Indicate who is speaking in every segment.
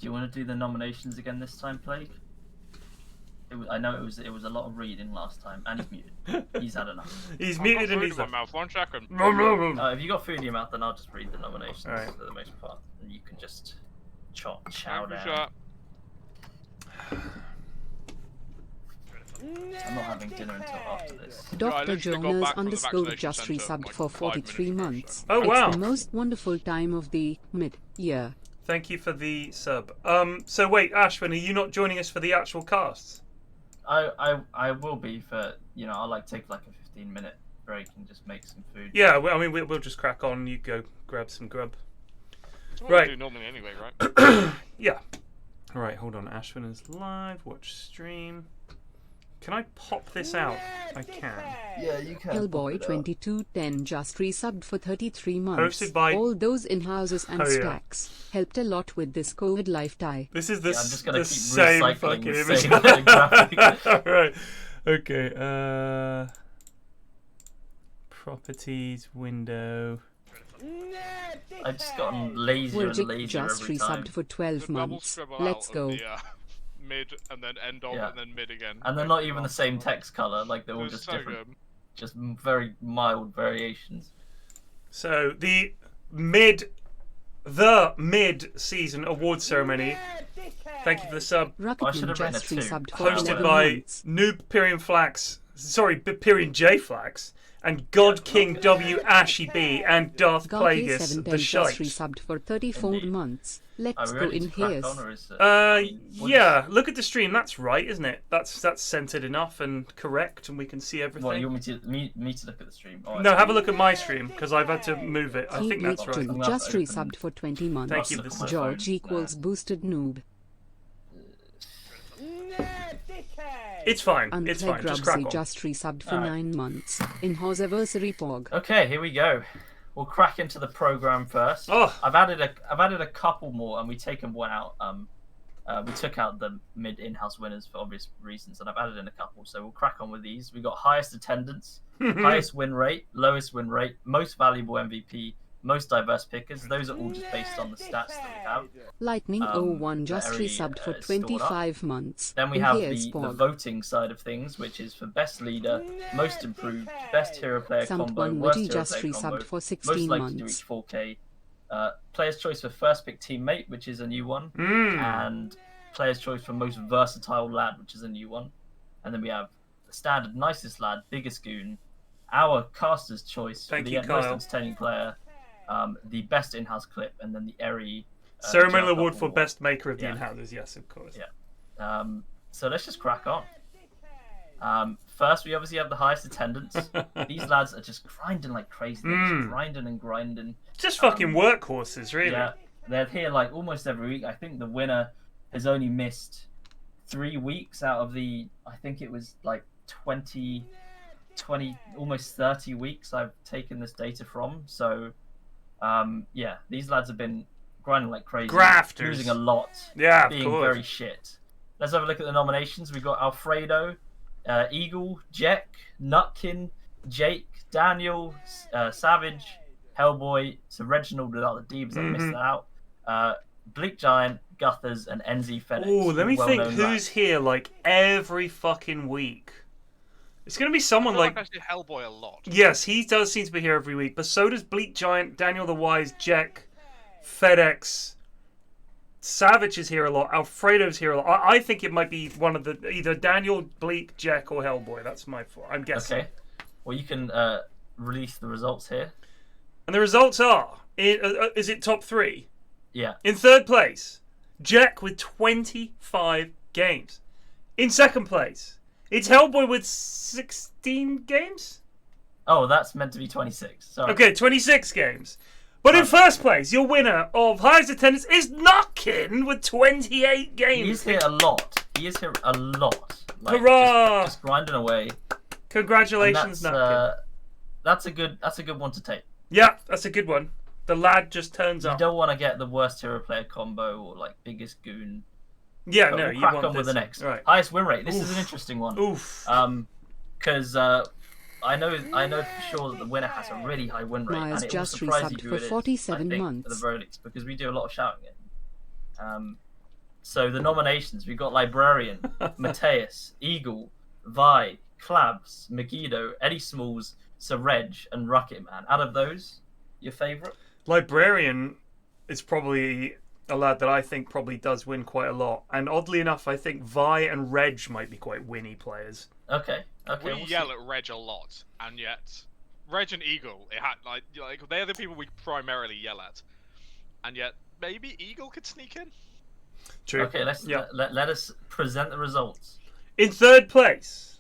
Speaker 1: Do you want to do the nominations again this time, Plague? I know it was a lot of reading last time, and he's muted. He's had enough.
Speaker 2: He's muted and he's
Speaker 3: in my mouth. 1 second.
Speaker 1: If you got food in your mouth, then I'll just read the nominations for the most part, and you can just chow down. I'm not having dinner until after this.
Speaker 4: Dr. Jonah _ just resubbed for 43 months.
Speaker 2: Oh wow!
Speaker 4: It's the most wonderful time of the mid-year.
Speaker 2: Thank you for the sub. So wait, Ashwin, are you not joining us for the actual casts?
Speaker 1: I will be for I'll like take like a 15-minute break and just make some food.
Speaker 2: Yeah, I mean we'll just crack on. You go grab some grub.
Speaker 3: That's what we do normally anyway,
Speaker 2: right? Yeah. All right, hold on. Ashwin is live. Watch stream. Can I pop this out? I can.
Speaker 1: Yeah, you can.
Speaker 4: Hellboy2210 just resubbed for 33 months.
Speaker 2: Hosted by
Speaker 4: all those in-houses and stacks. Helped a lot with this COVID lifetime.
Speaker 2: This is the,
Speaker 1: I'm just gonna keep
Speaker 2: same
Speaker 1: recycling
Speaker 2: fucking
Speaker 1: the
Speaker 2: image.
Speaker 1: same graphic.
Speaker 2: Alright. Okay. Properties, window.
Speaker 1: I've just gotten lazier and lazier
Speaker 4: just
Speaker 1: every time.
Speaker 4: resubbed for 12 months. Let's go.
Speaker 3: Mid and then end of and then mid again.
Speaker 1: And they're not even the same text color, like they're all just
Speaker 3: so
Speaker 1: different.
Speaker 3: Good.
Speaker 1: Just very mild variations.
Speaker 2: So the mid-season award ceremony. Thank you for the sub.
Speaker 4: Rocket just resubbed for
Speaker 2: hosted by Noob Pyrion Flax. Sorry, Pyrion J Flax. And God King W Ashy B and Darth Plagueis the Shite.
Speaker 4: Resubbed for 34 months. Let's go in here.
Speaker 2: Yeah, look at the stream. That's right, isn't it? That's centered enough and correct, and we can see everything.
Speaker 1: What, you want me to look at the stream? Oh,
Speaker 2: no, have a look at my stream because I've had to move it. I think that's right.
Speaker 4: Just resubbed for 20 months.
Speaker 2: Thank you.
Speaker 4: George equals boosted noob.
Speaker 2: It's fine. It's fine. Just crack on.
Speaker 4: Just resubbed for 9 months. Inhouse anniversary pog.
Speaker 1: Okay, here we go. We'll crack into the program first.
Speaker 2: Oh.
Speaker 1: I've added a couple more, and we've taken one out. We took out the mid in-house winners for obvious reasons, and I've added in a couple. So we'll crack on with these. We got highest attendance, highest win rate, lowest win rate, most valuable MVP, most diverse pickers. Those are all just based on the stats that we have.
Speaker 4: Lightning 01 just resubbed for 25 months.
Speaker 1: Then we have the voting side of things, which is for best leader, most improved, best hero player combo, worst hero
Speaker 4: just
Speaker 1: player
Speaker 4: resubbed
Speaker 1: combo,
Speaker 4: for 16
Speaker 1: most likely
Speaker 4: months.
Speaker 1: to reach 4K. Player's choice for first pick teammate, which is a new one, and player's choice for most versatile lad, which is a new one. And then we have the standard nicest lad, biggest goon, our caster's choice for the most entertaining player, the best in-house clip, and then the Airy
Speaker 2: ceremonial award for best maker of the in-houses. Yes, of course.
Speaker 1: Yeah. So let's just crack on. First, we obviously have the highest attendance. These lads are just grinding like crazy. They're just grinding and grinding.
Speaker 2: Just fucking workhorses, really.
Speaker 1: Yeah, they're here like almost every week. I think the winner has only missed 3 weeks out of the, I think it was like 20, almost 30 weeks I've taken this data from. So, yeah, these lads have been grinding like crazy.
Speaker 2: Grafters.
Speaker 1: Losing a lot.
Speaker 2: Yeah,
Speaker 1: being very shit. Let's have a look at the nominations. We've got Alfredo, Eagle, Jack, Nutkin, Jake, Daniel, Savage, Hellboy, so Reginald without the D because I missed that out. Bleak Giant, Guthers, and NZ FedEx.
Speaker 2: Oh, let me think who's here like every fucking week. It's going to be someone like
Speaker 3: I see Hellboy a lot.
Speaker 2: Yes, he does seem to be here every week, but so does Bleak Giant, Daniel the Wise, Jack, FedEx. Savage is here a lot. Alfredo's here a lot. I think it might be one of the either Daniel, Bleak, Jack, or Hellboy. That's I'm guessing.
Speaker 1: Okay. Well, you can release the results here.
Speaker 2: And the results are: is it top 3?
Speaker 1: Yeah.
Speaker 2: In third place, Jack with 25 games. In second place, it's Hellboy with 16 games.
Speaker 1: Oh, that's meant to be 26. Sorry.
Speaker 2: Okay, 26 games. But in first place, your winner of highest attendance is Nutkin with 28 games.
Speaker 1: He is here a lot. He is here a lot. Like,
Speaker 2: hurrah!
Speaker 1: Just grinding away.
Speaker 2: Congratulations, Nutkin.
Speaker 1: That's a good one to take.
Speaker 2: Yeah, that's a good one. The lad just turns up.
Speaker 1: You don't want to get the worst hero player combo or like biggest goon.
Speaker 2: Yeah,
Speaker 1: but
Speaker 2: no,
Speaker 1: we'll
Speaker 2: you
Speaker 1: crack
Speaker 2: want
Speaker 1: on with the
Speaker 2: this.
Speaker 1: next.
Speaker 2: Right.
Speaker 1: Highest win rate. This is an interesting one.
Speaker 2: Oof.
Speaker 1: Because I know for sure that the winner has a really high win rate, and it will surprise you who it is.
Speaker 4: 47
Speaker 1: I think,
Speaker 4: months.
Speaker 1: for the very least, because we do a lot of shouting it. So the nominations, we've got Librarian, Mateus, Eagle, Vi, Clabs, Megiddo, Eddie Smalls, Sir Reg, and Rocket Man. Out of those, your favourite?
Speaker 2: Librarian is probably a lad that I think probably does win quite a lot. And oddly enough, I think Vi and Reg might be quite winny players.
Speaker 1: Okay.
Speaker 3: We yell at Reg a lot, and yet Reg and Eagle, like they're the people we primarily yell at, and yet maybe Eagle could sneak in.
Speaker 2: True.
Speaker 1: Okay, let us present the results.
Speaker 2: In third place,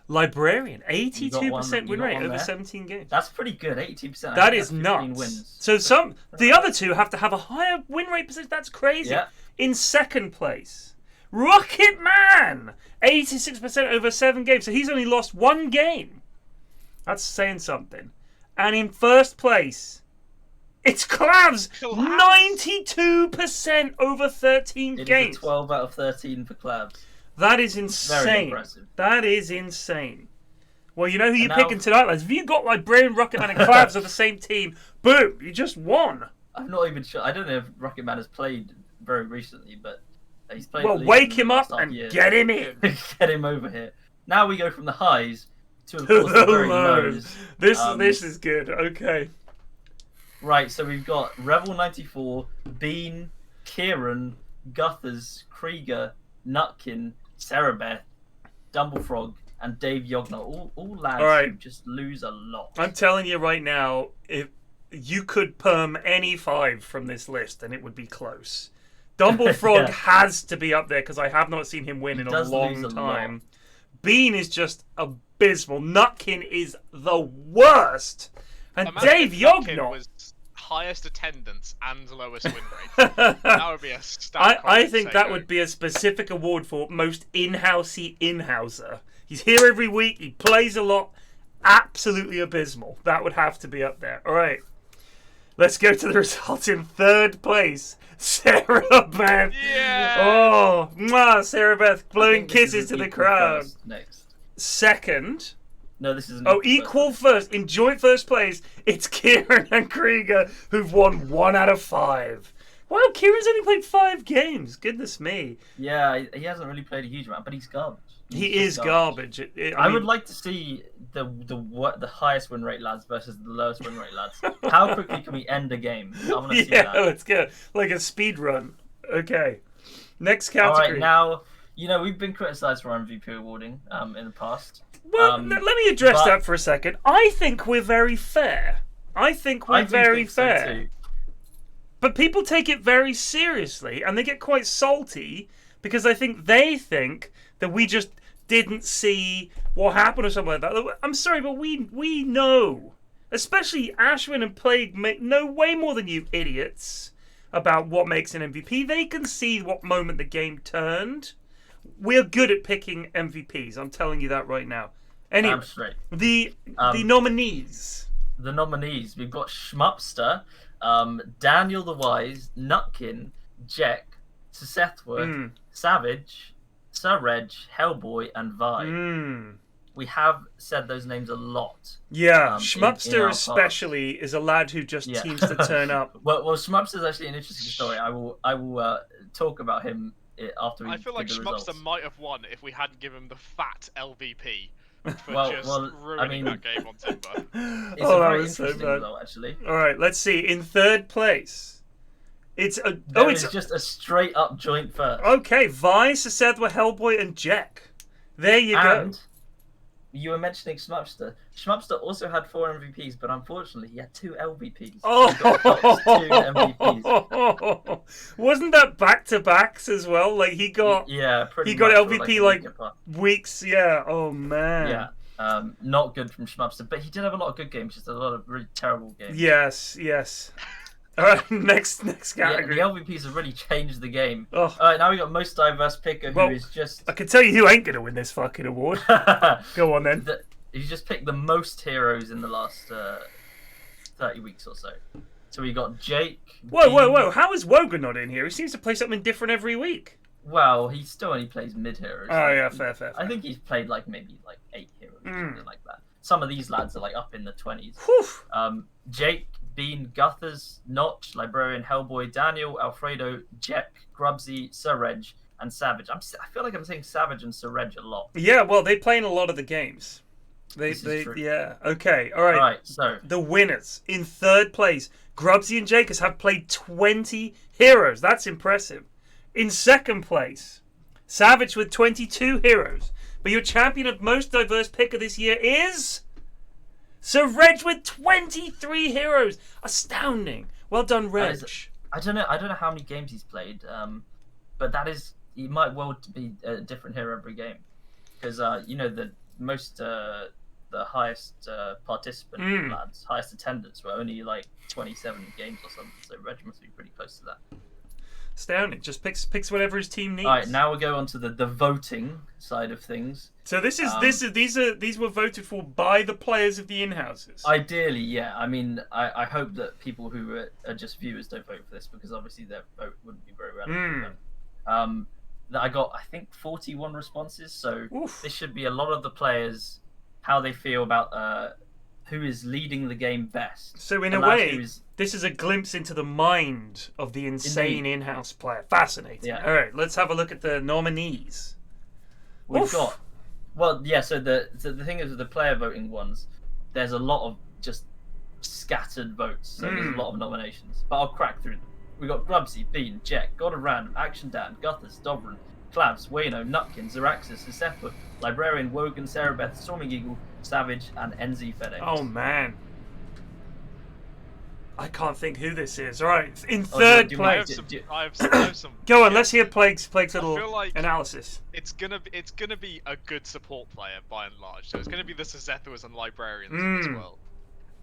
Speaker 2: Librarian, 82% win rate over
Speaker 1: there.
Speaker 2: 17 games.
Speaker 1: That's pretty good, 82%.
Speaker 2: That is nuts.
Speaker 1: Wins.
Speaker 2: So the other two have to have a higher win rate percentage. That's crazy.
Speaker 1: Yeah.
Speaker 2: In second place, Rocket Man, 86% over 7 games. So he's only lost 1 game. That's saying something. And in first place, it's Clavs, 92% over 13 games.
Speaker 1: It is a 12 out of 13 for Clavs.
Speaker 2: That is insane.
Speaker 1: Very impressive.
Speaker 2: That is insane. Well, you know who you're picking tonight, lads. If you got Librarian, Rocket Man, and Clavs on the same team, boom, you just won.
Speaker 1: I'm not even sure. I don't know if Rocket Man has played very recently, but he's played.
Speaker 2: Well, wake him up and get him in.
Speaker 1: Get him over here. Now we go from the highs to of course the very lows.
Speaker 2: This is good. Okay.
Speaker 1: Right, so we've got Rebel94, Bean, Ciaran, Guthers, Krieger, Nutkin, Cerebeth, Dumblefrog, and Dave Yogner. All lads who just lose a lot.
Speaker 2: I'm telling you right now, if you could perm any 5 from this list, and it would be close. Dumblefrog has to be up there because I have not seen him win in a long time. Bean is just abysmal. Nutkin is the worst. And Dave Yogner
Speaker 3: was highest attendance and lowest win rate. That would be a stat.
Speaker 2: I think that would be a specific award for most in-housey in-houser. He's here every week. He plays a lot. Absolutely abysmal. That would have to be up there. All right. Let's go to the results in third place. Cerebeth.
Speaker 3: Yeah.
Speaker 2: Oh, mwah, Cerebeth blowing kisses to the crowd.
Speaker 1: Next.
Speaker 2: Second.
Speaker 1: No, this isn't.
Speaker 2: Oh, equal first. In joint first place, it's Ciaran and Krieger who've won 1 out of 5. Wow, Kieran's only played 5 games. Goodness me.
Speaker 1: Yeah, he hasn't really played a huge amount, but he's garbage.
Speaker 2: He is garbage.
Speaker 1: I would like to see the highest win rate lads versus the lowest win rate lads. How quickly can we end a game? I want to see that.
Speaker 2: Yeah, let's go. Like a speed run. Okay. Next category.
Speaker 1: All right, now, we've been criticised for our MVP awarding in the past.
Speaker 2: Well, let me address that for a second. I think we're very fair. I think very fair.
Speaker 1: So too.
Speaker 2: But people take it very seriously, and they get quite salty because I think they think that we just didn't see what happened or something like that. I'm sorry, but we know, especially Ashwin and Plague, know way more than you idiots about what makes an MVP. They can see what moment the game turned. We're good at picking MVPs. I'm telling you that right now. Anyway, the nominees.
Speaker 1: The nominees. We've got Schmupster, Daniel the Wise, Nutkin, Jack, Sethworth, Savage, Sir Reg, Hellboy, and Vi. We have said those names a lot.
Speaker 2: Yeah, Schmupster especially is a lad who just seems to turn up.
Speaker 1: Well, Schmupster is actually an interesting story. I will talk about him after we.
Speaker 3: I feel like Schmupster might have won if we hadn't given him the fat LVP for ruining that game on Timber.
Speaker 1: It's a very interesting result, actually.
Speaker 2: All right, let's see. In third place, it's
Speaker 1: just a straight up joint first.
Speaker 2: Okay, Vi, Sethworth, Hellboy, and Jack. There you go.
Speaker 1: You were mentioning Schmupster. Schmupster also had 4 MVPs, but unfortunately he had 2 LVPs.
Speaker 2: Oh,
Speaker 1: he got 2 MVPs.
Speaker 2: Wasn't that back-to-backs as well? Like he got LVP like weeks. Yeah. Oh man.
Speaker 1: Yeah. Not good from Schmupster, but he did have a lot of good games. Just a lot of really terrible games.
Speaker 2: Yes. All right, next category.
Speaker 1: Yeah, the LVPs have really changed the game.
Speaker 2: Oh.
Speaker 1: All right, now we got most diverse picker, who is just.
Speaker 2: I can tell you who ain't gonna win this fucking award. Go on then.
Speaker 1: He's just picked the most heroes in the last 30 weeks or so. So we got Jake.
Speaker 2: Whoa! How is Wogan not in here? He seems to play something different every week.
Speaker 1: Well, he still only plays mid heroes.
Speaker 2: Oh yeah, fair.
Speaker 1: I think he's played maybe 8 heroes or something like that. Some of these lads are up in the 20s.
Speaker 2: Whew.
Speaker 1: Jake, Bean, Guthers, Notch, Librarian, Hellboy, Daniel, Alfredo, Jack, Grubsy, Sir Reg, and Savage. I feel like I'm saying Savage and Sir Reg a lot.
Speaker 2: Yeah, well, they play in a lot of the games.
Speaker 1: This is true.
Speaker 2: Yeah. Okay. All right.
Speaker 1: All right, so
Speaker 2: the winners in third place, Grubsy and Jacobs have played 20 heroes. That's impressive. In second place, Savage with 22 heroes. But your champion of most diverse picker this year is Sir Reg with 23 heroes. Astounding. Well done, Reg.
Speaker 1: I don't know how many games he's played, but he might well be a different hero every game, because the most the highest participant lads, highest attendance were only like 27 games or something. So Reg must be pretty close to that.
Speaker 2: Astounding. Just picks whatever his team needs.
Speaker 1: All right, now we'll go on to the voting side of things.
Speaker 2: So these were voted for by the players of the in-houses.
Speaker 1: Ideally, yeah. I mean, I hope that people who are just viewers don't vote for this, because obviously their vote wouldn't be very relevant. I got, I think, 41 responses. So this should be a lot of the players, how they feel about who is leading the game best.
Speaker 2: So in a way, this is a glimpse into the mind of the insane in-house player. Fascinating.
Speaker 1: Yeah.
Speaker 2: All right, let's have a look at the nominees.
Speaker 1: We've got, well, yeah. So the thing is with the player voting ones, there's a lot of just scattered votes. So there's a lot of nominations, but I'll crack through them. We got Grubsy, Bean, Jack, God of Random, Action Dan, Guthers, Dobrin, Clavs, Wayno, Nutkin, Zeraxsas, Siseppa, Librarian, Wogan, Sarahbeth, Storming Eagle, Savage, and NZ FedEx.
Speaker 2: Oh man, I can't think who this is. All right, in third place.
Speaker 3: I have some.
Speaker 2: Go on, let's hear Plague's little
Speaker 3: like
Speaker 2: analysis.
Speaker 3: It's gonna be a good support player by and large. So it's gonna be the Sisethas and Librarians as well.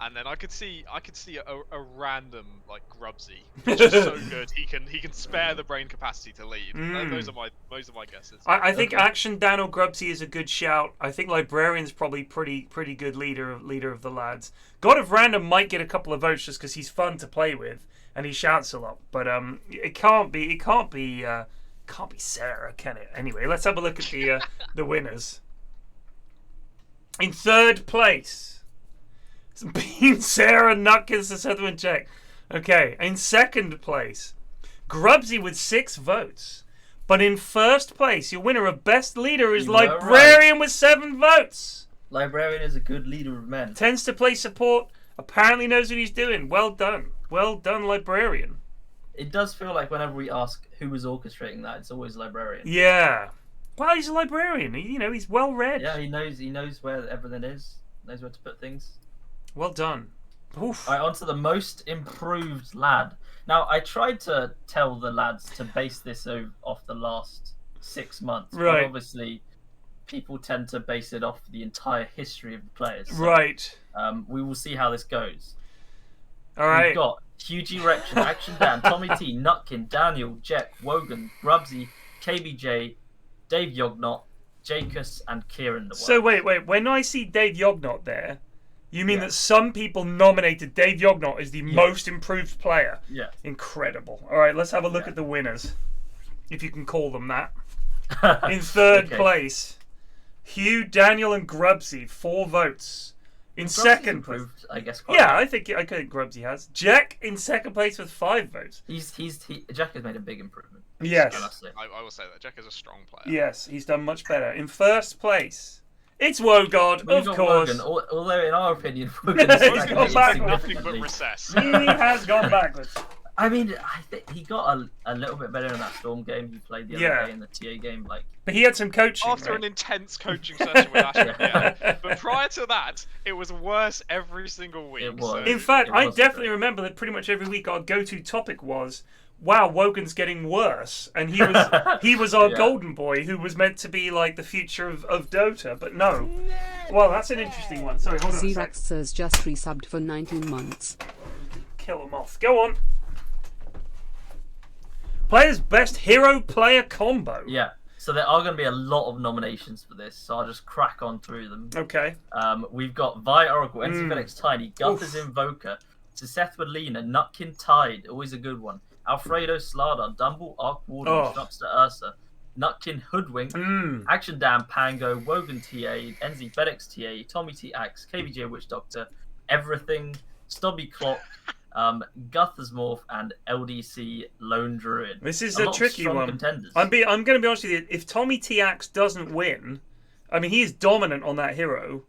Speaker 3: And then I could see a random like Grubsy, which is so good. He can spare the brain capacity to lead. Those are my guesses.
Speaker 2: I think Action Dan or Grubsy is a good shout. I think Librarian's probably pretty good leader of the lads. God of Random might get a couple of votes just because he's fun to play with and he shouts a lot. But it can't be Sarah, can it? Anyway, let's have a look at the winners. In third place, Bean, Sarah, Nutkins, the Sutherland Jack. Okay, in second place, Grubsy with 6 votes. But in first place, your winner of best leader is Librarian with 7 votes.
Speaker 1: Librarian is a good leader of men.
Speaker 2: Tends to play support. Apparently knows what he's doing. Well done. Well done, Librarian.
Speaker 1: It does feel like whenever we ask who was orchestrating that, it's always Librarian.
Speaker 2: Yeah. Well, he's a Librarian. He's well read.
Speaker 1: Yeah, he knows where everything is. Knows where to put things.
Speaker 2: Well done. Oof.
Speaker 1: Alright, on to the most improved lad. Now, I tried to tell the lads to base this off the last 6 months.
Speaker 2: Right.
Speaker 1: But obviously, people tend to base it off the entire history of the players. So,
Speaker 2: right.
Speaker 1: We will see how this goes.
Speaker 2: Alright.
Speaker 1: We've got Huge Erection, Action Dan, Tommy T, Nutkin, Daniel, Jet, Wogan, Grubsy, KBJ, Dave Yognot, Jacus, and Ciaran.
Speaker 2: So wait. When I see Dave Yognot there, you mean that some people nominated Dave Yognot as the most improved player?
Speaker 1: Yeah.
Speaker 2: Incredible. All right, let's have a look at the winners, if you can call them that. In third place, Hugh, Daniel, and Grubsy, 4 votes. In
Speaker 1: Grubsy's
Speaker 2: second,
Speaker 1: improved, I guess.
Speaker 2: I think Grubsy has. Jack in second place with 5 votes.
Speaker 1: Jack has made a big improvement.
Speaker 2: Yes.
Speaker 3: I will say that Jack is a strong player.
Speaker 2: Yes, he's done much better. In first place, it's Wogan, of course.
Speaker 1: Wogan, although in our opinion, Wogan
Speaker 2: He's gone backwards.
Speaker 3: Nothing but recess.
Speaker 2: He has gone backwards.
Speaker 1: I mean, I think he got a little bit better in that Storm game he played the other day in the TA game.
Speaker 2: But he had some coaching.
Speaker 3: After an intense coaching session with Ashley, But prior to that, it was worse every single week.
Speaker 1: It was.
Speaker 3: So...
Speaker 2: In fact, I definitely remember that pretty much every week our go-to topic was, wow, Wogan's getting worse. And he was our golden boy who was meant to be like the future of Dota. But no. Well, that's an interesting one. Sorry, hold on a sec.
Speaker 4: Zeraxsas just resubbed for 19 months.
Speaker 2: Kill him off. Go on. Player's best hero player combo.
Speaker 1: Yeah. So there are going to be a lot of nominations for this, so I'll just crack on through them.
Speaker 2: Okay.
Speaker 1: We've got Vi Oracle, NC Felix Tiny, Guthers Invoker, Sisethwa Lena, Nutkin Tide, always a good one. Alfredo Slardar, Dumble, Arc Warden, Shropster Ursa, Nutkin Hoodwink, Action Dan Pango, Wogan TA, NZ FedEx TA, Tommy T Axe, KVJ Witch Doctor, Everything, Stubby Clock, Guther's Morph, and LDC Lone Druid.
Speaker 2: This is
Speaker 1: a
Speaker 2: a
Speaker 1: lot of
Speaker 2: tricky
Speaker 1: strong
Speaker 2: one.
Speaker 1: Contenders.
Speaker 2: I'm going to be honest with you. If Tommy TX doesn't win, I mean, he is dominant on that hero.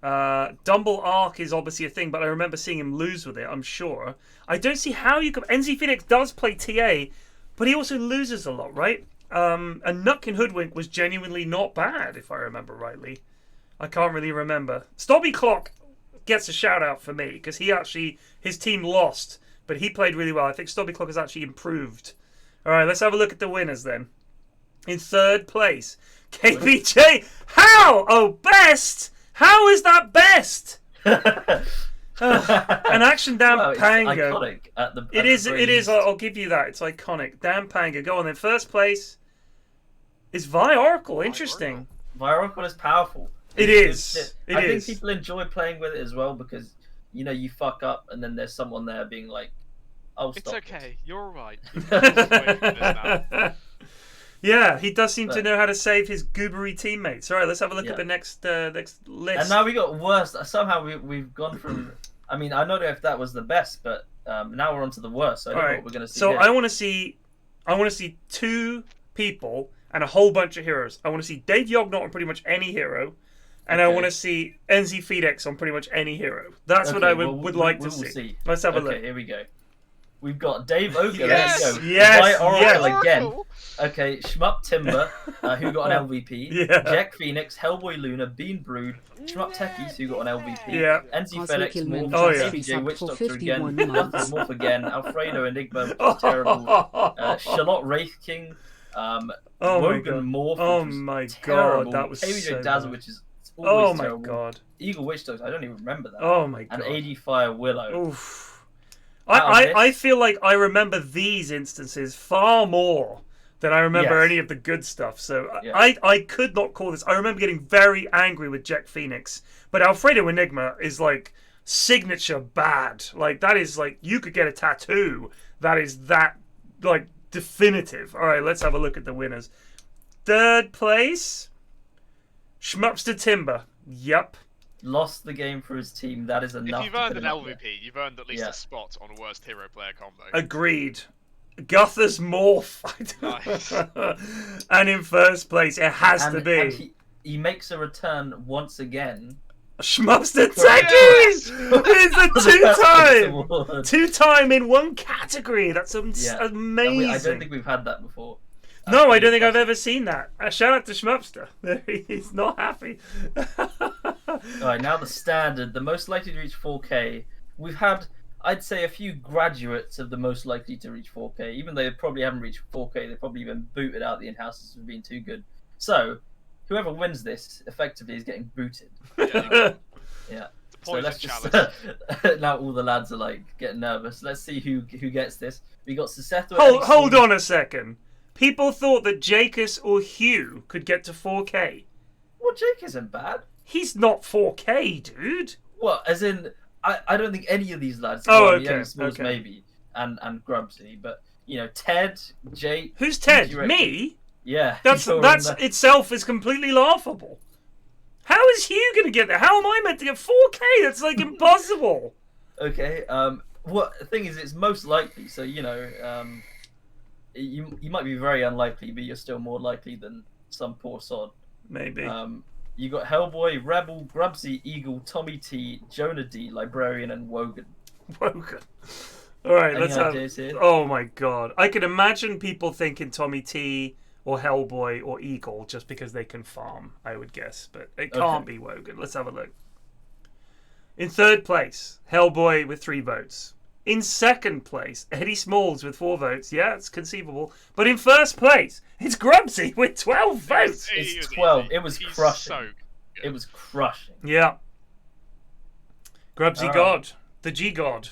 Speaker 2: Dumble Arc is obviously a thing, but I remember seeing him lose with it, I'm sure. I don't see how you could... NZ Phoenix does play TA, but he also loses a lot, right? And Nutkin Hoodwink was genuinely not bad, if I remember rightly. I can't really remember. Stobby Clock gets a shout out for me, because his team lost, but he played really well. I think Stobby Clock has actually improved. Alright, let's have a look at the winners then. In third place, KBJ. How? Oh, best? How is that best? An action Dan Panga.
Speaker 1: Iconic at the
Speaker 2: it is. I'll give you that. It's iconic. Dan Panga. Go on then. First place is Vi Oracle. Interesting.
Speaker 1: Vi Oracle is powerful.
Speaker 2: It is.
Speaker 1: I think people enjoy playing with it as well because you fuck up and then there's someone there being like, "Oh, stop."
Speaker 3: It's okay. You're all right.
Speaker 2: Yeah, he does seem to know how to save his goobery teammates. All right, let's have a look at the next list.
Speaker 1: And now we got worse. Somehow we've gone from. I mean, I don't know if that was the best, but now we're on to the worst. So I don't know what we're going to see.
Speaker 2: So
Speaker 1: here.
Speaker 2: I want to see two people and a whole bunch of heroes. I want to see Dave Yognot on pretty much any hero, and I want to see NZ Fedex on pretty much any hero. That's what I would like to see. Let's have a look.
Speaker 1: Okay, here we go. We've got Dave Ogre.
Speaker 2: Yes,
Speaker 1: there you go.
Speaker 2: yes,
Speaker 1: Oracle again. Okay, Shmup Timber, who got an LVP.
Speaker 2: Yeah.
Speaker 1: Jack Phoenix, Hellboy Luna, Bean Brood, Shmup Techies, who got an LVP.
Speaker 2: Yeah.
Speaker 1: NZ FedEx, Morph, KBJ, Witch Doctor again, Morph again, Alfredo Enigma, which is terrible. Charlotte Wraith King, Wogan Morph,
Speaker 2: oh my
Speaker 1: terrible.
Speaker 2: God, that was
Speaker 1: KBJ
Speaker 2: so
Speaker 1: Dazzle,
Speaker 2: bad.
Speaker 1: which is always
Speaker 2: terrible.
Speaker 1: God. Eagle Witch Doctor, I don't even remember that.
Speaker 2: Oh my God.
Speaker 1: And AD Fire Willow.
Speaker 2: Oof. I feel like I remember these instances far more than I remember any of the good stuff. So I could not call this. I remember getting very angry with Jack Phoenix, but Alfredo Enigma is like signature bad. Like that is like you could get a tattoo. That is that like definitive. All right, let's have a look at the winners. Third place, Shmupster Timber. Yep.
Speaker 1: Lost the game for his team. That is enough.
Speaker 3: If you've earned an LVP, you've earned at least a spot on worst hero player combo.
Speaker 2: Agreed. Guther's Morph.
Speaker 3: Nice.
Speaker 2: And in first place, it has to be.
Speaker 1: And he makes a return once again.
Speaker 2: Shmupster Techies! It's a two-time in one category. That's amazing.
Speaker 1: I don't think we've had that before.
Speaker 2: No, I don't think I've ever seen that. Shout out to Shmupster. He's not happy.
Speaker 1: Alright, now the standard. The most likely to reach 4K. We've had, I'd say, a few graduates of the most likely to reach 4K. Even though they probably haven't reached 4K, they've probably been booted out the in-houses for being too good. So, whoever wins this, effectively, is getting booted. Yeah. So let's just... now all the lads are, like, getting nervous. Let's see who gets this. We got Sessetho...
Speaker 2: Hold on a second. People thought that Jacus or Hugh could get to 4K.
Speaker 1: Well, Jake isn't bad.
Speaker 2: He's not 4K, dude.
Speaker 1: Well, as in, I don't think any of these lads.
Speaker 2: Okay.
Speaker 1: Smalls maybe, and Grubsy, but Ted, Jake.
Speaker 2: Who's Ted? Me?
Speaker 1: Yeah.
Speaker 2: That's itself is completely laughable. How is Hugh gonna get there? How am I meant to get 4K? That's like impossible.
Speaker 1: Okay. What the thing is, it's most likely. So you might be very unlikely, but you're still more likely than some poor sod.
Speaker 2: Maybe.
Speaker 1: You got Hellboy, Rebel, Grubsy, Eagle, Tommy T, Jonah D, Librarian, and Wogan.
Speaker 2: Wogan. All right,
Speaker 1: Any ideas here?
Speaker 2: Oh my God, I can imagine people thinking Tommy T or Hellboy or Eagle just because they can farm. I would guess, but it can't be Wogan. Let's have a look. In third place, Hellboy with 3 votes. In second place, Eddie Smalls with 4 votes. Yeah, it's conceivable. But in first place, it's Grubsy with 12 votes.
Speaker 1: It's 12. It was crushing. So it was crushing.
Speaker 2: Yeah. Grubsy God. The G God.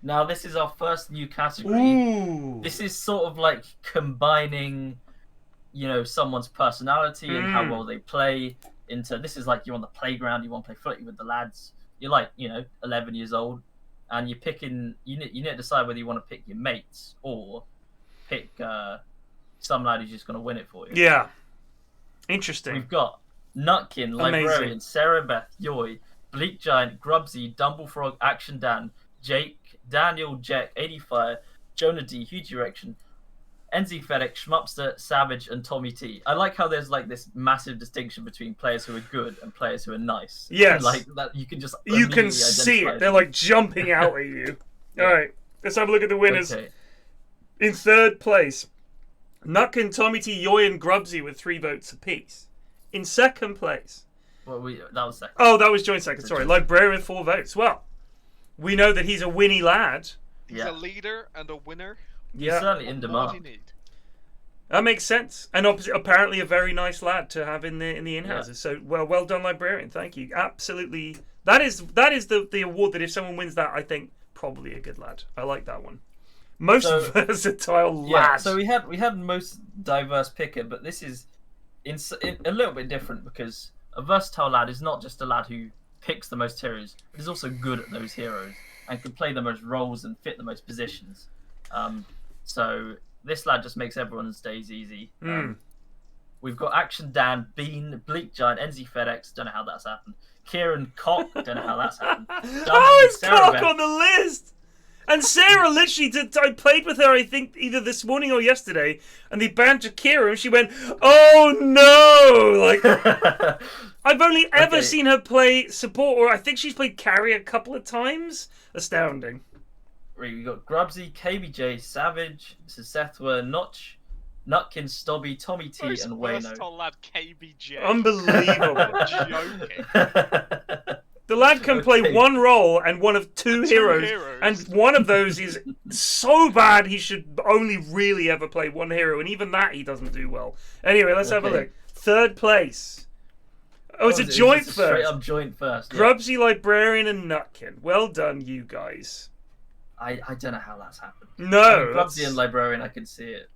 Speaker 1: Now, this is our first new category.
Speaker 2: Ooh.
Speaker 1: This is sort of like combining, someone's personality and how well they play into... This is like you're on the playground, you want to play footy with the lads. You're like, 11 years old. And you're picking. You need to decide whether you want to pick your mates or pick some lad who's just going to win it for you.
Speaker 2: Yeah, interesting.
Speaker 1: We've got Nutkin, Librarian, Sarah Beth, Yoy, Bleak Giant, Grubsy, Dumblefrog, Action Dan, Jake, Daniel, Jack, 85, Jonah D, Huge Erection, NZ FedEx, Schmupster, Savage, and Tommy T. I like how there's like this massive distinction between players who are good and players who are nice.
Speaker 2: Yes.
Speaker 1: Like that, you can just
Speaker 2: You can see it. They're like jumping out at you. All right, let's have a look at the winners.
Speaker 1: Okay.
Speaker 2: In third place, Nutkin, Tommy T, Yoy, and Grubsy with 3 votes apiece. In second place,
Speaker 1: Well, that was second.
Speaker 2: oh, that was joint second. Sorry, Librarian with 4 votes. Well, we know that he's a winny lad.
Speaker 3: He's a leader and a winner.
Speaker 1: He's certainly in
Speaker 3: What
Speaker 1: demand.
Speaker 3: do you need?
Speaker 2: That makes sense, and apparently a very nice lad to have in the in-houses. So well done, Librarian. Thank you. Absolutely, that is the award that if someone wins that, I think probably a good lad. I like that one. Most versatile lad.
Speaker 1: So we had most diverse picker, but this is in a little bit different because a versatile lad is not just a lad who picks the most heroes, but is also good at those heroes and can play the most roles and fit the most positions. So this lad just makes everyone's days easy. We've got Action Dan, Bean, Bleak Giant, NZ FedEx. Don't know how that's happened. Ciaran, Cock. Don't know how that's happened.
Speaker 2: How is Cock on the list? And Sarah literally did. I played with her, I think, either this morning or yesterday, and they banter Kira, and she went, "Oh no!" Like, I've only ever seen her play support, or I think she's played carry a couple of times. Astounding.
Speaker 1: We got Grubsy, KBJ, Savage, Sethwa, Notch, Nutkin, Stobby, Tommy T, and Wayno.
Speaker 3: Versatile lad KBJ.
Speaker 2: Unbelievable.
Speaker 3: Joking.
Speaker 2: The lad can play one role and one of two heroes, and one of those is so bad he should only really ever play one hero, and even that he doesn't do well. Anyway, let's have a look. Third place. Oh, it's a joint first.
Speaker 1: Straight up joint first. Yeah.
Speaker 2: Grubsy, Librarian, and Nutkin. Well done, you guys.
Speaker 1: I don't know how that's happened.
Speaker 2: No.
Speaker 1: I mean, Grubsy and Librarian, I can see it.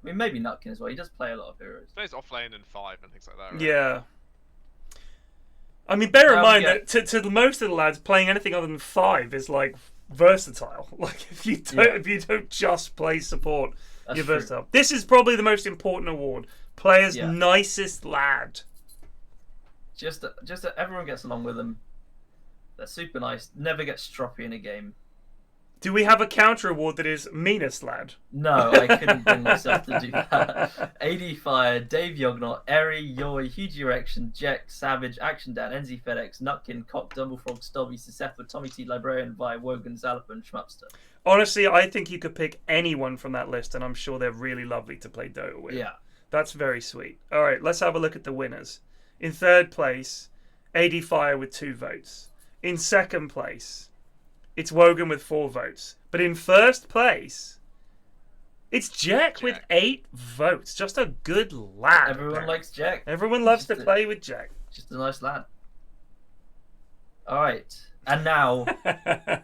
Speaker 1: I mean, maybe Nutkin as well. He does play a lot of heroes.
Speaker 3: Plays offlane and 5 and things like that. Right?
Speaker 2: Yeah. I mean, bear in mind that to most of the lads, playing anything other than 5 is like versatile. Like if you don't just play support, you're versatile. True. This is probably the most important award. Player's nicest lad.
Speaker 1: Just that everyone gets along with them. They're super nice. Never get stroppy in a game.
Speaker 2: Do we have a counter award that is meanest lad?
Speaker 1: No, I couldn't bring myself to do that. 80 Fire, Dave Yognot, Eri, Yoy, Huge Erection, Jack, Savage, Action Dan, NZ FedEx, Nutkin, Cock, Dumblefrog, Stobby, Sethwa, Tommy T, Librarian, Vi, Wogan, Zalapa, and Schmupster.
Speaker 2: Honestly, I think you could pick anyone from that list, and I'm sure they're really lovely to play Dota with.
Speaker 1: Yeah.
Speaker 2: That's very sweet. All right, let's have a look at the winners. In third place, AD Fire with 2 votes. In second place, it's Wogan with 4 votes. But in first place, it's Jack with 8 votes. Just a good lad.
Speaker 1: Everyone likes Jack.
Speaker 2: Everyone loves to play with Jack.
Speaker 1: Just a nice lad. All right. And now,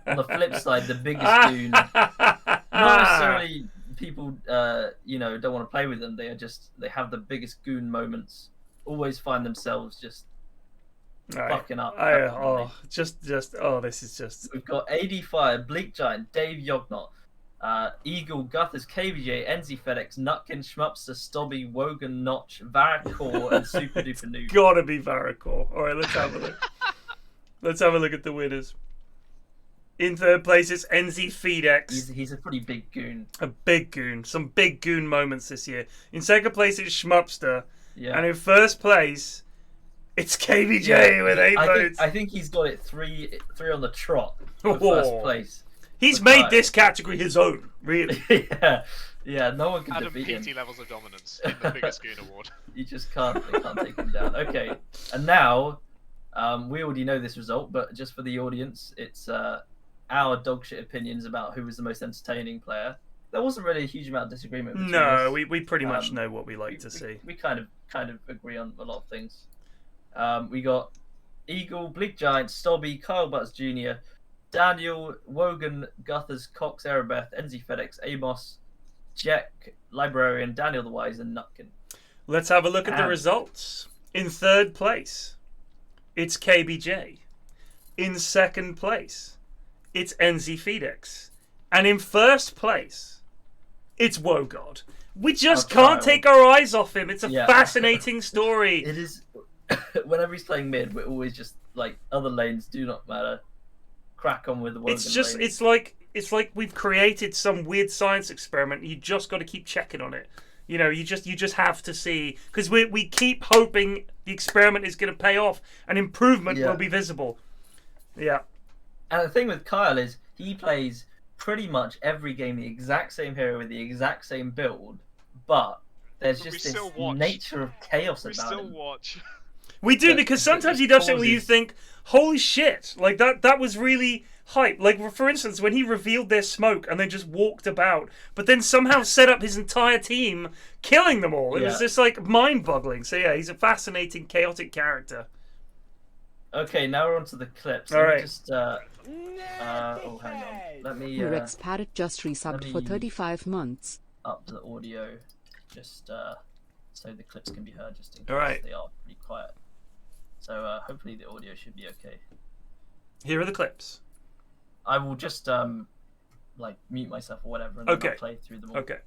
Speaker 1: on the flip side, the biggest goon. Not necessarily people, don't want to play with them. They have the biggest goon moments. Always find themselves just fucking up.
Speaker 2: This is just.
Speaker 1: We've got AD Fire, Bleak Giant, Dave Yognot, Eagle, Guthers, KVJ, NZ FedEx, Nutkin, Schmupster, Stobby, Wogan, Notch, Varacor, and Super Duper Noob.
Speaker 2: Gotta be Varacor. All right, let's have a look. Let's have a look at the winners. In third place is NZ FedEx.
Speaker 1: He's a pretty big goon.
Speaker 2: A big goon. Some big goon moments this year. In second place is Schmupster. Yeah. And in first place, it's KBJ with 8 votes.
Speaker 1: I think he's got it three on the trot for first place.
Speaker 2: He's made this category his own, really.
Speaker 1: Yeah. No one can
Speaker 3: Adam
Speaker 1: defeat him.
Speaker 3: PT levels of dominance in the biggest goon award.
Speaker 1: You just can't. They can't take him down. Okay, and now we already know this result, but just for the audience, it's our dogshit opinions about who was the most entertaining player. There wasn't really a huge amount of disagreement between us.
Speaker 2: we pretty much know what we like to see.
Speaker 1: We kind of agree on a lot of things. We got Eagle, Bleak Giant, Stobby, Kyle Butts Jr., Daniel, Wogan, Guthers, Cox, Erebeth, NZ FedEx, Amos, Jack, Librarian, Daniel the Wise, and Nutkin.
Speaker 2: Let's have a look at the results. In third place, it's KBJ. In second place, it's NZ FedEx. And in first place, it's Wogod. We just can't take our eyes off him. It's a fascinating story.
Speaker 1: It is. Whenever he's playing mid, we're always just like, other lanes do not matter. Crack on with the Wogan
Speaker 2: It's just,
Speaker 1: lane.
Speaker 2: it's like it's like we've created some weird science experiment. You just got to keep checking on it. You know, you just have to see, because we keep hoping the experiment is going to pay off and improvement will be visible. Yeah.
Speaker 1: And the thing with Kyle is he plays pretty much every game the exact same hero with the exact same build, but there's just this nature of chaos about him.
Speaker 3: We still watch.
Speaker 2: We do, because sometimes he does something where you think, holy shit, like that was really hype. Like, for instance, when he revealed their smoke and then just walked about, but then somehow set up his entire team, killing them all. It was just like mind-boggling. So yeah, he's a fascinating, chaotic character.
Speaker 1: Okay, now we're on to the clips.
Speaker 2: All right.
Speaker 1: Just, oh, hang on. Let me...
Speaker 4: Rex Parrot just resubbed for 35 months.
Speaker 1: Up the audio, just so the clips can be heard, just in case they are pretty quiet. So hopefully the audio should be okay.
Speaker 2: Here are the clips.
Speaker 1: I will just like mute myself or whatever, and then I'll play through them all.
Speaker 2: Okay.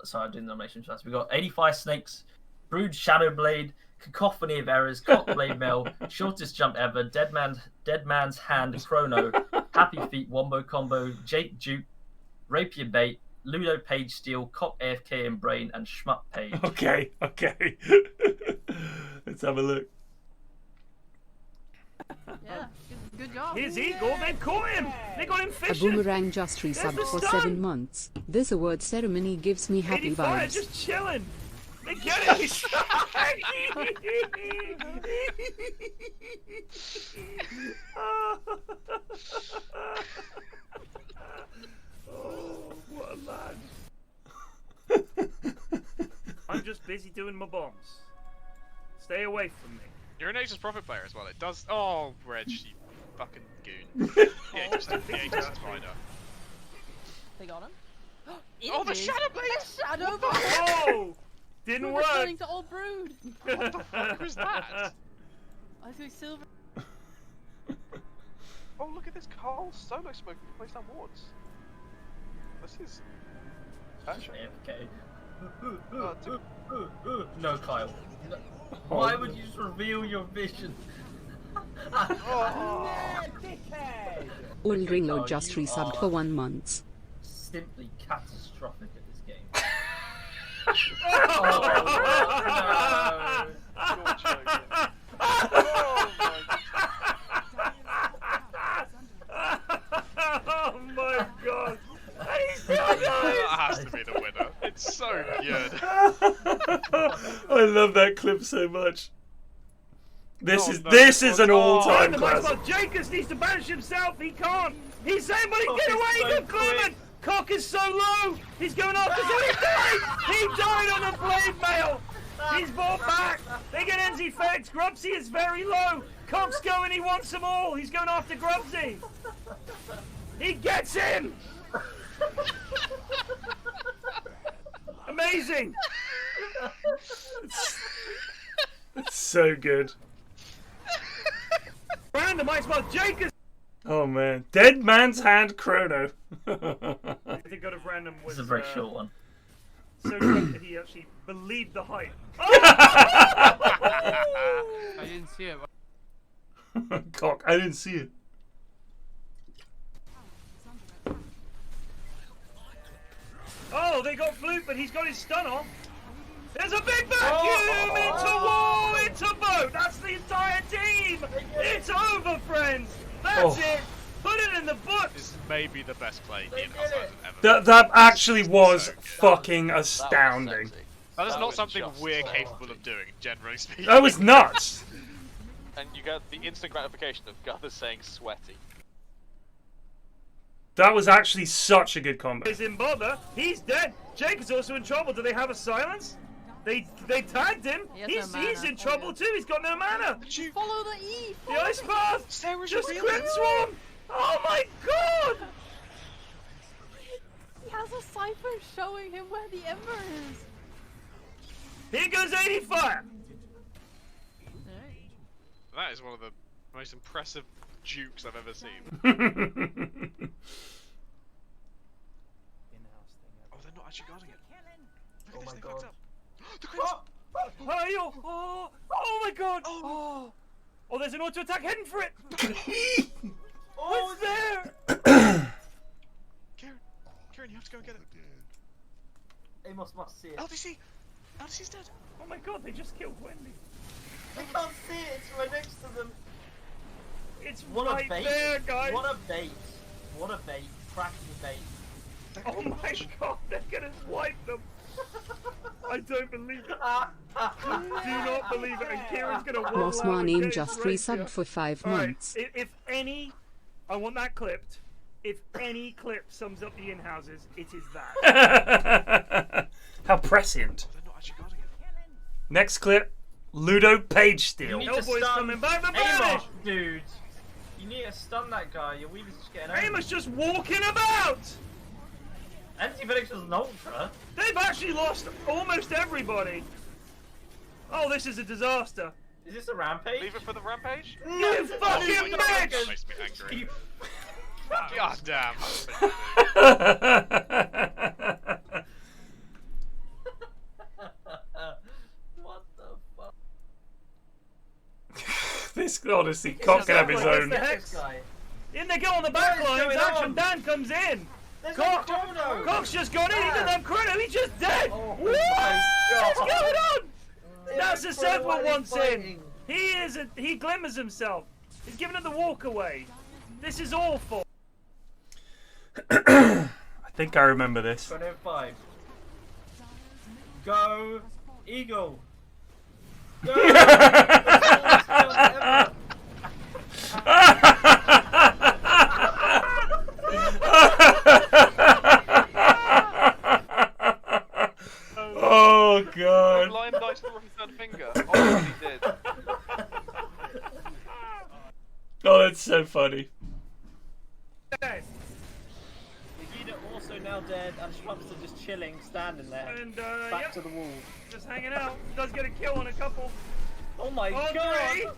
Speaker 1: Sorry, I'm doing the nominations first. We've got 85 Snakes, Brood Shadowblade, Cacophony of Errors, Cockblade Mail, Shortest Jump Ever, Dead Man's Hand, Chrono, Happy Feet, Wombo Combo, Jake Duke, Rapier Bait, Ludo Page Steel, Cock AFK and Brain, and Schmuck Page.
Speaker 2: Okay. Let's have a look.
Speaker 5: Yeah, good job.
Speaker 2: Here's Eagle, they've caught him! They got him
Speaker 4: A
Speaker 2: fishing!
Speaker 4: Boomerang just resubbed for 7 months. This award ceremony gives me happy
Speaker 2: 85,
Speaker 4: vibes.
Speaker 2: just chilling! They get it! Oh, what a lad. I'm just busy doing my bombs. Stay away from me.
Speaker 3: You're an Aegis Prophet player as well. It does. Oh, Reg, you fucking goon. The Aegis Spider.
Speaker 5: They got him.
Speaker 3: Oh, the Shadowblade!
Speaker 5: The Shadowblade!
Speaker 2: Oh! Didn't
Speaker 5: We're
Speaker 2: work!
Speaker 5: returning to old Brood!
Speaker 3: What the fuck was that?
Speaker 5: I think Silver.
Speaker 6: Oh, look at this Carl solo smoke placed on wards. This is actually
Speaker 1: AFK.
Speaker 6: Oh,
Speaker 1: No, Kyle. No. Why would you just reveal your vision?
Speaker 4: Old Ringo just resubbed for 1 month.
Speaker 1: Simply catastrophic at this game.
Speaker 6: You're joking. Oh
Speaker 2: my god!
Speaker 3: That has to be the winner. It's so good.
Speaker 2: I love that clip so much. This is an all-time classic. Jacobs needs to banish himself. He can't. He's saying, "But he get away!" He got Clement. Cock is so low. He's going after. He died. He died on the blade mail. He's brought back. They get NZ Flax. Grubsy is very low. Cock's going. He wants them all. He's going after Grubsy. He gets him. Amazing. It's so good. Random ice ball, Jacobs. Oh man, Dead Man's Hand Chrono. I think God of Random was.
Speaker 1: It's a very short one.
Speaker 2: So drunk that he actually believed the hype.
Speaker 7: I didn't see it.
Speaker 2: Cock, I didn't see it. Oh, they got Flute, but he's got his stun off. There's a big vacuum into wall, into boat. That's the entire team. It's over, friends. That's it. Put it in the books.
Speaker 3: This may be the best play Inhouse ever.
Speaker 2: That actually was fucking astounding.
Speaker 3: That is not something we're capable of doing, generally speaking.
Speaker 2: That was nuts.
Speaker 6: And you get the instant gratification of Gather saying sweaty.
Speaker 2: That was actually such a good combo. He's in bother. He's dead. Jake is also in trouble. Do they have a silence? They tagged him. He's in trouble too. He's got no mana.
Speaker 5: Follow the E!
Speaker 2: The ice path. Just crit swarm. Oh my god!
Speaker 5: He has a cipher showing him where the Ember is.
Speaker 2: Here goes 85.
Speaker 3: That is one of the most impressive dukes I've ever seen. Oh, they're not actually guarding it. Look at this, they fucked up. The crits!
Speaker 2: Oh my god! Oh Oh, there's an auto attack heading for it.
Speaker 1: Oh,
Speaker 2: What's there?
Speaker 3: Ciaran, you have to go and get it.
Speaker 1: Amos must see it.
Speaker 3: LDC! LDC's dead!
Speaker 2: Oh my god, they just killed Wendy.
Speaker 1: They can't see it. It's right next to them.
Speaker 2: It's
Speaker 1: What
Speaker 2: right
Speaker 1: a bait!
Speaker 2: there, guys.
Speaker 1: What a bait! What a bait! Cracking bait!
Speaker 2: Oh my god, they're gonna swipe them. I don't believe it. Do not believe it. And Kieran's gonna walk
Speaker 4: Boss
Speaker 2: out
Speaker 4: my
Speaker 2: and
Speaker 4: name
Speaker 2: get his
Speaker 4: just
Speaker 2: rapier.
Speaker 4: resubbed for 5
Speaker 2: Alright,
Speaker 4: months.
Speaker 2: if any, I want that clipped. If any clip sums up the in-houses, it is that. How prescient.
Speaker 3: They're not actually guarding it.
Speaker 2: Next clip, Ludo Page Steal.
Speaker 1: You need to
Speaker 2: Hellboy's
Speaker 1: stun
Speaker 2: coming back for
Speaker 1: Amos,
Speaker 2: banish.
Speaker 1: dude. You need to stun that guy. Your weaver's just getting over.
Speaker 2: Amos just walking about.
Speaker 1: Anti-Felix was an ultra.
Speaker 2: They've actually lost almost everybody. Oh, this is a disaster.
Speaker 1: Is this a rampage?
Speaker 6: Leave it for the rampage?
Speaker 2: You fucking
Speaker 3: That
Speaker 2: bitch!
Speaker 3: makes me angry.
Speaker 1: What
Speaker 3: God damn.
Speaker 1: the fuck?
Speaker 2: This honestly cock can have his
Speaker 1: Where's
Speaker 2: own.
Speaker 1: the hex guy?
Speaker 2: In they go on the back
Speaker 1: What is
Speaker 2: lines.
Speaker 1: going
Speaker 2: Action
Speaker 1: on?
Speaker 2: Dan comes in.
Speaker 1: There's
Speaker 2: Cock.
Speaker 1: no Jonah!
Speaker 2: Cock's just got in. He didn't have chrono. He's just dead.
Speaker 1: Oh
Speaker 2: What?
Speaker 1: my
Speaker 2: What's
Speaker 1: God.
Speaker 2: going on? That's the
Speaker 1: Chrono
Speaker 2: Seth
Speaker 1: while
Speaker 2: one
Speaker 1: he's
Speaker 2: wants in.
Speaker 1: fighting.
Speaker 2: He glimmers himself. He's giving him the walk away. This is awful. I think I remember this.
Speaker 1: Chrono 5. Go, Eagle. Go!
Speaker 2: Oh god.
Speaker 6: Lion dice for his third finger. Oh, he did.
Speaker 2: Oh, that's so funny.
Speaker 1: Vegeta also now dead, and Schrumpster just chilling, standing there,
Speaker 2: And
Speaker 1: back to the wall.
Speaker 2: just hanging out. Does get a kill on a couple.
Speaker 1: Oh my
Speaker 2: Andre!
Speaker 1: god!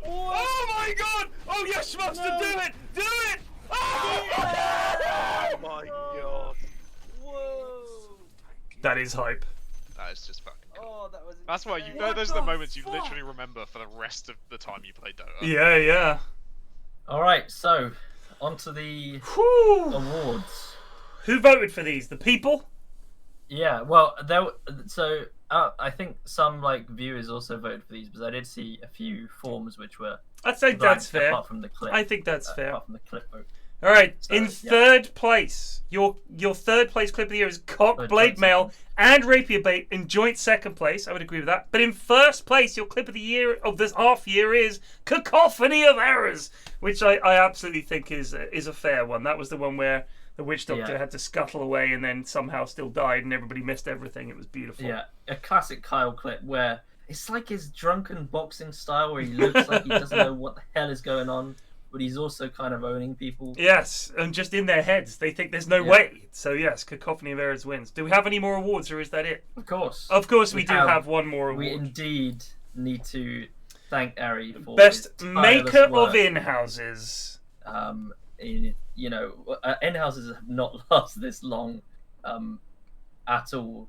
Speaker 2: Oh my god! Oh yes, Schmuckster, do it! Do it! Oh!
Speaker 6: Oh my god.
Speaker 1: Whoa!
Speaker 2: That is hype.
Speaker 3: That is just fucking cool.
Speaker 1: Oh, that was.
Speaker 3: That's why you.
Speaker 1: insane.
Speaker 3: Those are the moments you literally remember for the rest of the time you play Dota.
Speaker 2: Yeah, yeah.
Speaker 1: All right, so onto the
Speaker 2: Whew.
Speaker 1: awards.
Speaker 2: Who voted for these? The people?
Speaker 1: Yeah, well, I think some viewers also voted for these, because I did see a few forms which were.
Speaker 2: I think that's
Speaker 1: blank
Speaker 2: fair.
Speaker 1: Apart from the clip.
Speaker 2: I think that's fair.
Speaker 1: Apart from the clip vote.
Speaker 2: All right,
Speaker 1: So,
Speaker 2: in
Speaker 1: yeah.
Speaker 2: third place, your third place clip of the year is Cock,
Speaker 1: Oh,
Speaker 2: Blade
Speaker 1: joint
Speaker 2: Mail, and Rapier Bait in joint second place. I would agree with that. But in first place, your clip of the year of this half year is Cacophony of Errors, which I absolutely think is a fair one. That was the one where the witch doctor had to scuttle away and then somehow still died, and everybody missed everything. It was beautiful.
Speaker 1: Yeah, a classic Kyle clip where it's like his drunken boxing style, where he looks like he doesn't know what the hell is going on, but he's also kind of owning people.
Speaker 2: Yes, and just in their heads, they think there's no way. So yes, Cacophony of Errors wins. Do we have any more awards, or is that it?
Speaker 1: Of course.
Speaker 2: Of course, we do have one more
Speaker 1: We
Speaker 2: award.
Speaker 1: indeed need to thank Ari for
Speaker 2: Best
Speaker 1: his tireless
Speaker 2: maker
Speaker 1: work.
Speaker 2: of in-houses.
Speaker 1: In-houses have not lasted this long at all.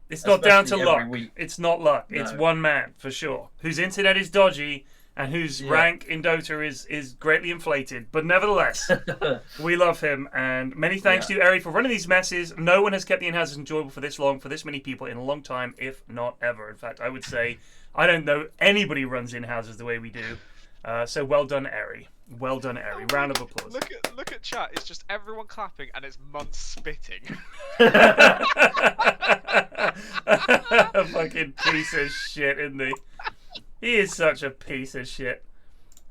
Speaker 2: It's not down to
Speaker 1: especially every
Speaker 2: luck.
Speaker 1: week.
Speaker 2: It's not luck. It's
Speaker 1: No.
Speaker 2: one man, for sure. Whose internet is dodgy and whose
Speaker 1: Yeah.
Speaker 2: rank in Dota is greatly inflated. But nevertheless, we love him. And many thanks to Ari for running these messes. No one has kept the in-houses enjoyable for this long, for this many people in a long time, if not ever. In fact, I would say I don't know anybody runs in-houses the way we do. So well done, Ari. Well done, Ari. Round of applause.
Speaker 3: Look at chat. It's just everyone clapping and it's Munt spitting.
Speaker 2: A fucking piece of shit, isn't he? He is such a piece of shit.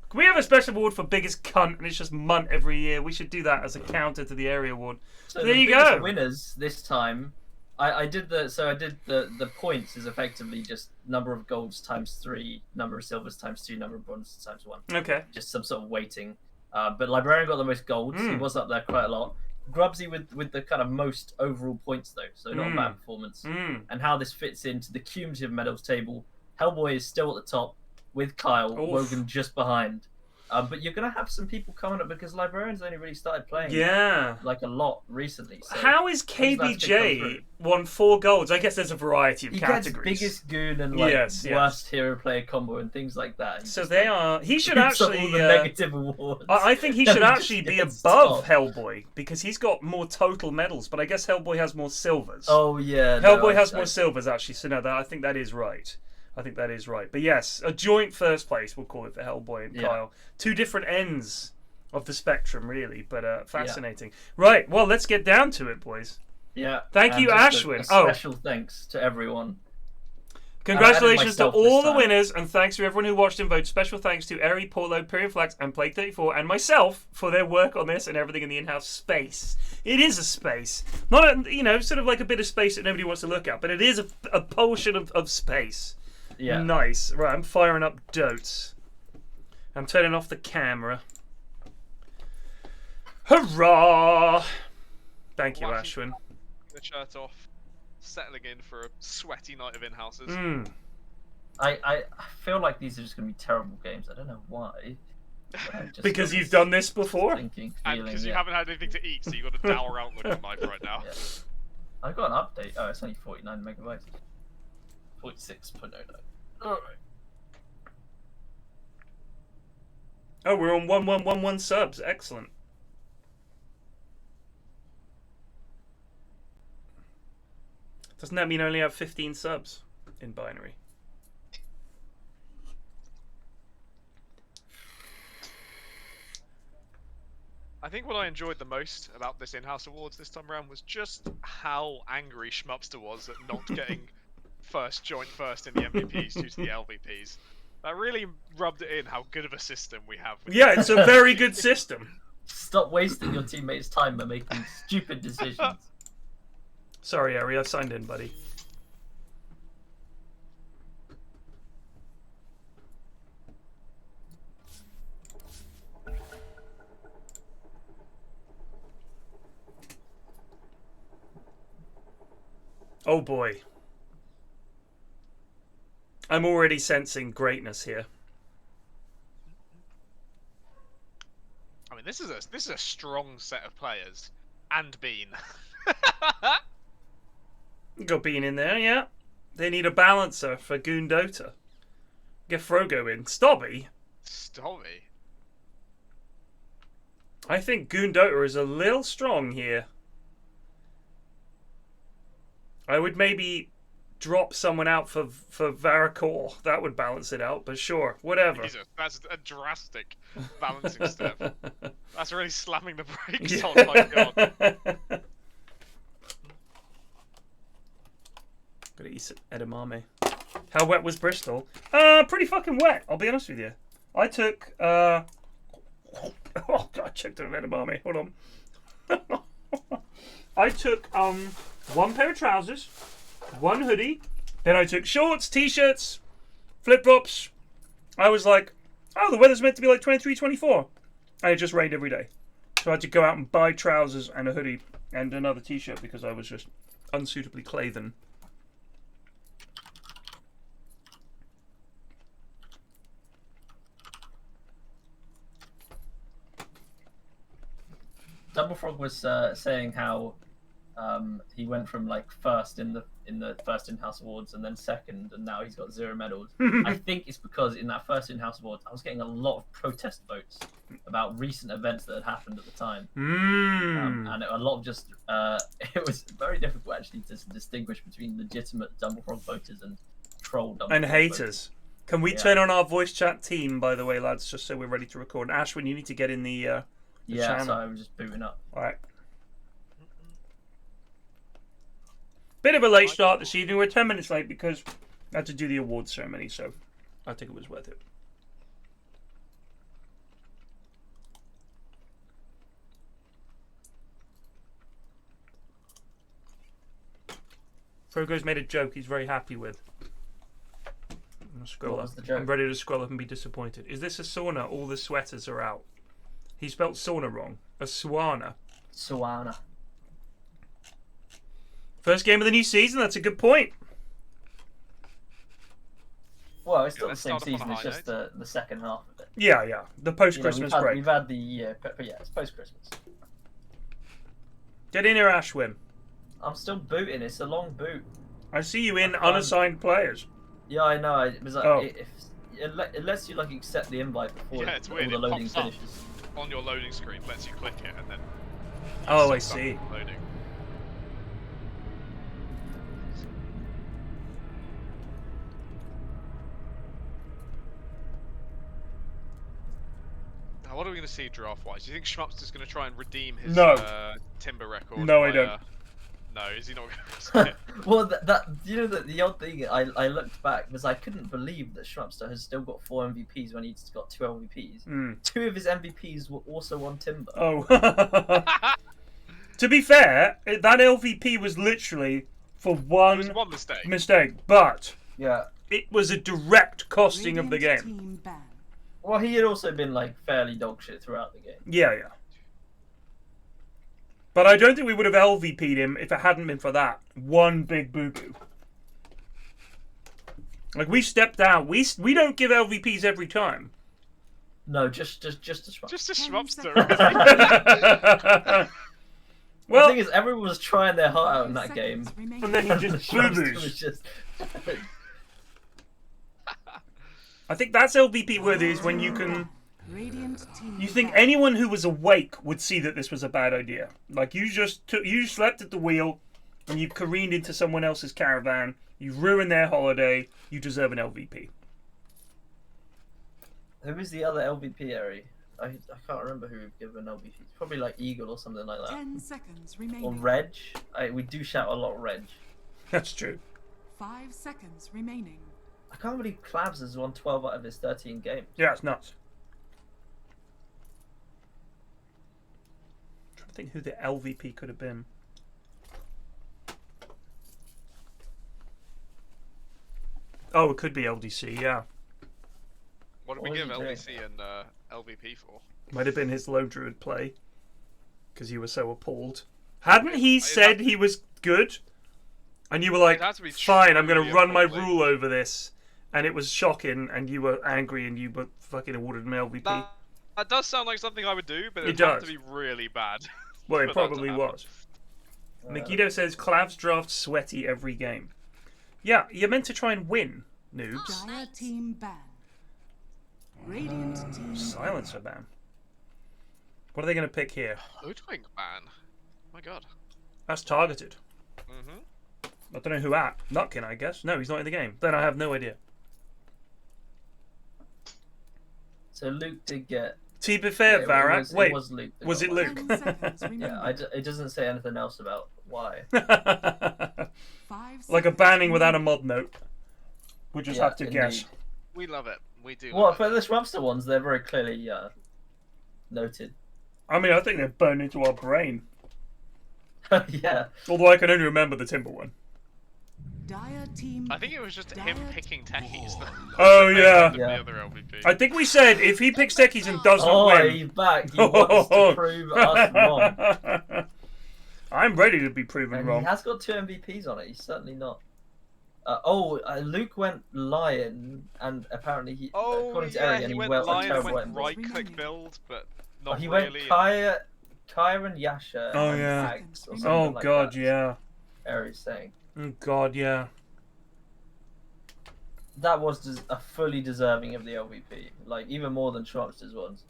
Speaker 2: Can we have a special award for biggest cunt and it's just Munt every year? We should do that as a counter to the area award.
Speaker 1: So
Speaker 2: there
Speaker 1: the
Speaker 2: you
Speaker 1: biggest
Speaker 2: go.
Speaker 1: Winners this time. I did the points is effectively just number of golds times 3, number of silvers times 2, number of bronzes times 1.
Speaker 2: Okay.
Speaker 1: Just some sort of weighting. But Librarian got the most golds. He was up there quite a lot. Grubsy with the kind of most overall points though, so not a bad performance. And how this fits into the cumulative medals table. Hellboy is still at the top with Kyle,
Speaker 2: Oof.
Speaker 1: Wogan just behind. But you're gonna have some people coming up because librarians only really started playing.
Speaker 2: Yeah.
Speaker 1: Like a lot recently. So
Speaker 2: How is
Speaker 1: those lads could come
Speaker 2: KBJ
Speaker 1: through.
Speaker 2: won 4 golds? I guess there's a variety of
Speaker 1: He
Speaker 2: categories.
Speaker 1: gets biggest goon and like
Speaker 2: Yes, yes.
Speaker 1: worst hero player combo and things like that. He
Speaker 2: So
Speaker 1: just,
Speaker 2: they
Speaker 1: like,
Speaker 2: are. He should
Speaker 1: gives up
Speaker 2: actually.
Speaker 1: all the negative awards.
Speaker 2: I think he
Speaker 1: No,
Speaker 2: should
Speaker 1: he just
Speaker 2: actually be
Speaker 1: gets
Speaker 2: above
Speaker 1: top.
Speaker 2: Hellboy because he's got more total medals. But I guess Hellboy has more silvers.
Speaker 1: Oh yeah.
Speaker 2: Hellboy
Speaker 1: no,
Speaker 2: has more silvers actually. So no, I think that is right. I think that is right. But yes, a joint first place. We'll call it for Hellboy and
Speaker 1: Yeah.
Speaker 2: Kyle. 2 different ends of the spectrum, really. But fascinating. Right. Well, let's get down to it, boys.
Speaker 1: Yeah.
Speaker 2: Thank
Speaker 1: and
Speaker 2: you,
Speaker 1: just
Speaker 2: Ashwin.
Speaker 1: A
Speaker 2: Oh.
Speaker 1: special thanks to everyone.
Speaker 2: Congratulations to
Speaker 1: myself
Speaker 2: all
Speaker 1: this
Speaker 2: the
Speaker 1: time.
Speaker 2: winners, and thanks to everyone who watched and voted. Special thanks to Ivory, Paulo, Pyrion Flax, and Plague34, and myself for their work on this and everything in the in-house space. It is a space, not a sort of like a bit of space that nobody wants to look at, but it is a portion of space.
Speaker 1: Yeah.
Speaker 2: Nice. Right, I'm firing up Dotes. I'm turning off the camera. Hurrah! Thank you,
Speaker 3: Watching-
Speaker 2: Ashwin.
Speaker 3: The shirt off, settling in for a sweaty night of in-houses.
Speaker 1: I feel like these are just gonna be terrible games. I don't know why.
Speaker 2: Because you've done this before?
Speaker 1: Thinking,
Speaker 3: And
Speaker 1: feeling,
Speaker 3: because you
Speaker 1: yeah.
Speaker 3: haven't had anything to eat, so you've got a dour outlook in life right now.
Speaker 1: Yeah. I got an update. Oh, it's only 49 megabytes. 46.09. Alright.
Speaker 2: Oh, we're on 1111 subs. Excellent. Doesn't that mean I only have 15 subs in binary?
Speaker 3: I think what I enjoyed the most about this in-house awards this time around was just how angry Schmupster was at not getting joint first in the MVPs due to the LVPs. That really rubbed it in how good of a system we have. With
Speaker 2: Yeah, it's a very good system.
Speaker 1: Stop wasting your teammates' time by making stupid decisions.
Speaker 2: Sorry, Ari, I signed in, buddy. Oh boy. I'm already sensing greatness here.
Speaker 3: I mean, this is a strong set of players, and Bean.
Speaker 2: Got Bean in there, yeah. They need a balancer for Goondota. Get Frogo in. Stobby?
Speaker 3: Stobby.
Speaker 2: I think Goondota is a little strong here. I would maybe drop someone out for Varacor. That would balance it out, but sure, whatever.
Speaker 3: That's a drastic balancing step. That's really slamming the brakes
Speaker 2: Yeah.
Speaker 3: on, my god.
Speaker 2: Gotta eat edamame. How wet was Bristol? Pretty fucking wet, I'll be honest with you. I took, oh, I checked on edamame, hold on. I took, 1 pair of trousers, 1 hoodie, then I took shorts, t-shirts, flip-flops. I was like, oh, the weather's meant to be like 23, 24. And it just rained every day. So I had to go out and buy trousers and a hoodie and another t-shirt because I was just unsuitably clathen.
Speaker 1: Doublefrog was saying how he went from like first in the first in-house awards and then second, and now he's got 0 medals. I think it's because in that first in-house awards, I was getting a lot of protest votes about recent events that had happened at the time, and a lot of just it was very difficult actually to distinguish between legitimate Doublefrog voters and troll Doublefrog
Speaker 2: And haters.
Speaker 1: voters.
Speaker 2: Can we
Speaker 1: Yeah.
Speaker 2: turn on our voice chat team, by the way, lads, just so we're ready to record? Ashwin, you need to get in the
Speaker 1: Yeah,
Speaker 2: channel.
Speaker 1: so I was just booting up.
Speaker 2: Alright. Bit of a late start this evening. We're 10 minutes late because I had to do the awards ceremony, so I think it was worth it. Frogo's made a joke he's very happy with. I'm gonna scroll
Speaker 1: What
Speaker 2: up.
Speaker 1: was the joke?
Speaker 2: I'm ready to scroll up and be disappointed. Is this a sauna? All the sweaters are out. He spelt sauna wrong. A sauna.
Speaker 1: Suana.
Speaker 2: First game of the new season. That's a good point.
Speaker 1: Well, it's still the
Speaker 3: let's
Speaker 1: same
Speaker 3: start off on a
Speaker 1: season. It's
Speaker 3: high
Speaker 1: just the second half of it.
Speaker 2: Yeah. The post-Christmas break.
Speaker 1: We've had the year, but yeah, it's post-Christmas.
Speaker 2: Get in here, Ashwin.
Speaker 1: I'm still booting. It's a long boot.
Speaker 2: I see you in unassigned players.
Speaker 1: Yeah, I know. It was like it lets you like accept the invite before
Speaker 3: Yeah, it's
Speaker 1: all
Speaker 3: weird.
Speaker 1: the
Speaker 3: It
Speaker 1: loading
Speaker 3: pops up
Speaker 1: finishes.
Speaker 3: on your loading screen, lets you click it, and then.
Speaker 2: Oh, I
Speaker 3: stops
Speaker 2: see.
Speaker 3: Loading. Now, what are we going to see draft-wise? Do you think Schmupster's going to try and redeem his Timber record?
Speaker 2: No, I don't.
Speaker 3: No, is he not going to?
Speaker 1: Well, the odd thing I looked back was I couldn't believe that Schmupster has still got 4 MVPs when he's got 2 LVPs. 2 of his MVPs were also on Timber.
Speaker 2: Oh. To be fair, that LVP was literally for one mistake, but
Speaker 1: yeah,
Speaker 2: it was a direct costing of the game.
Speaker 1: Well, he had also been like fairly dogshit throughout the game.
Speaker 2: Yeah. But I don't think we would have LVP'd him if it hadn't been for that one big boo-boo. Like, we stepped out. We don't give LVPs every time.
Speaker 1: No, just a Schmupster.
Speaker 3: Just a Schmupster.
Speaker 2: Well,
Speaker 1: the thing is, everyone was trying their heart out in that game.
Speaker 2: And then he just boo-boos. I think that's LVP worthy is when you can... You think anyone who was awake would see that this was a bad idea. Like, you slept at the wheel, and you careened into someone else's caravan, you ruined their holiday, you deserve an LVP.
Speaker 1: Who was the other LVP, Ari? I can't remember who we've given LVP. Probably like Eagle or something like that.
Speaker 5: 10 seconds remaining.
Speaker 1: Or Reg. We do shout a lot Reg.
Speaker 2: That's true.
Speaker 5: 5 seconds remaining.
Speaker 1: I can't believe Clabs has won 12 out of his 13 games.
Speaker 2: Yeah, it's nuts. I'm trying to think who the LVP could have been. Oh, it could be LDC, yeah.
Speaker 3: What did we give LDC and LVP for?
Speaker 2: Might have been his low druid play. Because you were so appalled. Hadn't he said he was good? And you were like, fine, I'm going to run my rule over this. And it was shocking, and you were angry, and you were fucking awarded an LVP.
Speaker 3: That does sound like something I would do, but it
Speaker 2: does
Speaker 3: have to be really bad.
Speaker 2: Well, it probably was. Megiddo says, Clavs draft sweaty every game. Yeah, you're meant to try and win, noobs.
Speaker 5: Dire team ban. Radiant team
Speaker 2: Silencer ban. What are they going to pick here?
Speaker 3: Hoodwink ban. My god.
Speaker 2: That's targeted.
Speaker 3: Mm-hmm.
Speaker 2: I don't know who at. Nutkin, I guess. No, he's not in the game. Then I have no idea.
Speaker 1: So Luke did get...
Speaker 2: To be fair, Varak. Wait,
Speaker 1: was Luke?
Speaker 2: Was it Luke?
Speaker 1: Yeah, it doesn't say anything else about why.
Speaker 2: Like a banning without a mod note. We just have to guess.
Speaker 3: We love it. We do.
Speaker 1: Well, for the Schmupster ones, they're very clearly noted.
Speaker 2: I mean, I think they're burned into our brain.
Speaker 1: Yeah.
Speaker 2: Although I can only remember the Timber one.
Speaker 3: I think it was just him picking techies.
Speaker 2: Oh, yeah.
Speaker 3: The other LVP.
Speaker 2: I think we said if he picks techies and doesn't win...
Speaker 1: he's back. He wants to prove us wrong.
Speaker 2: I'm ready to be proven
Speaker 1: and
Speaker 2: wrong.
Speaker 1: He has got 2 MVPs on it. He's certainly not. Luke went Lion, and apparently he, according to Eric,
Speaker 3: he went Lion and went right-click build, but not
Speaker 1: he
Speaker 3: really.
Speaker 1: Went Kyron, Yasha,
Speaker 2: oh,
Speaker 1: and
Speaker 2: yeah.
Speaker 1: Ags or something like
Speaker 2: God,
Speaker 1: that,
Speaker 2: yeah.
Speaker 1: Eri's saying.
Speaker 2: Oh, God, yeah.
Speaker 1: That was a fully deserving of the LVP, like even more than Schmupster's ones.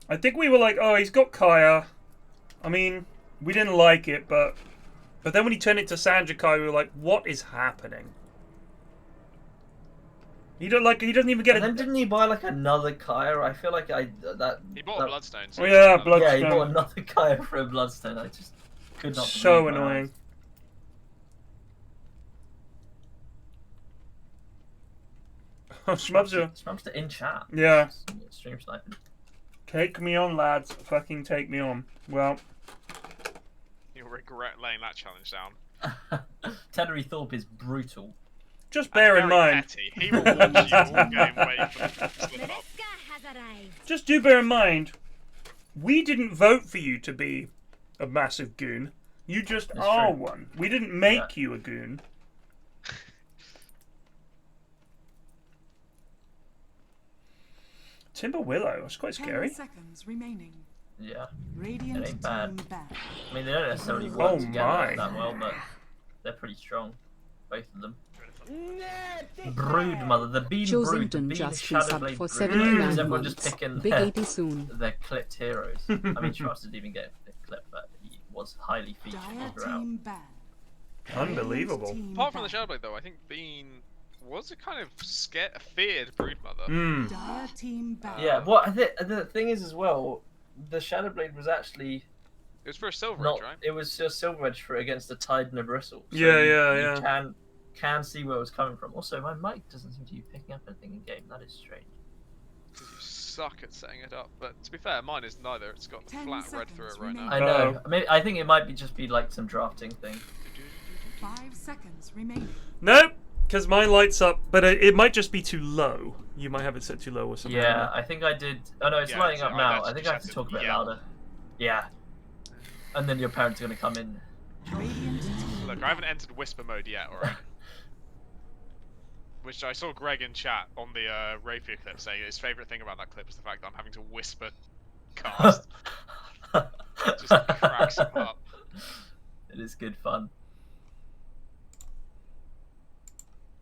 Speaker 2: I think we were like, oh, he's got Kaya. I mean, we didn't like it, but then when he turned it to Sanjakai, we were like, what is happening? He doesn't even get
Speaker 1: and then didn't he buy like another Kaya? I feel like
Speaker 3: he bought a Bloodstone. So
Speaker 2: yeah, Bloodstone.
Speaker 1: Yeah, he bought another Kaya for a Bloodstone. I just could not.
Speaker 2: So annoying. Oh,
Speaker 1: Schmupster in chat.
Speaker 2: Yeah.
Speaker 1: Stream sniping.
Speaker 2: Take me on, lads. Fucking take me on. Well.
Speaker 3: You'll regret laying that challenge down.
Speaker 1: Teneri Thorpe is brutal.
Speaker 2: Just bear in mind.
Speaker 3: Petty. He will watch you all game wait for the slip up.
Speaker 2: Just do bear in mind, we didn't vote for you to be a massive goon. You just are one. We didn't make you a goon. Timber Willow. That's quite
Speaker 8: 10
Speaker 2: scary.
Speaker 8: seconds remaining.
Speaker 1: Yeah.
Speaker 8: Radiant
Speaker 1: It ain't bad.
Speaker 8: team ban.
Speaker 1: I mean, they don't necessarily
Speaker 2: Oh
Speaker 1: work together
Speaker 2: my.
Speaker 1: that well, but they're pretty strong. Both of them. Broodmother, the Bean Brood, the
Speaker 4: Chosington
Speaker 1: Bean
Speaker 4: just
Speaker 1: Shadowblade
Speaker 4: resubbed for
Speaker 1: Brood.
Speaker 4: 79
Speaker 1: Is everyone just
Speaker 4: months.
Speaker 1: picking
Speaker 4: Big 80 soon.
Speaker 1: their clipped heroes? I mean, Tross didn't even get a clip, but he was highly featured
Speaker 8: Dire
Speaker 1: throughout.
Speaker 8: team ban.
Speaker 2: Unbelievable.
Speaker 8: Radiant team
Speaker 3: Apart from the
Speaker 8: ban.
Speaker 3: Shadowblade, though, I think Bean was a kind of feared Broodmother.
Speaker 2: Hmm.
Speaker 8: Dire team ban.
Speaker 1: Yeah, well, the thing is as well, the Shadowblade was actually
Speaker 3: It was for a Silver
Speaker 1: not.
Speaker 3: Edge, right?
Speaker 1: It was just Silver Edge for against the Tide and the Bristle. So
Speaker 2: Yeah,
Speaker 1: you can see where it was coming from. Also, my mic doesn't seem to be picking up anything in game. That is strange.
Speaker 3: Because you suck at setting it up. But to be fair, mine is neither. It's got the
Speaker 8: 10
Speaker 3: flat red through it right
Speaker 8: seconds
Speaker 3: now.
Speaker 1: I know. I mean, I think it might just be like some drafting thing.
Speaker 8: 5 seconds remaining.
Speaker 2: Nope, because mine lights up, but it might just be too low. You might have it set too low or something.
Speaker 1: Yeah, I think I did. Oh no, it's
Speaker 3: Yeah,
Speaker 1: lighting up
Speaker 3: I
Speaker 1: now.
Speaker 3: actually
Speaker 1: I think I have to
Speaker 3: just
Speaker 1: talk a bit
Speaker 3: yell.
Speaker 1: louder. Yeah. And then your parents are gonna come in.
Speaker 8: Radiant team
Speaker 3: Look, I haven't entered whisper mode yet, alright? Which I saw Greg in chat on the Rapier clip saying his favourite thing about that clip is the fact that I'm having to whisper cast. Just cracks him up.
Speaker 1: It is good fun.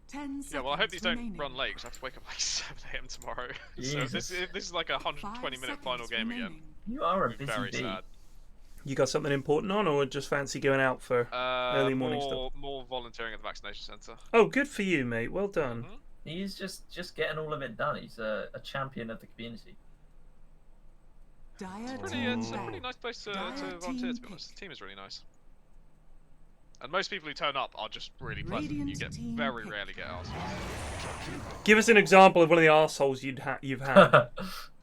Speaker 8: 10 seconds
Speaker 3: Yeah, well I hope these don't
Speaker 8: remaining.
Speaker 3: run late because I have to wake up like 7 AM tomorrow. So
Speaker 1: Jesus.
Speaker 3: this is like a 120-minute final game again.
Speaker 1: You are a
Speaker 3: I'll be
Speaker 1: busy
Speaker 3: very
Speaker 1: bee.
Speaker 3: sad.
Speaker 2: You got something important on, or just fancy going out for early morning stuff?
Speaker 3: More volunteering at the vaccination centre.
Speaker 2: Oh, good for you, mate. Well done.
Speaker 3: Mhm.
Speaker 1: He's just getting all of it done. He's a champion of the community.
Speaker 8: Dire
Speaker 3: It's
Speaker 8: team
Speaker 3: a
Speaker 8: ban.
Speaker 3: pretty nice place to
Speaker 8: Dire
Speaker 3: volunteer,
Speaker 8: team
Speaker 3: to be honest. The team is really nice. And most people who turn up are just really pleasant.
Speaker 8: Radiant
Speaker 3: You get
Speaker 8: team
Speaker 3: very
Speaker 8: pick.
Speaker 3: rarely get asked.
Speaker 2: Give us an example of one of the arseholes you've had.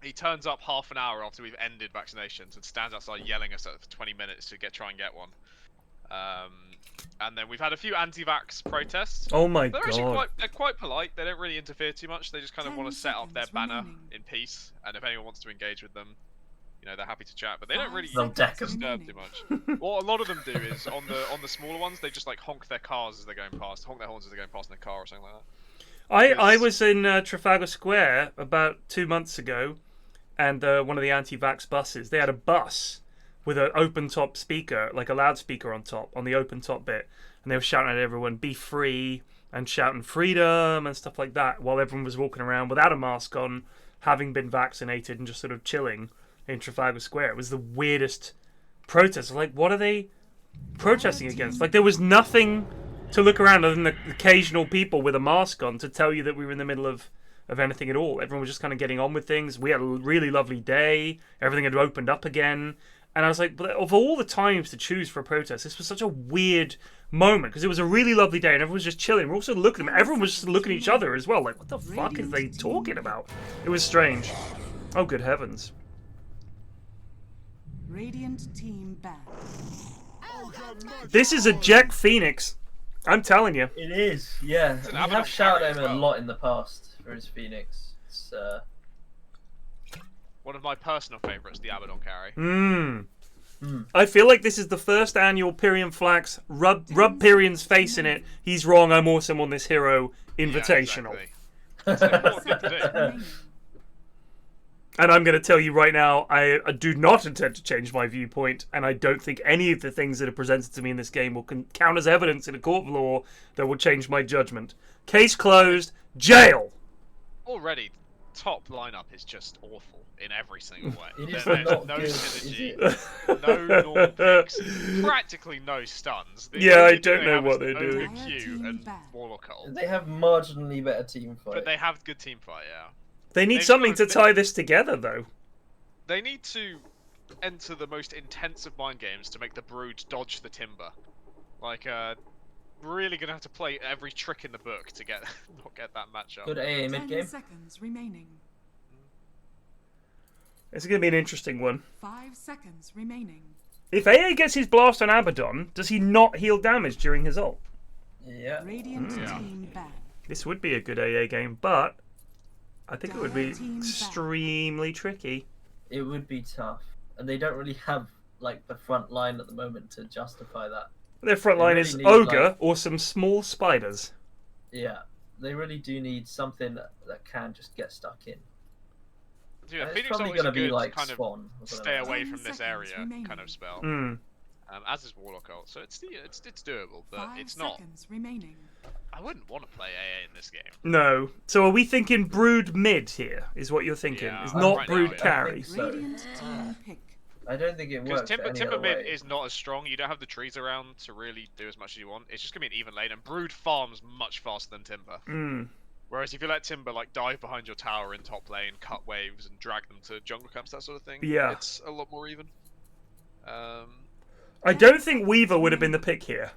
Speaker 3: He turns up half an hour after we've ended vaccinations and stands outside yelling at us for 20 minutes to try and get one. And then we've had a few anti-vax protests.
Speaker 2: Oh my
Speaker 3: They're actually
Speaker 2: god.
Speaker 3: they're quite polite. They don't really interfere too much. They just kind of
Speaker 8: 10
Speaker 3: want to set up their
Speaker 8: seconds
Speaker 3: banner
Speaker 8: remaining.
Speaker 3: in peace. And if anyone wants to engage with them, you know, they're happy to chat. But they don't really
Speaker 1: They'll deck 'em.
Speaker 3: disturb too much. What a lot of them do is on the smaller ones, they just like honk their cars as they're going past, honk their horns as they're going past in their car or something like that.
Speaker 2: I was in Trafalgar Square about 2 months ago, and one of the anti-vax buses, they had a bus with an open-top speaker, like a loudspeaker on top, on the open-top bit, and they were shouting at everyone, be free, and shouting freedom and stuff like that, while everyone was walking around without a mask on, having been vaccinated, and just sort of chilling in Trafalgar Square. It was the weirdest protest. Like, what are they protesting against? Like, there was nothing to look around other than the occasional people with a mask on to tell you that we were in the middle of anything at all. Everyone was just kind of getting on with things. We had a really lovely day. Everything had opened up again. And I was like, but of all the times to choose for a protest, this was such a weird moment because it was a really lovely day and everyone was just chilling. We're also looking at them. Everyone was just looking at each other as well. Like, what the fuck is they talking about? It was strange. Oh, good heavens.
Speaker 8: Radiant team ban.
Speaker 2: This is a Jack Phoenix. I'm telling you.
Speaker 1: It is, yeah.
Speaker 3: an
Speaker 1: We
Speaker 3: Abaddon
Speaker 1: have shouted
Speaker 3: carry
Speaker 1: at
Speaker 3: as
Speaker 1: him a
Speaker 3: well.
Speaker 1: lot in the past for his Phoenix. It's
Speaker 3: One of my personal favourites, the Abaddon carry.
Speaker 2: I feel like this is the first annual Pyrion Flax. Rub Pyrion's face in it. He's wrong. I'm awesome on this hero. Invitational.
Speaker 3: Yeah, exactly. It's an important thing to do.
Speaker 8: Remaining.
Speaker 2: And I'm going to tell you right now, I do not intend to change my viewpoint, and I don't think any of the things that are presented to me in this game will count as evidence in a court of law that will change my judgment. Case closed. Jail.
Speaker 3: Already, top lineup is just awful in every single way.
Speaker 1: It is
Speaker 3: There's
Speaker 1: not
Speaker 3: no
Speaker 1: good,
Speaker 3: synergy,
Speaker 1: is
Speaker 3: no normal picks, practically no stuns. The
Speaker 2: Yeah,
Speaker 3: only
Speaker 2: I
Speaker 3: thing
Speaker 2: don't
Speaker 3: they
Speaker 2: know
Speaker 3: have
Speaker 2: what
Speaker 3: is
Speaker 2: they do.
Speaker 3: Ogre Q and Warlock Cult.
Speaker 1: they have marginally better team fight.
Speaker 3: But they have good team fight, yeah.
Speaker 2: They need
Speaker 3: They've
Speaker 2: something
Speaker 3: got
Speaker 2: to
Speaker 3: a-
Speaker 2: tie this together, though.
Speaker 3: They need to enter the most intense of mind games to make the Brood dodge the timber. Like, really gonna have to play every trick in the book to get not get that matchup.
Speaker 1: Good AA
Speaker 8: 10
Speaker 1: mid game.
Speaker 8: seconds remaining.
Speaker 2: It's going to be an interesting one.
Speaker 8: 5 seconds remaining.
Speaker 2: If AA gets his blast on Abaddon, does he not heal damage during his ult?
Speaker 1: Yeah.
Speaker 8: Radiant team ban.
Speaker 2: This would be a good AA game, but I think it would be extremely tricky.
Speaker 1: It would be tough, and they don't really have like the front line at the moment to justify that.
Speaker 2: Their front line
Speaker 1: really
Speaker 2: is
Speaker 1: need,
Speaker 2: Ogre
Speaker 1: like-
Speaker 2: or some small spiders.
Speaker 1: Yeah, they really do need something that can just get stuck in.
Speaker 3: Yeah,
Speaker 1: It's
Speaker 3: Phoenix
Speaker 1: probably
Speaker 3: Ult is a
Speaker 1: gonna be
Speaker 3: good
Speaker 1: like
Speaker 3: kind of
Speaker 1: Swan. or something
Speaker 3: stay
Speaker 1: like that.
Speaker 3: away
Speaker 8: 10
Speaker 3: from this
Speaker 8: seconds
Speaker 3: area
Speaker 8: remaining.
Speaker 3: kind of spell. As is Warlock Ult, so it's doable, but
Speaker 8: 5
Speaker 3: it's not.
Speaker 8: seconds remaining.
Speaker 3: I wouldn't want to play AA in this game.
Speaker 2: No. So are we thinking Brood mid here? Is what you're thinking?
Speaker 3: Yeah,
Speaker 2: it's not
Speaker 3: right
Speaker 2: Brood
Speaker 3: now, yeah.
Speaker 2: carry.
Speaker 1: So,
Speaker 8: Radiant team pick.
Speaker 1: I don't think it
Speaker 3: Because
Speaker 1: works. any
Speaker 3: Timber
Speaker 1: other
Speaker 3: mid
Speaker 1: way.
Speaker 3: is not as strong. You don't have the trees around to really do as much as you want. It's just gonna be an even lane, and Brood farms much faster than Timber. Whereas if you let Timber like dive behind your tower in top lane, cut waves, and drag them to jungle camps, that sort of thing,
Speaker 2: Yeah.
Speaker 3: it's a lot more even.
Speaker 2: I don't think Weaver would have been the pick here.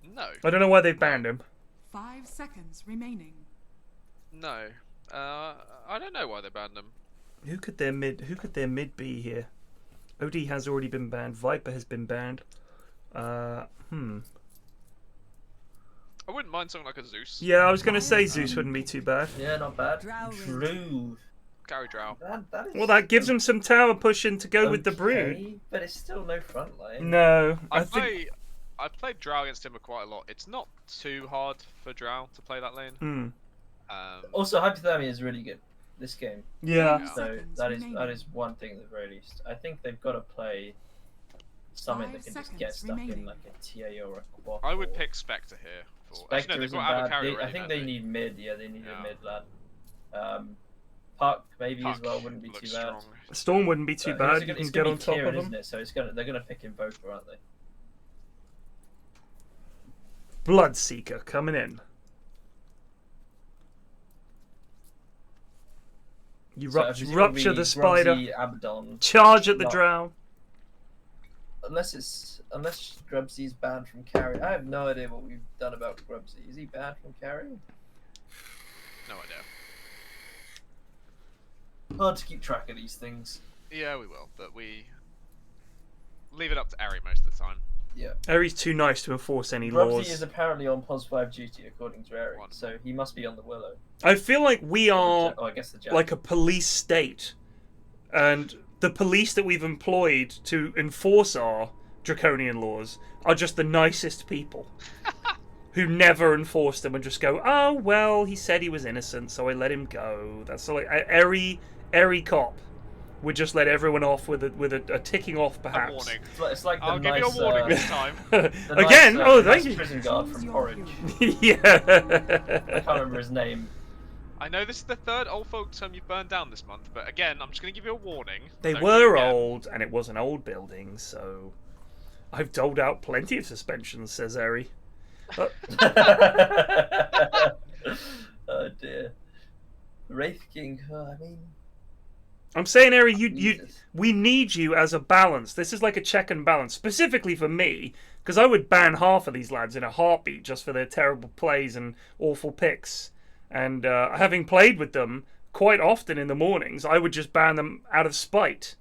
Speaker 3: No.
Speaker 2: I don't know why they've banned him.
Speaker 8: 5 seconds remaining.
Speaker 3: No. I don't know why they banned him.
Speaker 2: Who could their mid be here? OD has already been banned. Viper has been banned.
Speaker 3: I wouldn't mind something like a Zeus.
Speaker 2: Yeah, I was gonna say Zeus wouldn't be too bad.
Speaker 1: Yeah, not bad.
Speaker 8: Drow
Speaker 1: Drew.
Speaker 3: Carry Drow.
Speaker 1: That is
Speaker 2: Well, that gives him some tower pushing to go with the Brood.
Speaker 1: okay, but it's still no front line.
Speaker 2: No,
Speaker 3: I've played Drow against Timber quite a lot. It's not too hard for Drow to play that lane.
Speaker 1: Also, hypothermia is really good this game.
Speaker 2: Yeah.
Speaker 1: So that is one thing at the very least. I think they've got to play something that
Speaker 8: 5
Speaker 1: can just get
Speaker 8: seconds
Speaker 1: stuck in
Speaker 8: remaining.
Speaker 1: like a TA or a quad.
Speaker 3: I would pick Spectre here.
Speaker 1: Spectre
Speaker 3: Actually, no, they've
Speaker 1: isn't
Speaker 3: got Ava
Speaker 1: bad.
Speaker 3: Carry
Speaker 1: I
Speaker 3: already,
Speaker 1: think
Speaker 3: don't
Speaker 1: they need mid. Yeah, they need
Speaker 3: Yeah.
Speaker 1: a mid lad. Puck maybe as
Speaker 3: Puck
Speaker 1: well wouldn't be
Speaker 3: looks
Speaker 1: too bad.
Speaker 3: strong.
Speaker 2: Storm wouldn't be too
Speaker 1: But
Speaker 2: bad.
Speaker 1: it's
Speaker 2: You
Speaker 1: gonna
Speaker 2: can get
Speaker 1: be
Speaker 2: on top
Speaker 1: Ciaran,
Speaker 2: of
Speaker 1: isn't
Speaker 2: them.
Speaker 1: it? So they're gonna pick Invoker, aren't they?
Speaker 2: Bloodseeker coming in. You
Speaker 1: So I
Speaker 2: rupture,
Speaker 1: presume it'll
Speaker 2: rupture
Speaker 1: be
Speaker 2: the spider.
Speaker 1: Grubsy, Abaddon.
Speaker 2: Charge at the
Speaker 1: not-
Speaker 2: drow.
Speaker 1: Unless Grubsy's banned from carry. I have no idea what we've done about Grubsy. Is he banned from carry?
Speaker 3: No idea.
Speaker 1: Hard to keep track of these things.
Speaker 3: Yeah, we will, but we leave it up to Ari most of the time.
Speaker 1: Yeah.
Speaker 2: Aries too nice to enforce any
Speaker 1: Grubsy
Speaker 2: laws.
Speaker 1: is apparently on +5 duty according to Eric,
Speaker 3: Wonderful.
Speaker 1: so he must be on the Willow.
Speaker 2: I feel like we are
Speaker 1: Oh, I guess the Jack.
Speaker 2: like a police state, and the police that we've employed to enforce our draconian laws are just the nicest people who never enforce them and just go, oh well, he said he was innocent, so I let him go. That's like every cop would just let everyone off with a ticking off,
Speaker 3: A
Speaker 2: perhaps.
Speaker 3: warning.
Speaker 1: It's like the
Speaker 3: I'll
Speaker 1: nice,
Speaker 3: give you a warning this time.
Speaker 1: the
Speaker 2: Again?
Speaker 1: nice,
Speaker 2: Oh,
Speaker 1: nice
Speaker 2: thank you.
Speaker 1: prison guard from Porridge.
Speaker 2: Yeah.
Speaker 1: I can't remember his name.
Speaker 3: I know this is the third old folks home you burned down this month, but again, I'm just going to give you a warning.
Speaker 2: They
Speaker 3: Don't
Speaker 2: were
Speaker 3: do it again.
Speaker 2: old, and it was an old building, so I've doled out plenty of suspensions, says Eri.
Speaker 1: Oh dear. Wraith King, I mean...
Speaker 2: I'm saying, Eri,
Speaker 1: Jesus.
Speaker 2: we need you as a balance. This is like a check and balance, specifically for me, because I would ban half of these lads in a heartbeat just for their terrible plays and awful picks. And having played with them quite often in the mornings, I would just ban them out of spite.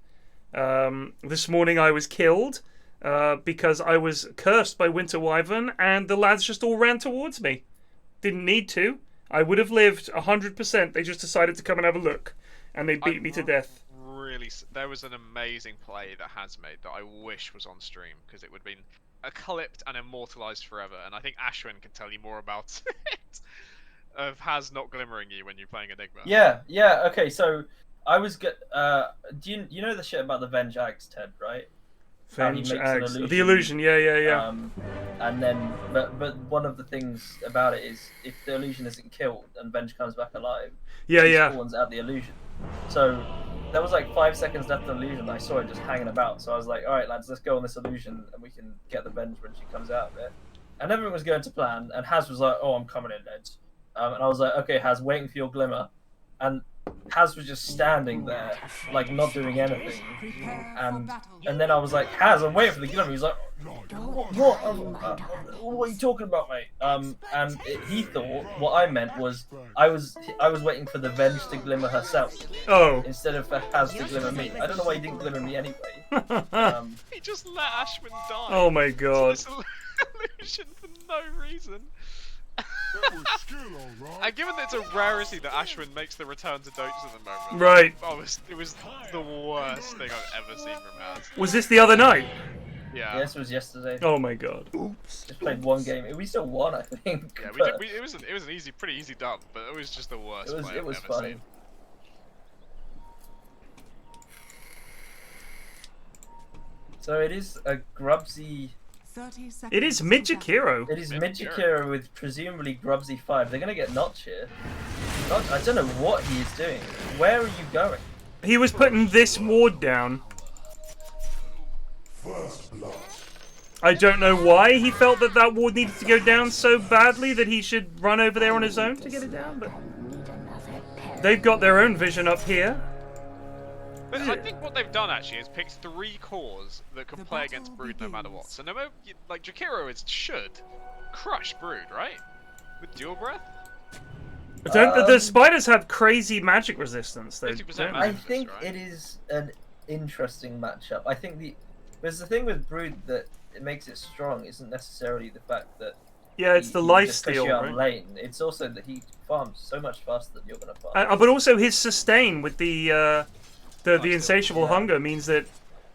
Speaker 2: This morning I was killed because I was cursed by Winter Wyvern, and the lads just all ran towards me. Didn't need to. I would have lived 100%. They just decided to come and have a look, and they beat me to death.
Speaker 3: Really, there was an amazing play that Has made that I wish was on stream, because it would have been clipped and immortalized forever, and I think Ashwin can tell you more about it. Of Has not glimmering you when you're playing Enigma.
Speaker 1: Yeah, okay, so I was do you know the shit about the Venge Axe, Ted, right? How he
Speaker 2: Venge
Speaker 1: makes an
Speaker 2: Axe. The illusion, yeah.
Speaker 1: And then, but one of the things about it is if the illusion isn't killed and Venge comes back alive, he spawns out the illusion. So there was like 5 seconds left of the illusion. I saw it just hanging about, so I was like, all right, lads, let's go on this illusion and we can get the Venge when she comes out of it. And everyone was going to plan, and Has was like, oh, I'm coming in, lads. And I was like, okay, Has, waiting for your glimmer. And Has was just standing there, like not doing anything. And then I was like, Has, I'm waiting for the glimmer. He's like, what are you talking about, mate? He thought what I meant was I was waiting for the Venge to glimmer herself.
Speaker 2: Oh.
Speaker 1: Instead of for Has to glimmer me. I don't know why he didn't glimmer me anyway.
Speaker 3: He just let Ashwin die.
Speaker 2: Oh my god.
Speaker 3: This illusion for no reason. And given that it's a rarity that Ashwin makes the return to Dota at the moment,
Speaker 2: Right.
Speaker 3: it was the worst thing I've ever seen from Has.
Speaker 2: Was this the other night?
Speaker 3: Yeah.
Speaker 1: Yes, it was yesterday.
Speaker 2: Oh my god.
Speaker 1: Just played one game. We still won, I think.
Speaker 3: Yeah, it was an pretty easy dub, but it was just the worst play
Speaker 1: It was
Speaker 3: I've ever
Speaker 1: funny.
Speaker 3: seen.
Speaker 1: So it is a Grubsy.
Speaker 8: 30 seconds.
Speaker 2: It is mid Jakiro.
Speaker 1: It is mid Jakiro with presumably Grubsy 5. They're gonna get Notch here. Notch, I don't know what he is doing. Where are you going?
Speaker 2: He was putting this ward down. I don't know why he felt that that ward needed to go down so badly that he should run over there on his own to get it down, but they've got their own vision up here.
Speaker 3: But I think what they've done actually is picked 3 cores that can play against Brood no matter what. So no matter, like Jakiro should crush Brood, right? With dual breath.
Speaker 2: The spiders have crazy magic resistance. Though,
Speaker 3: 50%
Speaker 1: I
Speaker 3: magic
Speaker 1: think
Speaker 3: resist, right?
Speaker 1: it is an interesting matchup. I think there's the thing with Brood that it makes it strong isn't necessarily the fact that
Speaker 2: it's the life steal, right?
Speaker 1: lane. It's also that he farms so much faster than you're gonna farm.
Speaker 2: But also his sustain with the insatiable hunger means that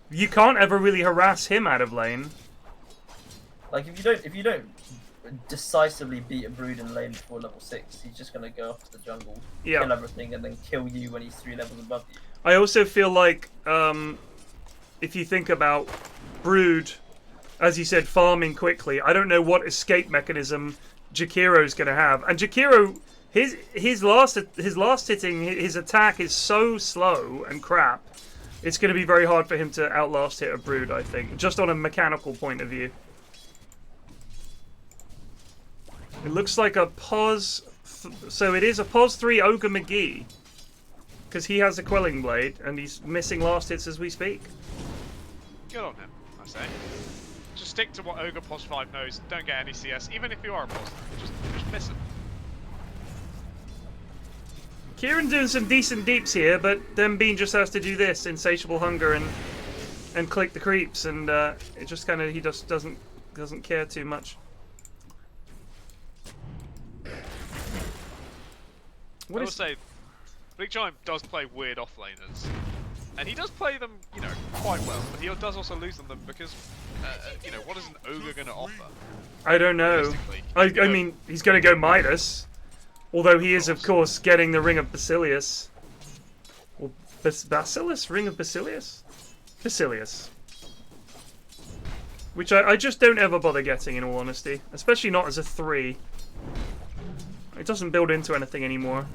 Speaker 2: you can't ever really harass him out of lane.
Speaker 1: Like if you don't decisively beat a Brood in lane before level 6, he's just gonna go off to the jungle, kill everything, and then kill you when he's 3 levels above you.
Speaker 2: I also feel like if you think about Brood, as you said, farming quickly, I don't know what escape mechanism Jakiro's going to have. And Jakiro, his last hitting, his attack is so slow and crap. It's going to be very hard for him to outlast hit a Brood, I think, just on a mechanical point of view. It looks like a pos. So it is a pos 3 Ogre McGee, because he has a Quelling Blade and he's missing last hits as we speak.
Speaker 3: Good on him, I say. Just stick to what Ogre pos 5 knows. Don't get any CS, even if you are a pos 3. Just miss him.
Speaker 2: Ciaran doing some decent deeps here, but then Bean just has to do this, insatiable hunger, and click the creeps, and it just kind of he just doesn't care too much.
Speaker 3: I will say, Big Giant does play weird offlaners, and he does play them, quite well. But he does also lose on them because, what is an Ogre going to offer?
Speaker 2: I don't know. I mean, he's going to go Midas. Although he is, of course, getting the Ring of Basilius. Or Bacillus? Ring of Basilius? Basilius. Which I just don't ever bother getting, in all honesty. Especially not as a 3. It doesn't build into anything anymore.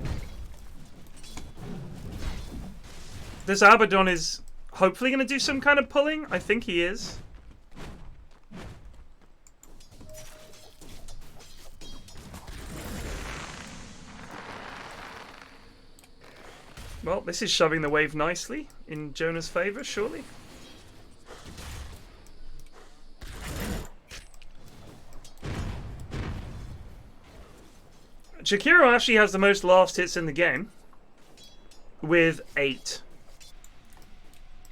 Speaker 2: This Abaddon is hopefully going to do some kind of pulling. I think he is. Well, this is shoving the wave nicely in Jonah's favour, surely. Jakiro actually has the most last hits in the game, with 8.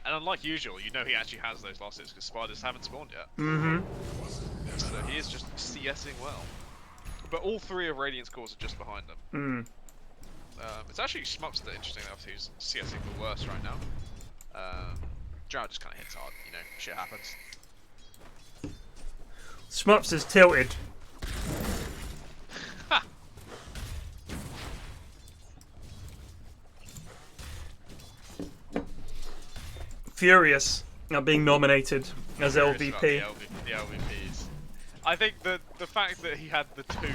Speaker 3: And unlike usual, he actually has those last hits because spiders haven't spawned yet.
Speaker 2: Mm-hmm.
Speaker 3: So he is just CSing well. But all 3 of Radiant's cores are just behind them.
Speaker 2: Mm.
Speaker 3: It's actually Schmups that, interesting enough, who's CSing the worst right now. Drought just kind of hits hard, shit happens.
Speaker 2: Schmups is tilted. Furious at being nominated as LVP.
Speaker 3: The LVPs. I think that the fact that he had the 2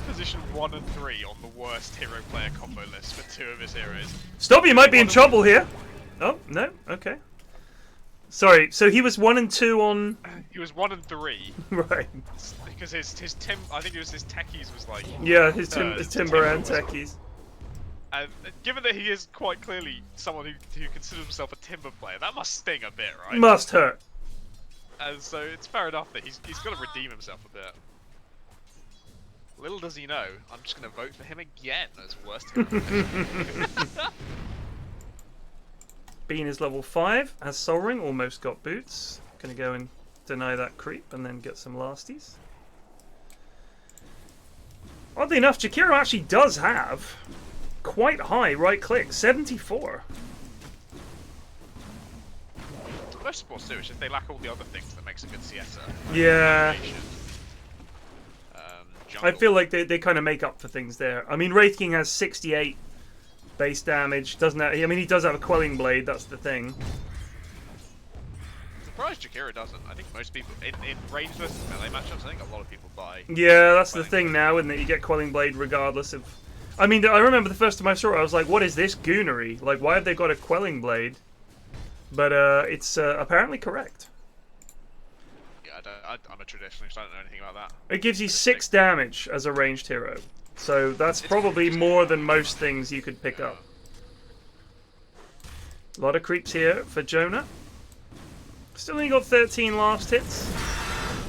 Speaker 3: position 1 and 3 on the worst hero player combo list for 2 of his heroes.
Speaker 2: Stop! You might be in trouble here. Oh no. Okay. Sorry. So he was 1 and 2 on.
Speaker 3: He was 1 and 3.
Speaker 2: Right.
Speaker 3: Because his I think it was his techies was like.
Speaker 2: Yeah, his timber and techies.
Speaker 3: And given that he is quite clearly someone who considers himself a timber player, that must sting a bit, right?
Speaker 2: Must hurt.
Speaker 3: And so it's fair enough that he's got to redeem himself a bit. Little does he know, I'm just going to vote for him again as worst hero player.
Speaker 2: Bean is level 5, has Soul Ring, almost got boots. Gonna go and deny that creep and then get some lasties. Oddly enough, Jakiro actually does have quite high right click, 74.
Speaker 3: Most supports do, it's just they lack all the other things that makes a good CSer.
Speaker 2: Yeah. I
Speaker 3: Jungle.
Speaker 2: feel like they kind of make up for things there. I mean, Wraith King has 68 base damage. Doesn't have, I mean, he does have a Quelling Blade, that's the thing.
Speaker 3: The surprised Jakira doesn't. I think most people in range versus melee matchups, I think a lot of people buy.
Speaker 2: Yeah, that's the thing now, isn't it? You get Quelling Blade regardless of. I mean, I remember the first time I saw it, I was like, "What is this goonery? Like, why have they got a Quelling Blade?" But it's apparently correct.
Speaker 3: Yeah, I'm a traditionalist. I don't know anything about that.
Speaker 2: It gives you 6 damage as a ranged hero, so that's probably more than most things you could pick up. A lot of creeps here for Jonah. Still only got 13 last hits.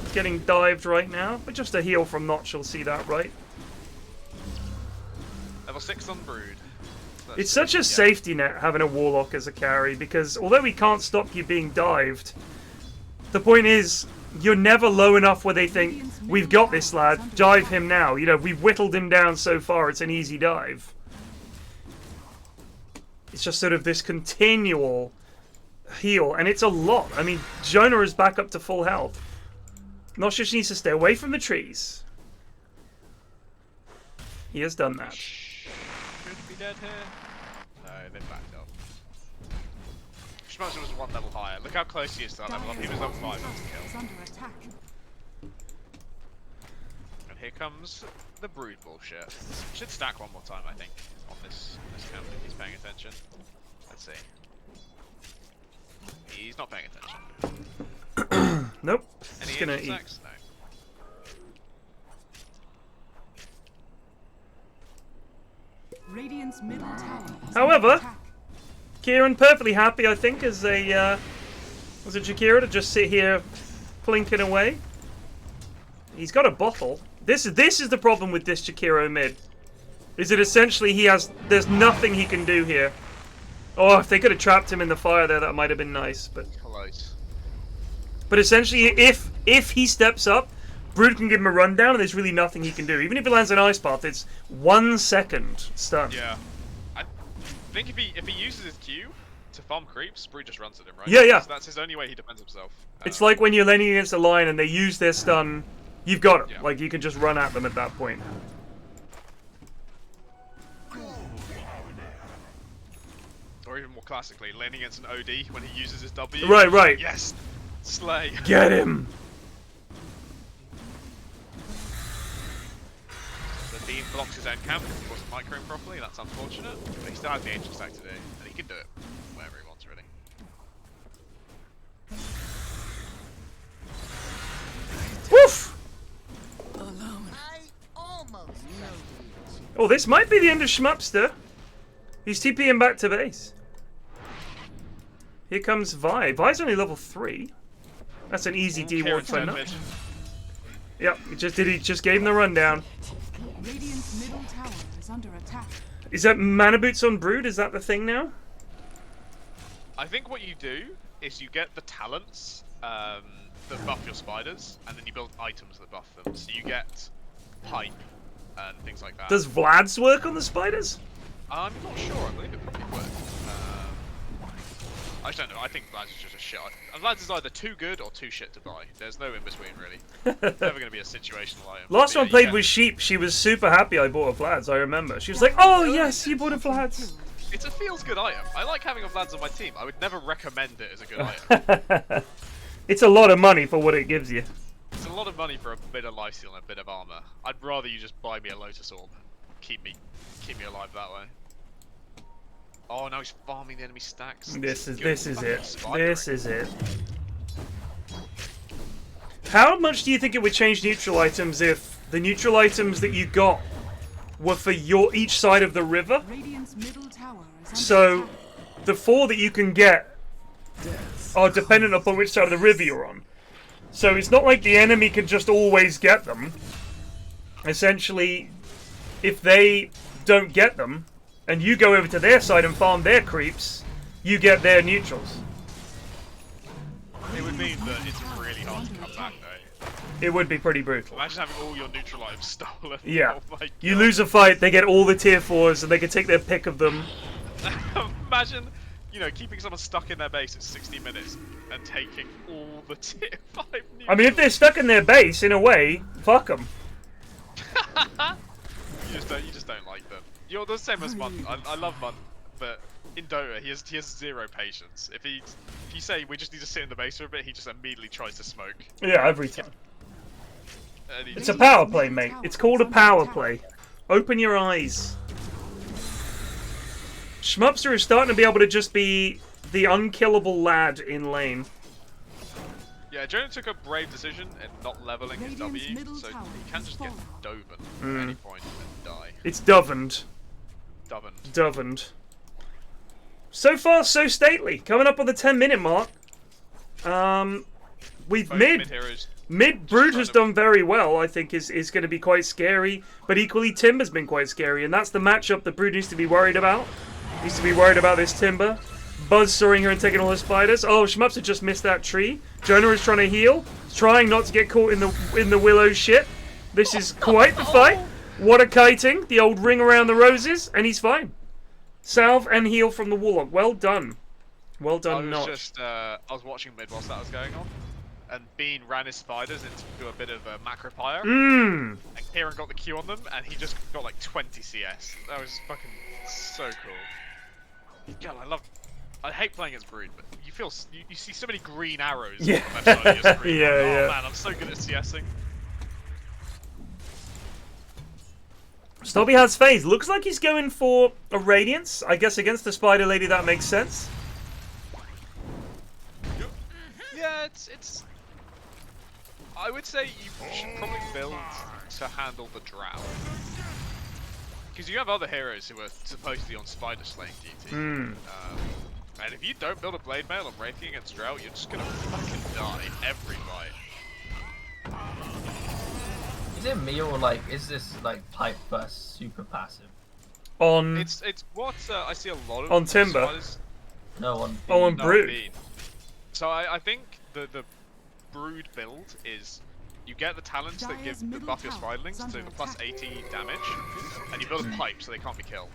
Speaker 2: He's getting dived right now, but just a heal from Notch will see that right.
Speaker 3: Level 6 on Brood.
Speaker 2: It's such a safety net having a Warlock as a carry, because although he can't stop you being dived, the point is, you're never low enough where they think, we've got this lad, dive him now. You know, we've whittled him down so far, it's an easy dive. It's just sort of this continual heal, and it's a lot. I mean, Jonah is back up to full health. Notch just needs to stay away from the trees. He has done that.
Speaker 3: Should be dead here. No, they backed up. Schmutzler was 1 level higher. Look how close he is to that level up. He was level 5 to kill. And here comes the Brood bullshit. Should stack one more time, I think, on this count if he's paying attention. Let's see. He's not paying attention.
Speaker 2: Nope.
Speaker 3: Any
Speaker 2: He's gonna
Speaker 3: ancient
Speaker 2: eat.
Speaker 3: stacks? No.
Speaker 8: Radiant's middle tower is
Speaker 2: However,
Speaker 8: under attack.
Speaker 2: Ciaran perfectly happy, I think, as a Jakira to just sit here plinking away. He's got a bottle. This is the problem with this Jakiro mid. Is that essentially there's nothing he can do here. Oh, if they could have trapped him in the fire there, that might have been nice, but
Speaker 3: Close.
Speaker 2: But essentially, if he steps up, Brood can give him a rundown, and there's really nothing he can do. Even if he lands an Ice Path, it's 1 second stun.
Speaker 3: Yeah. I think if he uses his Q to farm creeps, Brood just runs at him, right?
Speaker 2: Yeah, yeah.
Speaker 3: So that's his only way he defends himself.
Speaker 2: It's like when you're laning against a line and they use their stun, you've got him.
Speaker 3: Yeah.
Speaker 2: Like, you can just run at them at that point.
Speaker 3: Or even more classically, laning against an OD when he uses his W.
Speaker 2: Right, right.
Speaker 3: Yes! Slay.
Speaker 2: Get him!
Speaker 3: The Dean blocks his own camp because he wasn't microing properly, that's unfortunate. But he still has the Ancient Stack to do, and he can do it wherever he wants, really.
Speaker 2: Woof! Oh, this might be the end of Schmupster. He's TPing back to base. Here comes Vi. Vi's only level 3. That's an easy D ward for Nut. Yep, he just gave him the rundown.
Speaker 8: Radiant's middle tower is under attack.
Speaker 2: Is that Mana Boots on Brood? Is that the thing now?
Speaker 3: I think what you do is you get the talents that buff your spiders, and then you build items that buff them. So you get pipe and things like that.
Speaker 2: Does Vlad's work on the spiders?
Speaker 3: I'm not sure. I believe it probably would. I just don't know. I think Vlad's is just a shit. Vlad's is either too good or too shit to buy. There's no in between, really. It's never going to be a situational item.
Speaker 2: Last
Speaker 3: But
Speaker 2: one
Speaker 3: yeah,
Speaker 2: played with Sheep, she was super happy I bought a Vlad's, I remember. She was like, oh yes, you bought a Vlad's.
Speaker 3: It's a feels good item. I like having a Vlad's on my team. I would never recommend it as a good item.
Speaker 2: It's a lot of money for what it gives you.
Speaker 3: It's a lot of money for a bit of life steal and a bit of armor. I'd rather you just buy me a Lotus Orb. Keep me alive that way. Oh, now he's farming the enemy stacks.
Speaker 2: This is
Speaker 3: Fucking
Speaker 2: it.
Speaker 3: spider
Speaker 2: This
Speaker 3: ring.
Speaker 2: is it. How much do you think it would change neutral items if the neutral items that you got were for each side of the river?
Speaker 8: Radiant's middle tower is under
Speaker 2: So
Speaker 8: attack.
Speaker 2: the 4 that you can get are dependent upon which side of the river you're on. So it's not like the enemy can just always get them. Essentially, if they don't get them, and you go over to their side and farm their creeps, you get their neutrals.
Speaker 3: It would mean that it's really hard to come back, though.
Speaker 2: It would be pretty brutal.
Speaker 3: Imagine having all your neutral items stolen.
Speaker 2: Yeah.
Speaker 3: Oh my
Speaker 2: You
Speaker 3: God.
Speaker 2: lose a fight, they get all the tier 4s, and they can take their pick of them.
Speaker 3: Imagine, keeping someone stuck in their base at 60 minutes and taking all the tier 5 neutrals.
Speaker 2: I mean, if they're stuck in their base, in a way, fuck them.
Speaker 3: You just don't like them. You're the same as Mun. I love Mun, but in Dota, he has zero patience. If you say we just need to sit in the base for a bit, he just immediately tries to smoke.
Speaker 2: Yeah, every time.
Speaker 3: And he
Speaker 2: It's
Speaker 3: just-
Speaker 2: a power play, mate. It's called a power play. Open your eyes. Schmupster is starting to be able to just be the unkillable lad in lane.
Speaker 3: Yeah, Jonah took a brave decision in not leveling his
Speaker 8: Radiant's
Speaker 3: W,
Speaker 8: middle
Speaker 3: so
Speaker 8: tower
Speaker 3: he can
Speaker 8: has
Speaker 3: just get
Speaker 8: fallen.
Speaker 3: Doven at any point and die.
Speaker 2: It's Dovend.
Speaker 3: Doven.
Speaker 2: Dovend. So far, so stately. Coming up on the 10-minute mark. We've
Speaker 3: Both
Speaker 2: mid
Speaker 3: mid-heroes.
Speaker 2: Brood has
Speaker 3: trying to-
Speaker 2: done very well. I think is going to be quite scary. But equally, Timber's been quite scary, and that's the matchup that Brood needs to be worried about. Needs to be worried about this Timber. Buzz soaring here and taking all the spiders. Oh, Shmups had just missed that tree. Jonah is trying to heal, trying not to get caught in the willow shit. This is quite the fight. What a kiting! The old ring around the roses, and he's fine. Salve and heal from the Warlock. Well done. Well done, Notch.
Speaker 3: I was watching mid whilst that was going on, and Bean ran his spiders into a bit of a macro fire, and Ciaran got the Q on them, and he just got like 20 CS. That was fucking so cool. God, I hate playing as Brood, but you see so many green arrows on the left side of your screen.
Speaker 2: Yeah,
Speaker 3: Like, oh
Speaker 2: yeah.
Speaker 3: man, I'm so good at CSing.
Speaker 2: Stobby has phase. Looks like he's going for a Radiance. I guess against the Spider Lady that makes sense.
Speaker 3: Yeah, it's. I would say you should probably build to handle the Drow. Because you have other heroes who are supposedly on spider slaying duty. And if you don't build a Blade Mail and Wraithing against Drow, you're just gonna fucking die every fight.
Speaker 1: Is it me or like is this like pipe burst super passive?
Speaker 2: On
Speaker 3: It's what I see a lot of
Speaker 2: On Timber?
Speaker 3: spiders.
Speaker 1: No one.
Speaker 2: on
Speaker 3: No,
Speaker 2: Brood.
Speaker 3: Bean. So I think the Brood build is you get the talents that give the buff your spiderlings, so the plus 80 damage, and you build a pipe so they can't be killed.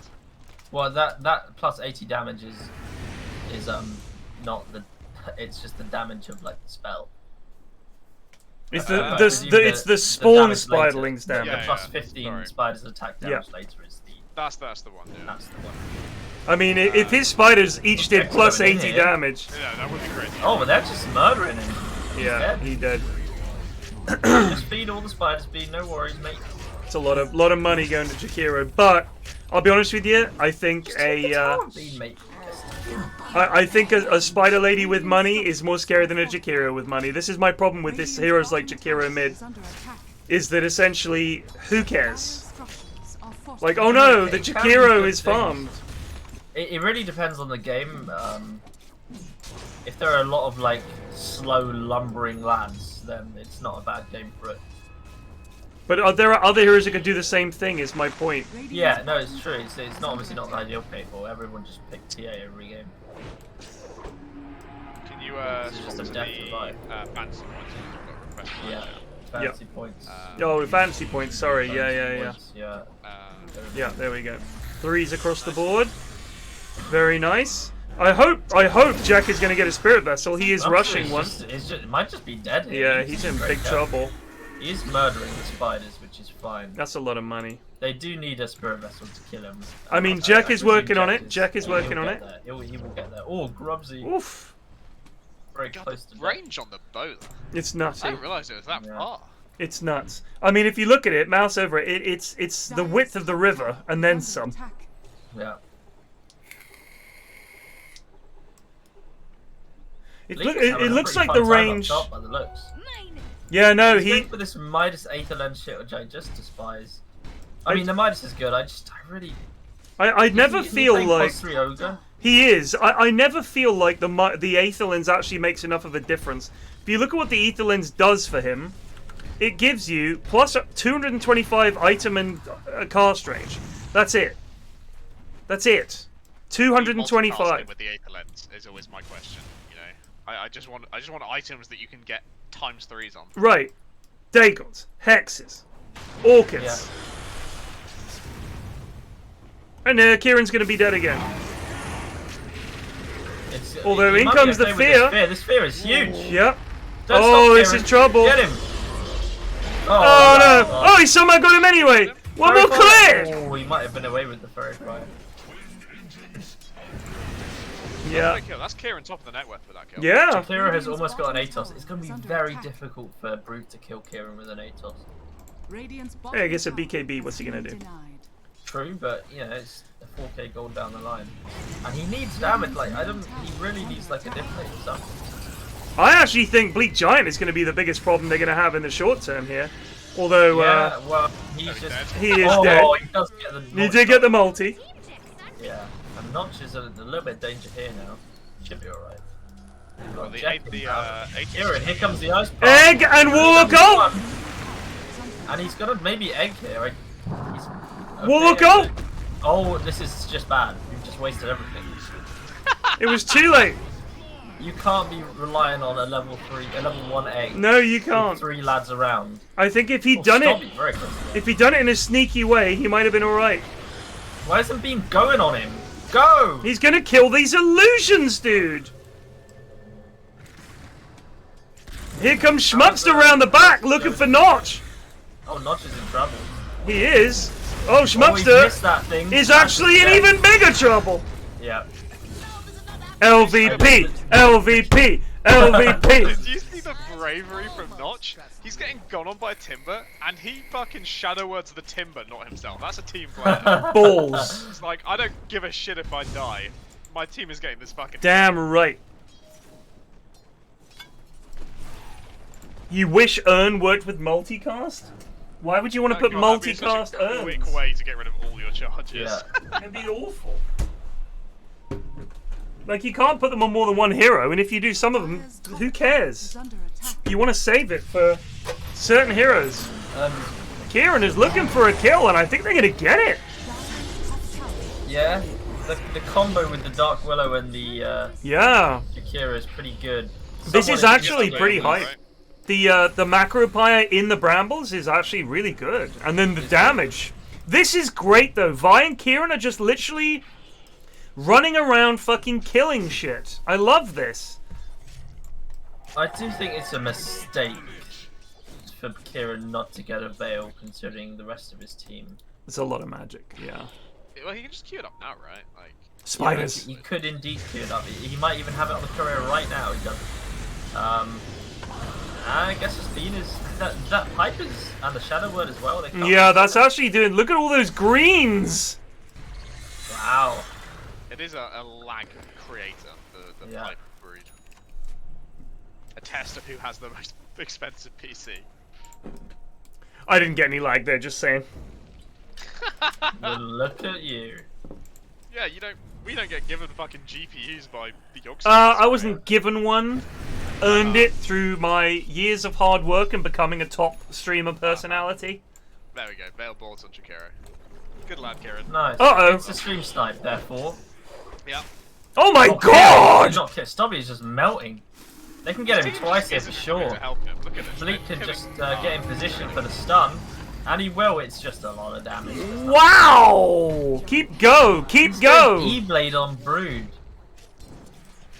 Speaker 1: Well, that plus 80 damage is not the. It's just the damage of like the spell.
Speaker 2: It's
Speaker 1: Presume
Speaker 2: the spawn
Speaker 1: damage later.
Speaker 2: spiderlings
Speaker 1: The
Speaker 2: damage.
Speaker 1: plus
Speaker 3: Yeah,
Speaker 1: 15
Speaker 3: sorry.
Speaker 1: spiders attack damage later is the.
Speaker 3: That's the one. Yeah.
Speaker 1: That's the one.
Speaker 2: I mean, if his spiders each did plus 80 damage.
Speaker 3: Yeah, that would be crazy.
Speaker 1: Oh, but they're just murdering him.
Speaker 2: Yeah,
Speaker 1: dead.
Speaker 2: he did.
Speaker 1: Just feed all the spiders, Bean. No worries, mate.
Speaker 2: It's a lot of money going to Jakiro, but I'll be honest with you. I think
Speaker 1: Bean, mate.
Speaker 2: I think a spider lady with money is more scary than a Jakiro with money. This is my problem with this heroes like Jakiro mid, is that essentially who cares? Like, oh no, the Jakiro is farmed.
Speaker 1: It really depends on the game. If there are a lot of like slow lumbering lads, then it's not a bad game for it.
Speaker 2: But there are other heroes that can do the same thing. Is my point.
Speaker 1: Yeah, no, it's true. It's not obviously not the ideal pick for everyone. Just pick TA every game.
Speaker 3: Can you
Speaker 1: It's just a
Speaker 3: swap
Speaker 1: death
Speaker 3: to the
Speaker 1: revive.
Speaker 3: fancy ones? You've got request for
Speaker 1: Yeah,
Speaker 3: that.
Speaker 1: fancy points.
Speaker 2: Oh, fancy points. Sorry.
Speaker 1: Fancy
Speaker 2: Yeah.
Speaker 1: points, yeah.
Speaker 2: Yeah, there we go. Threes across the board. Very nice. I hope Jack is going to get a spirit vessel. He is rushing one.
Speaker 1: It might just be dead here.
Speaker 2: Yeah, he's in
Speaker 1: very
Speaker 2: big
Speaker 1: dead.
Speaker 2: trouble.
Speaker 1: He's murdering the spiders, which is fine.
Speaker 2: That's a lot of money.
Speaker 1: They do need a spirit vessel to kill him.
Speaker 2: I mean, Jack is
Speaker 1: presume
Speaker 2: working on
Speaker 1: Jack
Speaker 2: it. Jack is
Speaker 1: he'll
Speaker 2: working on
Speaker 1: get
Speaker 2: it.
Speaker 1: there. He will get there. Oh, Grubsy.
Speaker 2: Oof.
Speaker 1: Very
Speaker 3: God,
Speaker 1: close to
Speaker 3: the
Speaker 1: death.
Speaker 3: range on the bow.
Speaker 2: It's
Speaker 3: I
Speaker 2: nutty.
Speaker 3: didn't realise it was that
Speaker 1: Yeah.
Speaker 3: far.
Speaker 2: It's nuts. I mean, if you look at it, mouse over it, it's the width of the river and then some.
Speaker 1: Yeah.
Speaker 2: It
Speaker 1: Lee's having a
Speaker 2: looks
Speaker 1: pretty
Speaker 2: like the
Speaker 1: fun time up
Speaker 2: range.
Speaker 1: top by the looks.
Speaker 2: Yeah, no,
Speaker 1: He's
Speaker 2: he.
Speaker 1: going for this Midas Aether Lens shit, which I just despise. I mean, the Midas is good. I really.
Speaker 2: I never
Speaker 1: Isn't he
Speaker 2: feel
Speaker 1: playing
Speaker 2: like
Speaker 1: +3 Ogre?
Speaker 2: he is. I never feel like the Aetherlens actually makes enough of a difference. If you look at what the Aetherlens does for him, it gives you plus 225 item and cast range. That's it. That's it.
Speaker 3: Multicasting
Speaker 2: 225.
Speaker 3: with the Aether Lens is always my question. You know, I just want items that you can get ×3s on.
Speaker 2: Right. Dagons, hexes, orchids.
Speaker 1: Yeah.
Speaker 2: And Kieran's going to be dead again. Although
Speaker 1: he
Speaker 2: in
Speaker 1: might
Speaker 2: comes
Speaker 1: be
Speaker 2: the
Speaker 1: okay with
Speaker 2: fear.
Speaker 1: This fear is huge.
Speaker 2: Yep.
Speaker 1: Don't
Speaker 2: Oh,
Speaker 1: stop,
Speaker 2: this
Speaker 1: Ciaran.
Speaker 2: is trouble.
Speaker 1: Get him.
Speaker 2: Oh no! Oh, he somehow got him anyway. One more
Speaker 1: Fairy fire.
Speaker 2: clear.
Speaker 1: Oh, he might have been away with the fairy fire.
Speaker 2: Yeah.
Speaker 3: That's a kill. That's Ciaran top of the net worth for that kill.
Speaker 2: Yeah.
Speaker 1: Kira has almost got an Atos. It's going to be very difficult for Brood to kill Ciaran with an Atos.
Speaker 2: Hey, I guess a BKB, what's he going to do?
Speaker 1: True, but you know, it's a 4k gold down the line. And he needs damage, like, he really needs like a different or something.
Speaker 2: I actually think Bleak Giant is going to be the biggest problem they're going to have in the short term here. Although,
Speaker 1: yeah, well, he's just...
Speaker 2: he is dead.
Speaker 1: He does get the
Speaker 2: He did get the multi.
Speaker 1: Yeah, and Notch is a little bit danger here now. Should be alright.
Speaker 3: Well,
Speaker 1: Ciaran, here comes the ice.
Speaker 2: Egg and Warlock ult!
Speaker 1: And he's gonna maybe egg here. He's
Speaker 2: Warlock ult!
Speaker 1: Oh, this is just bad. You've just wasted everything.
Speaker 2: It was too late.
Speaker 1: You can't be relying on a level 1 egg.
Speaker 2: No, you can't.
Speaker 1: With 3 lads around.
Speaker 2: I think if he'd done it, if he'd done it in a sneaky way, he might have been alright.
Speaker 1: Why hasn't Beam going on him? Go!
Speaker 2: He's gonna kill these illusions, dude. Here comes Schmupster around the back, looking for Notch.
Speaker 1: Oh, Notch is in trouble.
Speaker 2: He is. Oh,
Speaker 1: He's
Speaker 2: Schmupster
Speaker 1: missed that thing.
Speaker 2: is actually in even bigger trouble.
Speaker 1: Yeah.
Speaker 2: LVP, LVP, LVP.
Speaker 3: Did you see the bravery from Notch? He's getting gone on by a Timber, and he fucking shadow words the Timber, not himself. That's a team player.
Speaker 2: Balls.
Speaker 3: It's like, I don't give a shit if I die. My team is getting this fucking...
Speaker 2: Damn right. You wish Urn worked with multicast? Why would you want to put multicast
Speaker 3: Urn? That's a quick way to get rid of all your charges.
Speaker 2: Yeah. It'd be awful. Like, you can't put them on more than one hero, and if you do some of them, who cares? You want to save it for certain heroes. Ciaran is looking for a kill, and I think they're going to get it.
Speaker 1: Yeah, the combo with the Dark Willow and the Shakira is pretty good.
Speaker 2: This is actually pretty hype. The macro pyre in the brambles is actually really good. And then the damage. This is great, though. Vi and Ciaran are just literally running around fucking killing shit. I love this.
Speaker 1: I do think it's a mistake for Ciaran not to get a Veil, considering the rest of his team.
Speaker 2: It's a lot of magic, yeah.
Speaker 3: Well, he can just queue it up now, right? Like
Speaker 2: spiders.
Speaker 1: Yeah, he could indeed queue it up. He might even have it on the courier right now. He doesn't. I guess the speed is that pipe is and the shadow word as well.
Speaker 2: Yeah, that's actually doing. Look at all those greens.
Speaker 1: Wow.
Speaker 3: It is a lag creator, the pipe breed. A test of who has the most expensive PC.
Speaker 2: I didn't get any lag there, just saying.
Speaker 1: Well, look at you.
Speaker 3: Yeah, we don't get given fucking GPUs by the Yogsons.
Speaker 2: I wasn't given one. Earned it through my years of hard work and becoming a top streamer personality.
Speaker 3: There we go, Veil boards on Shakira. Good lad, Ciaran.
Speaker 1: Nice.
Speaker 2: Uh-oh.
Speaker 1: It's a stream snipe, therefore.
Speaker 3: Yeah.
Speaker 2: Oh my god!
Speaker 1: Stubby is just melting. They can get him twice here for sure. Bleak can just get in position for the stun. And he will, it's just a lot of damage.
Speaker 2: Wow! Keep go! Keep go!
Speaker 1: E-Blade on Brood.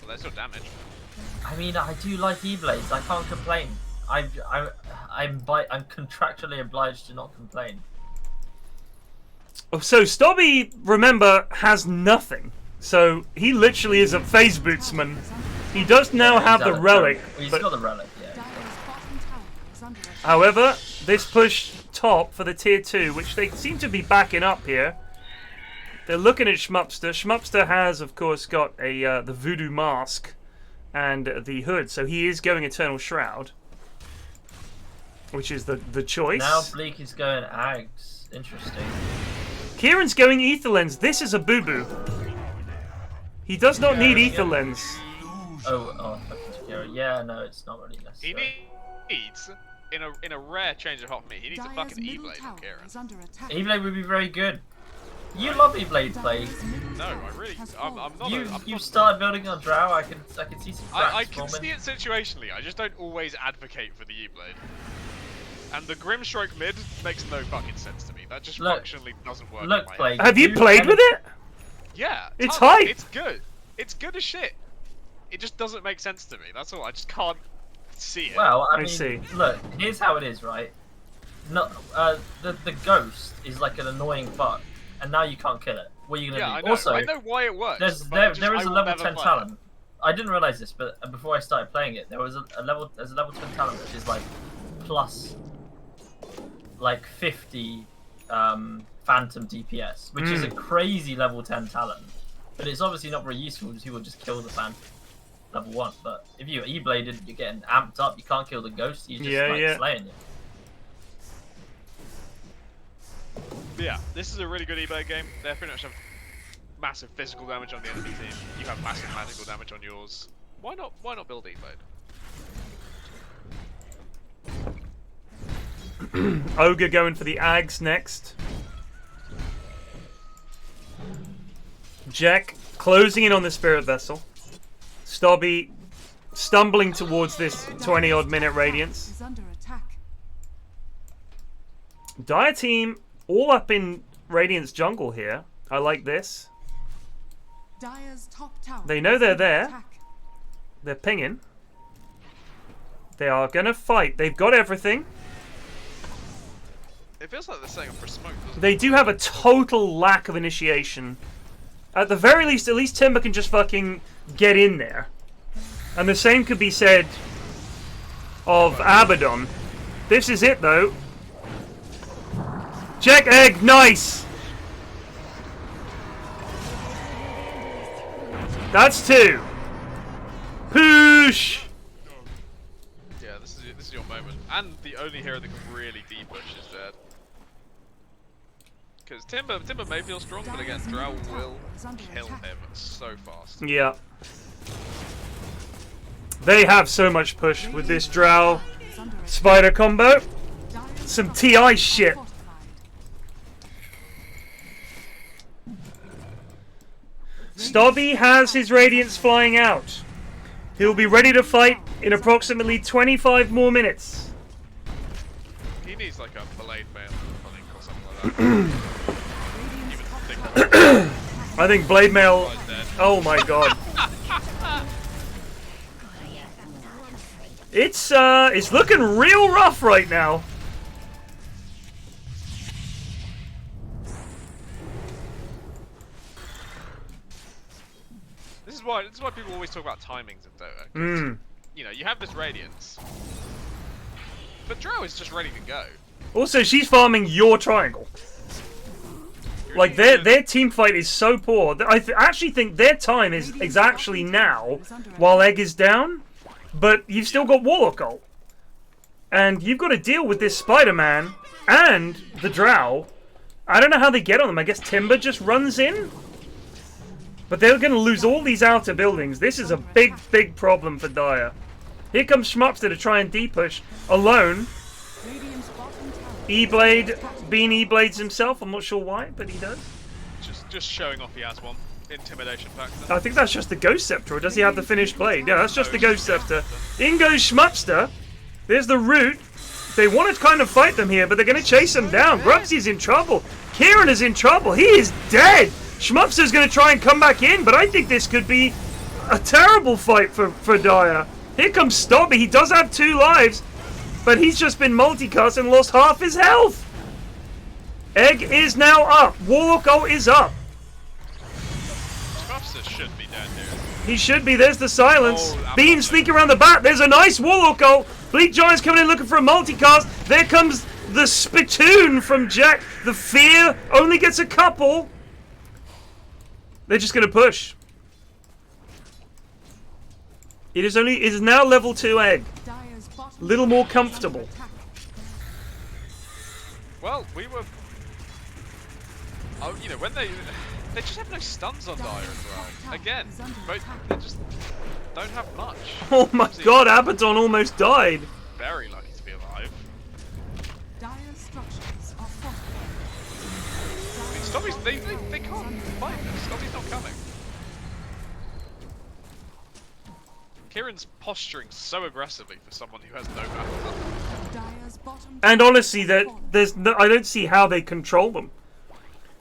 Speaker 3: Well, there's no damage.
Speaker 1: I mean, I do like E-Blades, I can't complain. I'm contractually obliged to not complain.
Speaker 2: So Stubby, remember, has nothing. So he literally is a phase bootsman. He does now have the relic.
Speaker 1: He's got the relic, yeah.
Speaker 2: However, this push top for the tier 2, which they seem to be backing up here. They're looking at Schmupster. Schmupster has, of course, got a the voodoo mask and the hood, so he is going Eternal Shroud, which is the choice.
Speaker 1: Now Bleak is going Ags. Interesting.
Speaker 2: Ciaran's going Ether Lens. This is a boo-boo. He does not need Ether Lens.
Speaker 1: Oh, yeah, no, it's not really necessary.
Speaker 3: He needs, in a rare change of hot meat, he needs a fucking E-Blade on Ciaran.
Speaker 1: E-Blade would be very good. You love E-Blade play.
Speaker 3: No, I really, I'm not.
Speaker 1: You started building on Drow. I can see some cracks
Speaker 3: I can see it situationally. I just don't always advocate for the E-Blade. And the Grimstroke mid makes no fucking sense to me. That just functionally doesn't work.
Speaker 1: Look, play.
Speaker 2: Have you played with it?
Speaker 3: Yeah.
Speaker 2: It's hype.
Speaker 3: It's good. It's good as shit. It just doesn't make sense to me. That's all. I just can't see it.
Speaker 1: Well, I mean, look. Here's how it is, right? No, the ghost is like an annoying fuck. and now you can't kill it. What are you gonna
Speaker 3: Yeah,
Speaker 1: do?
Speaker 3: I know.
Speaker 1: Also,
Speaker 3: I know why it works.
Speaker 1: there is
Speaker 3: I
Speaker 1: a
Speaker 3: will
Speaker 1: level
Speaker 3: never
Speaker 1: 10
Speaker 3: play it.
Speaker 1: talent. I didn't realize this, but before I started playing it, there's a level 10 talent which is like plus like 50 phantom DPS, which is a crazy level 10 talent. But it's obviously not very useful because people just kill the phantom level 1. But if you're E-bladed, you're getting amped up. You can't kill the ghost. You're just slaying you.
Speaker 3: Yeah, this is a really good E-blade game. They pretty much have massive physical damage on the enemy team. You have massive magical damage on yours. Why not build E-blade?
Speaker 2: Ogre going for the Ags next. Jack closing in on the Spirit Vessel. Stobby stumbling towards this 20-odd minute Radiance.
Speaker 8: Is under attack.
Speaker 2: Dire team all up in Radiance jungle here. I like this.
Speaker 8: Dire's top tower.
Speaker 2: They know they're
Speaker 8: is under
Speaker 2: there.
Speaker 8: attack.
Speaker 2: They're pinging. They are gonna fight. They've got everything.
Speaker 3: It feels like they're setting up for smoke, doesn't
Speaker 2: They do have a total lack of initiation. At the very least, at least Timber can just fucking get in there. And the same could be said of Abaddon. This is it, though. Check egg, nice! That's 2. Push!
Speaker 3: Yeah, this is your moment. And the only hero that can really deep-push is dead. Because Timber may feel strong, but again, Drow will kill him so fast.
Speaker 2: Yeah. They have so much push with this Drow Spider combo. Some TI shit. Stobby has his Radiance flying out. He'll be ready to fight in approximately 25 more minutes.
Speaker 3: He needs like a blade mail, I think, or something like that.
Speaker 2: I think Blade Mail. Oh my god. It's looking real rough right now.
Speaker 3: This is why people always talk about timings in Dota. 'Cause, you know, you have this Radiance, but Drow is just ready to go.
Speaker 2: Also, she's farming your triangle. Like their team fight is so poor. I actually think their time is actually now, while Egg is down. But you've still got Warlock ult, and you've got to deal with this Spider-Man and the Drow. I don't know how they get on them. I guess Timber just runs in. But they're going to lose all these outer buildings. This is a big, big problem for Dire. Here comes Schmupster to try and D-push alone. E-Blade, Bean E-Blades himself. I'm not sure why, but he does.
Speaker 3: Just showing off he has one. Intimidation factor.
Speaker 2: I think that's just the Ghost Scepter, or does he have the finished blade? Yeah, that's just the Ghost Scepter. In goes Schmupster. There's the root. They want to kind of fight them here, but they're going to chase him down. Grubsy's in trouble. Ciaran is in trouble. He is dead. Schmupster's going to try and come back in, but I think this could be a terrible fight for Dire. Here comes Stobby. He does have 2 lives, but he's just been multicast and lost half his health. Egg is now up. Warlock ult is up.
Speaker 3: Schmupster should be dead here.
Speaker 2: He should be. There's the silence.
Speaker 3: Oh,
Speaker 2: Bean sneaking around the back. There's a nice Warlock ult. Bleak Giant's coming in looking for a multicast. There comes the spittoon from Jack. The fear only gets a couple. They're just going to push. It is now level 2 Egg. A little more comfortable.
Speaker 3: Well, we were. Oh, you know, when they just have no stuns on Dire as well. Again, they just don't have much.
Speaker 2: Oh my god, Abaddon almost died.
Speaker 3: Very lucky to be alive.
Speaker 8: Dire structures are
Speaker 3: I mean, Stobby's, they can't fight this. Stobby's not coming. Ciaran's posturing so aggressively for someone who has no battle.
Speaker 2: And honestly, I don't see how they control them.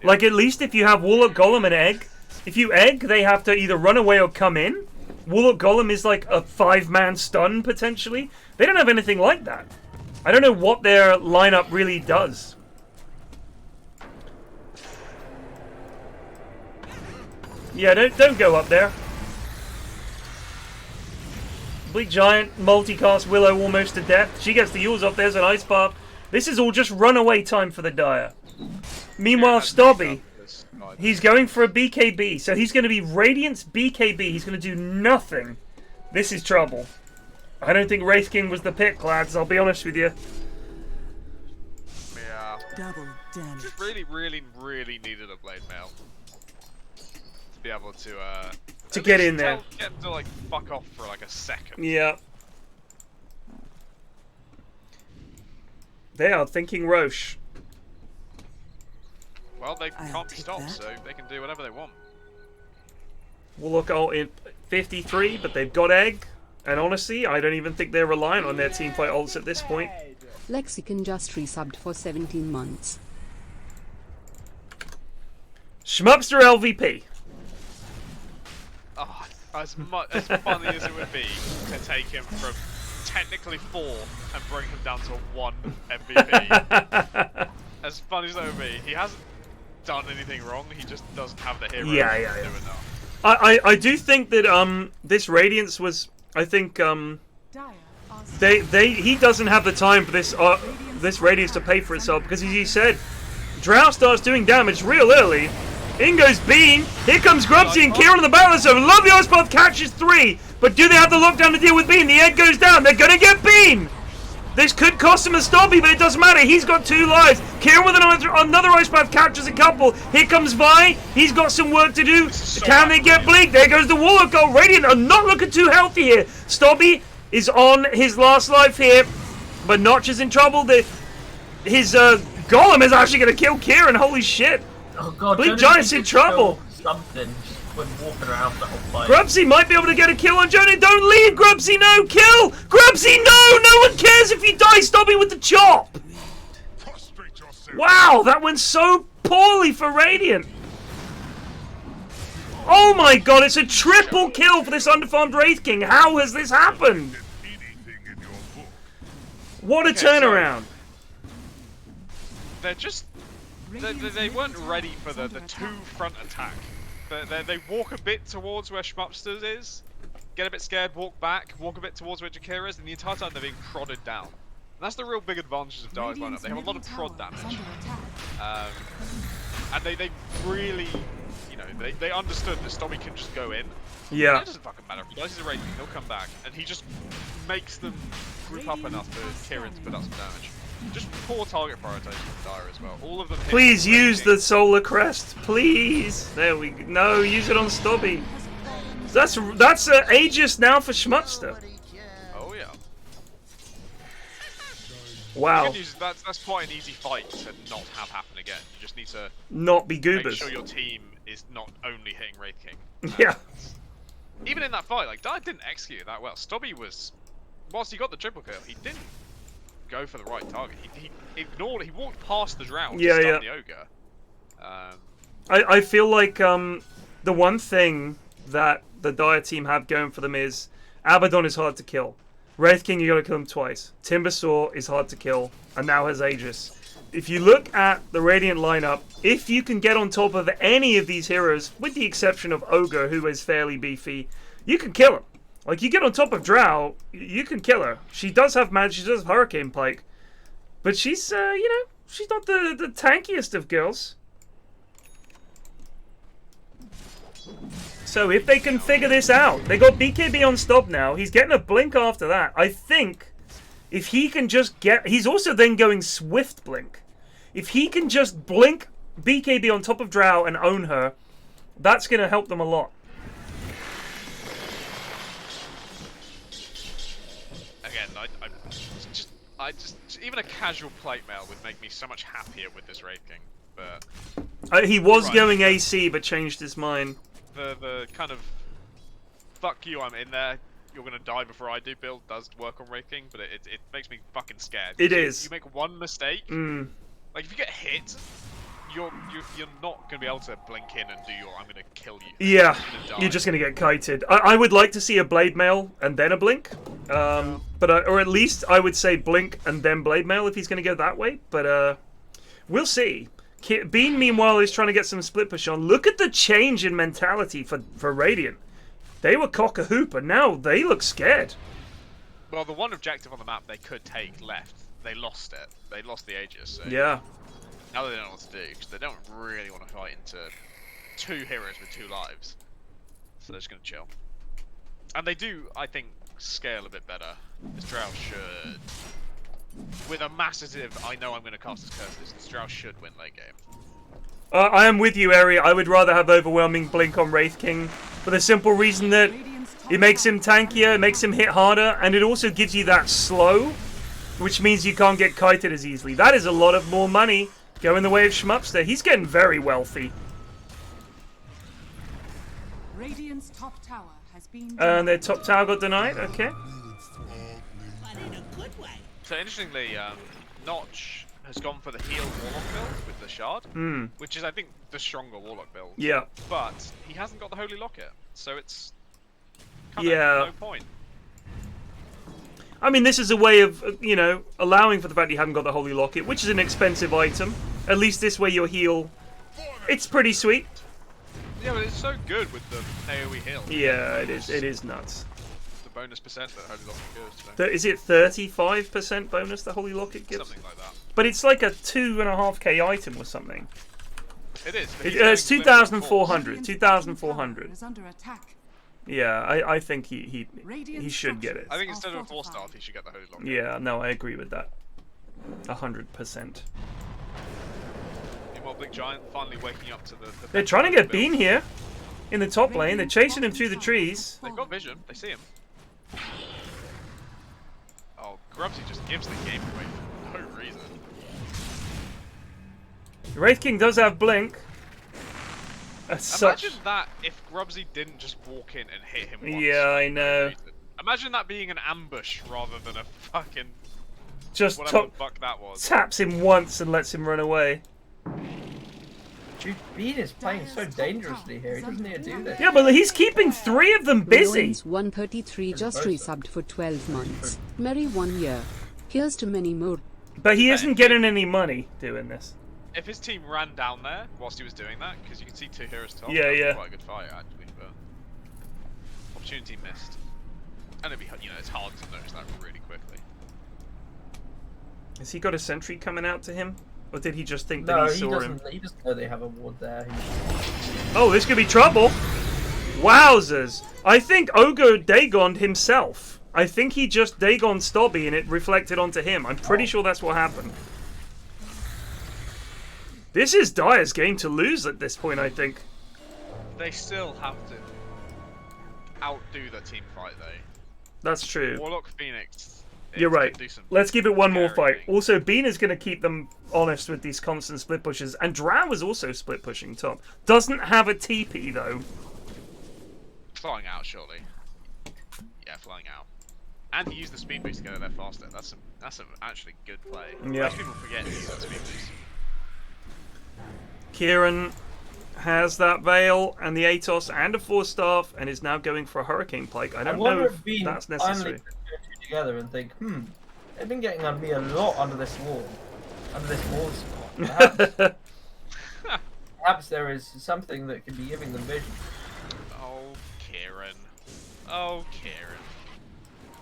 Speaker 2: Yeah. Like, at least if you have Warlock Golem and Egg, if you Egg, they have to either run away or come in. Warlock Golem is like a 5-man stun, potentially. They don't have anything like that. I don't know what their lineup really does. Yeah, don't go up there. Bleak Giant, multicast Willow almost to death. She gets the Yules off. There's an Ice Path. This is all just runaway time for the Dire. Meanwhile, Stobby, he's going for a BKB. So he's going to be Radiant's BKB. He's going to do nothing. This is trouble. I don't think Wraith King was the pick, lads. I'll be honest with you.
Speaker 3: Yeah.
Speaker 8: Double damage.
Speaker 3: Really, really, really needed a Blade Mail to be able to
Speaker 2: get in there.
Speaker 3: Get him to like fuck off for like a second.
Speaker 2: Yeah. They are thinking Roche.
Speaker 3: Well, they
Speaker 8: I'll
Speaker 3: can't be
Speaker 8: take
Speaker 3: stopped,
Speaker 8: that.
Speaker 3: so they can do whatever they want.
Speaker 2: Warlock ult in 53, but they've got Egg. And honestly, I don't even think they're reliant on their teamfight ults at this point.
Speaker 4: Lexicon just resubbed for 17 months.
Speaker 2: Schmupster LVP.
Speaker 3: Oh, as funny as it would be to take him from technically 4 and bring him down to 1 MVP. As funny as that would be, he hasn't done anything wrong. He just doesn't have the hero to do enough.
Speaker 2: I do think that this Radiance was, I think
Speaker 8: Dire are
Speaker 2: he doesn't have the time for this Radiance to pay for itself, because as you said, Drought starts doing damage real early. In goes Bean. Here comes Grubsy and Ciaran in the battle zone. Lovely Ice Path catches 3, but do they have the lockdown to deal with Bean? The egg goes down. They're gonna get Bean. This could cost him a Stobby, but it doesn't matter. He's got 2 lives. Ciaran with another Ice Path captures a couple. Here comes Vi. He's got some work to do. Can they get Bleak? There goes the Warlock. Oh, Radiant are not looking too healthy here. Stobby is on his last life here, but Notch is in trouble. His Golem is actually going to kill Ciaran. Holy shit.
Speaker 1: Oh god,
Speaker 2: Bleak
Speaker 1: Jonah
Speaker 2: Giant's in
Speaker 1: needs to
Speaker 2: trouble.
Speaker 1: kill something just when walking around the whole fight.
Speaker 2: Grubsy might be able to get a kill on Jonah. Don't leave, Grubsy. No, kill. Grubsy, no. No one cares if you die. Stobby with the chop. Wow, that went so poorly for Radiant. Oh my god, it's a triple kill for this underfarmed Wraith King. How has this happened? What a turnaround.
Speaker 3: They're just... They weren't ready for the 2 front attack. They walk a bit towards where Schmupsters is, get a bit scared, walk back, walk a bit towards where Jakira is, and the entire time they're being prodded down. And that's the real big advantage of Dire's lineup. They have a lot of prod damage. And they really, you know, they understood that Stobby can just go in.
Speaker 2: Yeah.
Speaker 3: It doesn't fucking matter. If he dies as a Raiden, he'll come back. And he just makes them group up enough for Ciaran to put out some damage. Just poor target prioritization from Dire as well. All of them.
Speaker 2: Please use the Solar Crest, please. There we go. No, use it on Stobby. That's Aegis now for Schmupster.
Speaker 3: Oh yeah.
Speaker 2: Wow.
Speaker 3: The good news is that's quite an easy fight to not have happen again. You just need to
Speaker 2: Not be
Speaker 3: make
Speaker 2: goobers.
Speaker 3: sure your team is not only hitting Wraith King.
Speaker 2: Yeah.
Speaker 3: Even in that fight, like Dire didn't execute it that well. Stobby was, whilst he got the triple kill, he didn't go for the right target. He ignored it. He walked past the Drown to stun the Ogre.
Speaker 2: I feel like the one thing that the Dire team have going for them is Abaddon is hard to kill. Wraith King, you gotta kill him twice. Timbersaw is hard to kill, and now has Aegis. If you look at the Radiant lineup, if you can get on top of any of these heroes, with the exception of Ogre, who is fairly beefy, you can kill him. Like, you get on top of Drow, you can kill her. She does have magic, she does have Hurricane Pike. But she's, you know, she's not the tankiest of girls. So if they can figure this out, they got BKB on stop now. He's getting a blink after that. I think if he can just get... He's also then going Swift Blink. If he can just blink BKB on top of Drow and own her, that's going to help them a lot.
Speaker 3: Again, I just even a casual plate mail would make me so much happier with this Wraith King. But
Speaker 2: he was going AC, but changed his mind.
Speaker 3: The kind of fuck you, I'm in there, you're gonna die before I do build does work on Wraith King, but it makes me fucking scared.
Speaker 2: It is.
Speaker 3: You make one mistake, like if you get hit, you're not gonna be able to blink in and do your I'm gonna kill you.
Speaker 2: Yeah, you're just gonna get kited. I would like to see a Blade Mail and then a blink, but or at least I would say blink and then Blade Mail if he's gonna go that way. But we'll see. Bean, meanwhile, is trying to get some split push on. Look at the change in mentality for Radiant. They were cock-a-hoop, and now they look scared.
Speaker 3: Well, the one objective on the map they could take left, they lost it. They lost the Aegis. So
Speaker 2: Yeah.
Speaker 3: now they don't know what to do, because they don't really want to fight into 2 heroes with 2 lives. So they're just going to chill. And they do, I think, scale a bit better. This Drow should... With a massive, I know I'm going to cast his curses, this Drow should win late game.
Speaker 2: I am with you, Ari. I would rather have overwhelming blink on Wraith King for the simple reason that it makes him tankier, it makes him hit harder, and it also gives you that slow, which means you can't get kited as easily. That is a lot of more money going the way of Shmupster. He's getting very wealthy.
Speaker 8: Radiant's top tower has been
Speaker 2: And their top tower got denied. Okay.
Speaker 3: So interestingly, Notch has gone for the heal Warlock build with the Shard, which is, I think, the stronger Warlock build.
Speaker 2: Yeah.
Speaker 3: But he hasn't got the Holy Locket, so it's kind
Speaker 2: Yeah.
Speaker 3: of no point.
Speaker 2: I mean, this is a way of, you know, allowing for the fact you haven't got the Holy Locket, which is an expensive item. At least this way your heal, it's pretty sweet.
Speaker 3: Yeah, but it's so good with the AoE heal.
Speaker 2: Yeah, it is. It is nuts.
Speaker 3: The bonus percent that Holy Locket gives. So.
Speaker 2: Is it 35% bonus the Holy Locket gives?
Speaker 3: Something like that.
Speaker 2: But it's like a 2.5k item or something.
Speaker 3: It is.
Speaker 2: It's 2,400. 2,400.
Speaker 8: is under attack.
Speaker 2: Yeah, I think he should get it.
Speaker 3: I think instead of a 4-star, he should get the Holy Locket.
Speaker 2: Yeah, no, I agree with that. 100%.
Speaker 3: Meanwhile, Big Giant finally waking up to the
Speaker 2: They're trying to get Bean here in the top lane. They're chasing him through the trees.
Speaker 3: They've got vision. They see him. Oh, Grubsy just gives the game away for no reason.
Speaker 2: Wraith King does have blink.
Speaker 3: Imagine that if Grubsy didn't just walk in and hit him once.
Speaker 2: Yeah, I know.
Speaker 3: Imagine that being an ambush rather than a fucking...
Speaker 2: Just
Speaker 3: whatever the fuck that was.
Speaker 2: taps him once and lets him run away.
Speaker 1: Dude, Bean is playing so dangerously here. He doesn't need to do this.
Speaker 2: Yeah, but he's keeping 3 of them busy.
Speaker 4: Ruins 133 just resubbed for 12 months. Merry 1 year. Here's to many more.
Speaker 2: But he isn't getting any money doing this.
Speaker 3: If his team ran down there whilst he was doing that, because you can see 2 heroes top,
Speaker 2: Yeah,
Speaker 3: that's
Speaker 2: yeah.
Speaker 3: quite a good fight actually, but opportunity missed. And it'd be, you know, it's hard to notice that really quickly.
Speaker 2: Has he got a sentry coming out to him? Or did he just think
Speaker 1: No,
Speaker 2: that
Speaker 1: he
Speaker 2: saw him?
Speaker 1: doesn't. He doesn't know they have a ward there.
Speaker 2: Oh, this could be trouble. Wowzers. I think Ogre Dagoned himself. I think he just Dagoned Stobby and it reflected onto him. I'm pretty sure that's what happened. This is Dire's game to lose at this point, I think.
Speaker 3: They still have to outdo the team fight though.
Speaker 2: That's true.
Speaker 3: Warlock Phoenix.
Speaker 2: You're right. Let's give it one more fight.
Speaker 3: thing.
Speaker 2: Also, Bean is going to keep them honest with these constant split pushes. And Drow is also split pushing top. Doesn't have a TP, though.
Speaker 3: Flying out, surely. Yeah, flying out. And he used the speed boost to get there faster. That's some actually good play.
Speaker 2: Yeah.
Speaker 3: Most people forget to use that speed boost.
Speaker 2: Ciaran has that Veil and the Atos and a 4-staff and is now going for a Hurricane Pike. I don't know if
Speaker 1: Bean
Speaker 2: that's
Speaker 1: finally
Speaker 2: necessary.
Speaker 1: put 2 and 2 together and think, they've been getting on me a lot under this wall. Under this wall spot. Perhaps there is something that could be giving them vision.
Speaker 3: Oh, Ciaran. Oh, Ciaran.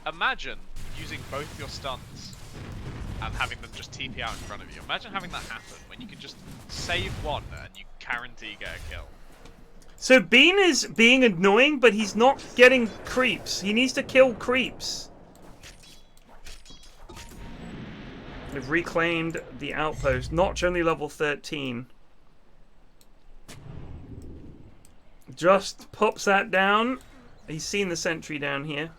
Speaker 3: Imagine using both your stuns and having them just TP out in front of you. Imagine having that happen when you can just save one and you guarantee get a kill.
Speaker 2: So Bean is being annoying, but he's not getting creeps. He needs to kill creeps. They've reclaimed the outpost. Notch only level 13. Just pops that down. He's seen the sentry down here.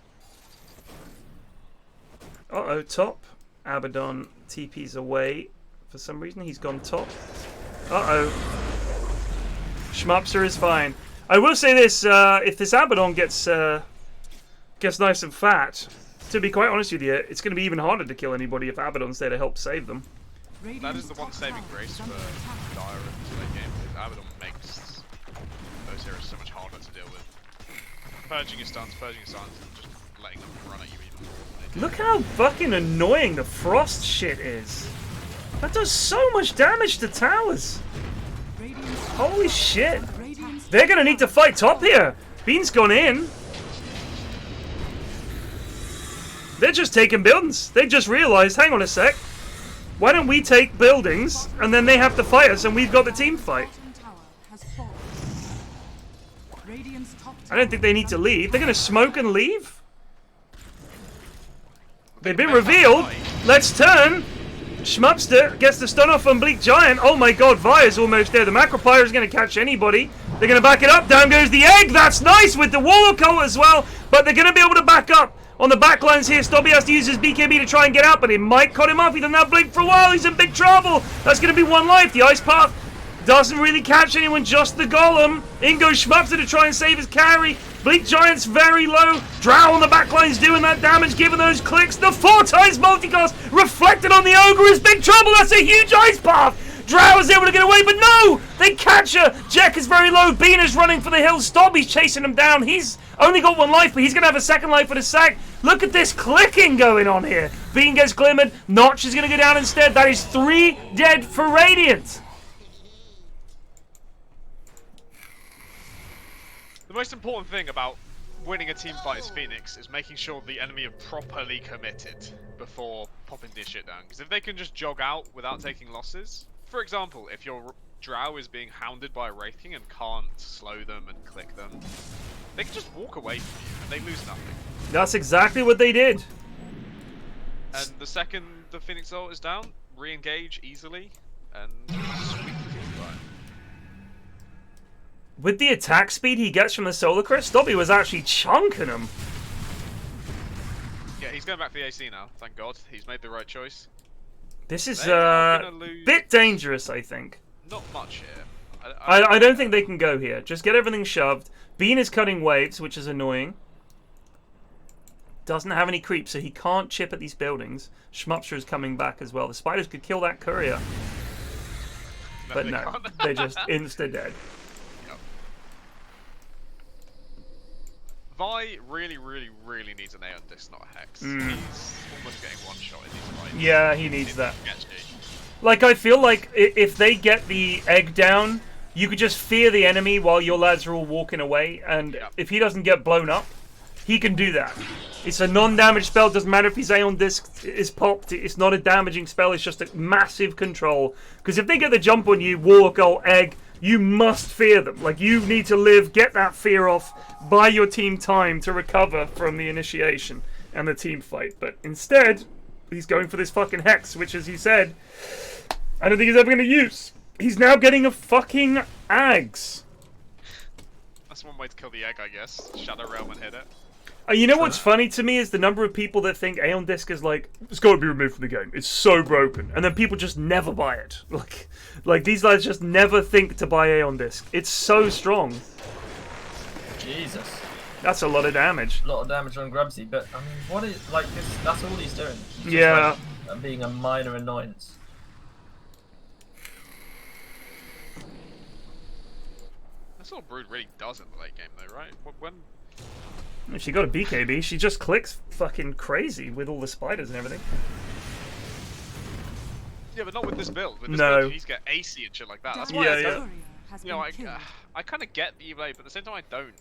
Speaker 2: Uh-oh, top. Abaddon TP's away. For some reason, he's gone top. Uh-oh. Shmupster is fine. I will say this, if this Abaddon gets nice and fat, to be quite honest with you, it's going to be even harder to kill anybody if Abaddon's there to help save them.
Speaker 3: That is the one saving grace for Dire in this game, is Abaddon makes those heroes so much harder to deal with. Purging your stuns, and just letting them run at you even more.
Speaker 2: Look how fucking annoying the frost shit is. That does so much damage to towers.
Speaker 8: Radiant's
Speaker 2: Holy shit.
Speaker 8: Radiant's
Speaker 2: They're gonna need to fight top here. Bean's gone in. They're just taking buildings. They just realized, hang on a sec. Why don't we take buildings and then they have to fight us and we've got the team fight?
Speaker 8: bottom tower has fallen. Radiant's top
Speaker 2: I
Speaker 8: tower
Speaker 2: don't think they need to leave. They're gonna smoke and leave? They've been
Speaker 3: Make that
Speaker 2: revealed.
Speaker 3: fight.
Speaker 2: Let's turn. Schmupster gets the stun off on Bleak Giant. Oh my god, Vi's almost there. The Macropyre is going to catch anybody. They're going to back it up. Down goes the egg. That's nice with the Warlock ult as well. But they're going to be able to back up on the back lines here. Stobby has to use his BKB to try and get out, but it might cut him off. He doesn't have Blink for a while. He's in big trouble. That's going to be one life. The Ice Path doesn't really catch anyone, just the Golem. In goes Schmupster to try and save his carry. Bleak Giant's very low. Drow on the backline's doing that damage, giving those clicks. The 4 times multicast reflected on the Ogre is big trouble. That's a huge Ice Path. Drow is able to get away, but no! They catch her. Jack is very low. Bean is running for the hill. Stobby's chasing him down. He's only got 1 life, but he's going to have a 2nd life for the sack. Look at this clicking going on here. Bean gets glimmered. Notch is going to go down instead. That is 3 dead for Radiant.
Speaker 3: The most important thing about winning a team fight as Phoenix is making sure the enemy are properly committed before popping this shit down. Because if they can just jog out without taking losses, for example, if your Drow is being hounded by a Wraith King and can't slow them and click them, they can just walk away from you and they lose nothing.
Speaker 2: That's exactly what they did.
Speaker 3: And the second the Phoenix ult is down, re-engage easily and sweep the team fight.
Speaker 2: With the attack speed he gets from the Solar Crest, Stobby was actually chunking him.
Speaker 3: Yeah, he's going back for the AC now, thank God. He's made the right choice.
Speaker 2: This is
Speaker 3: They are gonna lose
Speaker 2: bit dangerous, I think.
Speaker 3: not much here.
Speaker 2: I don't think they can go here. Just get everything shoved. Bean is cutting waves, which is annoying. Doesn't have any creep, so he can't chip at these buildings. Schmupster is coming back as well. The spiders could kill that courier. But
Speaker 3: they
Speaker 2: no,
Speaker 3: can't.
Speaker 2: they're just insta-dead.
Speaker 3: Yep. Vi really, really, really needs an Aeon Disc, not a Hex. He's almost getting one shot in these fights.
Speaker 2: Yeah, he needs that.
Speaker 3: Sketchy.
Speaker 2: Like, I feel like if they get the egg down, you could just fear the enemy while your lads are all walking away, and
Speaker 3: Yep.
Speaker 2: if he doesn't get blown up, he can do that. It's a non-damage spell, doesn't matter if his Aeon Disc is popped, it's not a damaging spell, it's just a massive control. Because if they get the jump on you, Warlock ult, egg, you must fear them. Like, you need to live, get that fear off, buy your team time to recover from the initiation and the team fight. But instead, he's going for this fucking Hex, which, as you said, I don't think he's ever going to use. He's now getting a fucking Ags.
Speaker 3: That's one way to kill the egg, I guess. Shadow Realm and hit it.
Speaker 2: You know what's funny to me is the number of people that think Aeon Disc is like, it's got to be removed from the game. It's so broken. And then people just never buy it. Like these lads just never think to buy Aeon Disc. It's so strong.
Speaker 1: Jesus.
Speaker 2: That's a lot of damage.
Speaker 1: A lot of damage on Grubsy, but I mean, what is, like, this, that's all he's doing. He's just,
Speaker 2: Yeah.
Speaker 1: like, being a minor annoyance.
Speaker 3: That's all Brood really does in the late game, though, right? When
Speaker 2: If she got a BKB, she just clicks fucking crazy with all the spiders and everything.
Speaker 3: yeah, but not with this build. With this
Speaker 2: No.
Speaker 3: build, he's get AC and shit like that. That's why
Speaker 2: Yeah,
Speaker 3: I
Speaker 2: yeah.
Speaker 3: don't.
Speaker 8: Courier has
Speaker 3: You know,
Speaker 8: been killed.
Speaker 3: I kind of get the E-Blade, but at the same time I don't.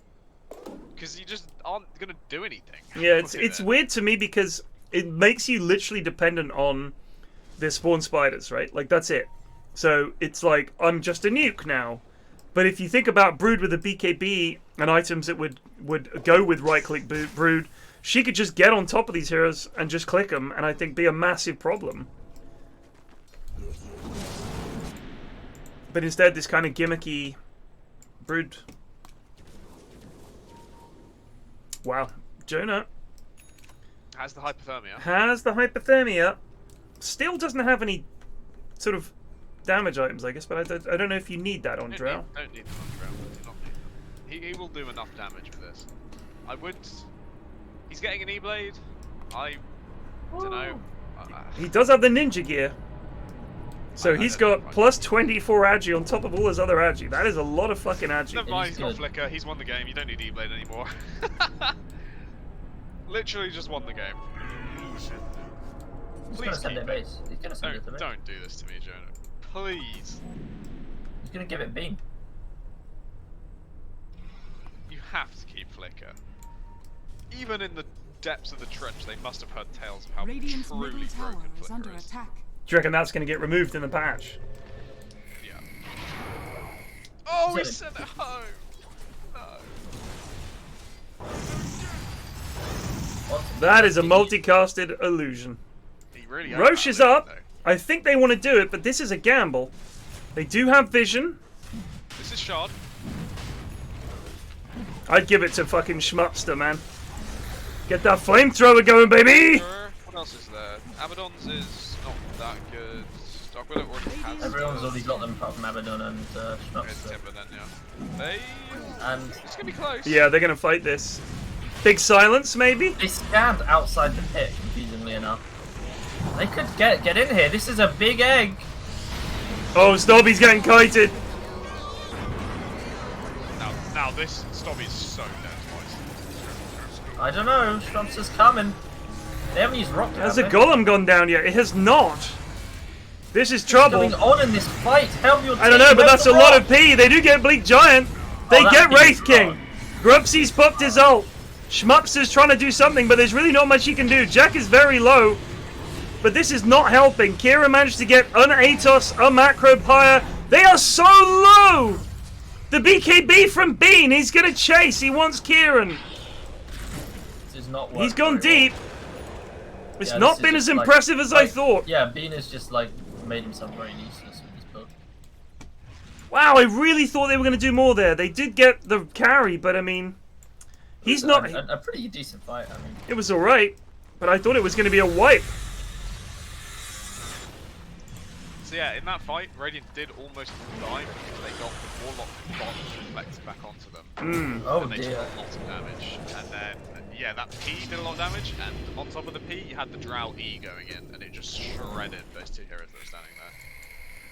Speaker 3: Because you just aren't going to do anything.
Speaker 2: Yeah,
Speaker 3: with
Speaker 2: it's
Speaker 3: it.
Speaker 2: weird to me because it makes you literally dependent on their spawn spiders, right? Like, that's it. So it's like, I'm just a nuke now. But if you think about Brood with a BKB and items that would go with right-click Brood, she could just get on top of these heroes and just click them, and I think be a massive problem. But instead, this kind of gimmicky Brood. Wow. Jonah
Speaker 3: Has the hypothermia.
Speaker 2: has the hypothermia. Still doesn't have any sort of damage items, I guess, but I don't know if you need that on Drow.
Speaker 3: Don't need them on Drow. Do not need them. He will do enough damage with this. I would. He's getting an E-Blade. I don't know.
Speaker 2: He does have the ninja gear. So
Speaker 3: I
Speaker 2: he's
Speaker 3: don't know
Speaker 2: got
Speaker 3: if I-
Speaker 2: plus 24 agi on top of all his other agi. That is a lot of fucking agi.
Speaker 3: Never mind,
Speaker 1: he's
Speaker 3: he's got
Speaker 1: good.
Speaker 3: Flicker. He's won the game. You don't need E-Blade anymore. Literally just won the game.
Speaker 1: He's
Speaker 3: Please
Speaker 1: gonna send
Speaker 3: keep
Speaker 1: it base. He's gonna send it to base.
Speaker 3: Don't do this to me, Jonah. Please.
Speaker 1: He's gonna give it beam.
Speaker 3: You have to keep Flicker. Even in the depths of the trench, they must have heard tales of how
Speaker 8: Radiant's
Speaker 3: truly
Speaker 8: middle tower
Speaker 3: broken
Speaker 8: is under
Speaker 3: Flicker is.
Speaker 8: attack.
Speaker 2: Do you reckon that's going to get removed in the patch?
Speaker 3: Yeah. Oh, we
Speaker 1: Send
Speaker 3: sent it home! No.
Speaker 2: That is a multicasted illusion.
Speaker 3: He really
Speaker 2: Roche is
Speaker 3: outfound
Speaker 2: up.
Speaker 3: it, though.
Speaker 2: I think they want to do it, but this is a gamble. They do have vision.
Speaker 3: This is Shard.
Speaker 2: I'd give it to fucking Schmupster, man. Get that flamethrower going, baby!
Speaker 3: What else is there? Abaddon's is not that good. Dark Willow already has.
Speaker 1: Everyone's already got them apart from Abaddon and
Speaker 3: Okay,
Speaker 1: Schnups.
Speaker 3: Timber then, yeah. They...
Speaker 1: And
Speaker 3: It's gonna be close.
Speaker 2: Yeah, they're gonna fight this. Big silence, maybe?
Speaker 1: they stand outside the pit, confusingly enough. They could get in here. This is a big egg.
Speaker 2: Oh, Stobby's getting kited.
Speaker 3: Now this Stobby's so dead twice.
Speaker 1: I don't know. Schnups is coming. They haven't used rock.
Speaker 2: Has
Speaker 1: have
Speaker 2: the
Speaker 1: they?
Speaker 2: golem gone down yet? It has not. This is trouble.
Speaker 1: What's going on in this fight? Help your
Speaker 2: I don't
Speaker 1: team,
Speaker 2: know, but
Speaker 1: where's
Speaker 2: that's
Speaker 1: the
Speaker 2: a lot
Speaker 1: rock?
Speaker 2: of P. They do get Bleak Giant. They
Speaker 1: that
Speaker 2: get
Speaker 1: is
Speaker 2: Wraith King.
Speaker 1: wrong.
Speaker 2: Grubsy's popped his ult. Schmupster's trying to do something, but there's really not much he can do. Jack is very low, but this is not helping. Ciaran managed to get an Atos, a Macro Pyre. They are so low! The BKB from Bean, he's gonna chase. He wants Ciaran.
Speaker 1: This is not
Speaker 2: He's
Speaker 1: working
Speaker 2: gone
Speaker 1: very
Speaker 2: deep.
Speaker 1: well.
Speaker 2: It's
Speaker 1: Yeah,
Speaker 2: not
Speaker 1: this is
Speaker 2: been
Speaker 1: just
Speaker 2: as
Speaker 1: like-
Speaker 2: impressive as I thought.
Speaker 1: Yeah, Bean has just like made himself very useless with this build.
Speaker 2: Wow, I really thought they were going to do more there. They did get the carry, but I mean, he's not.
Speaker 1: A pretty decent fight. I mean,
Speaker 2: It was alright, but I thought it was going to be a wipe.
Speaker 3: So yeah, in that fight, Radiant did almost die because they got the Warlock got Flex back onto them.
Speaker 1: oh
Speaker 3: And they took
Speaker 1: dear.
Speaker 3: a lot of damage. And then, yeah, that P did a lot of damage, and on top of the P, you had the Drow E going in, and it just shredded those two heroes that were standing there.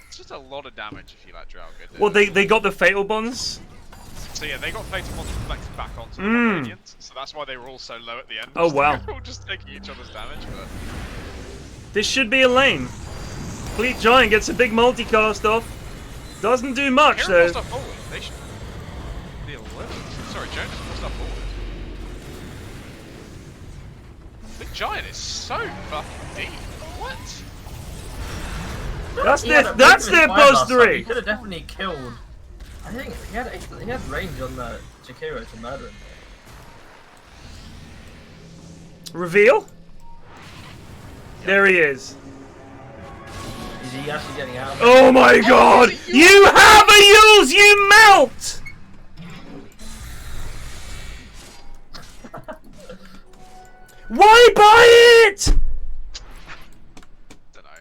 Speaker 3: It's just a lot of damage if you let Drow get
Speaker 2: Well, they got the Fatal Bonds.
Speaker 3: So yeah, they got Fatal Monster Flex back onto them on Radiant, so that's why they were all so low at the end.
Speaker 2: Oh, wow.
Speaker 3: They were all just taking each other's damage, but...
Speaker 2: This should be a lane. Fleet Giant gets a big multicast off. Doesn't do much,
Speaker 3: Ciaran
Speaker 2: though.
Speaker 3: forced up forward. They should be alert. Sorry, Jonah forced up forward. Big Giant is so fucking deep. What?
Speaker 2: That's
Speaker 1: He had
Speaker 2: their,
Speaker 1: a
Speaker 2: that's
Speaker 1: really
Speaker 2: their
Speaker 1: good fight
Speaker 2: plus
Speaker 1: last time. He
Speaker 2: 3.
Speaker 1: could have definitely killed. I think he had range on the Jakiro to murder him.
Speaker 2: Reveal? There he is.
Speaker 1: Is he actually getting out?
Speaker 2: Oh my god! You have a use, you melt! Why buy it?
Speaker 3: Don't know.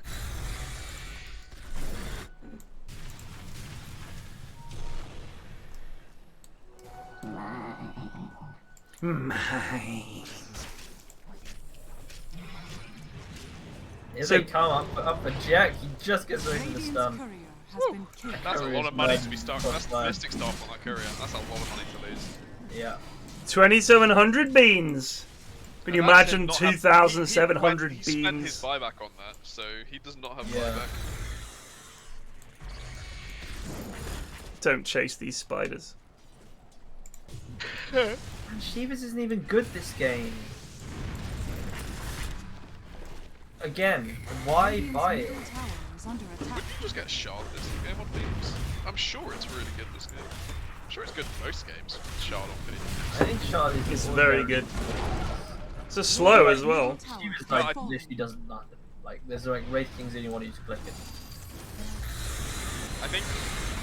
Speaker 1: If
Speaker 2: So-
Speaker 1: they come up for Jack, he just gets away from the
Speaker 8: Radiant's
Speaker 1: stun.
Speaker 8: courier has been killed.
Speaker 3: That's a
Speaker 1: Courier
Speaker 3: lot
Speaker 1: is
Speaker 3: of money
Speaker 1: mad
Speaker 3: to be stuck.
Speaker 1: plus
Speaker 3: That's the
Speaker 1: five.
Speaker 3: Mystic Staff on that courier. That's a lot of money to lose.
Speaker 1: Yeah.
Speaker 2: 2,700 beans. Can you
Speaker 3: And that should
Speaker 2: imagine
Speaker 3: not have-
Speaker 2: 2,700
Speaker 3: he spent his
Speaker 2: beans?
Speaker 3: buyback on that, so he does not have
Speaker 1: Yeah.
Speaker 3: buyback.
Speaker 2: Don't chase these spiders.
Speaker 1: And Shivas isn't even good this game. Again, why
Speaker 8: Radiant's
Speaker 1: buy it?
Speaker 8: middle tower is under attack.
Speaker 3: Would you just get shard this game on beams? I'm sure it's really good this game. I'm sure it's good in most games. Shard on beams.
Speaker 1: I think Charlie is
Speaker 2: It's very
Speaker 1: ordinary.
Speaker 2: good. It's a slow as well.
Speaker 1: Shivas
Speaker 3: No,
Speaker 1: like
Speaker 3: I-
Speaker 1: literally does nothing. Like there's like Wraith Kings and you want to use to click it.
Speaker 3: I think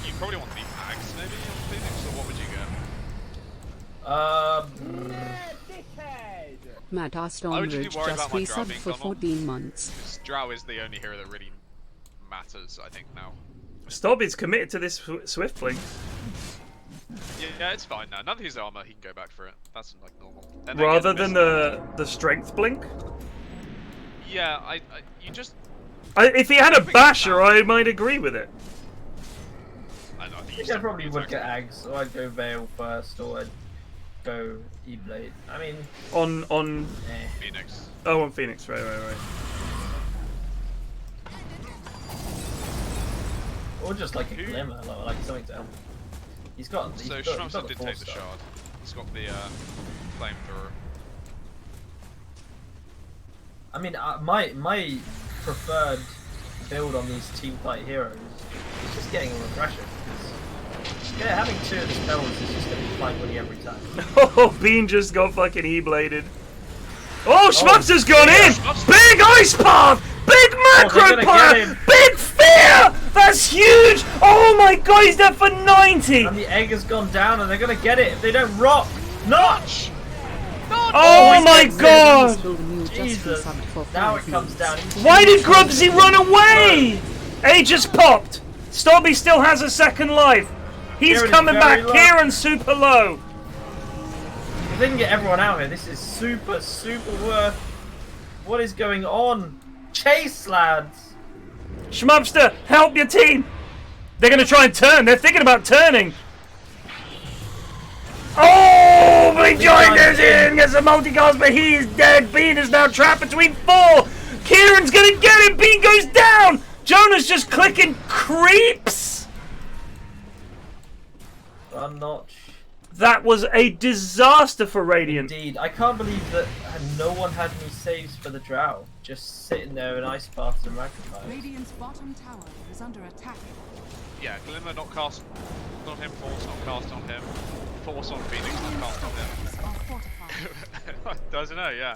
Speaker 3: you probably want the Axe maybe on Phoenix, or what would you get?
Speaker 4: Matt
Speaker 3: I would
Speaker 4: Stormridge
Speaker 3: just be worried
Speaker 4: just
Speaker 3: about my
Speaker 4: resubbed
Speaker 3: being
Speaker 4: for
Speaker 3: gone on.
Speaker 4: 14 months.
Speaker 3: Because Drow is the only hero that really matters, I think, now.
Speaker 2: Stobby's committed to this Swift Blink.
Speaker 3: Yeah, it's fine now. None of his armor, he can go back for it. That's like normal. Then
Speaker 2: Rather
Speaker 3: again,
Speaker 2: than the Strength Blink.
Speaker 3: Yeah, you just...
Speaker 2: If he had a Basher, I might agree with it.
Speaker 3: I don't know, I think
Speaker 1: I
Speaker 3: you
Speaker 1: think
Speaker 3: just
Speaker 1: I
Speaker 3: have to
Speaker 1: probably would
Speaker 3: attack
Speaker 1: get
Speaker 3: it.
Speaker 1: Ags, or I'd go Veil first, or I'd go E-Blade. I mean,
Speaker 2: On
Speaker 1: eh.
Speaker 3: Phoenix.
Speaker 2: oh, on Phoenix, right.
Speaker 1: Or just like a
Speaker 3: Who-
Speaker 1: glimmer, like something to help. He's got.
Speaker 3: So
Speaker 1: he's got
Speaker 3: Schmumpster
Speaker 1: the
Speaker 3: did
Speaker 1: four
Speaker 3: take the
Speaker 1: star.
Speaker 3: shard. He's got the flamethrower.
Speaker 1: I mean, my preferred build on these team fight heroes is just getting a regression. Because having 2 of the spells is just going to be fight winning every time.
Speaker 2: Oh, Bean just got fucking E-bladed. Oh, Schmumpster's gone
Speaker 1: yeah.
Speaker 2: in! Big ice path! Big macro
Speaker 1: gonna get
Speaker 2: path!
Speaker 1: him.
Speaker 2: Big fear! That's huge! Oh my god, he's there for 90!
Speaker 1: And the egg has gone down, and they're going to get it if they don't rock. Notch!
Speaker 2: Oh
Speaker 1: he's
Speaker 2: my
Speaker 1: getting
Speaker 2: god!
Speaker 1: Jesus! Now it comes down.
Speaker 2: Why did Grubsy run away? A just popped. Stobby still has a second life. He's
Speaker 1: Ciaran is
Speaker 2: coming back.
Speaker 1: very low.
Speaker 2: Ciaran's super low.
Speaker 1: If they can get everyone out here, this is super worth. What is going on? Chase, lads!
Speaker 2: Schmupster, help your team. They're going to try and turn. They're thinking about turning. Oh, Big Giant goes in, gets a multicast, but he's dead. Bean is now trapped between 4. Kieran's going to get him. Bean goes down. Jonah's just clicking creeps.
Speaker 1: Run, Notch.
Speaker 2: That was a disaster for Radiant.
Speaker 1: Indeed. I can't believe that no one had any saves for the Drow. Just sitting there in ice paths and magnifiers.
Speaker 8: Radiant's bottom tower is under attack.
Speaker 3: Yeah, Glimmer not cast on him, Force not cast on him, Force on Phoenix not cast on him.
Speaker 8: Are fortified.
Speaker 3: Doesn't know, yeah.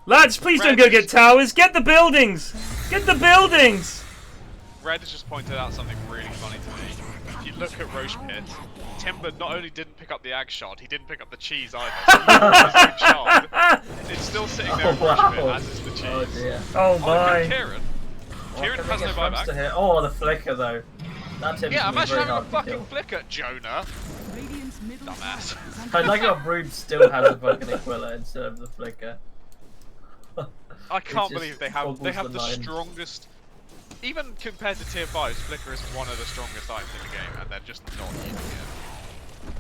Speaker 2: Lads, please don't go get towers. Get the buildings. Get the buildings.
Speaker 3: Red has just pointed out something really funny to me. If you look at Roche Pit, Timber not only didn't pick up the Ag Shard, he didn't pick up the cheese either. So he got his own shard. It's still sitting there in Roche Pit, as is the cheese.
Speaker 1: Oh dear.
Speaker 2: Oh
Speaker 3: Oh,
Speaker 2: my.
Speaker 3: Ciaran. Ciaran has no buyback.
Speaker 1: Here. Oh, the flicker though. That Tim's
Speaker 3: Yeah,
Speaker 1: gonna be
Speaker 3: imagine
Speaker 1: very
Speaker 3: having a
Speaker 1: hard to
Speaker 3: fucking
Speaker 1: kill.
Speaker 3: flicker, Jonah.
Speaker 8: Radiant's middle tower
Speaker 3: Dumbass.
Speaker 8: is under
Speaker 1: I like how Brood still has a fucking Aquila instead of the flicker.
Speaker 3: I can't
Speaker 1: just
Speaker 3: believe they have
Speaker 1: boggles
Speaker 3: the
Speaker 1: the mind.
Speaker 3: strongest. Even compared to tier 5s, Flicker is one of the strongest items in the game, and they're just not using it.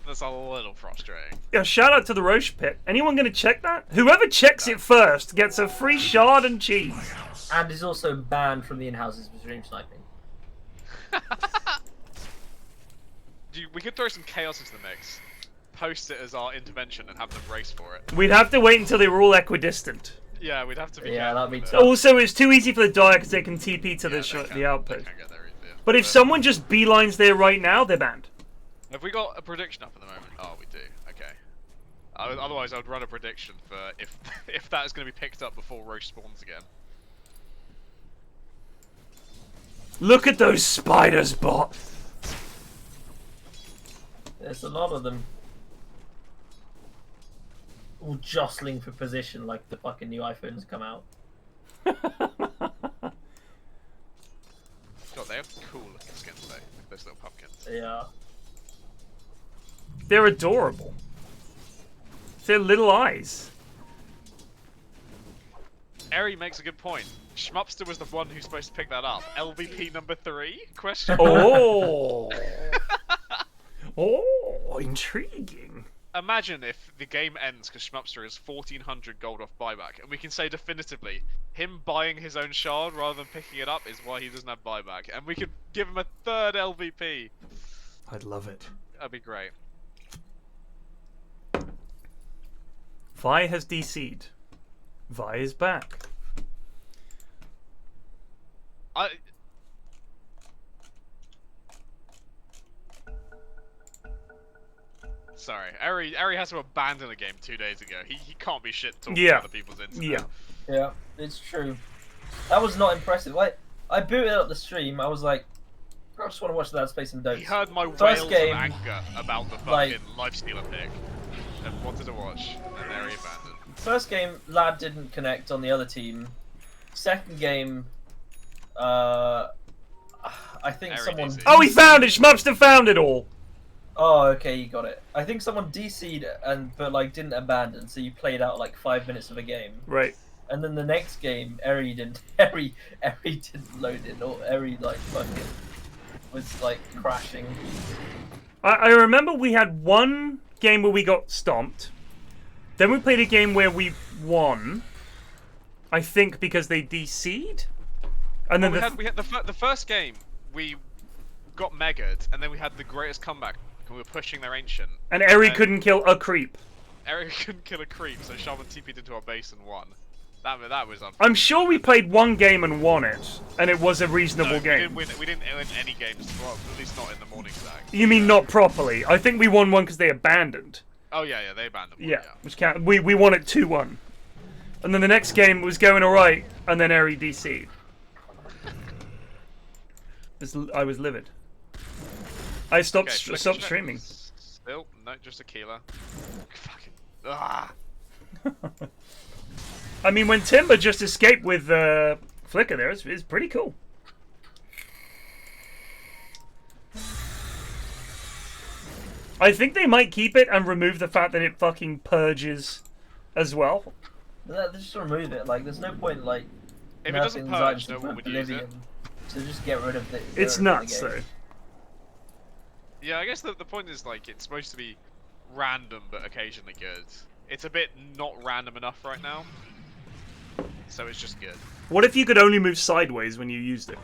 Speaker 3: That's a little frustrating.
Speaker 2: Yeah, shout out to the Roche Pit. Anyone going to check that? Whoever checks it first gets a free shard and cheese.
Speaker 1: And is also banned from the in-houses for stream sniping.
Speaker 3: We could throw some chaos into the mix, post it as our intervention, and have them race for it.
Speaker 2: We'd have to wait until they were all equidistant.
Speaker 3: Yeah, we'd have to be.
Speaker 1: Yeah,
Speaker 3: careful
Speaker 1: that'd be
Speaker 3: with
Speaker 1: tough.
Speaker 3: it.
Speaker 2: Also, it's too easy for the Dire because they can TP to
Speaker 3: Yeah,
Speaker 2: the
Speaker 3: they
Speaker 2: outpost.
Speaker 3: can't get there easily.
Speaker 2: But if someone just beelines there right now, they're banned.
Speaker 3: Have we got a prediction up at the moment? Oh, we do. Okay. Otherwise, I would run a prediction for if that is going to be picked up before Roche spawns again.
Speaker 2: Look at those spiders, bot.
Speaker 1: There's a lot of them. All jostling for position like the fucking new iPhones come out.
Speaker 3: God, they have cool looking skins though. Like those little pumpkins.
Speaker 1: Yeah.
Speaker 2: They're adorable. Their little eyes.
Speaker 3: Eri makes a good point. Schmupster was the one who's supposed to pick that up. LVP number 3? Question.
Speaker 2: Oh. Oh, intriguing.
Speaker 3: Imagine if the game ends because Schmupster is 1400 gold off buyback, and we can say definitively him buying his own shard rather than picking it up is why he doesn't have buyback, and we could give him a 3rd LVP.
Speaker 2: I'd love it.
Speaker 3: That'd be great.
Speaker 2: Vi has DC'd. Vi is back.
Speaker 3: Sorry, Eri has to abandon a game 2 days ago. He can't be shit talking
Speaker 2: Yeah.
Speaker 3: other people's internet.
Speaker 2: Yeah.
Speaker 1: Yeah, it's true. That was not impressive. I booted up the stream, I was like, I just want to watch that space and Dota.
Speaker 3: He heard my
Speaker 1: First
Speaker 3: wails
Speaker 1: game,
Speaker 3: of anger about the
Speaker 1: like-
Speaker 3: fucking Lifestealer pick and wanted to watch, and there he abandoned.
Speaker 1: First game, Lad didn't connect on the other team. Second game, I think
Speaker 3: Eri
Speaker 1: someone...
Speaker 3: DC.
Speaker 2: Oh, he found it! Schmupster found it all!
Speaker 1: Oh, okay, you got it. I think someone DC'd but like didn't abandon, so you played out like 5 minutes of a game.
Speaker 2: Right.
Speaker 1: And then the next game, Eri didn't load in, or Eri like fucking was like crashing.
Speaker 2: I remember we had one game where we got stomped. Then we played a game where we won. I think because they DC'd. And then
Speaker 3: we had the first game we got megaed, and then we had the greatest comeback. And we were pushing their ancient.
Speaker 2: and Eri couldn't kill a creep.
Speaker 3: Eric couldn't kill a creep, so Shaman TP'd into our base and won. That was unfair.
Speaker 2: I'm sure we played one game and won it, and it was a reasonable game.
Speaker 3: We didn't win any games, well, at least not in the morning stack.
Speaker 2: You mean not properly? I think we won one because they abandoned.
Speaker 3: Oh yeah, they abandoned one,
Speaker 2: Yeah, which count. We won it 2-1, and then the next game was going alright, and then Eri DC'd. I was livid. I stopped streaming.
Speaker 3: Still, no, just a Keeler. Fucking. Ah.
Speaker 2: I mean, when Timber just escaped with Flicker there, it's pretty cool. I think they might keep it and remove the fact that it fucking purges as well.
Speaker 1: They just remove it. Like, there's no point like.
Speaker 3: If it doesn't purge, no one would use it.
Speaker 1: So just get rid of it.
Speaker 2: It's nuts though.
Speaker 3: Yeah, I guess the point is like it's supposed to be random but occasionally good. It's a bit not random enough right now, so it's just good.
Speaker 2: What if you could only move sideways when you used it?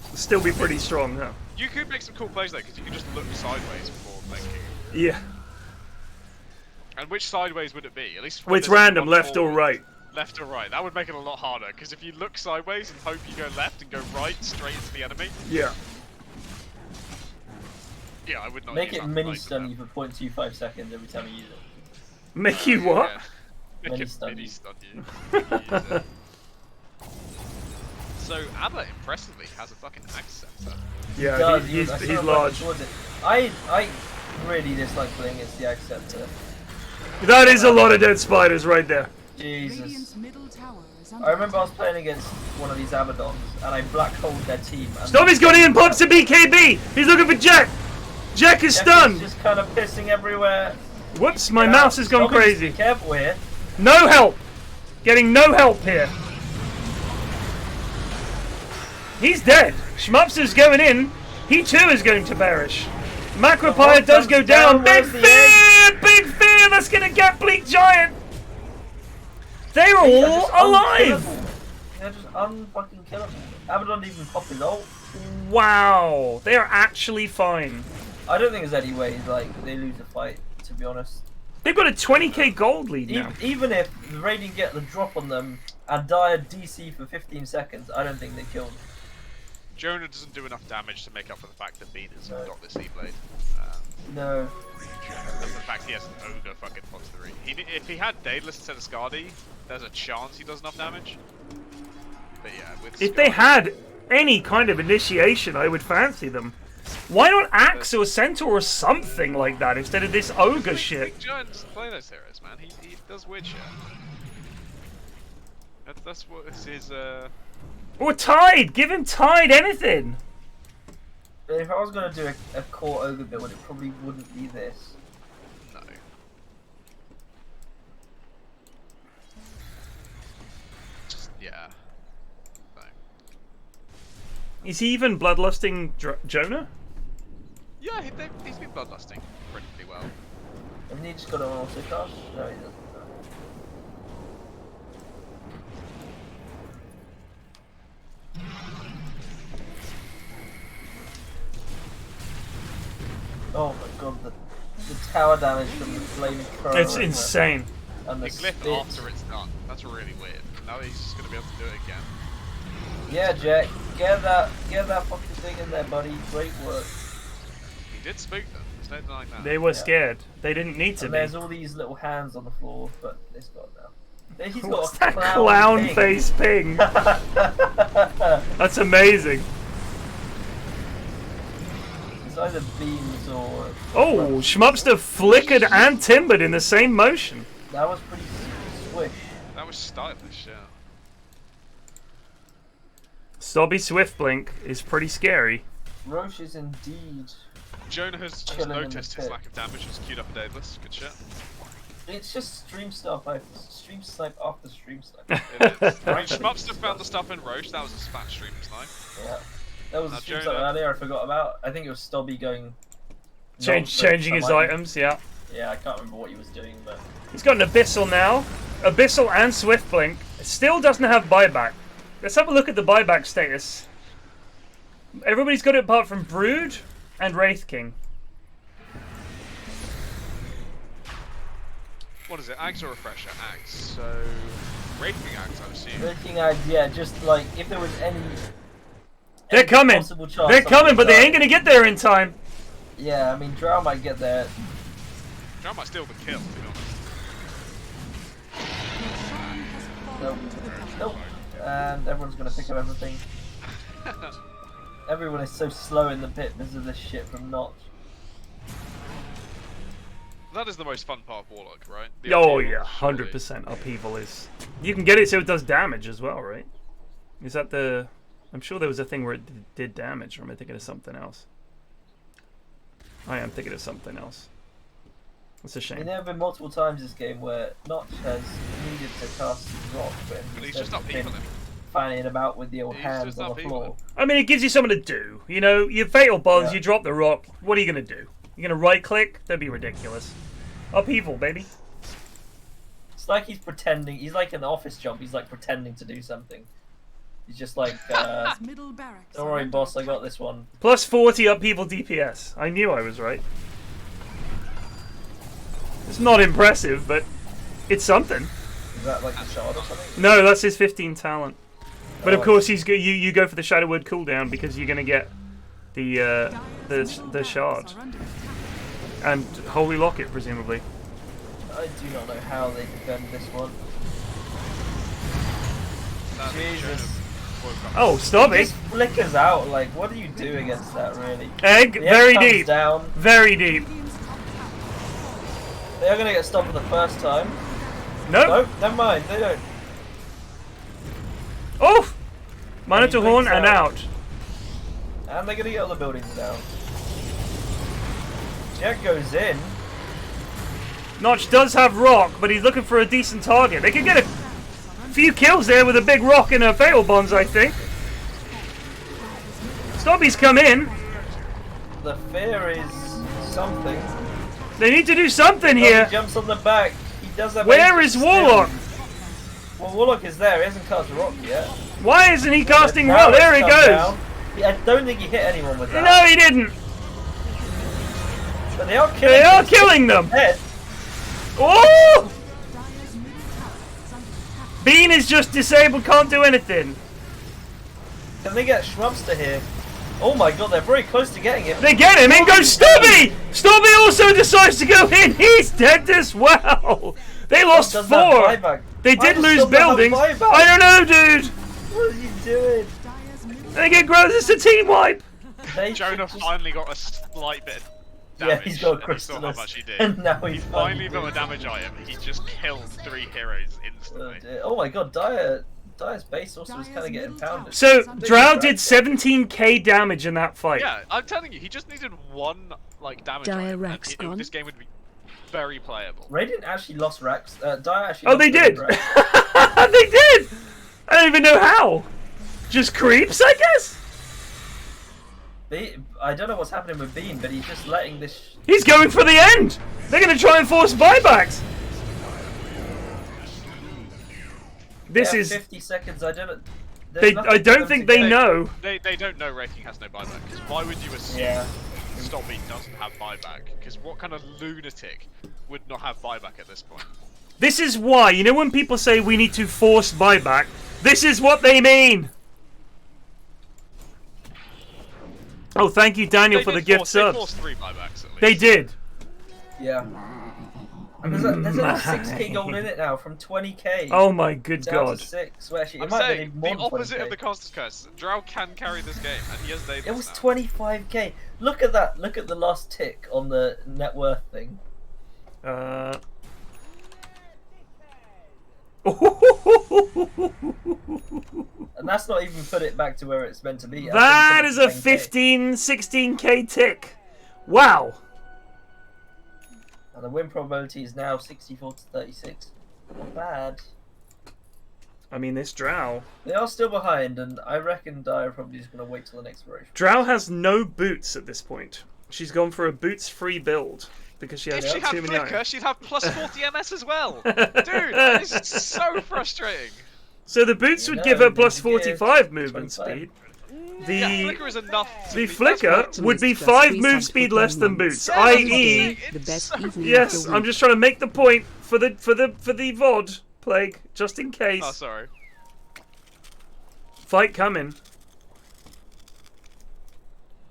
Speaker 2: It'd still be pretty strong, huh?
Speaker 3: You could make some cool plays though, because you could just look sideways before thinking.
Speaker 2: Yeah.
Speaker 3: And which sideways would it be? At least.
Speaker 2: Well, it's random, left or right.
Speaker 3: Left or right. That would make it a lot harder, because if you look sideways and hope you go left and go right straight into the enemy.
Speaker 2: Yeah.
Speaker 3: Yeah, I would not.
Speaker 1: Make
Speaker 3: use
Speaker 1: it mini stun you for 0.25 seconds every time you use it.
Speaker 2: Make you what?
Speaker 3: Yeah. Make
Speaker 1: Mini
Speaker 3: it
Speaker 1: stun
Speaker 3: mini
Speaker 1: you.
Speaker 3: stun you. So Abba impressively has a fucking axe scepter.
Speaker 2: Yeah,
Speaker 1: Does,
Speaker 2: he's
Speaker 1: I sort of
Speaker 2: large.
Speaker 1: towards it. I really dislike playing against the Axe Scepter.
Speaker 2: That is a lot of dead spiders right there.
Speaker 1: Jesus.
Speaker 8: Radiant's middle tower is under
Speaker 1: I remember I was playing against one of these Abaddons and I black holed their team. And
Speaker 2: Stubby's got in, pops a BKB! He's looking for Jack! Jack is stunned!
Speaker 1: just kind of pissing everywhere.
Speaker 2: Whoops, my mouse has gone
Speaker 1: Stubby's
Speaker 2: crazy.
Speaker 1: Careful here.
Speaker 2: No help! Getting no help here. He's dead. Schmupster's going in. He too is going to perish. Macropire does go down. Big fear! Big fear! That's gonna get Bleak Giant! They're all alive!
Speaker 1: They're just unfucking killable. Abaddon didn't even pop his ult.
Speaker 2: Wow. They are actually fine.
Speaker 1: I don't think there's any way like they lose the fight, to be honest.
Speaker 2: They've got a 20k gold lead now.
Speaker 1: Even if the Radiant get the drop on them and die a DC for 15 seconds, I don't think they kill them.
Speaker 3: Jonah doesn't do enough damage to make up for the fact that Bean has got this E-Blade.
Speaker 1: No.
Speaker 3: And the fact he has an Ogre fucking plus 3. If he had Daedalus instead of Scardy, there's a chance he does enough damage. But yeah, with
Speaker 2: If they had any kind of initiation, I would fancy them. Why not Axe or Centaur or something like that instead of this Ogre shit?
Speaker 3: Big Giant doesn't play those heroes, man. He does weird shit. That's what this is,
Speaker 2: Or Tide! Give him Tide, anything!
Speaker 1: If I was going to do a core Ogre build, it probably wouldn't be this.
Speaker 3: No. Just, yeah. No.
Speaker 2: Is he even bloodlusting Jonah?
Speaker 3: Yeah, he's been bloodlusting pretty well.
Speaker 1: And he just got an auto cast? No, he doesn't. Oh my god, the tower damage from the flaming crow.
Speaker 2: It's insane.
Speaker 1: And the
Speaker 3: glyph
Speaker 1: spit.
Speaker 3: after it's done. That's really weird. Now he's just gonna be able to do it again.
Speaker 1: Yeah, Jack, get that fucking thing in there, buddy. Great work.
Speaker 3: He did spook them. There's no denying that.
Speaker 2: They were scared. They didn't need to
Speaker 1: And
Speaker 2: be.
Speaker 1: there's all these little hands on the floor, but it's gone now. He's got
Speaker 2: What's
Speaker 1: a
Speaker 2: that clown
Speaker 1: ping.
Speaker 2: face ping? That's amazing.
Speaker 1: It's either beams or...
Speaker 2: Oh, Schmupster flickered and timbered in the same motion.
Speaker 1: That was pretty swish.
Speaker 3: That was stylish, yeah.
Speaker 2: Stobby Swiftblink is pretty scary.
Speaker 1: Roche is indeed...
Speaker 3: Jonah has just
Speaker 1: Killing in the
Speaker 3: noticed his
Speaker 1: pit.
Speaker 3: lack of damage, has queued up a Daedalus. Good shit.
Speaker 1: It's just stream snipe after stream snipe.
Speaker 3: It is. I mean, Schmupster found the stuff in Roche, that was a spat stream snipe.
Speaker 1: Yeah. That was
Speaker 3: Now
Speaker 1: a stream
Speaker 3: Jonah-
Speaker 1: snipe earlier I forgot about. I think it was Stobby going...
Speaker 2: Changing his items, yeah.
Speaker 1: Yeah, I can't remember what he was doing, but...
Speaker 2: He's got an Abyssal now. Abyssal and Swiftblink. Still doesn't have buyback. Let's have a look at the buyback status. Everybody's got it apart from Brood and Wraith King.
Speaker 3: What is it? Ags or Refresher? Ags. So, Wraith King Ags, I assume.
Speaker 1: Wraith King Ags, yeah, just like if there was any
Speaker 2: They're coming.
Speaker 1: possible chance
Speaker 2: They're coming, but they
Speaker 1: die.
Speaker 2: ain't gonna get there in time.
Speaker 1: Yeah, I mean, Drow might get there.
Speaker 3: Drow might steal the kill, to be honest.
Speaker 1: Nope. Nope. And everyone's gonna pick up everything. Everyone is so slow in the pit because of this shit from Notch.
Speaker 3: That is the most fun part of Warlock, right?
Speaker 2: Oh yeah, 100% upheaval is. You can get it so it does damage as well, right? Is that the? I'm sure there was a thing where it did damage, or am I thinking of something else? I am thinking of something else. It's a shame.
Speaker 1: There have been multiple times this game where Notch has needed to cast rock, but
Speaker 3: he's just upheaval him.
Speaker 1: fanning about with the old
Speaker 3: He's
Speaker 1: hands
Speaker 3: just
Speaker 1: on the
Speaker 3: upheaval
Speaker 1: floor.
Speaker 3: him.
Speaker 2: I mean, it gives you something to do. You know, your fatal bonds,
Speaker 1: Yeah.
Speaker 2: you drop the rock. What are you gonna do? You're gonna right click? That'd be ridiculous. Upheaval, baby.
Speaker 1: It's like he's pretending. He's like an office job. He's like pretending to do something. He's just like,
Speaker 8: Middle barracks
Speaker 1: don't
Speaker 8: are
Speaker 1: worry,
Speaker 8: under
Speaker 1: boss. I
Speaker 8: attack.
Speaker 1: got this one.
Speaker 2: Plus 40 upheaval DPS. I knew I was right. It's not impressive, but it's something.
Speaker 1: Is that like the shard or something?
Speaker 2: No, that's his 15 talent. But of
Speaker 1: Oh.
Speaker 2: course, you go for the Shadow Word cooldown because you're gonna get the shard
Speaker 8: Are under attack.
Speaker 2: and Holy Locket, presumably.
Speaker 1: I do not know how they defend this one. Jesus.
Speaker 2: Oh, stop
Speaker 1: It
Speaker 2: it!
Speaker 1: just flickers out. Like, what do you do against that, really?
Speaker 2: Egg,
Speaker 1: The
Speaker 2: very
Speaker 1: comes
Speaker 2: deep,
Speaker 1: down.
Speaker 2: very deep.
Speaker 1: They are gonna get stopped for the first time.
Speaker 2: Nope.
Speaker 1: Nope, never mind. They don't.
Speaker 2: Oh! Minotaur
Speaker 1: He
Speaker 2: Horn
Speaker 1: blinks
Speaker 2: and
Speaker 1: out.
Speaker 2: out.
Speaker 1: And they're gonna get all the buildings down. Jack goes in.
Speaker 2: Notch does have rock, but he's looking for a decent target. They could get a few kills there with a big rock and a fatal bonds, I think. Stobby's come in.
Speaker 1: The fear is something.
Speaker 2: They need to do something
Speaker 1: He
Speaker 2: here.
Speaker 1: jumps on the back. He does have.
Speaker 2: Where
Speaker 1: eight
Speaker 2: is
Speaker 1: still.
Speaker 2: Warlock?
Speaker 1: Well, Warlock is there. He hasn't cast a rock yet.
Speaker 2: Why isn't he casting
Speaker 1: Now
Speaker 2: rock? There
Speaker 1: it's
Speaker 2: he
Speaker 1: come
Speaker 2: goes.
Speaker 1: down. I don't think he hit anyone with that.
Speaker 2: No, he didn't.
Speaker 1: But they are killing.
Speaker 2: They are killing them.
Speaker 1: Head.
Speaker 2: Oh! Bean is just disabled, can't do anything.
Speaker 1: Can they get Shrubster here? Oh my god, they're very close to getting him.
Speaker 2: They get him, in goes Stubby! Stubby also decides to go in, he's dead as well! They lost
Speaker 1: Does that
Speaker 2: 4!
Speaker 1: buyback?
Speaker 2: They
Speaker 1: Why
Speaker 2: did
Speaker 1: does
Speaker 2: lose
Speaker 1: Stubby have
Speaker 2: buildings.
Speaker 1: buyback?
Speaker 2: I don't know, dude!
Speaker 1: What are you doing?
Speaker 2: They get growth, it's a team wipe!
Speaker 1: They
Speaker 3: Jonah
Speaker 1: should just-
Speaker 3: finally got a slight bit of
Speaker 1: Yeah,
Speaker 3: damage.
Speaker 1: he's got a
Speaker 3: and you saw how
Speaker 1: crystal.
Speaker 3: much he did.
Speaker 1: And now
Speaker 3: He
Speaker 1: he's
Speaker 3: finally
Speaker 1: done.
Speaker 3: got a damage item. He just killed 3 heroes
Speaker 1: Oh,
Speaker 3: instantly.
Speaker 1: dear. Oh my god, Dire's base also was kind of getting pounded.
Speaker 2: So, Drow
Speaker 1: Right.
Speaker 2: did 17k damage in that fight.
Speaker 3: Yeah, I'm telling you, he just needed one like damage item, and
Speaker 4: Zeraxsas.
Speaker 3: this game would be very playable.
Speaker 1: Radiant actually lost Rax. Dire actually.
Speaker 2: Oh,
Speaker 1: lost
Speaker 2: they did!
Speaker 1: Rax.
Speaker 2: They did! I don't even know how! Just creeps, I guess?
Speaker 1: I don't know what's happening with Bean, but he's just letting this.
Speaker 2: He's going for the end! They're gonna try and force buybacks! This
Speaker 1: Yeah,
Speaker 2: is...
Speaker 1: 50 seconds. I don't.
Speaker 2: I don't think they know.
Speaker 3: They don't know Raking has no buyback, because why would you assume
Speaker 1: Yeah.
Speaker 3: Stopby doesn't have buyback? Because what kind of lunatic would not have buyback at this point?
Speaker 2: This is why, you know when people say we need to force buyback? This is what they mean! Oh, thank you, Daniel,
Speaker 3: They
Speaker 2: for the
Speaker 3: did
Speaker 2: gift
Speaker 3: force-
Speaker 2: subs.
Speaker 3: They forced 3 buybacks at least.
Speaker 2: They did.
Speaker 1: Yeah. And there's only 6k gold in it now from 20k.
Speaker 2: Oh my good
Speaker 1: down
Speaker 2: god.
Speaker 1: to 6. Well, actually, it
Speaker 3: I'm
Speaker 1: might have been
Speaker 3: saying,
Speaker 1: even
Speaker 3: the
Speaker 1: more than
Speaker 3: opposite
Speaker 1: 20K.
Speaker 3: of the Constance Curse. Drow can carry this game, and he has Davis
Speaker 1: It was
Speaker 3: now.
Speaker 1: 25k. Look at that. Look at the last tick on the net worth thing. And that's not even put it back to where it's meant to be.
Speaker 2: That is a
Speaker 1: 10K.
Speaker 2: 15, 16k tick. Wow.
Speaker 1: And the win probability is now 64 to 36. Not bad.
Speaker 2: I mean, this Drow.
Speaker 1: They are still behind, and I reckon Dire probably is going to wait till the next version.
Speaker 2: Drow has no boots at this point. She's gone for a boots-free build because she has
Speaker 3: If she had
Speaker 2: too many
Speaker 3: Flicker,
Speaker 2: items.
Speaker 3: she'd have plus 40 MS as well. Dude, that is so frustrating.
Speaker 2: So the boots would give her plus 45 movement
Speaker 1: 25.
Speaker 2: speed.
Speaker 3: Yeah,
Speaker 2: The
Speaker 3: flicker is enough.
Speaker 2: the flicker would be 5 move speed less than boots, i.e.
Speaker 4: The best evening
Speaker 2: Yes,
Speaker 4: of the
Speaker 2: I'm
Speaker 4: week.
Speaker 2: just trying to make the point for the VOD plague, just in case.
Speaker 3: Oh, sorry.
Speaker 2: Fight coming.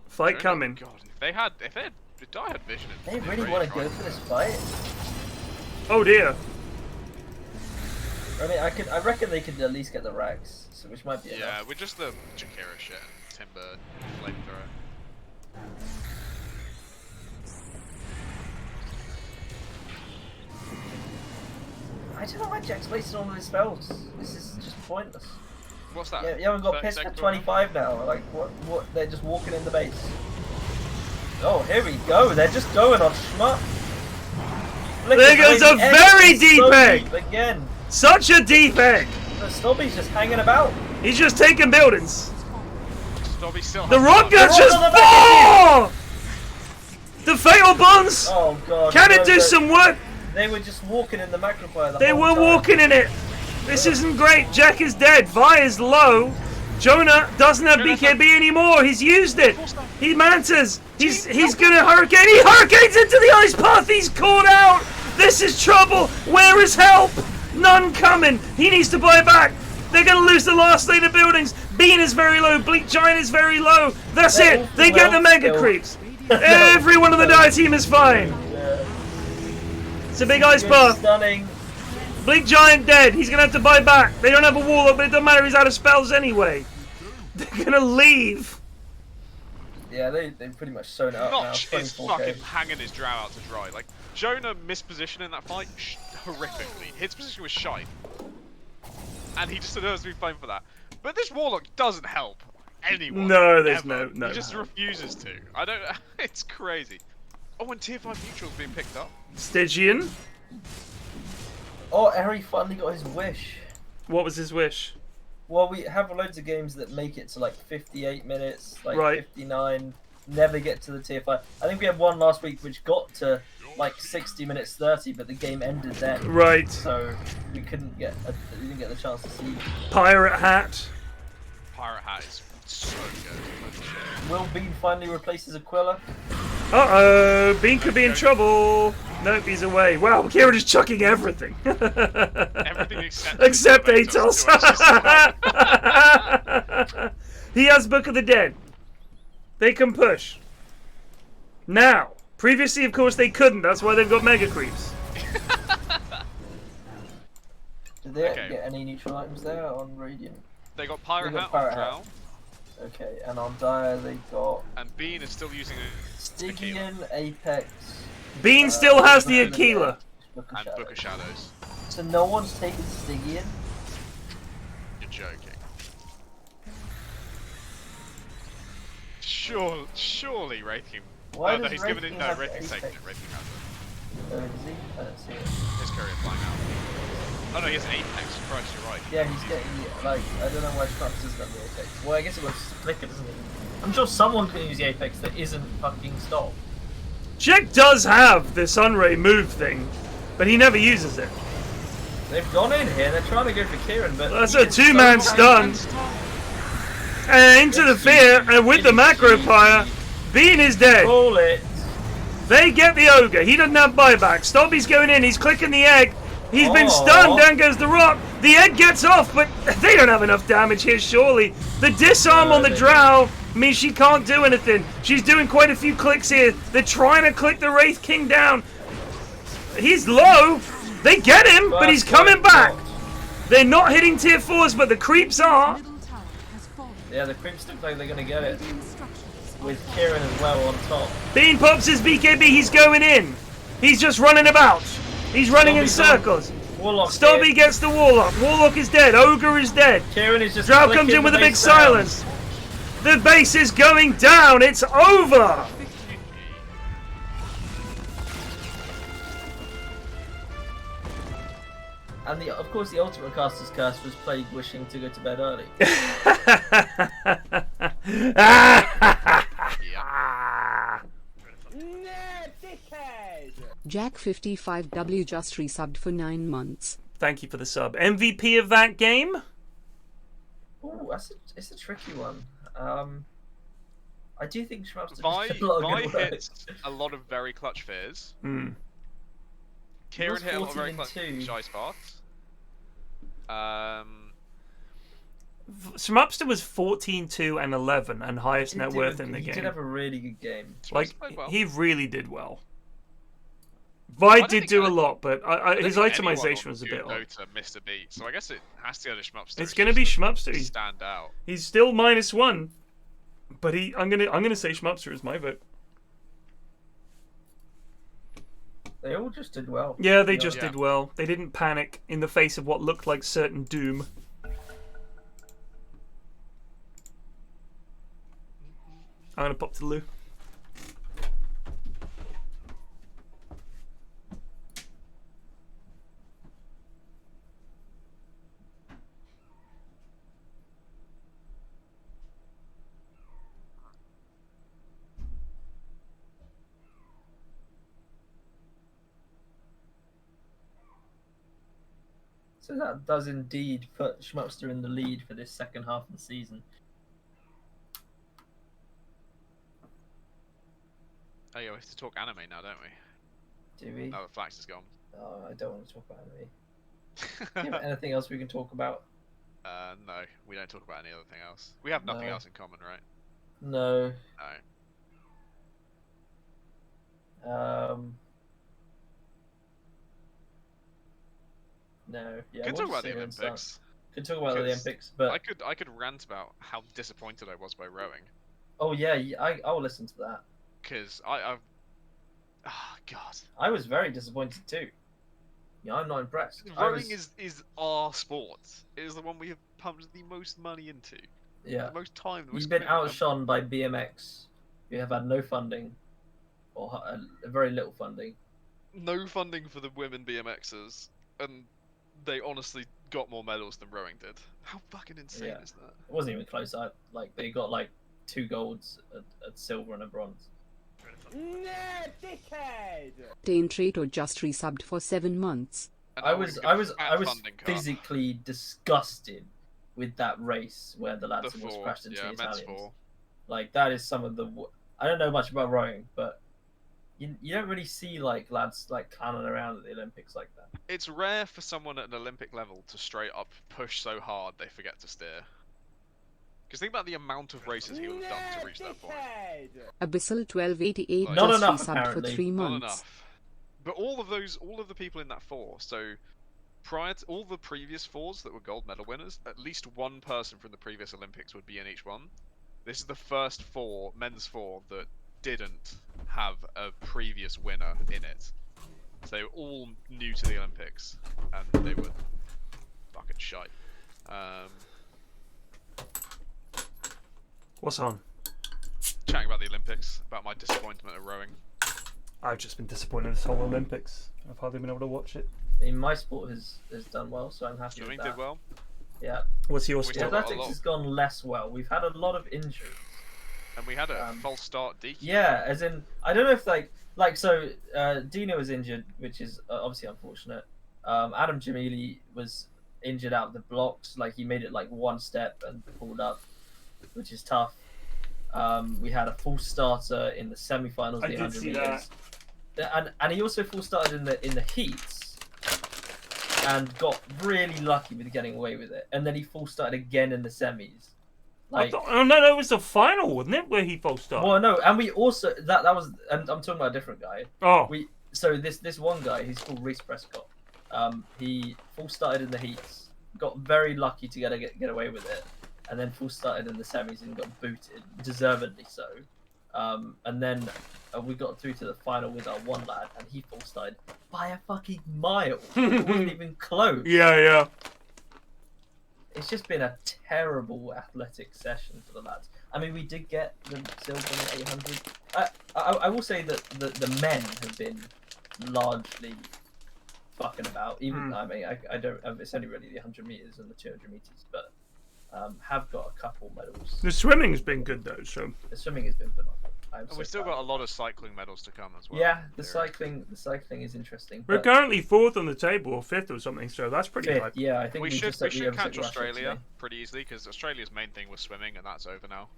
Speaker 2: Fight coming.
Speaker 3: God, if they had I had vision.
Speaker 1: They really want to go for this fight.
Speaker 2: Oh dear.
Speaker 1: I mean, I reckon they could at least get the racks, so which might be
Speaker 3: Yeah,
Speaker 1: enough.
Speaker 3: with just the Jakira shit and Timber flamethrower.
Speaker 1: I don't know why Jack's wasting all of his spells. This is just pointless.
Speaker 3: What's that?
Speaker 1: Yeah, you haven't got
Speaker 3: 30
Speaker 1: pissed for
Speaker 3: seconds
Speaker 1: 25 now. Like, what? They're just walking in the base. Oh, here we go. They're just going on schmuck.
Speaker 2: There goes a very deep egg.
Speaker 1: Again.
Speaker 2: Such a deep egg.
Speaker 1: But Snobby's just hanging about.
Speaker 2: He's just taking buildings.
Speaker 3: Stobby still
Speaker 2: The
Speaker 3: has
Speaker 2: rock
Speaker 3: the
Speaker 2: gets
Speaker 1: The
Speaker 2: just
Speaker 1: rock's on the back
Speaker 2: four! The fatal bonds!
Speaker 1: Oh god.
Speaker 2: Can
Speaker 1: no,
Speaker 2: it do some work?
Speaker 1: They were just walking in the macrophile the
Speaker 2: They
Speaker 1: whole
Speaker 2: were
Speaker 1: time.
Speaker 2: walking in it. This isn't great. Jack is dead. Vi is low. Jonah doesn't have BKB anymore. He's used it. He mantas. He's gonna hurricane. He hurricanes into the ice path. He's caught out. This is trouble. Where is help? None coming. He needs to buy back. They're gonna lose the last lane of buildings. Bean is very low. Bleak Giant is very low. That's
Speaker 1: They're
Speaker 2: it. They get the
Speaker 1: well
Speaker 2: mega
Speaker 1: still.
Speaker 2: creeps. Every one of the dire team is fine.
Speaker 1: Yeah.
Speaker 2: It's a big ice
Speaker 1: Good
Speaker 2: path.
Speaker 1: Stunning.
Speaker 2: Bleak Giant dead. He's gonna have to buy back. They don't have a wall up, but it doesn't matter. He's out of spells anyway. They're gonna leave.
Speaker 1: Yeah, they've pretty much sewn it up
Speaker 3: Notch
Speaker 1: now.
Speaker 3: is
Speaker 1: 24K.
Speaker 3: fucking hanging his drow out to dry. Like, Jonah mispositioned in that fight horrifically. His position was shite. And he just deserves to be blamed for that. But this Warlock doesn't help anyone.
Speaker 2: No, there's
Speaker 3: ever.
Speaker 2: no.
Speaker 3: He just refuses to. I don't. It's crazy. Oh, and tier 5 neutral's being picked up.
Speaker 2: Stygian.
Speaker 1: Oh, Eri finally got his wish.
Speaker 2: What was his wish?
Speaker 1: Well, we have loads of games that make it to like 58 minutes, like
Speaker 2: Right.
Speaker 1: 59, never get to the tier 5. I think we had one last week which got to like 60 minutes 30, but the game ended then.
Speaker 2: Right.
Speaker 1: So we couldn't get, we didn't get the chance to see.
Speaker 2: Pirate hat.
Speaker 3: Pirate Hat is so good.
Speaker 1: Will Bean finally replaces Aquila?
Speaker 2: Uh-oh. Bean could be in trouble. Nope, he's away. Wow, Ciaran is chucking everything.
Speaker 3: Everything
Speaker 2: Except Atos. He has Book of the Dead. They can push. Now, previously, of course, they couldn't. That's why they've got Mega Creeps.
Speaker 1: Did they
Speaker 3: Okay.
Speaker 1: get any neutral items there on Radiant?
Speaker 3: They got Pirate
Speaker 1: They got
Speaker 3: Hat
Speaker 1: Pirate
Speaker 3: on Drow,
Speaker 1: Hat. Okay, and on Dire they got
Speaker 3: and Bean is still using
Speaker 1: Stygian, Apex.
Speaker 2: Bean still has the
Speaker 1: Book of
Speaker 2: Aquila.
Speaker 1: Book of
Speaker 3: and
Speaker 1: Shadows.
Speaker 3: Book of Shadows.
Speaker 1: So no one's taken Stygian?
Speaker 3: You're joking. Surely Wraithing.
Speaker 1: Why
Speaker 3: Oh, no,
Speaker 1: does
Speaker 3: he's given it.
Speaker 1: Wraithing
Speaker 3: No,
Speaker 1: have
Speaker 3: Wraithing's taken it.
Speaker 1: Apex?
Speaker 3: Wraithing has it.
Speaker 1: Oh, is he? I don't see it.
Speaker 3: His courier flying out. Oh no, he has an Apex. Christ, you're right.
Speaker 1: Yeah, he's getting, like, I don't know why Traps has done the Apex. Well, I guess it was
Speaker 9: Flicker, doesn't it? I'm sure someone can use the Apex that isn't fucking Stop.
Speaker 2: Jack does have the Sunray move thing, but he never uses it.
Speaker 1: They've gone in here, they're trying to go for Ciaran, but...
Speaker 2: That's
Speaker 1: he
Speaker 2: a
Speaker 1: is
Speaker 2: two-man
Speaker 1: so
Speaker 2: stun. And into the fear, and with the macro pyre, Bean is dead.
Speaker 1: Call it.
Speaker 2: They get the ogre. He doesn't have buyback. Stobby's going in. He's clicking the egg. He's been
Speaker 1: Aw.
Speaker 2: stunned. Down goes the rock. The egg gets off, but they don't have enough damage here, surely. The disarm on the
Speaker 1: they
Speaker 2: drow means she can't do anything. She's doing quite a few clicks here. They're trying to click the Wraith King down. He's low. They get him, but he's coming back. They're not hitting tier 4s, but the creeps are.
Speaker 8: Middle tower has fallen.
Speaker 1: Yeah, the creeps look like they're going to get it.
Speaker 8: Instructions.
Speaker 1: With Ciaran as well on top.
Speaker 2: Bean pops his BKB. He's going in. He's just running about. He's running in
Speaker 1: Stobby's on.
Speaker 2: circles.
Speaker 1: Warlock
Speaker 2: Stobby
Speaker 1: here.
Speaker 2: gets the Warlock. Warlock is dead. Ogre is dead.
Speaker 1: Ciaran is just
Speaker 2: Drow
Speaker 1: flicking
Speaker 2: comes in with
Speaker 1: the
Speaker 2: a big
Speaker 1: base down.
Speaker 2: silence. The base is going down. It's over.
Speaker 1: And of course the ultimate caster's curse was Plague wishing to go to bed early.
Speaker 4: Jack55W just resubbed for 9 months.
Speaker 2: Thank you for the sub. MVP of that game?
Speaker 1: it's a tricky one. I do think Schmupster
Speaker 3: Vi
Speaker 1: did a lot of good work.
Speaker 3: hits a lot of very clutch fears.
Speaker 2: Mm.
Speaker 3: Ciaran hit a lot of very
Speaker 1: 14
Speaker 3: clutch
Speaker 1: and 2.
Speaker 3: shy spots.
Speaker 2: Schmupster was 14, 2, and 11, and highest net worth in the
Speaker 1: He
Speaker 2: game.
Speaker 1: did have a really good game.
Speaker 2: Like,
Speaker 3: played well.
Speaker 2: he really did well. Vi
Speaker 3: don't
Speaker 2: did
Speaker 3: think
Speaker 2: do a
Speaker 3: any-
Speaker 2: lot, but
Speaker 3: I don't
Speaker 2: his
Speaker 3: think anyone
Speaker 2: itemization
Speaker 3: on
Speaker 2: was a bit odd.
Speaker 3: Dota missed a beat, so I guess it has to go to Schmupster.
Speaker 2: It's gonna be Schmupster. He's,
Speaker 3: Stand out.
Speaker 2: he's still -1, but I'm gonna say Schmupster is my vote.
Speaker 1: They all just did well.
Speaker 2: Yeah, they just did well. They didn't panic in the face of what looked like certain doom. I'm gonna pop to Lou.
Speaker 1: So that does indeed put Schmupster in the lead for this second half of the season.
Speaker 3: Oh yeah, we have to talk anime now, don't we?
Speaker 1: Do we?
Speaker 3: Now that Flax is gone.
Speaker 1: Oh, I don't want to talk about anime. Do you have anything else we can talk about?
Speaker 3: No, we don't talk about any other thing else. We have nothing
Speaker 1: No.
Speaker 3: else in common, right?
Speaker 1: No.
Speaker 3: No.
Speaker 1: No. Yeah.
Speaker 3: Could
Speaker 1: we'll
Speaker 3: talk about
Speaker 1: just
Speaker 3: the
Speaker 1: sit here and start.
Speaker 3: Olympics.
Speaker 1: Could talk about the
Speaker 3: Because
Speaker 1: Olympics, but
Speaker 3: I could rant about how disappointed I was by rowing.
Speaker 1: oh yeah, I will listen to that.
Speaker 3: Because I've oh god.
Speaker 1: I was very disappointed too. Yeah, I'm not impressed.
Speaker 3: Rowing is our sport. It is the one we have pumped the most money into.
Speaker 1: Yeah.
Speaker 3: The most time. The most
Speaker 1: You've been
Speaker 3: commitment.
Speaker 1: outshone by BMX. You have had no funding, or very little funding.
Speaker 3: No funding for the women BMXers, and they honestly got more medals than rowing did. How fucking insane
Speaker 1: Yeah.
Speaker 3: is that?
Speaker 1: It wasn't even close. They got like 2 golds, a silver, and a bronze.
Speaker 4: Dane Trator just resubbed for 7 months.
Speaker 3: And
Speaker 1: I
Speaker 3: now
Speaker 1: was
Speaker 3: we've got a fat
Speaker 1: I was
Speaker 3: funding cut.
Speaker 1: physically disgusted with that race where the lads
Speaker 3: The
Speaker 1: almost
Speaker 3: four,
Speaker 1: crashed into
Speaker 3: yeah,
Speaker 1: the
Speaker 3: men's
Speaker 1: Italians.
Speaker 3: four.
Speaker 1: Like that is some of the. I don't know much about rowing, but you don't really see like lads like clowning around at the Olympics like that.
Speaker 3: It's rare for someone at an Olympic level to straight up push so hard they forget to steer. Because think about the amount of races he would have done to reach that point.
Speaker 4: Abyssal 1288
Speaker 3: Not
Speaker 4: just
Speaker 1: enough,
Speaker 4: resubbed for
Speaker 1: apparently.
Speaker 4: 3
Speaker 3: Not
Speaker 4: months.
Speaker 3: enough. But all of the people in that 4, so prior to all the previous 4s that were gold medal winners, at least one person from the previous Olympics would be in each one. This is the first 4, men's 4, that didn't have a previous winner in it. So they were all new to the Olympics, and they were fucking shite.
Speaker 2: What's on?
Speaker 3: Chatting about the Olympics, about my disappointment at rowing.
Speaker 2: I've just been disappointed this whole Olympics. I've hardly been able to watch it.
Speaker 1: I mean, my sport has done well, so I'm happy
Speaker 3: Swimming
Speaker 1: with that.
Speaker 3: did well.
Speaker 1: Yeah.
Speaker 2: What's your
Speaker 3: We
Speaker 1: The
Speaker 3: talked
Speaker 2: sport?
Speaker 3: about
Speaker 1: athletics has gone less well. We've had a lot of injuries.
Speaker 3: And we had a false start DQ.
Speaker 1: Yeah, as in, I don't know if so Dino was injured, which is obviously unfortunate. Adam Jamili was injured out of the blocks, like he made it like 1 step and pulled up, which is tough. We had a full starter in the semi-finals,
Speaker 2: I
Speaker 1: the
Speaker 2: did
Speaker 1: 100
Speaker 2: see
Speaker 1: meters, and he also full started in the heats, and got really lucky with getting away with it. And then he full started again in the semis.
Speaker 2: Oh no, it was the final, wasn't it, where he false started?
Speaker 1: Well, no, and we also that was, and I'm talking about a different guy.
Speaker 2: Oh.
Speaker 1: So this one guy, he's called Reese Prescott. He full started in the heats, got very lucky to get away with it, and then full started in the semis and got booted, deservedly so. And then we got through to the final with our one lad, and he full started by a fucking mile. It wasn't even close.
Speaker 2: Yeah.
Speaker 1: It's just been a terrible athletic session for the lads. I mean, we did get the silver in the 800. I will say that the men have been largely fucking about. Even I mean, I don't. It's only really the 100 meters and the 200 meters, but have got a couple medals.
Speaker 2: The swimming's been good though, so.
Speaker 1: The swimming has been phenomenal. I'm
Speaker 3: And we've still got a lot of cycling medals to come as well.
Speaker 1: Yeah, the cycling is interesting.
Speaker 2: We're
Speaker 1: but
Speaker 2: currently 4th on the table, or 5th or something, so that's pretty high.
Speaker 1: fifth, yeah, I think
Speaker 3: we
Speaker 1: just
Speaker 3: should
Speaker 1: set the
Speaker 3: catch
Speaker 1: overtake Russia
Speaker 3: Australia
Speaker 1: today.
Speaker 3: pretty easily because Australia's main thing was swimming, and that's over now.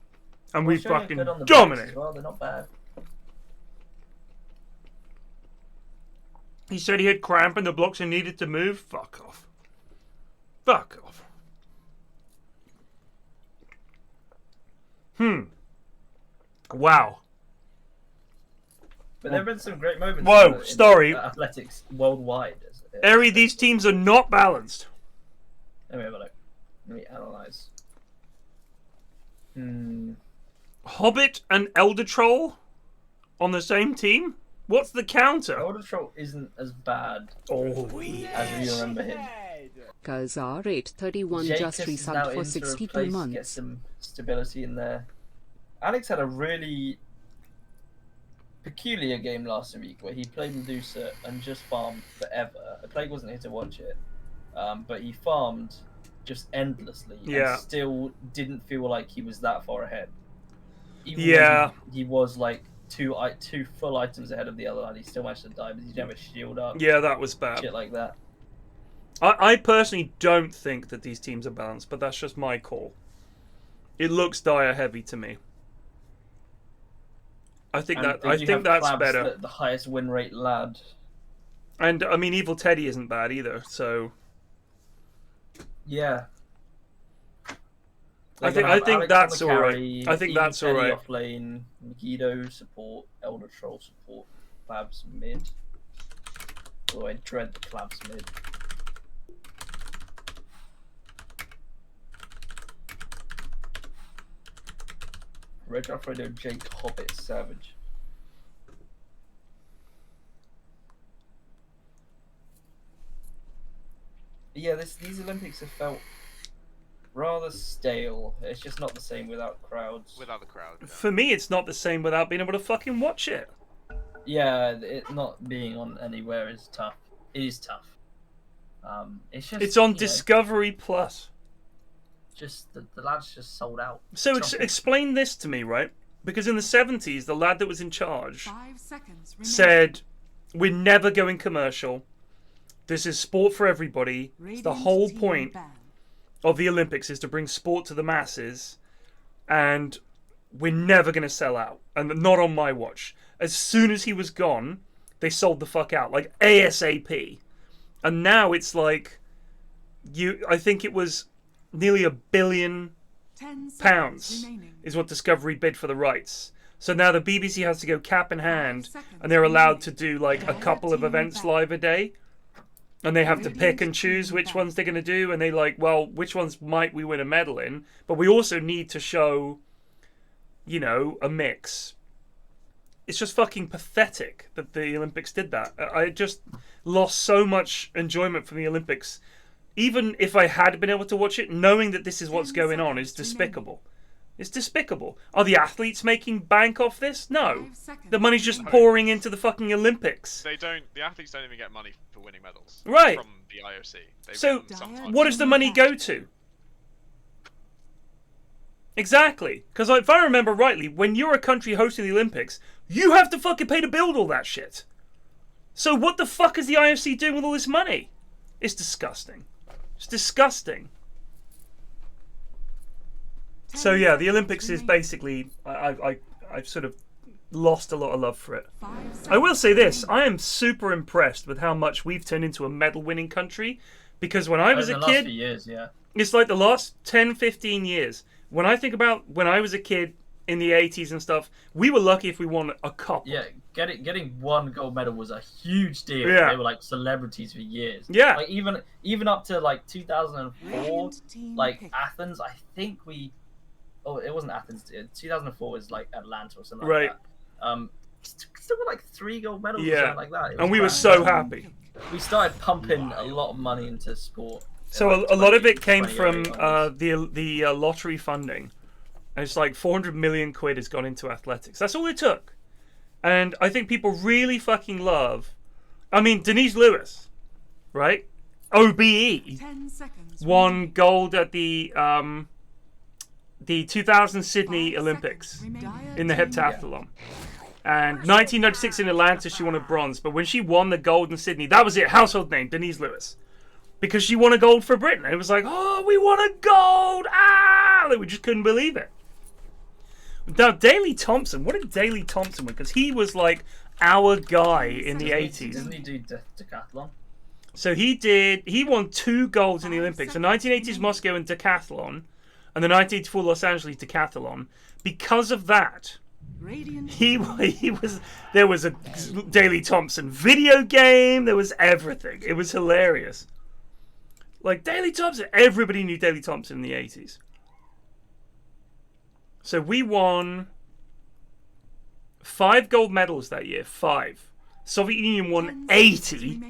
Speaker 2: And we
Speaker 1: Australia
Speaker 2: fucking
Speaker 1: good on the bikes
Speaker 2: dominate.
Speaker 1: as well. They're not bad.
Speaker 2: He said he had cramp in the blocks and needed to move. Fuck off. Fuck off. Wow.
Speaker 1: But there have been some great moments.
Speaker 2: Whoa,
Speaker 1: in
Speaker 2: sorry.
Speaker 1: athletics worldwide.
Speaker 2: Eri, these teams are not balanced.
Speaker 1: Let me have a look. Let me analyze.
Speaker 2: Hobbit and Elder Troll on the same team? What's the counter?
Speaker 1: Elder Troll isn't as bad
Speaker 2: Oh, yeah.
Speaker 1: as we remember him.
Speaker 4: Kazar 831
Speaker 1: Jacobs
Speaker 4: just
Speaker 1: is now
Speaker 4: resubbed
Speaker 1: in
Speaker 4: for
Speaker 1: to
Speaker 4: 62
Speaker 1: replace, get
Speaker 4: months.
Speaker 1: some stability in there. Alex had a really peculiar game last week where he played Medusa and just farmed forever. The plague wasn't here to watch it, but he farmed just endlessly and still didn't feel like he was that far ahead. Even when he was like two full items ahead of the other line, he still managed to die because he didn't have a shield up.
Speaker 2: Yeah, that was bad.
Speaker 1: Shit like that.
Speaker 2: I personally don't think that these teams are balanced, but that's just my call. It looks dire heavy to me. I think that's better.
Speaker 1: The highest win rate lad.
Speaker 2: And I mean, Evil Teddy isn't bad either. So
Speaker 1: yeah,
Speaker 2: I think that's all right. I think that's all right.
Speaker 1: Off lane, Megiddo support, Elder Troll support, Clabs mid. Although I dread the Clabs mid. Reg Alfredo, Jake, Hobbit, Savage. Yeah, these Olympics have felt rather stale. It's just not the same without crowds.
Speaker 3: Without the crowd. No.
Speaker 2: For me, it's not the same without being able to fucking watch it.
Speaker 1: Yeah, it not being on anywhere is tough. It is tough. It's
Speaker 2: on Discovery Plus.
Speaker 1: Just the lad's just sold out.
Speaker 2: So explain this to me, right? Because in the 70s, the lad that was in charge
Speaker 8: 5 seconds remaining.
Speaker 2: said, "We're never going commercial. This is sport for everybody. It's the whole point of the Olympics is to bring sport to the masses, and we're never going to sell out. And not on my watch." As soon as he was gone, they sold the fuck out, like ASAP. And now it's like, I think it was nearly £1 billion is what Discovery bid for the rights. So now the BBC has to go cap in hand, and they're allowed to do like a couple of events live a day. And they have to pick and choose which ones they're going to do. And they like, well, which ones might we win a medal in? But we also need to show, a mix. It's just fucking pathetic that the Olympics did that. I just lost so much enjoyment from the Olympics. Even if I had been able to watch it, knowing that this is what's going on is despicable. It's despicable. Are the athletes making bank off this? No. The money's just pouring into the fucking Olympics.
Speaker 3: The athletes don't even get money for winning medals.
Speaker 2: Right.
Speaker 3: From the IOC.
Speaker 2: So, what does the money go to? Exactly. Because if I remember rightly, when you're a country hosting the Olympics, you have to fucking pay to build all that shit. So what the fuck is the IOC doing with all this money? It's disgusting. It's disgusting. So yeah, the Olympics is basically, I've sort of lost a lot of love for it. I will say this, I am super impressed with how much we've turned into a medal-winning country, because when I was a kid,
Speaker 1: last few years, yeah.
Speaker 2: It's like the last 10, 15 years. When I think about when I was a kid in the 80s and stuff, we were lucky if we won a couple.
Speaker 1: Yeah, getting one gold medal was a huge deal.
Speaker 2: Yeah.
Speaker 1: They were like celebrities for years.
Speaker 2: Yeah.
Speaker 1: Like even up to like 2004, like Athens, I think it wasn't Athens. 2004 was like Atlanta or something like that. Still got like 3 gold medals or something like that.
Speaker 2: And we were so happy.
Speaker 1: We started pumping a lot of money into sport.
Speaker 2: So a lot of it came from the lottery funding. And it's like 400 million quid has gone into athletics. That's all it took. And I think people really fucking love... I mean, Denise Lewis, right? OBE
Speaker 8: 10 seconds
Speaker 2: won gold at the the 2000 Sydney Olympics in the heptathlon. And 1996 in Atlanta, she won a bronze. But when she won the gold in Sydney, that was it. Household name, Denise Lewis. Because she won a gold for Britain. It was like, oh, we won a gold! Ah! Like, we just couldn't believe it. Now, Daley Thompson. What did Daley Thompson win? Because he was like our guy in the 80s.
Speaker 1: Didn't he do decathlon?
Speaker 2: So he won 2 golds in the Olympics. The 1980s Moscow in decathlon and the 1984 Los Angeles decathlon. Because of that, he was there was a Daley Thompson video game. There was everything. It was hilarious. Like Daley Thompson, everybody knew Daley Thompson in the 80s. So we won 5 gold medals that year. 5. Soviet Union won 80,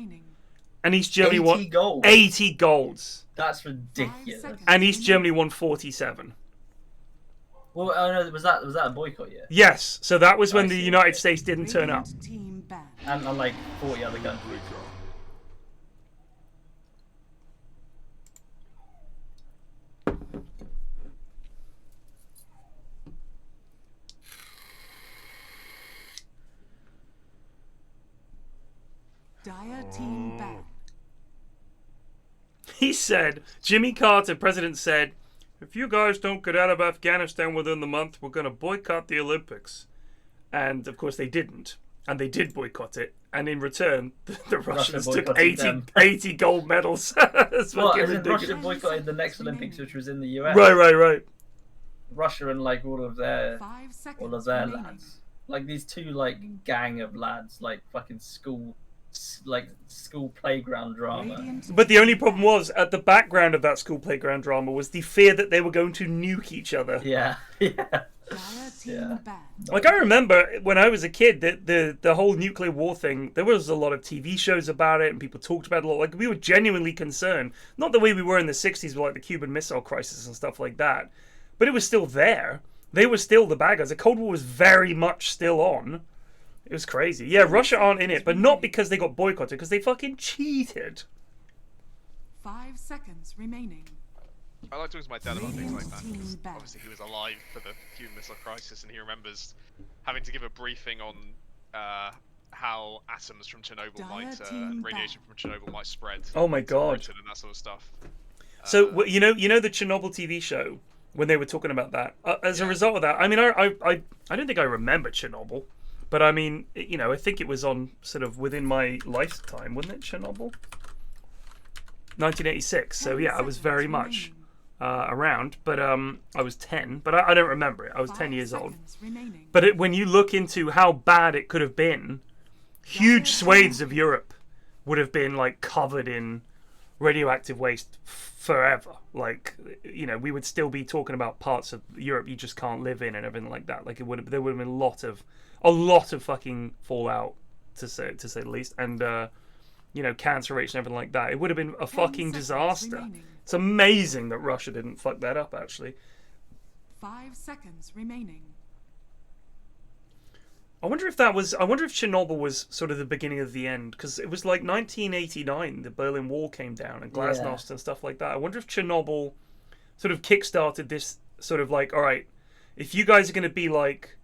Speaker 2: and East Germany won 80 golds.
Speaker 1: That's ridiculous.
Speaker 2: And East Germany won 47.
Speaker 1: Well, oh no, was that a boycott year?
Speaker 2: Yes, so that was when the United States didn't turn up.
Speaker 1: And like 40 other countries.
Speaker 8: Dire team back.
Speaker 2: He said, Jimmy Carter, president, said, if you guys don't get out of Afghanistan within the month, we're going to boycott the Olympics. And, of course, they didn't. And they did boycott it. And in return, the Russians took 80 gold medals. That's
Speaker 1: well, as in Russia boycotted the next Olympics, which was in the US.
Speaker 2: Right.
Speaker 1: Russia and, like, all of their lads. Like, these two, like, gang of lads, like, fucking school playground drama.
Speaker 2: But the only problem was, at the background of that school playground drama was the fear that they were going to nuke each other.
Speaker 1: Yeah.
Speaker 2: Like, I remember when I was a kid, the whole nuclear war thing, there was a lot of TV shows about it, and people talked about it a lot. Like, we were genuinely concerned. Not the way we were in the 60s with, like, the Cuban Missile Crisis and stuff like that. But it was still there. They were still the bad guys. The Cold War was very much still on. It was crazy. Yeah, Russia aren't in it, but not because they got boycotted, because they fucking cheated.
Speaker 8: 5 seconds remaining.
Speaker 3: I like talking to my dad about things like that, because obviously he was alive for the Cuban Missile Crisis, and he remembers having to give a briefing on how atoms from Chernobyl might, radiation from Chernobyl might spread.
Speaker 2: Oh my god.
Speaker 3: And that sort of stuff.
Speaker 2: So, you know the Chernobyl TV show, when they were talking about that? As a result of that, I mean, I don't think I remember Chernobyl. But I mean, you know, I think it was on sort of within my lifetime, wasn't it, Chernobyl? 1986. So yeah, I was very much around, but I was 10. But I don't remember it. I was 10 years old. But when you look into how bad it could have been, huge swathes of Europe would have been like covered in radioactive waste forever. Like, you know, we would still be talking about parts of Europe you just can't live in and everything like that. Like, there would have been a lot of fucking fallout, to say the least, and you know, cancer rates and everything like that. It would have been a fucking disaster. It's amazing that Russia didn't fuck that up, actually.
Speaker 8: 5 seconds remaining.
Speaker 2: I wonder if Chernobyl was sort of the beginning of the end, because it was like 1989, the Berlin Wall came down, and Glasnost and stuff like that. I wonder if Chernobyl sort of kickstarted this sort of like, all right, if you guys are going to be like,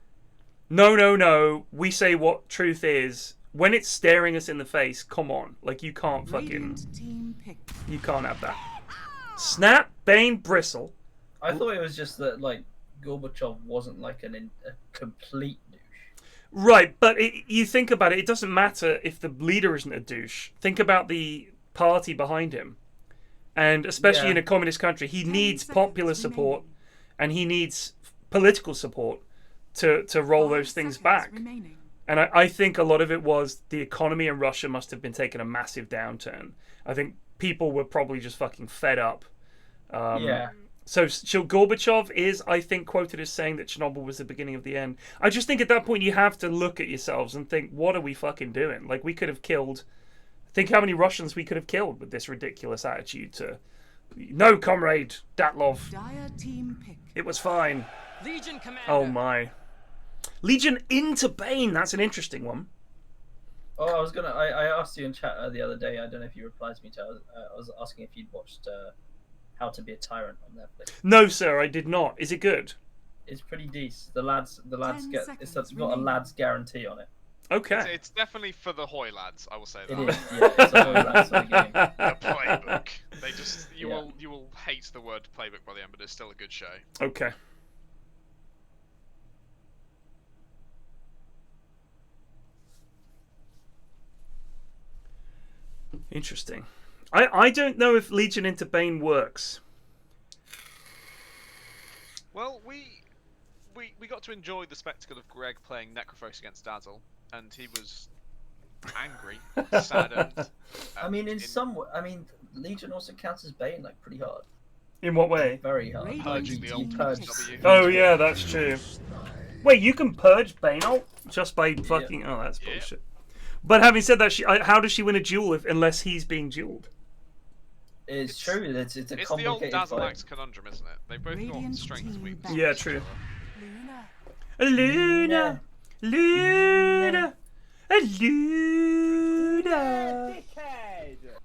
Speaker 2: no, we say what truth is, when it's staring us in the face, come on. Like, you can't fucking... You can't have that. Snap, Bane, Bristle.
Speaker 1: I thought it was just that, like, Gorbachev wasn't, like, a complete douche.
Speaker 2: Right, but you think about it, it doesn't matter if the leader isn't a douche. Think about the party behind him. And especially in a communist country, he needs popular support, and he needs political support to roll those things back. And I think a lot of it was the economy in Russia must have been taking a massive downturn. I think people were probably just fucking fed up. So Gorbachev is, I think, quoted as saying that Chernobyl was the beginning of the end. I just think at that point you have to look at yourselves and think, what are we fucking doing? Like, we could have killed... Think how many Russians we could have killed with this ridiculous attitude to... No, comrade, Datlov. It was fine.
Speaker 10: Legion Commander.
Speaker 2: Oh my. Legion into Bane, that's an interesting one.
Speaker 1: Oh, I asked you in chat the other day, I don't know if you replied to me, I was asking if you'd watched How to Be a Tyrant on Netflix.
Speaker 2: No, sir, I did not. Is it good?
Speaker 1: It's pretty decent. The lads
Speaker 8: 10
Speaker 1: get
Speaker 8: seconds
Speaker 1: it's got a
Speaker 8: remaining.
Speaker 1: lad's guarantee on it.
Speaker 2: Okay.
Speaker 3: It's definitely for the Hoy lads, I will say
Speaker 1: It
Speaker 3: that.
Speaker 1: is, yeah. It's a whole lads sort of game.
Speaker 3: The playbook. They just you
Speaker 1: Yeah.
Speaker 3: will hate the word playbook by the end, but it's still a good show.
Speaker 2: Okay. Interesting. I don't know if Legion into Bane works.
Speaker 3: Well, we got to enjoy the spectacle of Greg playing Necrophos against Dazzle, and he was angry, saddened.
Speaker 1: I mean, Legion also counts as Bane like pretty hard.
Speaker 2: In what way?
Speaker 1: Very hard.
Speaker 8: Radiant
Speaker 3: Purging the
Speaker 8: team
Speaker 3: old
Speaker 1: purge.
Speaker 3: W.
Speaker 2: Oh yeah, that's true. Wait, you can purge Bane ult just by fucking. Oh, that's
Speaker 3: Yeah.
Speaker 2: bullshit. But having said that, how does she win a duel unless he's being dueled?
Speaker 1: It's true. It's a
Speaker 3: It's the old
Speaker 1: complicated
Speaker 3: Dazzle
Speaker 1: fight.
Speaker 3: Axe conundrum, isn't it? They both got
Speaker 8: Radiant
Speaker 3: strengths and
Speaker 8: team
Speaker 3: weaknesses.
Speaker 2: Yeah, true.
Speaker 8: Luna.
Speaker 2: Luna, Luna.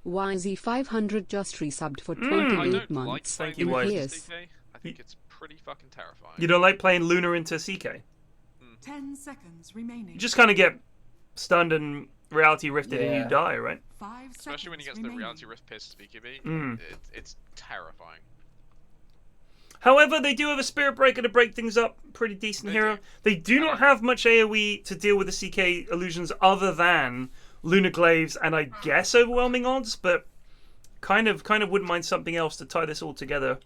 Speaker 4: YZ500 just resubbed for
Speaker 3: I
Speaker 4: 28
Speaker 3: don't
Speaker 4: months.
Speaker 3: like
Speaker 2: Thank
Speaker 3: playing
Speaker 2: you,
Speaker 3: against
Speaker 4: Yes.
Speaker 3: DK. I think it's pretty fucking terrifying.
Speaker 2: You don't like playing Luna into CK?
Speaker 8: 10 seconds remaining.
Speaker 2: You just kind of get stunned and reality rifted and you
Speaker 1: Yeah.
Speaker 2: die, right?
Speaker 8: 5 seconds
Speaker 3: Especially when he gets
Speaker 8: remaining.
Speaker 3: the reality rift pierce BKB.
Speaker 2: Mm.
Speaker 3: It's terrifying.
Speaker 2: However, they do have a Spirit Breaker to break things up. Pretty decent
Speaker 3: They
Speaker 2: hero.
Speaker 3: do.
Speaker 2: They do not have much AoE to deal with the CK illusions other than Lunar Glaives and I guess Overwhelming Odds, but kind of wouldn't mind something else to tie this all together.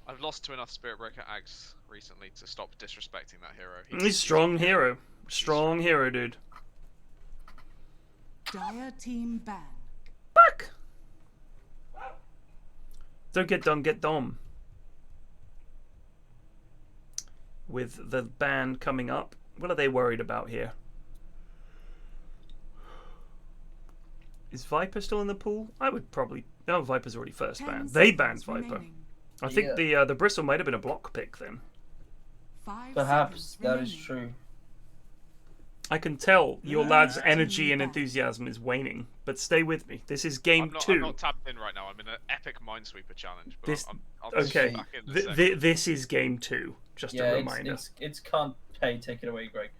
Speaker 3: I've lost to enough Spirit Breaker Ags recently to stop disrespecting that hero.
Speaker 2: He's a strong hero. Strong hero, dude.
Speaker 8: Dire team ban.
Speaker 2: Back! Don't get done, get dom. With the ban coming up, what are they worried about here? Is Viper still in the pool? I would probably... No, Viper's already first
Speaker 8: 10
Speaker 2: banned. They banned
Speaker 8: seconds
Speaker 2: Viper.
Speaker 8: remaining.
Speaker 2: I think
Speaker 1: Yeah.
Speaker 2: the Bristle might have been a block pick then.
Speaker 8: 5
Speaker 1: Perhaps
Speaker 8: seconds
Speaker 1: that is
Speaker 8: remaining.
Speaker 1: true.
Speaker 2: I can tell your
Speaker 8: Yeah.
Speaker 2: lad's energy and enthusiasm is waning, but stay with me. This is game
Speaker 3: I'm
Speaker 2: 2.
Speaker 3: not tapped in right now. I'm in an epic Minesweeper challenge. But
Speaker 2: This-
Speaker 3: I'll be
Speaker 2: Okay,
Speaker 3: back in a second.
Speaker 2: this is game 2. Just
Speaker 1: Yeah,
Speaker 2: a reminder.
Speaker 1: it's can't pay. Take it away, Greg.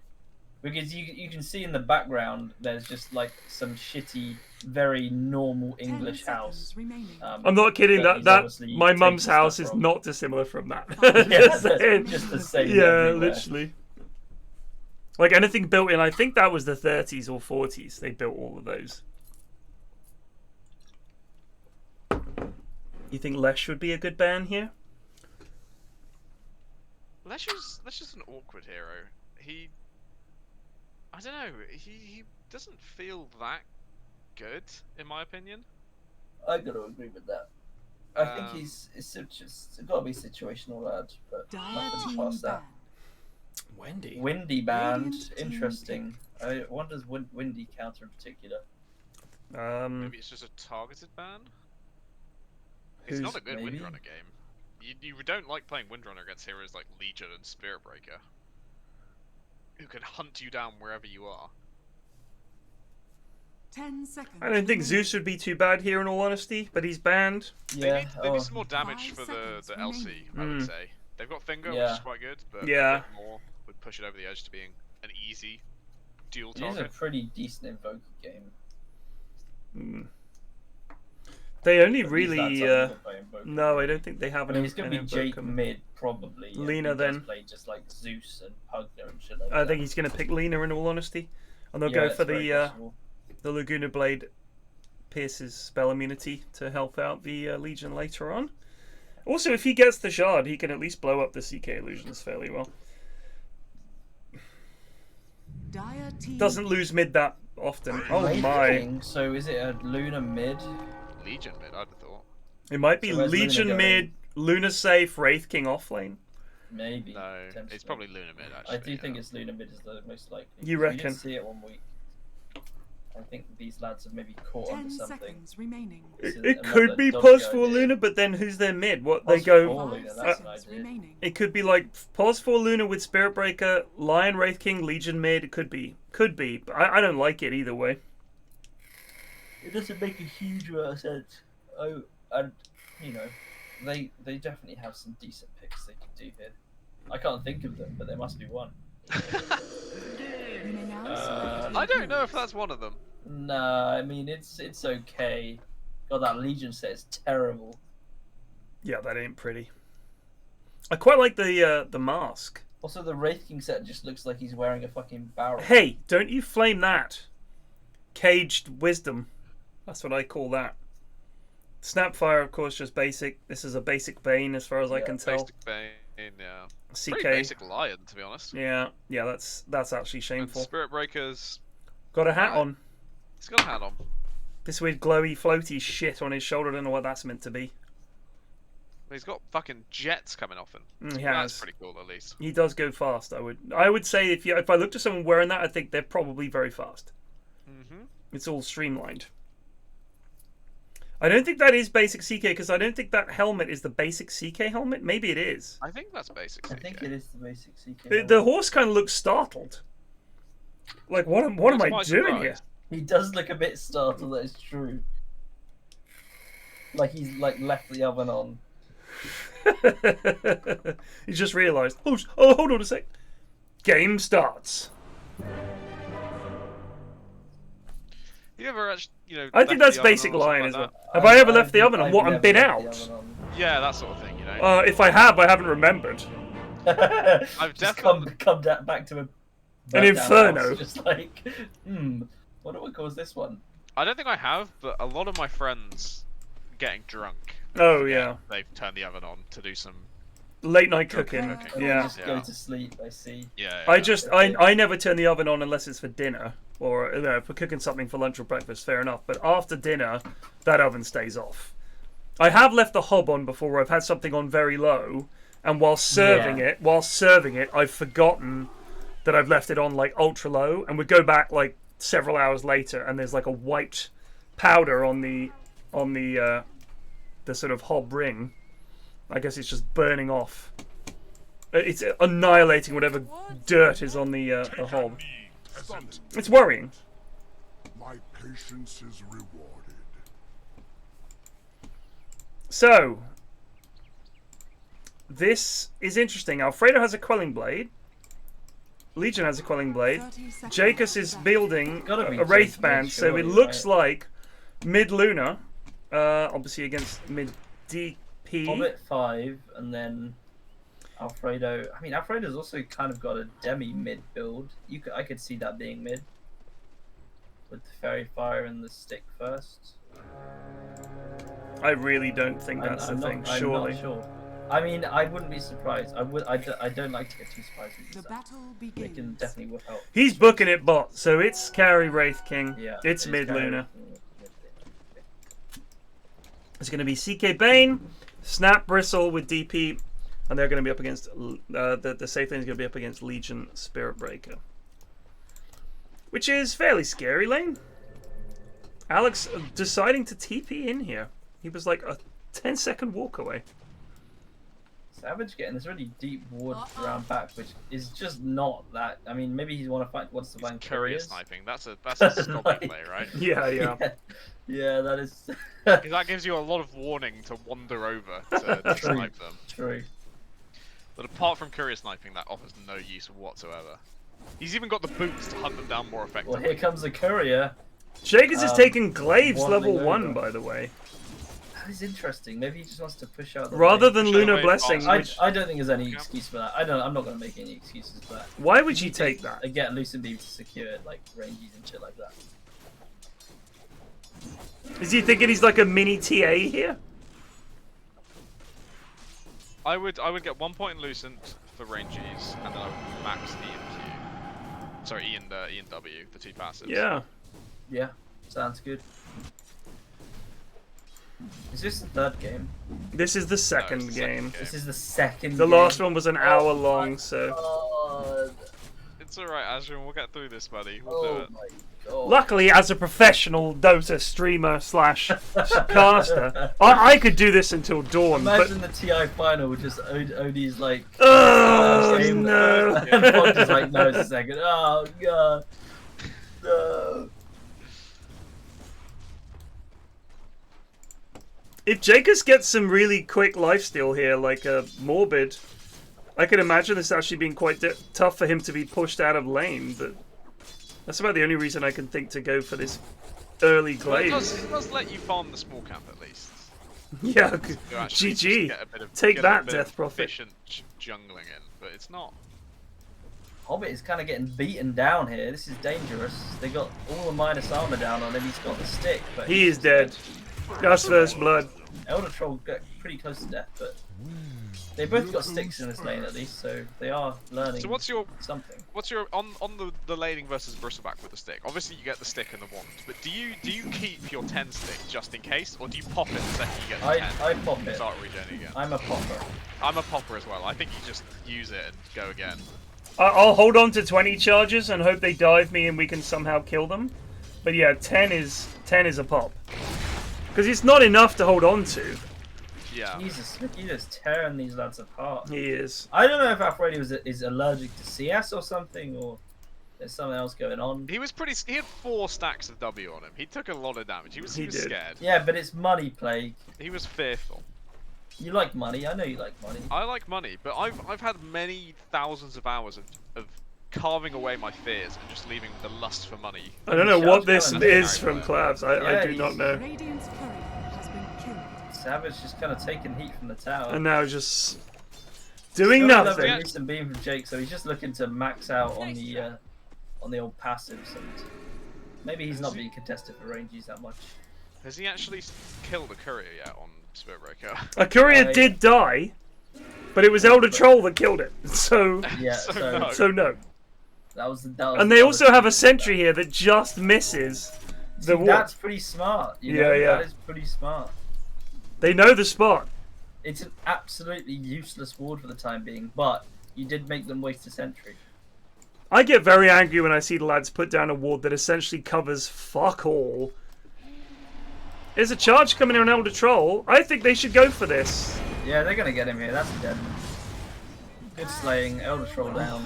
Speaker 1: Because you can see in the background there's just like some shitty, very normal
Speaker 8: 10
Speaker 1: English
Speaker 8: seconds
Speaker 1: house.
Speaker 8: remaining.
Speaker 2: I'm not kidding.
Speaker 1: that he's
Speaker 2: That
Speaker 1: obviously
Speaker 2: my
Speaker 1: taking
Speaker 2: mum's
Speaker 1: stuff
Speaker 2: house is
Speaker 1: from.
Speaker 2: not dissimilar from that.
Speaker 1: Yeah,
Speaker 2: Just saying.
Speaker 1: just the same.
Speaker 2: Yeah,
Speaker 1: everywhere.
Speaker 2: literally. Like anything built in, I think that was the 30s or 40s. They built all of those. You think Lesh would be a good ban here?
Speaker 3: Lesh is an awkward hero. I don't know. He doesn't feel that good, in my opinion.
Speaker 1: I gotta agree with that. I think
Speaker 3: Um,
Speaker 1: it's got to be situational, lad. But
Speaker 8: Dire
Speaker 1: nothing
Speaker 8: team
Speaker 1: past
Speaker 8: ban.
Speaker 1: that.
Speaker 2: Wendy.
Speaker 1: Windy band,
Speaker 8: Radiant team
Speaker 1: interesting. What does Windy counter in particular?
Speaker 3: Maybe it's just a targeted ban. It's
Speaker 2: Who's-
Speaker 3: not a good
Speaker 1: maybe?
Speaker 3: Windrunner game. You don't like playing Windrunner against heroes like Legion and Spirit Breaker, who can hunt you down wherever you are.
Speaker 8: 10 seconds.
Speaker 2: I don't think
Speaker 8: remaining.
Speaker 2: Zeus would be too bad here, in all honesty, but he's banned.
Speaker 1: Yeah.
Speaker 3: They need some more damage
Speaker 8: 5
Speaker 3: for
Speaker 8: seconds
Speaker 3: the LC, I
Speaker 2: remaining.
Speaker 3: would say. They've got Finger, which
Speaker 1: Yeah.
Speaker 3: is quite good, but
Speaker 2: Yeah.
Speaker 3: a bit more would push it over the edge to being an easy dual
Speaker 1: It is a
Speaker 3: target.
Speaker 1: pretty decent Invoker game.
Speaker 2: Mm. They only
Speaker 1: But these
Speaker 2: really.
Speaker 1: lads aren't gonna play Invoker.
Speaker 2: No, I don't think they have
Speaker 1: I
Speaker 2: an.
Speaker 1: mean, it's gonna
Speaker 2: an
Speaker 1: be Jake
Speaker 2: Invoker.
Speaker 1: mid probably. and
Speaker 2: Lena,
Speaker 1: he does
Speaker 2: then.
Speaker 1: play just like Zeus and Pugner and shit like
Speaker 2: I
Speaker 1: that.
Speaker 2: think he's going to pick Lena, in all honesty, and they'll
Speaker 1: Yeah,
Speaker 2: go
Speaker 1: it's
Speaker 2: for
Speaker 1: very
Speaker 2: the
Speaker 1: possible.
Speaker 2: Laguna Blade pierces spell immunity to help out the Legion later on. Also, if he gets the shard, he can at least blow up the CK illusions fairly well.
Speaker 8: Dire team
Speaker 2: Doesn't lose mid that often. Oh
Speaker 1: Wraith
Speaker 2: my!
Speaker 1: King, so is it a Luna mid?
Speaker 3: Legion mid, I'd have thought.
Speaker 2: It might be
Speaker 1: So where's Luna
Speaker 2: Legion
Speaker 1: going?
Speaker 2: mid, Luna safe, Wraith King off lane.
Speaker 1: Maybe.
Speaker 3: No,
Speaker 1: potentially.
Speaker 3: it's probably Luna mid, actually.
Speaker 1: I do think
Speaker 3: yeah.
Speaker 1: it's Luna mid is the most likely.
Speaker 2: You
Speaker 1: We
Speaker 2: reckon?
Speaker 1: did see it 1 week. I think these lads have maybe caught
Speaker 8: 10
Speaker 1: onto something.
Speaker 8: seconds remaining.
Speaker 1: This
Speaker 2: It
Speaker 1: is
Speaker 2: could
Speaker 1: another
Speaker 2: be
Speaker 1: dodgy
Speaker 2: pos for
Speaker 1: idea.
Speaker 2: Luna, but then who's their mid? What they
Speaker 1: Pos
Speaker 2: go?
Speaker 1: for
Speaker 8: 5
Speaker 1: Luna, that's an
Speaker 8: seconds
Speaker 1: idea.
Speaker 8: remaining.
Speaker 2: It could be like pos for Luna with Spirit Breaker, Lion Wraith King, Legion mid. It could be, but I don't like it either way.
Speaker 1: It doesn't make a huge amount of sense. Oh, and you know, they definitely have some decent picks they could do here. I can't think of them, but there must be one.
Speaker 8: You may now select
Speaker 3: I don't know
Speaker 8: your
Speaker 3: if that's one of them.
Speaker 1: Nah, I mean it's okay. God, that Legion set is terrible.
Speaker 2: Yeah, that ain't pretty. I quite like the mask.
Speaker 1: Also, the Wraith King set just looks like he's wearing a fucking barrel.
Speaker 2: Hey, don't you flame that. Caged Wisdom. That's what I call that. Snapfire, of course, just basic. This is a basic Bane as far as I can tell.
Speaker 3: Basic Bane, yeah.
Speaker 2: CK.
Speaker 3: Pretty basic Lion, to be honest.
Speaker 2: Yeah, that's actually shameful.
Speaker 3: And Spirit Breakers.
Speaker 2: Got a hat on.
Speaker 3: He's got a hat on.
Speaker 2: This weird glowy floaty shit on his shoulder. I don't know what that's meant to be.
Speaker 3: But he's got fucking jets coming off him.
Speaker 2: He
Speaker 3: That's
Speaker 2: has.
Speaker 3: pretty cool, at least.
Speaker 2: He does go fast. I would say if I looked at someone wearing that, I think they're probably very fast. It's all streamlined. I don't think that is basic CK because I don't think that helmet is the basic CK helmet. Maybe it is.
Speaker 3: I think that's basic CK.
Speaker 1: I think it is the basic CK.
Speaker 2: The horse kind of looks startled. Like what am I doing here?
Speaker 1: He does look a bit startled. That is true. Like he's like left the oven on.
Speaker 2: He just realised. Oh, hold on a sec. Game starts.
Speaker 3: You ever actually,
Speaker 2: I think that's basic Lion as well. Have I ever left the oven on? What, and been out?
Speaker 3: Yeah, that sort of thing, you know.
Speaker 2: If I have, I haven't remembered.
Speaker 3: I've
Speaker 1: just
Speaker 3: definitely
Speaker 1: come back to
Speaker 2: an inferno.
Speaker 1: House, just like, what do we call this one?
Speaker 3: I don't think I have, but a lot of my friends getting drunk.
Speaker 2: Oh yeah.
Speaker 3: They've turned the oven on to do some
Speaker 2: late night cooking. Yeah.
Speaker 1: Just go to sleep. I see.
Speaker 3: Yeah.
Speaker 2: I never turn the oven on unless it's for dinner or if we're cooking something for lunch or breakfast. Fair enough. But after dinner, that oven stays off. I have left the hob on before where I've had something on very low, and while serving it, I've forgotten that I've left it on like ultra low, and we go back like several hours later, and there's like a white powder on the sort of hob ring. I guess it's just burning off. It's annihilating whatever dirt is on the hob. It's worrying.
Speaker 10: My patience is rewarded.
Speaker 2: So, this is interesting. Alfredo has a quelling blade. Legion has a quelling blade. Jacus is building a wraith band, so it looks like mid Luna, obviously against mid DP.
Speaker 1: Hobbit 5, and then Alfredo. I mean, Alfredo's also kind of got a demi mid build. I could see that being mid with the fairy fire and the stick first.
Speaker 2: I really don't think that's the thing. Surely.
Speaker 1: I'm not sure. I mean, I wouldn't be surprised. I don't like to get too surprised with
Speaker 8: The
Speaker 1: this.
Speaker 8: battle
Speaker 1: They
Speaker 8: begins.
Speaker 1: can definitely whip out.
Speaker 2: He's booking it bot, so it's carry Wraith King.
Speaker 1: Yeah,
Speaker 2: it's mid
Speaker 1: carry.
Speaker 2: Luna. It's going to be CK Bane, Snap Bristle with DP, and they're going to be up against the safe lane is going to be up against Legion Spirit Breaker, which is fairly scary lane. Alex deciding to TP in here. He was like a 10-second walk away.
Speaker 1: Savage getting this really deep ward around back, which is just not that. I mean, maybe he wants to find
Speaker 3: courier sniping. That's a stopping play, right?
Speaker 2: Yeah.
Speaker 1: Yeah, that is.
Speaker 3: That gives you a lot of warning to wander over to snipe them.
Speaker 1: True.
Speaker 3: But apart from courier sniping, that offers no use whatsoever. He's even got the boots to hunt them down more effectively.
Speaker 1: Well, here comes the courier.
Speaker 2: Jacus is taking Glaives level
Speaker 1: waddling
Speaker 2: 1,
Speaker 1: over.
Speaker 2: by the way.
Speaker 1: That is interesting. Maybe he just wants to push out the
Speaker 2: Rather
Speaker 1: lane.
Speaker 2: than Lunar Blessing,
Speaker 1: I
Speaker 2: which...
Speaker 1: don't think there's any excuse for that. I'm not going to make any excuses for that.
Speaker 2: Why would you take that?
Speaker 1: Get Lucent Beam to secure it, like ranges and shit like that.
Speaker 2: Is he thinking he's like a mini TA here?
Speaker 3: I would get 1 point in Lucent for ranges, and then I would max E and Q. Sorry, E and W, the two passives.
Speaker 2: Yeah.
Speaker 1: Yeah, sounds good. Is this the third game?
Speaker 2: This is the second game.
Speaker 1: This is the second
Speaker 2: The
Speaker 1: game.
Speaker 2: last one was an hour long, so...
Speaker 1: God.
Speaker 3: It's alright, Azure, we'll get through this, buddy. We'll do it.
Speaker 1: My God.
Speaker 2: Luckily, as a professional Dota streamer slash caster, I could do this until dawn.
Speaker 1: Imagine the TI final with just Odie's like...
Speaker 2: Oh,
Speaker 1: game,
Speaker 2: no.
Speaker 1: And Fox is like, no, it's a second. Oh, God. No.
Speaker 2: If Jacobs gets some really quick lifesteal here, like a Morbid, I could imagine this actually being quite tough for him to be pushed out of lane, but that's about the only reason I can think to go for this early Glaze.
Speaker 3: Well, it does let you farm the small camp at least.
Speaker 2: Yeah,
Speaker 3: GG.
Speaker 2: Take that, Death Prophet.
Speaker 3: Efficient jungling in, but it's not.
Speaker 1: Hobbit is kind of getting beaten down here. This is dangerous. They got all the minus armor down on him. He's got the stick, but
Speaker 2: he is dead. That's first blood.
Speaker 1: Elder Troll got pretty close to death, but they both got sticks in this lane at least, so they are learning.
Speaker 3: So what's your
Speaker 1: something?
Speaker 3: What's your on the laning versus Bristleback with the stick? Obviously you get the stick and the wand, but do you keep your 10 stick just in case, or do you pop it the second you get the 10?
Speaker 1: I pop it.
Speaker 3: Start regenerating again.
Speaker 1: I'm a popper.
Speaker 3: I'm a popper as well. I think you just use it and go again.
Speaker 2: I'll hold on to 20 charges and hope they dive me and we can somehow kill them. But yeah, 10 is a pop. Because it's not enough to hold on to.
Speaker 1: Yeah. Jesus, he's just tearing these lads apart.
Speaker 2: He is.
Speaker 1: I don't know if Alfredo is allergic to CS or something, or there's something else going on.
Speaker 3: He was pretty. He had 4 stacks of W on him. He took a lot of damage. He was scared.
Speaker 1: Yeah, but it's money plague.
Speaker 3: He was fearful.
Speaker 1: You like money. I know you like money.
Speaker 3: I like money, but I've had many thousands of hours of carving away my fears and just leaving the lust for money.
Speaker 2: I don't know what this is from Clavs. I do not know.
Speaker 1: Savage just kind of taking heat from the tower.
Speaker 2: And now just doing nothing.
Speaker 1: Recent beam from Jake, so he's just looking to max out on the old passives, and maybe he's not being contested for ranges that much.
Speaker 3: Has he actually killed a courier yet on Spiritbreaker?
Speaker 2: A courier did die, but it was Elder Troll that killed it. So
Speaker 1: yeah,
Speaker 2: so no.
Speaker 1: That was
Speaker 2: and they also have a sentry here that just misses the wall.
Speaker 1: That's pretty smart. You know?
Speaker 2: Yeah.
Speaker 1: That is pretty smart.
Speaker 2: They know the spot.
Speaker 1: It's an absolutely useless ward for the time being, but you did make them waste a sentry.
Speaker 2: I get very angry when I see the lads put down a ward that essentially covers fuck all. There's a charge coming in on Elder Troll. I think they should go for this.
Speaker 1: Yeah, they're going to get him here. That's dead. Good slaying. Elder Troll down.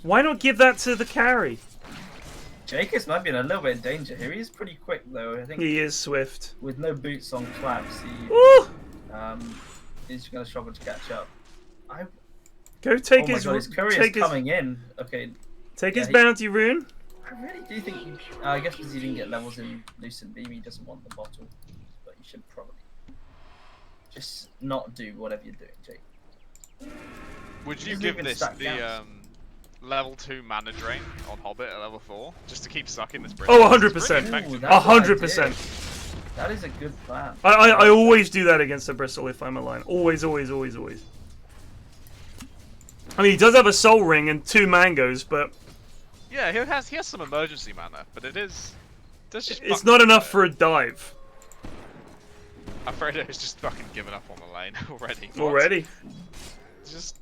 Speaker 2: Why not give that to the carry?
Speaker 1: Jacobs might be in a little bit of danger here. He's pretty quick though. I think
Speaker 2: he is swift.
Speaker 1: With no boots on Claps, he's going to struggle to catch up.
Speaker 2: Go take
Speaker 1: his courier's coming in. Okay.
Speaker 2: Take his bounty rune.
Speaker 1: I really do think I guess because he didn't get levels in Lucent Beam, he doesn't want the bottle. But you should probably just not do whatever you're doing, Jake.
Speaker 3: Would you give this the level 2 mana drain on Hobbit at level 4 just to keep sucking this?
Speaker 2: Oh, 100%. 100%.
Speaker 1: That is a good plan.
Speaker 2: I always do that against the Bristle if I'm aligned. Always. I mean, he does have a Soul Ring and 2 mangoes, but
Speaker 3: yeah, he has some emergency mana, but it's
Speaker 2: not enough for a dive.
Speaker 3: Alfredo's just fucking given up on the lane already.
Speaker 2: Already?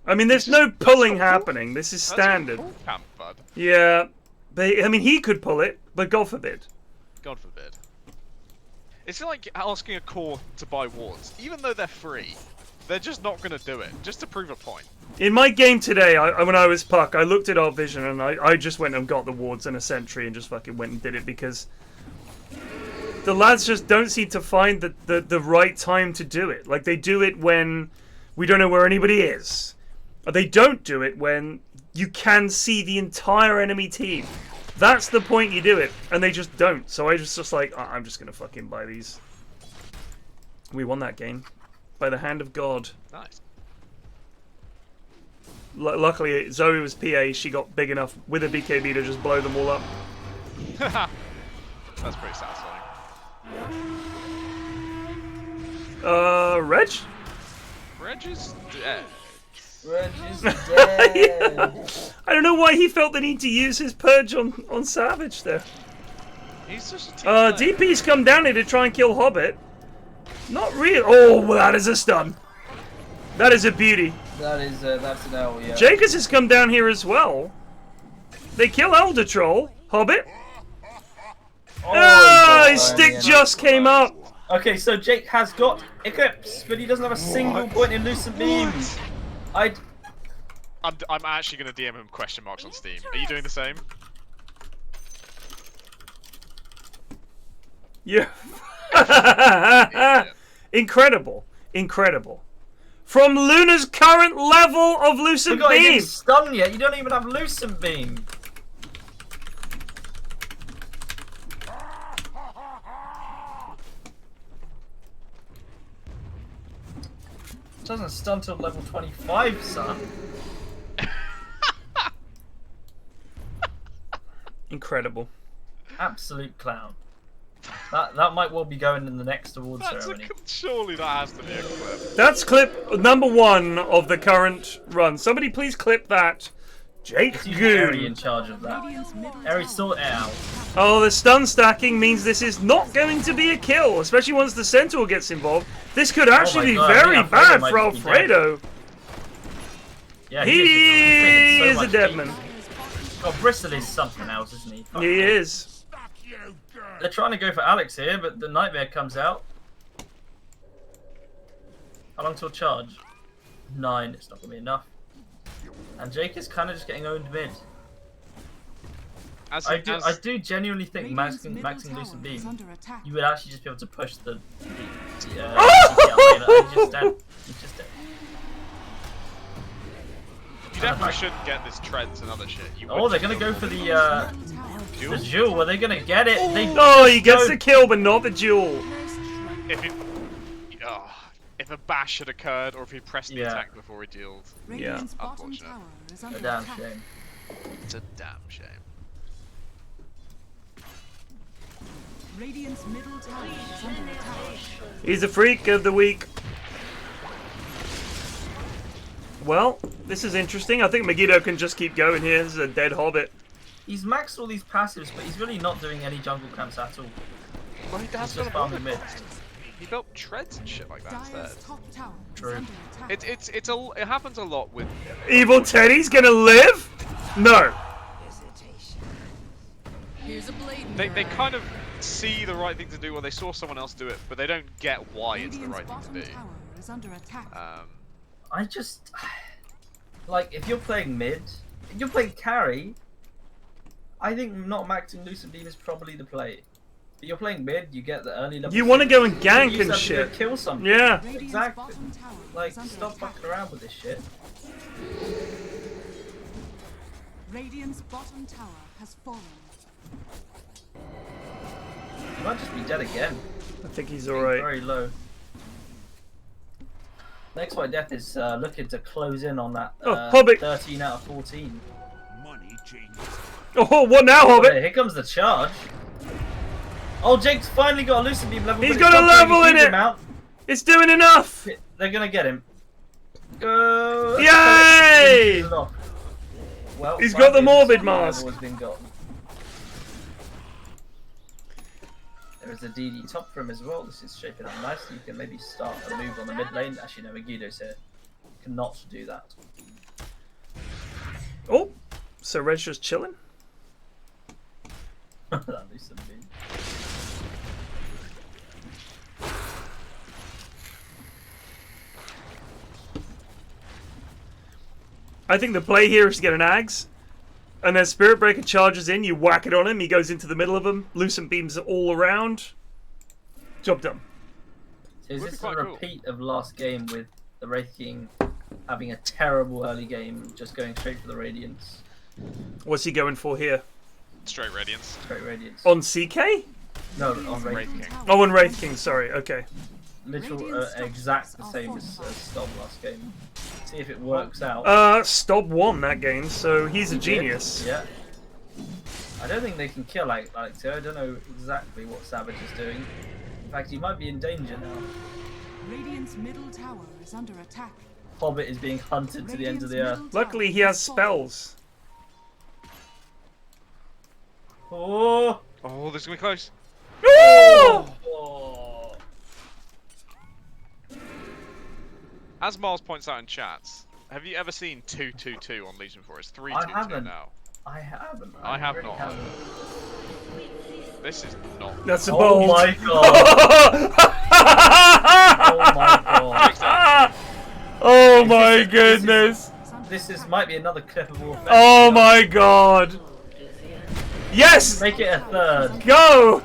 Speaker 2: I mean, there's no pulling happening. This is standard.
Speaker 3: Cool camp, bud.
Speaker 2: Yeah, but I mean, he could pull it, but God forbid.
Speaker 3: God forbid. It's like asking a core to buy wards, even though they're free. They're just not going to do it, just to prove a point.
Speaker 2: In my game today, when I was Puck, I looked at our vision and I just went and got the wards and a sentry and just fucking went and did it because the lads just don't seem to find the right time to do it. Like, they do it when we don't know where anybody is. They don't do it when you can see the entire enemy team. That's the point you do it, and they just don't. So I just like, I'm just going to fucking buy these. We won that game. By the hand of God.
Speaker 3: Nice.
Speaker 2: Luckily, Zoe was PA. She got big enough with a BKB to just blow them all up.
Speaker 3: That's pretty satisfying.
Speaker 2: Reg?
Speaker 3: Reg is dead.
Speaker 1: Reg is dead.
Speaker 2: Yeah. I don't know why he felt the need to use his purge on Savage there.
Speaker 3: He's just a team player.
Speaker 2: DP's come down here to try and kill Hobbit. Not real. Oh, well, that is a stun. That is a beauty.
Speaker 1: That's an L, yeah.
Speaker 2: Jacobs has come down here as well. They kill Elder Troll. Hobbit. His stick just came up.
Speaker 1: Okay, so Jake has got Eclipse, but he doesn't have a single point in Lucent Beam. I'm
Speaker 3: actually going to DM him question marks on Steam. Are you doing the same?
Speaker 2: Yeah. Incredible. Incredible. From Luna's current level of Lucent
Speaker 1: You
Speaker 2: Beam.
Speaker 1: didn't stun yet. You don't even have Lucent Beam. Doesn't stun till level 25, son.
Speaker 2: Incredible.
Speaker 1: Absolute clown. That might well be going in the next awards
Speaker 3: That's
Speaker 1: ceremony.
Speaker 3: surely that has to be a clip.
Speaker 2: That's clip number 1 of the current run. Somebody please clip that. Jake
Speaker 1: It's usually Eri
Speaker 2: Goon.
Speaker 1: in charge of that. Eri sort it out.
Speaker 2: Oh, the stun stacking means this is not going to be a kill, especially once the Centaur gets involved. This could actually be
Speaker 1: God, I
Speaker 2: very
Speaker 1: think
Speaker 2: bad
Speaker 1: Alfredo
Speaker 2: for
Speaker 1: might be
Speaker 2: Alfredo.
Speaker 1: Yeah,
Speaker 2: He
Speaker 1: he's
Speaker 2: is a dead man.
Speaker 1: God, Bristol is something else, isn't he? Fuck
Speaker 2: He
Speaker 1: me.
Speaker 2: is.
Speaker 1: They're trying to go for Alex here, but the Nightmare comes out. How long till charge? 9. It's not going to be enough. And Jake is kind of just getting owned mid. I do genuinely think maxing Lucent Beam, you would actually just be able to push the he's just dead. He's just dead.
Speaker 3: You definitely shouldn't get this treads and other shit.
Speaker 1: Oh, they're going to go for the jewel. Were they going to get it?
Speaker 2: Oh, he gets the kill, but not the jewel.
Speaker 3: If a bash had occurred, or if he pressed the attack before he dealed.
Speaker 2: Yeah.
Speaker 3: Unfortunate.
Speaker 1: A damn shame.
Speaker 3: It's a damn shame.
Speaker 8: Radiant's middle tower is under attack.
Speaker 2: He's the freak of the week. Well, this is interesting. I think Megiddo can just keep going here. This is a dead hobbit.
Speaker 1: He's maxed all these passives, but he's really not doing any jungle camps at all.
Speaker 3: Well, he
Speaker 1: He's
Speaker 3: has
Speaker 1: just farming mid.
Speaker 3: He built treads and shit like that instead.
Speaker 1: True.
Speaker 3: It happens a lot with
Speaker 2: Evil Teddy's gonna live? No.
Speaker 3: they kind of see the right thing to do, or they saw someone else do it, but they don't get why it's the right thing to do.
Speaker 1: I just like if you're playing mid, if you're playing carry, I think not maxing Lucent Beam is probably the play. If you're playing mid, you get the early level.
Speaker 2: You want to go and gank
Speaker 1: you
Speaker 2: and
Speaker 1: just have to
Speaker 2: shit.
Speaker 1: go kill something.
Speaker 2: Yeah.
Speaker 1: Exactly. Like stop fucking around with this shit.
Speaker 8: Radiant's bottom tower has fallen.
Speaker 1: He might just be dead again.
Speaker 2: I think he's alright.
Speaker 1: Very low. NextWhiteDeath is looking to close in on that
Speaker 2: Hobbit.
Speaker 1: 13 out of 14.
Speaker 10: Money changes.
Speaker 2: Oh, what now, Hobbit?
Speaker 1: Here comes the charge. Oh, Jake's finally got a Lucent Beam level.
Speaker 2: He's
Speaker 1: but
Speaker 2: got
Speaker 1: it's
Speaker 2: a
Speaker 1: not doing
Speaker 2: level in
Speaker 1: huge
Speaker 2: it.
Speaker 1: amount.
Speaker 2: It's doing enough.
Speaker 1: They're gonna get him. Go.
Speaker 2: Yay!
Speaker 1: Well,
Speaker 2: He's got the
Speaker 1: finally,
Speaker 2: morbid
Speaker 1: this
Speaker 2: mask.
Speaker 1: level has been gotten. There is a DD top for him as well. This is shaping up nicely. You can maybe start a move on the mid lane. Actually, no, Megiddo's here. Cannot do that.
Speaker 2: Oh, so Red's just chilling?
Speaker 1: That Lucent Beam.
Speaker 2: I think the play here is to get an Ags, and then Spirit Breaker charges in, you whack it on him, he goes into the middle of them, Lucent Beams all around. Job done.
Speaker 1: So is this a repeat of last game with the Wraith King having a terrible early game, just going straight for the Radiance?
Speaker 2: What's he going for here?
Speaker 3: Straight Radiance.
Speaker 1: Straight Radiance.
Speaker 2: On CK?
Speaker 1: No, on Wraith King.
Speaker 2: Oh, on Wraith King, sorry, okay.
Speaker 1: Literal, exact the same as Stob last game. See if it works out.
Speaker 2: Stob won that game, so he's a genius.
Speaker 1: Yeah. I don't think they can kill Alex. I don't know exactly what Savage is doing. In fact, he might be in danger now.
Speaker 8: Radiant's middle tower is under attack.
Speaker 1: Hobbit is being hunted to the end of the earth.
Speaker 2: Luckily, he has spells.
Speaker 1: Oh!
Speaker 3: Oh, this is gonna be close.
Speaker 2: Oh!
Speaker 1: Oh!
Speaker 3: As Miles points out in chats, have you ever seen 2-2-2 on Legion 4? It's 3-2-2 now.
Speaker 1: I haven't.
Speaker 3: I have
Speaker 1: really
Speaker 3: not.
Speaker 1: haven't.
Speaker 3: This is not.
Speaker 2: That's a
Speaker 1: Oh
Speaker 2: bold.
Speaker 1: my god! Oh my god!
Speaker 2: Oh my goodness!
Speaker 1: This might be another clippable effect.
Speaker 2: Oh my god! Yes!
Speaker 1: Make it a third.
Speaker 2: Go!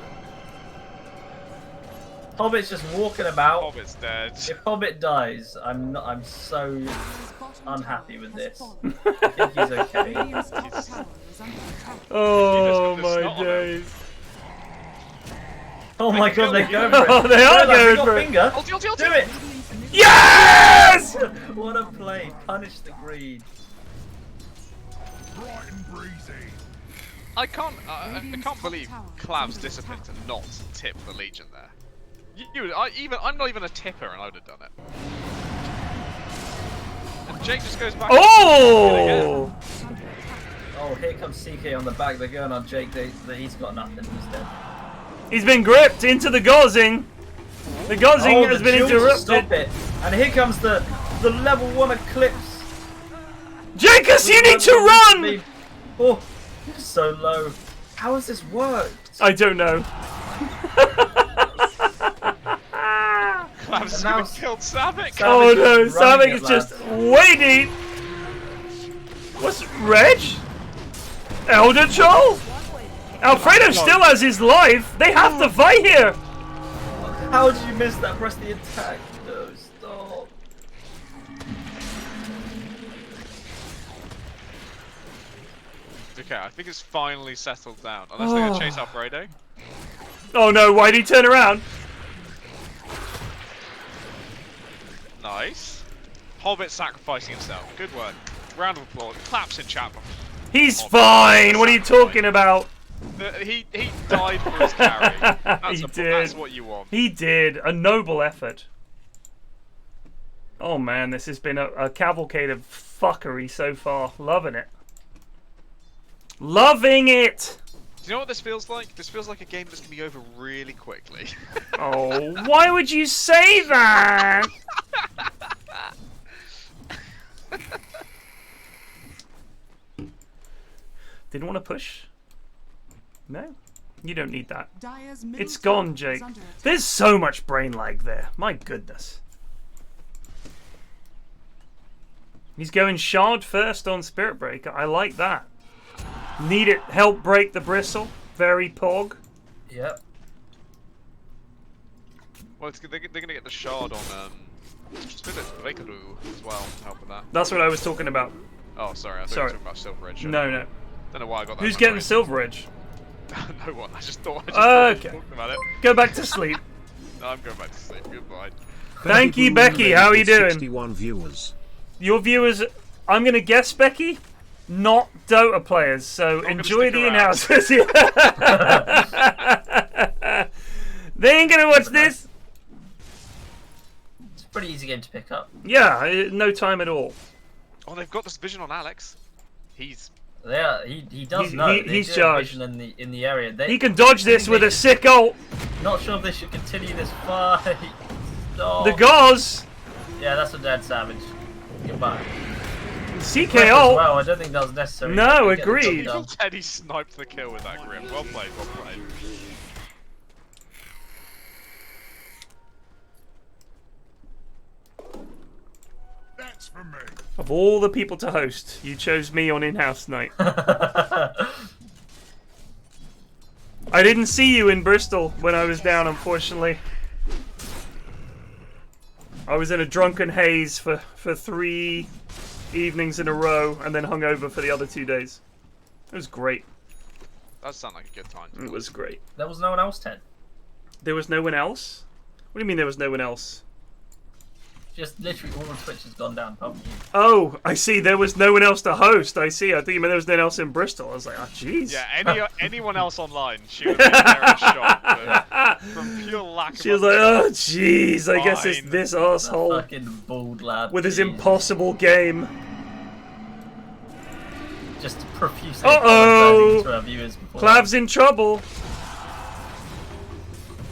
Speaker 1: Hobbit's just walking about.
Speaker 3: Hobbit's dead.
Speaker 1: If Hobbit dies, I'm so unhappy with this. I think he's okay.
Speaker 8: Radiant's top tower is under attack.
Speaker 2: Oh
Speaker 3: the
Speaker 2: my
Speaker 3: snot on him.
Speaker 2: days.
Speaker 1: Oh my god, they're going for it.
Speaker 2: Oh, they are
Speaker 1: Go, lads,
Speaker 2: going
Speaker 1: we got
Speaker 2: for it.
Speaker 1: Finger.
Speaker 3: Ulti.
Speaker 1: Do it.
Speaker 2: Yes!
Speaker 1: What a play. Punish the greed.
Speaker 10: Bright and breezy.
Speaker 3: I can't believe Clav's discipline to not tip the Legion there. I'm not even a tipper, and I would have done it. And Jake just goes back.
Speaker 2: Oh!
Speaker 1: Oh, here comes CK on the back. They're going on Jake. He's got nothing. He's dead.
Speaker 2: He's been gripped into the Gozing. The Gozing has been interrupted.
Speaker 1: Stop it. And here comes the level 1 Eclipse.
Speaker 2: Jacobs, you need to run!
Speaker 1: Oh, so low. How has this worked?
Speaker 2: I don't know.
Speaker 3: Clav's gonna kill Savik.
Speaker 2: Oh no,
Speaker 1: is running
Speaker 2: Savik
Speaker 1: it,
Speaker 2: is just way deep. What's Reg? Elder Troll? Alfredo still has his life. They have to fight here.
Speaker 1: How did you miss that? Press the attack. No, stop.
Speaker 3: Okay, I think it's finally settled down. Unless they're gonna chase Alfredo.
Speaker 2: Oh no, why'd he turn around?
Speaker 3: Nice. Hobbit sacrificing himself. Good work. Round of applause. Claps in chat.
Speaker 2: He's fine. What are you talking about?
Speaker 3: He died for his carry.
Speaker 2: He did.
Speaker 3: That's what you want.
Speaker 2: He did. A noble effort. Oh man, this has been a cavalcade of fuckery so far. Loving it. Loving it!
Speaker 3: Do you know what this feels like? This feels like a game that's going to be over really quickly.
Speaker 2: Oh, why would you say that? Didn't want to push? No? You don't need that.
Speaker 8: Dire's middle
Speaker 2: It's gone,
Speaker 8: tower is
Speaker 2: Jake.
Speaker 8: under attack.
Speaker 2: There's so much brain lag there. My goodness. He's going shard first on Spirit Breaker. I like that. Need it. Help break the bristle. Very pog.
Speaker 1: Yep.
Speaker 3: Well, they're going to get the shard on Spirit Breaker as well to help with that.
Speaker 2: That's what I was talking about.
Speaker 3: Oh, sorry. I thought you were talking about Silver Edge.
Speaker 2: No, no.
Speaker 3: Don't know why I got that.
Speaker 2: Who's getting the Silver Edge?
Speaker 3: No one. I just thought
Speaker 2: Okay.
Speaker 3: talked about it.
Speaker 2: Go back to sleep.
Speaker 3: No, I'm going back to sleep. Goodbye.
Speaker 2: Thank you, Becky. How are you doing?
Speaker 11: 61 viewers.
Speaker 2: Your viewers, I'm going to guess, Becky, not Dota players, so enjoy the in-house. They ain't going to watch this.
Speaker 1: It's a pretty easy game to pick up.
Speaker 2: Yeah, no time at all.
Speaker 3: Oh, they've got this vision on Alex. He's...
Speaker 1: Yeah, he does know.
Speaker 2: He's
Speaker 1: do have
Speaker 2: charged.
Speaker 1: vision in the area.
Speaker 2: He can dodge this with a sick ult.
Speaker 1: Not sure if they should continue this fight. No.
Speaker 2: The Gauze.
Speaker 1: Yeah, that's a dead Savage. Goodbye.
Speaker 2: CK
Speaker 1: Well,
Speaker 2: ult.
Speaker 1: I don't think that was necessary.
Speaker 2: No,
Speaker 1: to get the job
Speaker 2: agreed.
Speaker 1: done.
Speaker 3: Teddy sniped the kill with that grip. Well played, well played.
Speaker 10: That's for me.
Speaker 2: Of all the people to host, you chose me on in-house night. I didn't see you in Bristol when I was down, unfortunately. I was in a drunken haze for 3 evenings in a row and then hung over for the other 2 days. It was great.
Speaker 3: That sounded like a good time.
Speaker 2: It was great.
Speaker 1: There was no one else, Ted.
Speaker 2: There was no one else? What do you mean there was no one else?
Speaker 1: Just literally all of Twitch has gone down, apart from you.
Speaker 2: Oh, I see. There was no one else to host. I see. I think you meant there was no one else in Bristol. I was like, oh, jeez.
Speaker 3: Yeah, anyone else online, she would have been very shocked. But from pure lack of...
Speaker 2: She was like, oh, jeez. I guess it's this asshole
Speaker 1: Fucking bald lad.
Speaker 2: with his impossible game.
Speaker 1: Just profusely
Speaker 2: Uh-oh.
Speaker 1: apologizing to our viewers before.
Speaker 2: Clav's in trouble.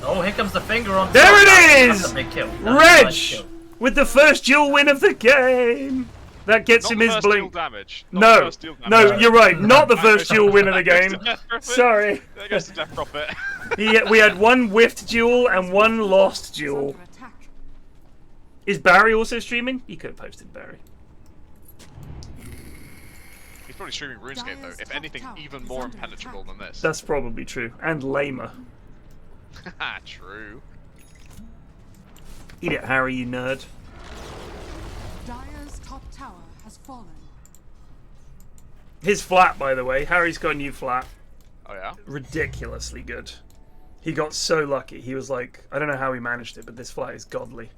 Speaker 1: Oh, here comes the finger on.
Speaker 2: There
Speaker 1: top.
Speaker 2: it
Speaker 1: That's
Speaker 2: is!
Speaker 1: a big kill. That's a nice
Speaker 2: Reg!
Speaker 1: kill.
Speaker 2: With the first duel win of the game. That gets him his blink.
Speaker 3: Damage.
Speaker 2: No, no, you're right. Not the first duel win of the game. Sorry.
Speaker 3: There goes the death profit.
Speaker 2: We had 1 whiffed duel and 1 lost duel. Is Barry also streaming? You could have posted Barry.
Speaker 3: He's probably streaming RuneScape though. If anything, even more impenetrable than this.
Speaker 2: That's probably true. And lamer.
Speaker 3: True.
Speaker 2: Eat it, Harry, you nerd.
Speaker 8: Dire's top tower has fallen.
Speaker 2: His flat, by the way. Harry's got a new flat.
Speaker 3: Oh yeah.
Speaker 2: Ridiculously good. He got so lucky. He was like, I don't know how he managed it, but this flat is godly.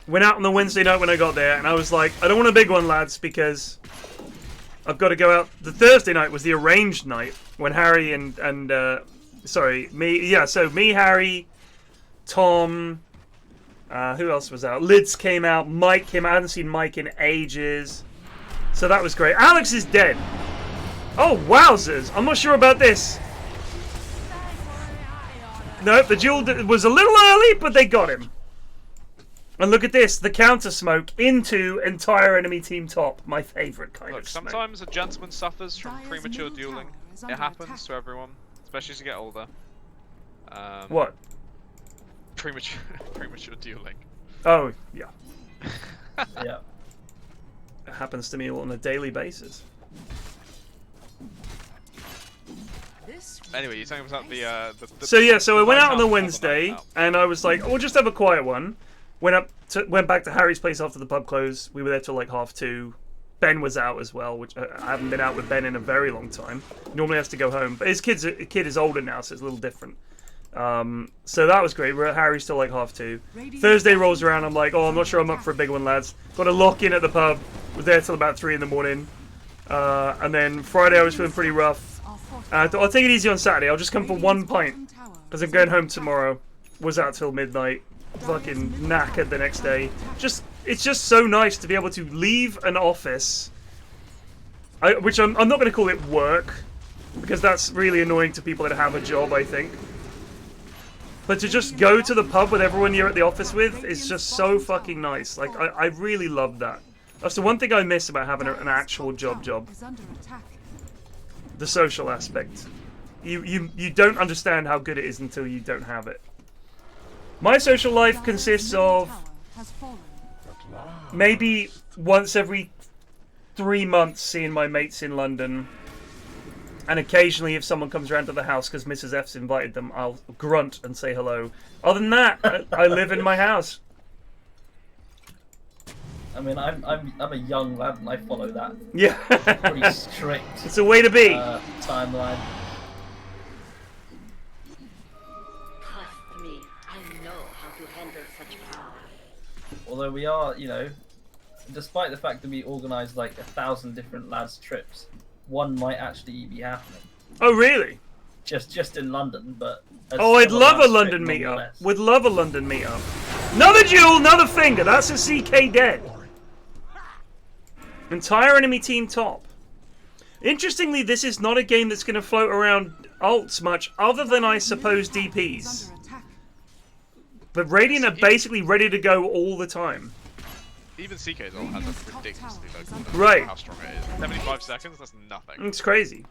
Speaker 2: Went out on the Wednesday night when I got there, and I was like, I don't want a big one, lads, because I've got to go out. The Thursday night was the arranged night when Harry and sorry, me. Yeah, so me, Harry, Tom. Who else was out? Lids came out. Mike came out. I hadn't seen Mike in ages. So that was great. Alex is dead. Oh, wowzers. I'm not sure about this. Nope, the duel was a little early, but they got him. And look at this. The counter smoke into entire enemy team top. My favourite kind
Speaker 3: Look,
Speaker 2: of smoke.
Speaker 3: sometimes a gentleman suffers from premature dueling. It happens to everyone, especially as you get older.
Speaker 2: What?
Speaker 3: Premature dueling.
Speaker 2: Oh, yeah.
Speaker 1: Yeah.
Speaker 2: It happens to me on a daily basis.
Speaker 3: Anyway, you're talking about the
Speaker 2: So I went out on the Wednesday, and I was like, we'll just have a quiet one. Went back to Harry's place after the pub closed. We were there till like 2:30. Ben was out as well, which I haven't been out with Ben in a very long time. Normally has to go home, but his kid is older now, so it's a little different. So that was great. We're at Harry's till like 2:30. Thursday rolls around. I'm like, I'm not sure I'm up for a big one, lads. Got to lock in at the pub. Was there till about 3 in the morning. And then Friday I was feeling pretty rough. I thought, I'll take it easy on Saturday. I'll just come for 1 pint because I'm going home tomorrow. Was out till midnight. Fucking knackered the next day. It's just so nice to be able to leave an office, which I'm not going to call it work, because that's really annoying to people that have a job, I think. But to just go to the pub with everyone you're at the office with is just so fucking nice. Like, I really love that. That's the one thing I miss about having an actual job. The social aspect. You don't understand how good it is until you don't have it. My social life consists of maybe once every 3 months seeing my mates in London. And occasionally if someone comes around to the house because Mrs. F's invited them, I'll grunt and say hello. Other than that, I live in my house.
Speaker 1: I mean, I'm a young lad and I follow that.
Speaker 2: Yeah.
Speaker 1: Pretty strict.
Speaker 2: It's a way to be.
Speaker 1: Timeline.
Speaker 11: Trust me, I know how to handle such power.
Speaker 1: Although we are, despite the fact that we organise like 1,000 different lads trips, one might actually be happening.
Speaker 2: Oh really?
Speaker 1: Just in London, but.
Speaker 2: I'd love a London meetup. Would love a London meetup. Another duel, another finger. That's a CK dead. Entire enemy team top. Interestingly, this is not a game that's going to float around ults much, other than, I suppose, DPs. But Radiant are basically ready to go all the time.
Speaker 3: Even CK's ult has a ridiculously low cooldown.
Speaker 2: Right.
Speaker 3: How strong it is. 75 seconds, that's nothing.
Speaker 2: It's crazy.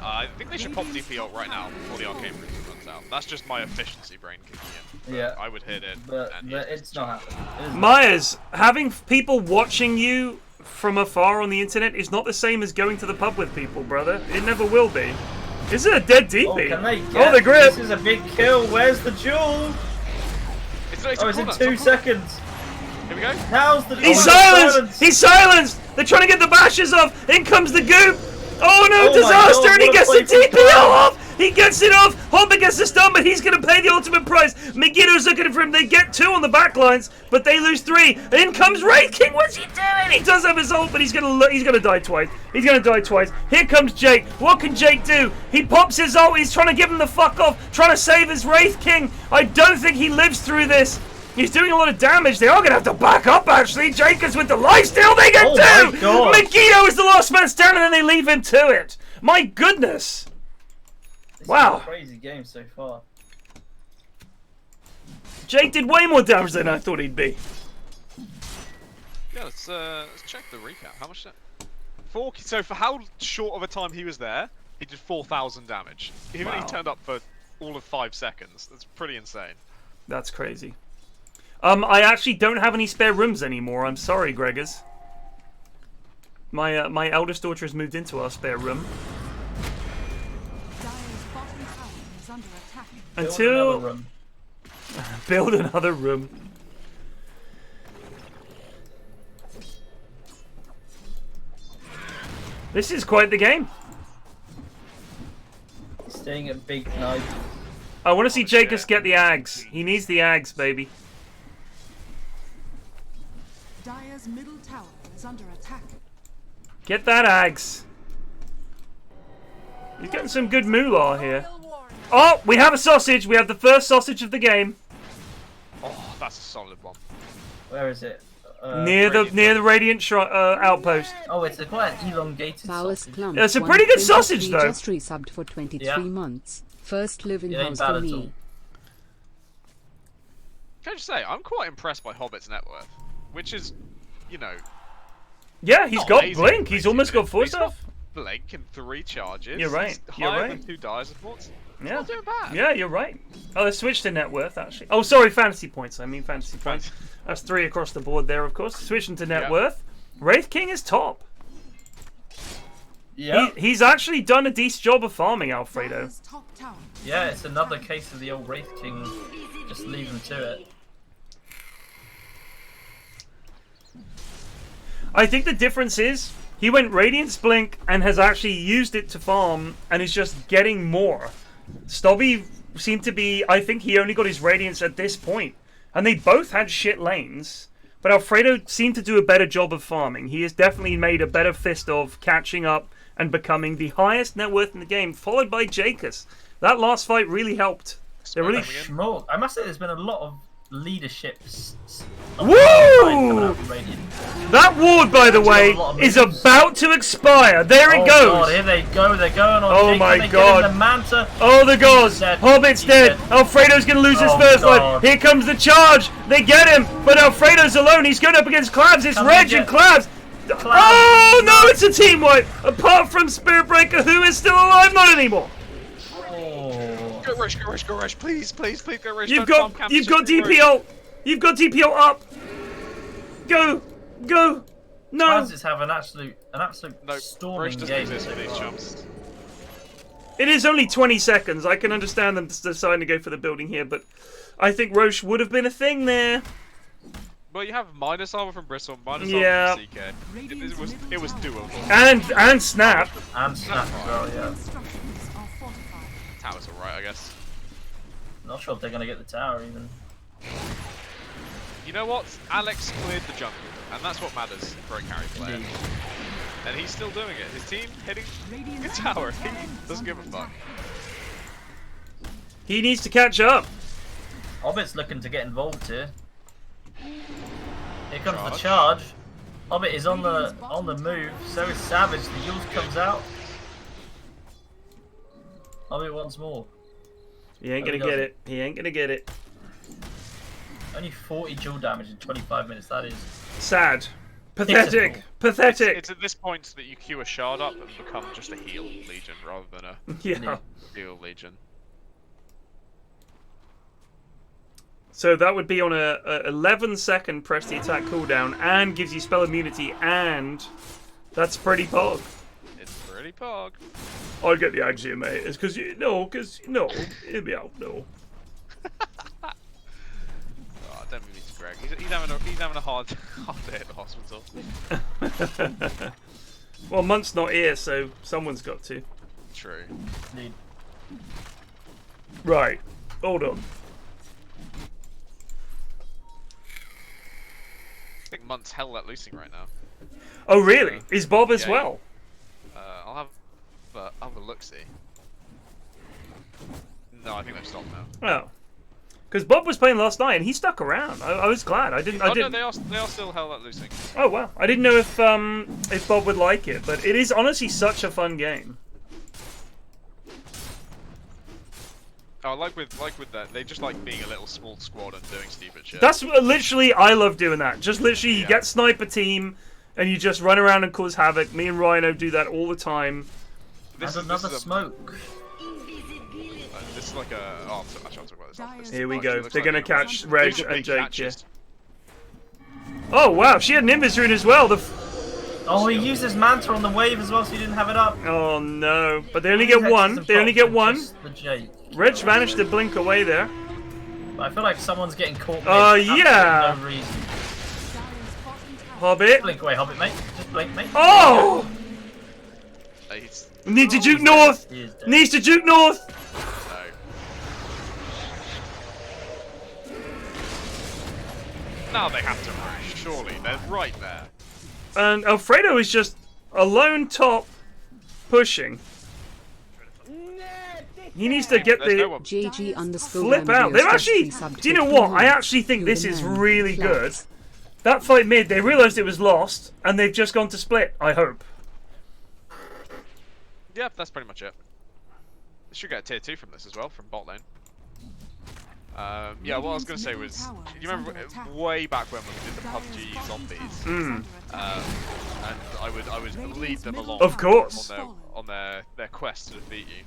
Speaker 3: I think they should pop DP ult right now before the arcane room runs out. That's just my efficiency brain kicking in.
Speaker 1: Yeah.
Speaker 3: I would hit it.
Speaker 1: But it's not happening.
Speaker 2: Myers, having people watching you from afar on the internet is not the same as going to the pub with people, brother. It never will be. Is it a dead DP?
Speaker 1: Oh, can they get
Speaker 2: the grip!
Speaker 1: This is a big kill. Where's the jewel? It's in 2 seconds.
Speaker 3: Here we go.
Speaker 1: How's the?
Speaker 2: He's silenced! He's silenced! They're trying to get the bashes off! In comes the goop! Oh no, disaster! And he gets the TPO off! He gets it off! Hopper gets the stun, but he's going to pay the ultimate price. Megiddo's looking for him. They get 2 on the backlines, but they lose 3. In comes Wraith King. What's he doing? He does have his ult, but he's going to die twice. He's going to die twice. Here comes Jake. What can Jake do? He pops his ult. He's trying to give him the fuck off, trying to save his Wraith King. I don't think he lives through this. He's doing a lot of damage. They are going to have to back up, actually. Jacobs with the lifesteal. They get 2. Megiddo is the last man standing, and they leave him to it. My goodness. Wow.
Speaker 1: It's a crazy game so far.
Speaker 2: Jake did way more damage than I thought he'd be.
Speaker 3: Yeah, let's check the recap. How much? So for how short of a time he was there, he did 4,000 damage. Even he turned up for all of 5 seconds. That's pretty insane.
Speaker 2: That's crazy. I actually don't have any spare rooms anymore. I'm sorry, Gregors. My eldest daughter has moved into our spare room. Until build another room. This is quite the game.
Speaker 1: Staying at big knife.
Speaker 2: I want to see Jacobs get the Ags. He needs the Ags, baby.
Speaker 8: Dire's middle tower is under attack.
Speaker 2: Get that Ags. He's getting some good moolah here. Oh, we have a sausage. We have the first sausage of the game.
Speaker 3: Oh, that's a solid one.
Speaker 1: Where is it?
Speaker 2: Near the Radiant outpost.
Speaker 1: Oh, it's quite an elongated sausage.
Speaker 4: Clump,
Speaker 2: it's a pretty good sausage, though.
Speaker 4: Just resubbed for 23 months. First live in house for me.
Speaker 3: Can I just say, I'm quite impressed by Hobbit's net worth, which is, you know.
Speaker 2: Yeah, he's got Blink. He's almost got 4 stuff.
Speaker 3: Blink and 3 charges.
Speaker 2: You're right.
Speaker 3: You're higher than 2 dire supports.
Speaker 2: Yeah.
Speaker 3: Not doing bad.
Speaker 2: Yeah, you're right. Oh, let's switch to net worth, actually. Oh, sorry, fantasy points. I mean fantasy points. That's 3 across the board there, of course. Switching to net worth. Wraith King is top.
Speaker 1: Yeah.
Speaker 2: He's actually done a decent job of farming, Alfredo.
Speaker 1: Yeah, it's another case of the old Wraith King just leaving to it.
Speaker 2: I think the difference is he went Radiance Blink and has actually used it to farm and is just getting more. Stobby seemed to be, I think he only got his Radiance at this point. And they both had shit lanes. But Alfredo seemed to do a better job of farming. He has definitely made a better fist of catching up and becoming the highest net worth in the game, followed by Jacobs. That last fight really helped. They really
Speaker 1: smoked. I must say there's been a lot of leadership.
Speaker 2: Woo! That ward, by the way, is about to expire. There it goes.
Speaker 1: God, here they go. They're going on.
Speaker 2: Oh my God.
Speaker 1: The Manta.
Speaker 2: Oh, the gods. Hobbit's dead. Alfredo's going to lose his first life. Here comes the charge. They get him, but Alfredo's alone. He's going up against Clabs. It's Reg and Clabs. Oh no, it's a team wipe. Apart from Spirit Breaker, who is still alive, not anymore.
Speaker 3: Go Rush, please, go Rush.
Speaker 2: You've got DPO. You've got DPO up. Go. No.
Speaker 1: Francis have an absolute storming game.
Speaker 2: It is only 20 seconds. I can understand them deciding to go for the building here, but I think Roche would have been a thing there.
Speaker 3: Well, you have minus armor from Bristle, minus armor from CK. It was doable.
Speaker 2: And Snap.
Speaker 1: And Snap as well, yeah.
Speaker 3: Tower's alright, I guess.
Speaker 1: Not sure if they're gonna get the tower even.
Speaker 3: You know what? Alex cleared the jungle, and that's what matters for a carry player. And he's still doing it. His team hitting the tower. He doesn't give a fuck.
Speaker 2: He needs to catch up.
Speaker 1: Hobbit's looking to get involved here. Here comes the charge. Hobbit is on the move. So is Savage. The Yules comes out. Hobbit wants more.
Speaker 2: He ain't gonna get it. He ain't gonna get it.
Speaker 1: Only 40 dual damage in 25 minutes. That is
Speaker 2: sad. Pathetic. Pathetic.
Speaker 3: It's at this point that you queue a shard up and become just a heal legion rather than a heal legion.
Speaker 2: So that would be on a 11-second press the attack cooldown and gives you spell immunity, and that's pretty pog.
Speaker 3: It's pretty pog.
Speaker 2: I'll get the Ags here, mate. It's because he'll be out, no.
Speaker 3: Oh, don't be mean to Greg. He's having a hard day at the hospital.
Speaker 2: Well, Munt's not here, so someone's got to.
Speaker 3: True.
Speaker 2: Right. Hold on.
Speaker 3: I think Munt's hell let loosing right now.
Speaker 2: Oh, really? Is Bob as well?
Speaker 3: I'll have a look-see. No, I think they've stopped now.
Speaker 2: Oh. Because Bob was playing last night and he stuck around. I was glad. I didn't.
Speaker 3: No, they are still hell let loosing.
Speaker 2: Oh wow! I didn't know if Bob would like it, but it is honestly such a fun game.
Speaker 3: Oh, like with that, they just like being a little small squad and doing stupid shit.
Speaker 2: That's literally, I love doing that. Just literally, you get sniper team, and you just run around and cause havoc. Me and Rhino do that all the time.
Speaker 1: There's another smoke.
Speaker 3: This is like a. Oh, actually, I'll talk about this.
Speaker 2: Here we go. They're gonna catch Reg and Jake. Yeah. Oh wow, she had an Nimbus rune as well.
Speaker 1: Oh, he used his Manta on the wave as well, so he didn't have it up.
Speaker 2: Oh no! But they only get one. They only get one.
Speaker 1: The Jake.
Speaker 2: Reg managed to blink away there.
Speaker 1: But I feel like someone's getting caught.
Speaker 2: Yeah.
Speaker 1: No reason.
Speaker 2: Hobbit.
Speaker 1: Blink away, Hobbit, mate. Just blink, mate.
Speaker 2: Oh! Need to juke north. Needs to juke north.
Speaker 3: Now they have to rush. Surely they're right there.
Speaker 2: And Alfredo is just alone top, pushing. He needs to get the
Speaker 4: JG underscore
Speaker 2: flip out. They've actually. Do you know what? I actually think this is really good. That fight mid, they realised it was lost, and they've just gone to split. I hope.
Speaker 3: Yeah, that's pretty much it. They should get a tier 2 from this as well, from bot lane. Yeah, what I was going to say was, you remember way back when we did the PUBG zombies, and I would lead them along,
Speaker 2: of course,
Speaker 3: on their quest to defeat you.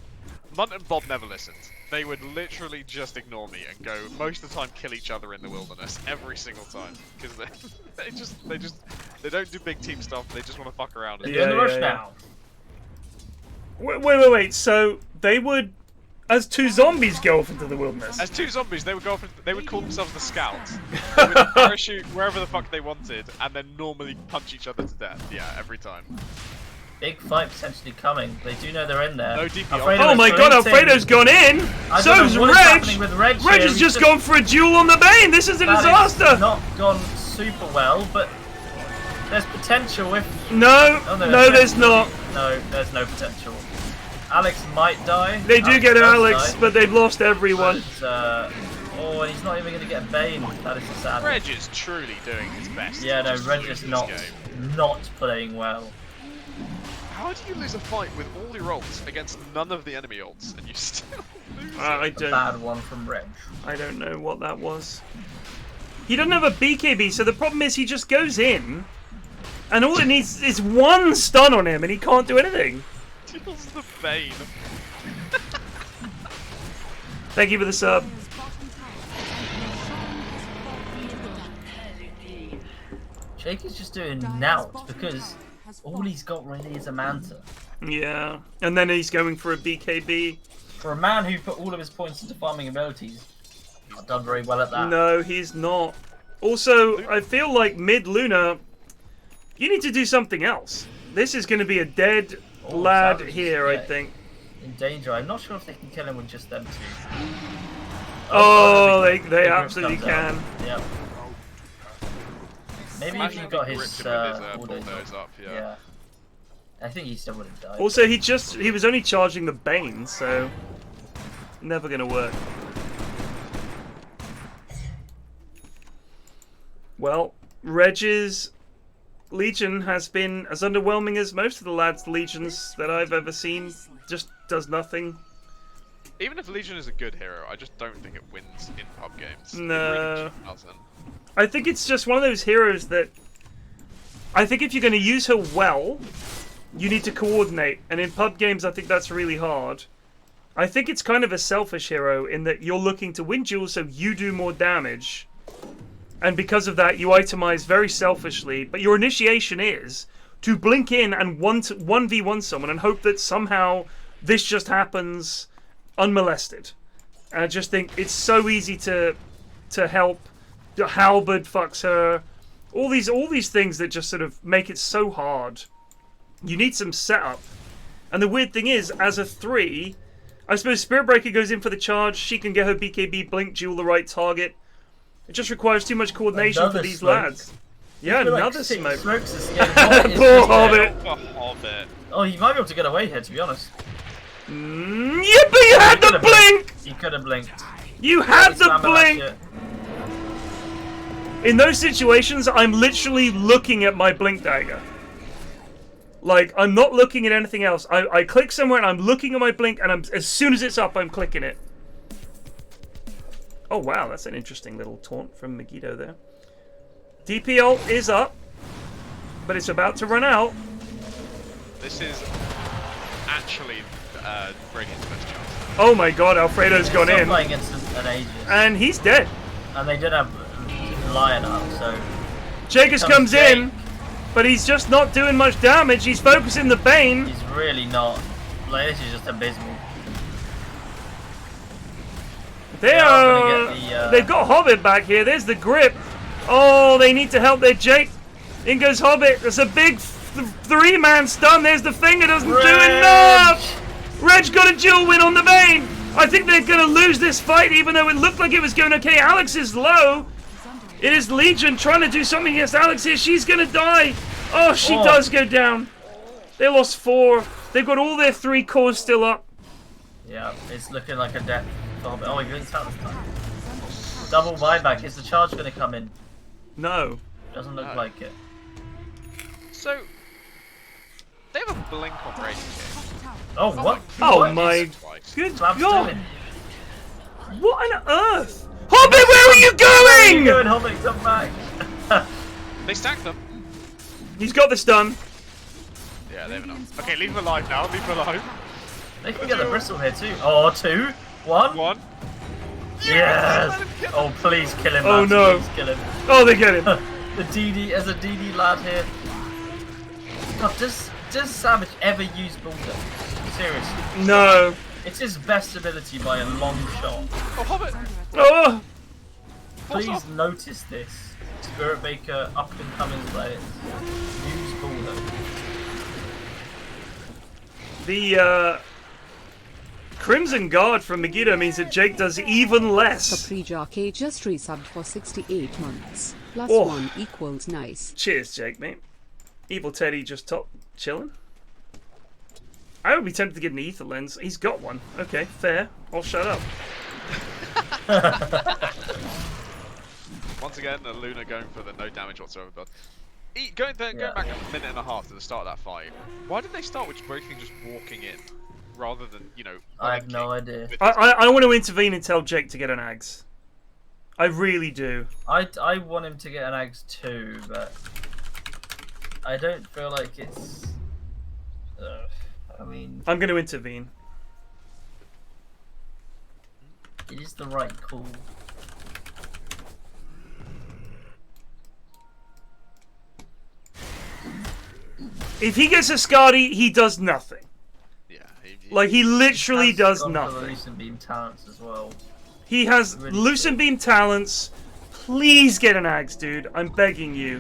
Speaker 3: Munt and Bob never listened. They would literally just ignore me and go most of the time kill each other in the wilderness every single time because they don't do big team stuff. They just want to fuck around.
Speaker 1: They're doing the rush now.
Speaker 2: Wait. So they would, as two zombies, go off into the wilderness.
Speaker 3: As two zombies, they would go off. They would call themselves the Scouts. They would parachute wherever the fuck they wanted, and then normally punch each other to death. Yeah, every time.
Speaker 1: Big fight potentially coming. They do know they're in there.
Speaker 3: No DP.
Speaker 2: Oh my god, Alfredo's gone in! So's Reg! Reg has just gone for a duel on the Bane! This is a disaster!
Speaker 1: It's not gone super well, but there's potential if...
Speaker 2: No, no, there's not.
Speaker 1: No, there's no potential. Alex might die.
Speaker 2: They do get Alex, but they've lost everyone.
Speaker 1: But, oh, and he's not even going to get Bane. That is sad.
Speaker 3: Reg is truly doing his best.
Speaker 1: Yeah, no, Reg is not playing well.
Speaker 3: How do you lose a fight with all your ults against none of the enemy ults and you still lose
Speaker 2: I don't.
Speaker 1: Bad one from Reg.
Speaker 2: I don't know what that was. He doesn't have a BKB, so the problem is he just goes in, and all it needs is one stun on him, and he can't do anything.
Speaker 3: Deals the Bane.
Speaker 2: Thank you for the sub.
Speaker 1: Jake is just doing Nout because all he's got really is a Manta.
Speaker 2: Yeah, and then he's going for a BKB.
Speaker 1: For a man who put all of his points into farming abilities, he's not done very well at that.
Speaker 2: No, he's not. Also, I feel like mid-Luna, you need to do something else. This is going to be a dead lad here, I think.
Speaker 1: In danger. I'm not sure if they can kill him with just them two.
Speaker 2: Oh, they absolutely can.
Speaker 1: Yep. Maybe if he got his
Speaker 3: bulldoze up,
Speaker 1: yeah. I think he still would have died.
Speaker 2: Also, he was only charging the Bane, so never gonna work. Well, Reg's Legion has been as underwhelming as most of the lads' Legions that I've ever seen. Just does nothing.
Speaker 3: Even if Legion is a good hero, I just don't think it wins in pub games.
Speaker 2: No.
Speaker 3: It really doesn't.
Speaker 2: I think it's just one of those heroes that I think if you're going to use her well, you need to coordinate. And in pub games, I think that's really hard. I think it's kind of a selfish hero in that you're looking to win duels so you do more damage. And because of that, you itemize very selfishly. But your initiation is to blink in and 1v1 someone and hope that somehow this just happens unmolested. And I just think it's so easy to help. Halberd fucks her. All these things that just sort of make it so hard. You need some setup. And the weird thing is, as a 3, I suppose Spirit Breaker goes in for the charge. She can get her BKB, blink, duel the right target. It just requires too much coordination for these lads. Yeah, another smoke.
Speaker 1: Poor
Speaker 2: Hobbit.
Speaker 3: Hobbit.
Speaker 1: Oh, he might be able to get away here, to be honest.
Speaker 2: Yeah, but you had the blink!
Speaker 1: He could have blinked.
Speaker 2: You had the blink! In those situations, I'm literally looking at my blink dagger. Like, I'm not looking at anything else. I click somewhere and I'm looking at my blink, and as soon as it's up, I'm clicking it. Oh wow, that's an interesting little taunt from Megiddo there. DP ult is up, but it's about to run out.
Speaker 3: This is actually Radiant's best chance.
Speaker 2: Oh my god, Alfredo's gone in.
Speaker 1: Playing against an Aegis.
Speaker 2: And he's dead.
Speaker 1: And they did have Lion up, so...
Speaker 2: Jagus comes in, but he's just not doing much damage. He's focusing the Bane.
Speaker 1: He's really not. Like, this is just abysmal.
Speaker 2: They've got Hobbit back here. There's the grip. Oh, they need to help their Jake. In goes Hobbit. There's a big three-man stun. There's the finger. Doesn't do enough. Reg got a dual win on the Bane. I think they're going to lose this fight, even though it looked like it was going okay. Alex is low. It is Legion trying to do something against Alex here. She's going to die. Oh, she does go down. They lost 4. They've got all their 3 cores still up.
Speaker 1: Yeah, it's looking like a death. Oh, he didn't tell this time. Double buyback. Is the charge going to come in?
Speaker 2: No.
Speaker 1: Doesn't look like it.
Speaker 3: So, they have a blink on Raging King.
Speaker 1: Oh, what?
Speaker 2: Oh my good
Speaker 1: Slap's
Speaker 2: God.
Speaker 1: doing?
Speaker 2: What on earth? Hobbit, where are you going?
Speaker 1: Where are you going, Hobbit? Come back.
Speaker 3: They stacked them.
Speaker 2: He's got the stun.
Speaker 3: Yeah, they have enough. Okay, leave him alive now. Leave him alive.
Speaker 1: They can get the bristle here too. Oh, 2, 1.
Speaker 3: 1.
Speaker 1: Yes! Oh, please kill him.
Speaker 2: Oh,
Speaker 1: Matt.
Speaker 2: no.
Speaker 1: Please kill him.
Speaker 2: Oh, they get him.
Speaker 1: The DD, as a DD lad here. God, does Savage ever use Bulldozer? Seriously.
Speaker 2: No.
Speaker 1: It's his best ability by a long shot.
Speaker 3: Oh, Hobbit.
Speaker 2: Oh.
Speaker 1: Please notice this. Spirit Baker, up and coming players. Use Bulldozer.
Speaker 2: The Crimson Guard from Megiddo means that Jake does even less.
Speaker 4: Caprijockey just resubbed for 68 months. Plus
Speaker 2: Oh.
Speaker 4: 1 equals nice.
Speaker 2: Cheers, Jake, mate. Evil Teddy just top chilling. I would be tempted to get an ether lens. He's got one. Okay, fair. I'll shut up.
Speaker 3: Once again, Luna going for the no damage whatsoever build. Going back a minute and a half to the start of that fight, why did they start with Breaking just walking in, rather than, you know...
Speaker 1: I have no idea.
Speaker 2: I want to intervene and tell Jake to get an Ags. I really do.
Speaker 1: I want him to get an Ags too, but I don't feel like it's... I mean...
Speaker 2: I'm going to intervene.
Speaker 1: It is the right call.
Speaker 2: If he gets a Skadi, he does nothing.
Speaker 3: Yeah.
Speaker 2: Like, he literally does
Speaker 1: gone
Speaker 2: nothing.
Speaker 1: For the Lucent Beam talents as well.
Speaker 2: He has
Speaker 1: Really
Speaker 2: Lucent Beam talents. Please get an Ags, dude. I'm begging you.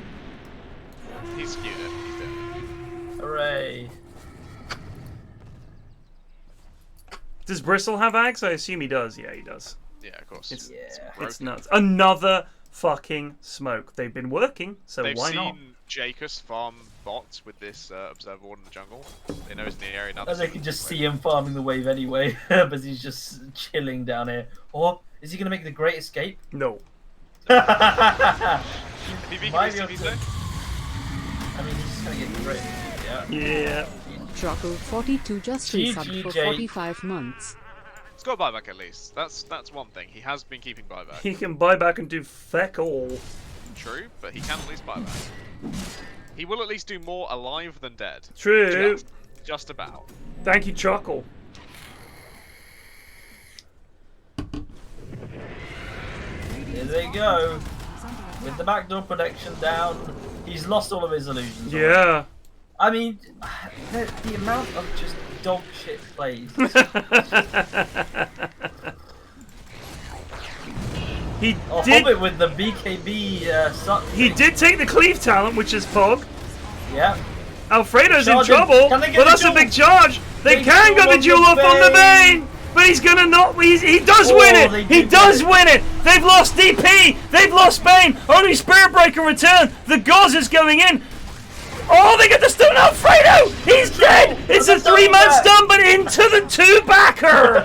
Speaker 3: He's skewed it. He's dead.
Speaker 1: Hooray.
Speaker 2: Does Bristle have Ags? I assume he does. Yeah, he does.
Speaker 3: Yeah, of course.
Speaker 2: It's nuts. Another fucking smoke. They've been working, so why not?
Speaker 3: They've seen Jacus farm bots with this Observer Ward in the jungle. They know he's in the area now.
Speaker 1: And they can just see him farming the wave anyway, but he's just chilling down here. Or is he going to make the great escape?
Speaker 2: No.
Speaker 1: Might
Speaker 3: If he
Speaker 1: be able
Speaker 3: can
Speaker 1: to- I mean, he's just going to get great. Yeah.
Speaker 2: Yeah.
Speaker 4: Truckle 42 just resubbed for 45 months.
Speaker 3: He's got a buyback at least. That's one thing. He has been keeping buyback.
Speaker 2: He can buy back and do feck all.
Speaker 3: True, but he can at least buy back. He will at least do more alive than dead.
Speaker 2: True.
Speaker 3: Just about.
Speaker 2: Thank you, Chuckle.
Speaker 1: Here they go. With the backdoor protection down, he's lost all of his illusions.
Speaker 2: Yeah.
Speaker 1: I mean, the amount of just dog shit plays.
Speaker 2: He
Speaker 1: Oh,
Speaker 2: did.
Speaker 1: Hobbit with the BKB suck.
Speaker 2: He did take the cleave talent, which is Pog.
Speaker 1: Yeah.
Speaker 2: Alfredo's in
Speaker 1: Charging.
Speaker 2: trouble,
Speaker 1: Can they get
Speaker 2: but
Speaker 1: the
Speaker 2: that's a
Speaker 1: duel?
Speaker 2: big charge. They
Speaker 1: Big
Speaker 2: can
Speaker 1: duel
Speaker 2: get the
Speaker 1: on
Speaker 2: duel
Speaker 1: the
Speaker 2: off on the
Speaker 1: Bane.
Speaker 2: Bane, but he's gonna not. He does
Speaker 1: Oh,
Speaker 2: win
Speaker 1: they
Speaker 2: it. He
Speaker 1: did
Speaker 2: does
Speaker 1: win
Speaker 2: win it. They've lost DP. They've lost Bane. Only Spirit Breaker return. The Gauze is going in. Oh, they get the stun Alfredo! He's dead! It's a 3-man stun, but into the 2-backer!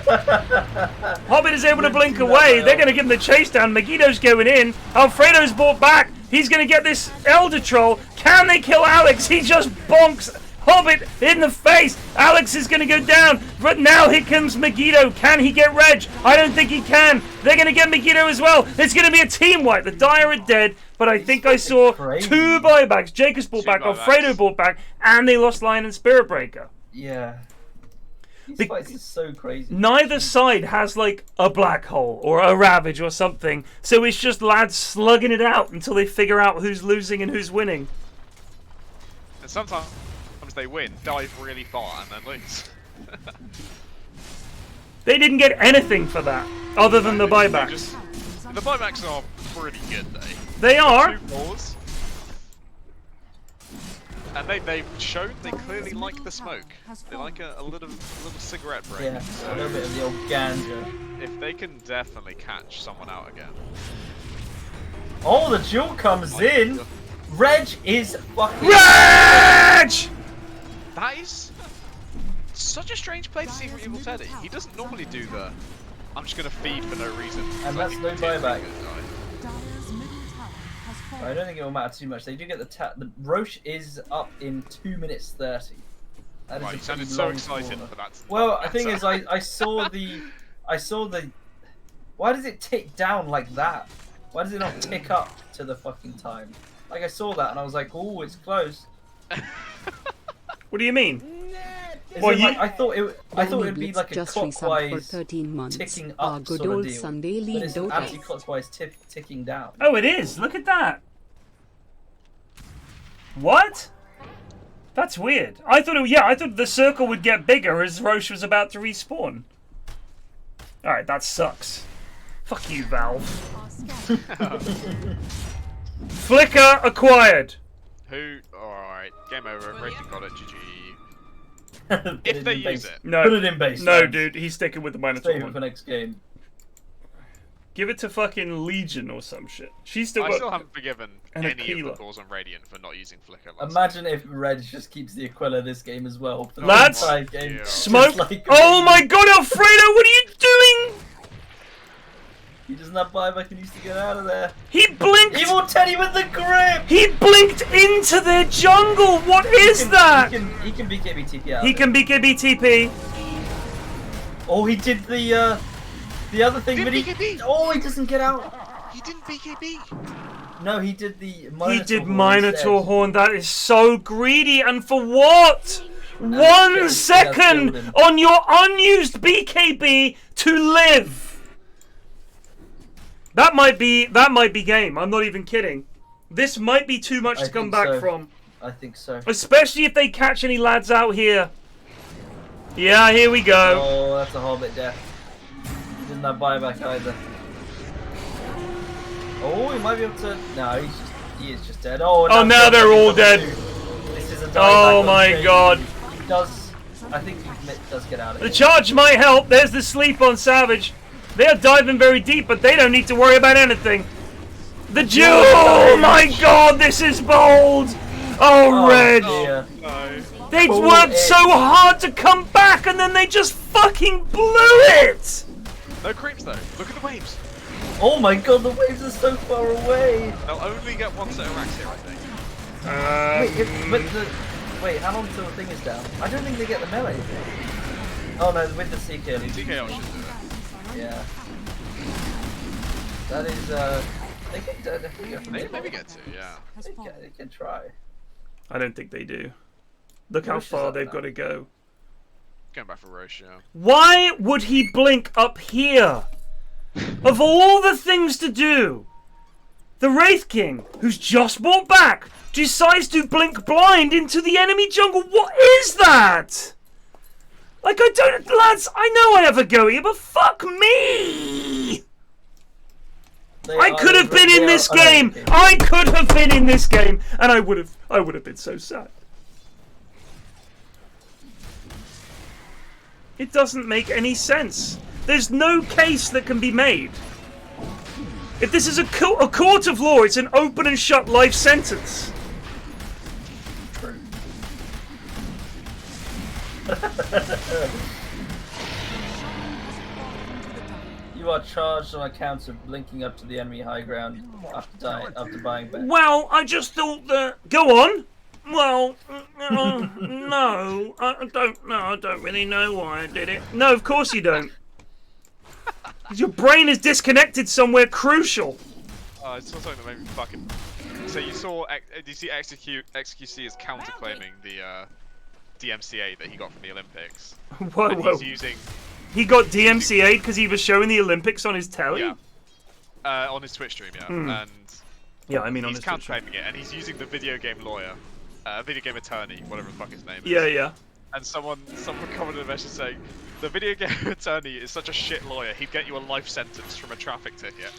Speaker 2: Hobbit is able to blink away. They're going to give him the chase down. Megiddo's going in. Alfredo's brought back. He's going to get this Elder Troll. Can they kill Alex? He just bonks Hobbit in the face. Alex is going to go down, but now here comes Megiddo. Can he get Reg? I don't think he can. They're going to get Megiddo as well. It's going to be a team wipe. The Dire are dead, but I think I saw 2 buybacks. Jacobs bought back, Alfredo bought back, and they lost Lion and Spirit Breaker.
Speaker 1: Yeah. These fights are so crazy.
Speaker 2: Neither side has like a black hole or a ravage or something, so it's just lads slugging it out until they figure out who's losing and who's winning.
Speaker 3: And sometimes they win, dive really far, and then lose.
Speaker 2: They didn't get anything for that, other than the buybacks.
Speaker 3: The buybacks are pretty good, though.
Speaker 2: They are.
Speaker 3: 2 balls. And they've shown they clearly like the smoke. They like a little cigarette break.
Speaker 1: Yeah,
Speaker 3: so
Speaker 1: a little bit of the old ganja.
Speaker 3: if they can definitely catch someone out again.
Speaker 1: Oh, the duel comes in. Reg is fucking.
Speaker 2: Reg!
Speaker 3: That is such a strange play to see from Evil Teddy. He doesn't normally do the I'm just gonna feed for no reason.
Speaker 1: And
Speaker 3: So I
Speaker 1: that's
Speaker 3: think
Speaker 1: no
Speaker 3: he did
Speaker 1: buyback.
Speaker 3: pretty good, right?
Speaker 1: I don't think it will matter too much. They do get the Roche is up in 2 minutes 30. That is
Speaker 3: Right,
Speaker 1: a
Speaker 3: you sounded
Speaker 1: pretty
Speaker 3: so
Speaker 1: long
Speaker 3: excited
Speaker 1: corner.
Speaker 3: for that.
Speaker 1: Well, the thing is, I saw the. Why does it tick down like that? Why does it not tick up to the fucking time? Like I saw that and I was like, oh, it's close.
Speaker 2: What do you mean?
Speaker 1: Well, I thought it would be
Speaker 4: Blitz
Speaker 1: like a
Speaker 4: just resubbed for
Speaker 1: clockwise
Speaker 4: 13 months.
Speaker 1: ticking
Speaker 4: Our
Speaker 1: up
Speaker 4: good
Speaker 1: sort of
Speaker 4: old
Speaker 1: deal.
Speaker 4: Sunday
Speaker 1: But
Speaker 4: League
Speaker 1: it's
Speaker 4: Dota.
Speaker 1: anti-clockwise ticking down.
Speaker 2: Oh, it is. Look at that. What? That's weird. I thought I thought the circle would get bigger as Roche was about to respawn. Alright, that sucks. Fuck you, Valve. Flicker acquired.
Speaker 3: Who? Alright, game over. Reggie got it. GG.
Speaker 1: Put
Speaker 3: If
Speaker 1: it
Speaker 3: they
Speaker 1: in
Speaker 3: use
Speaker 1: base.
Speaker 3: it.
Speaker 2: No.
Speaker 1: Put it in base.
Speaker 2: No,
Speaker 1: lads.
Speaker 2: dude, he's sticking with the Minotaur
Speaker 1: Save it
Speaker 2: one.
Speaker 1: for next game.
Speaker 2: Give it to fucking Legion or some shit. She's still
Speaker 3: I
Speaker 2: got
Speaker 3: still haven't forgiven
Speaker 2: an
Speaker 3: any of
Speaker 2: Aquila.
Speaker 3: the calls on Radiant for not using Flicker. last
Speaker 1: Imagine if Reg just keeps the Aquila this game as well. For the
Speaker 2: Lads,
Speaker 1: entire game.
Speaker 3: yeah.
Speaker 2: Smoke.
Speaker 1: Just like-
Speaker 2: Oh my god, Alfredo, what are you doing?
Speaker 1: He doesn't have buyback and needs to get out of there.
Speaker 2: He blinked.
Speaker 1: Evil Teddy with the grip!
Speaker 2: He blinked into their jungle. What is that?
Speaker 1: He can BKB TP out.
Speaker 2: He can BKB TP.
Speaker 1: Oh, he did the other thing,
Speaker 3: Did
Speaker 1: but
Speaker 3: BKB?
Speaker 1: he doesn't get out.
Speaker 3: He didn't BKB.
Speaker 1: No, he did the Minotaur
Speaker 2: He did
Speaker 1: horn
Speaker 2: Minotaur
Speaker 1: instead.
Speaker 2: Horn. That is so greedy. And for what?
Speaker 1: And
Speaker 2: 1
Speaker 1: killed
Speaker 2: second
Speaker 1: him.
Speaker 2: on your unused BKB to live. That might be game. I'm not even kidding. This might be too much
Speaker 1: I
Speaker 2: to come
Speaker 1: think
Speaker 2: back
Speaker 1: so.
Speaker 2: from.
Speaker 1: I think so.
Speaker 2: Especially if they catch any lads out here. Yeah, here we go.
Speaker 1: Oh, that's a Hobbit death. He didn't have buyback either. Oh, he might be able to. No, he is just dead. Oh,
Speaker 2: now they're all dead.
Speaker 1: This is a dieback
Speaker 2: Oh
Speaker 1: on
Speaker 2: my
Speaker 1: Shady.
Speaker 2: god.
Speaker 1: He does. I think he does get out of
Speaker 2: The
Speaker 1: it.
Speaker 2: charge might help. There's the sleep on Savage. They're diving very deep, but they don't need to worry about anything. The Jew! Oh my god, this is bold! Oh, Reg!
Speaker 1: dear.
Speaker 3: No.
Speaker 2: They
Speaker 1: Pull
Speaker 2: worked
Speaker 1: it.
Speaker 2: so hard to come back, and then they just fucking blew it!
Speaker 3: No creeps though. Look at the waves.
Speaker 1: Oh my god, the waves are so far away.
Speaker 3: They'll only get one set of racks here, I think.
Speaker 1: Wait, how long till the thing is down? I don't think they get the melee. Oh no, with the CK.
Speaker 3: TKO should do it.
Speaker 1: Yeah. That is, they can definitely go from
Speaker 3: They
Speaker 1: mid.
Speaker 3: maybe get to, yeah.
Speaker 1: They can try.
Speaker 2: I don't think they do. Look how
Speaker 1: Roche is
Speaker 2: far
Speaker 1: up
Speaker 2: they've
Speaker 1: now.
Speaker 2: got to go.
Speaker 3: Going back for Roche, yeah.
Speaker 2: Why would he blink up here? Of all the things to do, the Wraith King, who's just brought back, decides to blink blind into the enemy jungle. What is that? Like, I don't... Lads, I know I have a go here, but fuck me! I could have been in this game! I could have been in this game! And I would have been so sad. It doesn't make any sense. There's no case that can be made. If this is a court of law, it's an open and shut life sentence.
Speaker 1: You are charged on account of blinking up to the enemy high ground after buying back.
Speaker 2: Well, I just thought that... Go on. Well, no, I don't know. I don't really know why I did it. No, of course you don't. 'Cause your brain is disconnected somewhere crucial.
Speaker 3: I saw something that made me fucking... So you saw... Did you see XQC is counterclaiming the DMCA that he got from the Olympics?
Speaker 2: Whoa,
Speaker 3: And
Speaker 2: whoa.
Speaker 3: he's using...
Speaker 2: He got DMCA'd because he was showing the Olympics on his telly?
Speaker 3: Yeah. On his Twitch stream, yeah. And
Speaker 2: Yeah, I mean on
Speaker 3: he's
Speaker 2: his Twitch stream.
Speaker 3: counterclaiming it, and he's using the video game lawyer video game attorney, whatever the fuck his name is.
Speaker 2: Yeah, yeah.
Speaker 3: And someone commented a message saying, the video game attorney is such a shit lawyer, he'd get you a life sentence from a traffic ticket.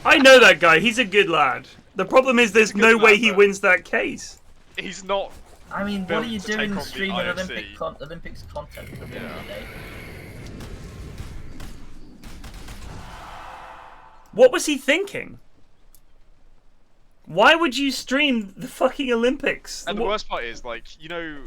Speaker 2: I know that guy. He's a good lad. The problem is there's no way he wins that case.
Speaker 3: He's not.
Speaker 1: I mean, what are you doing streaming
Speaker 3: IFC.
Speaker 1: Olympics content at the end of the day?
Speaker 2: What was he thinking? Why would you stream the fucking Olympics?
Speaker 3: And the worst part is, like, you know,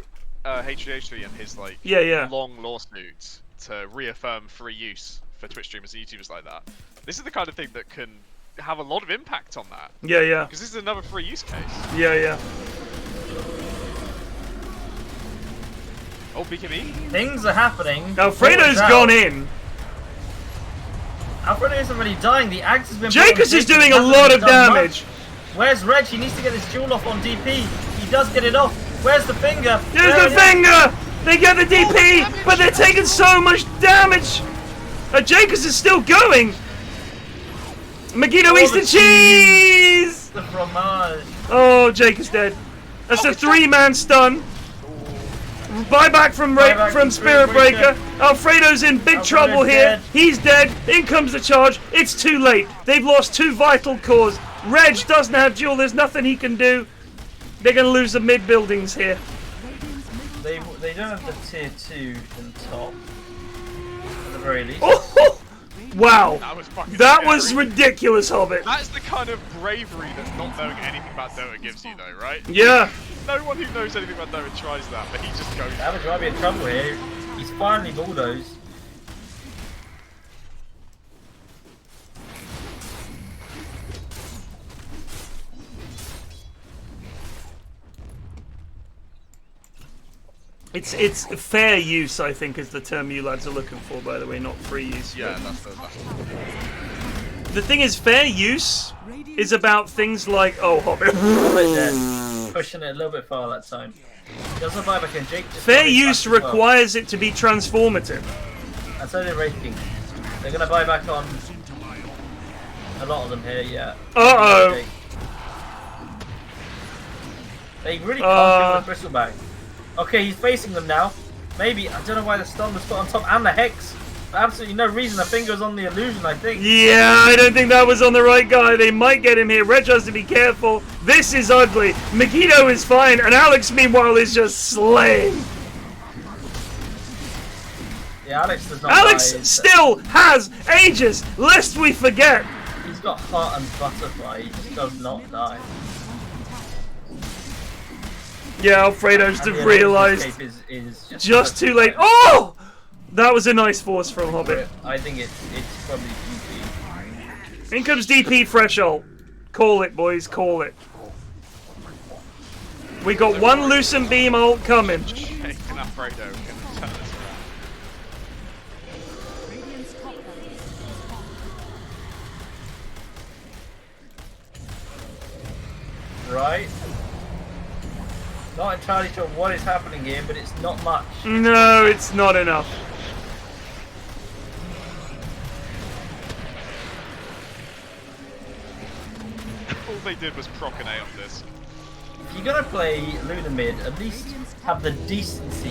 Speaker 3: H3H3 and his, like,
Speaker 2: yeah.
Speaker 3: long lawsuits to reaffirm free use for Twitch streamers and YouTubers like that. This is the kind of thing that can have a lot of impact on that.
Speaker 2: Yeah, yeah.
Speaker 3: Because this is another free use case.
Speaker 2: Yeah, yeah.
Speaker 3: Oh, BKB?
Speaker 1: Things are happening.
Speaker 2: Alfredo's gone in.
Speaker 1: Alfredo isn't really dying. The axe has been.
Speaker 2: Jacobs is doing a lot of damage.
Speaker 1: Where's Reg? He needs to get his duel off on DP. He does get it off. Where's the finger?
Speaker 2: There's the finger! They get the DP, but they're taking so much damage! Jacobs is still going! Megiddo eats the cheese!
Speaker 1: The fromage.
Speaker 2: Oh, Jacobs dead. That's a 3-man stun. Buyback from Spirit Breaker. Alfredo's in big trouble here.
Speaker 1: Dead.
Speaker 2: He's dead. In comes the charge. It's too late. They've lost 2 vital cores. Reg doesn't have duel. There's nothing he can do. They're going to lose the mid buildings here.
Speaker 1: They don't have the tier 2 in top. At the very least.
Speaker 2: Oh, wow.
Speaker 3: That
Speaker 2: was ridiculous, Hobbit.
Speaker 3: That's the kind of bravery that not knowing anything about Dota gives you, though, right?
Speaker 2: Yeah.
Speaker 3: No one who knows anything about Dota tries that, but he just goes.
Speaker 1: Savage might be in trouble here. He's finally bulldozed.
Speaker 2: It's fair use, I think, is the term you lads are looking for, by the way, not free use.
Speaker 3: Yeah, that's
Speaker 2: the thing is, fair use is about things like, oh, Hobbit.
Speaker 1: Pushing it a little bit far that time. He doesn't buy back in. Jake just
Speaker 2: fair use requires it to be transformative.
Speaker 1: And so did Raking. They're going to buy back on a lot of them here, yeah.
Speaker 2: Uh-oh.
Speaker 1: They really can't give the Bristleback. Okay, he's facing them now. Maybe, I don't know why the stun was put on top and the Hex. For absolutely no reason. The finger's on the illusion, I think.
Speaker 2: Yeah, I don't think that was on the right guy. They might get him here. Reg has to be careful. This is ugly. Megiddo is fine, and Alex, meanwhile, is just slaying.
Speaker 1: Yeah, Alex does not
Speaker 2: Alex
Speaker 1: die.
Speaker 2: still has Aegis, lest we forget.
Speaker 1: He's got Heart and Butterfly. He just does not die.
Speaker 2: Yeah, Alfredo's
Speaker 1: And the
Speaker 2: realised
Speaker 1: is
Speaker 2: just too late. Oh! That was a nice force from Hobbit.
Speaker 1: I think it's probably DP.
Speaker 2: In comes DP fresh ult. Call it, boys, call it. We got one Lucent Beam ult coming.
Speaker 3: Can Alfredo can turn this around.
Speaker 1: Right? Not entirely sure what is happening here, but it's not much.
Speaker 2: No, it's not enough.
Speaker 3: All they did was proc an A on this.
Speaker 1: If you're gonna play Luna mid, at least have the decency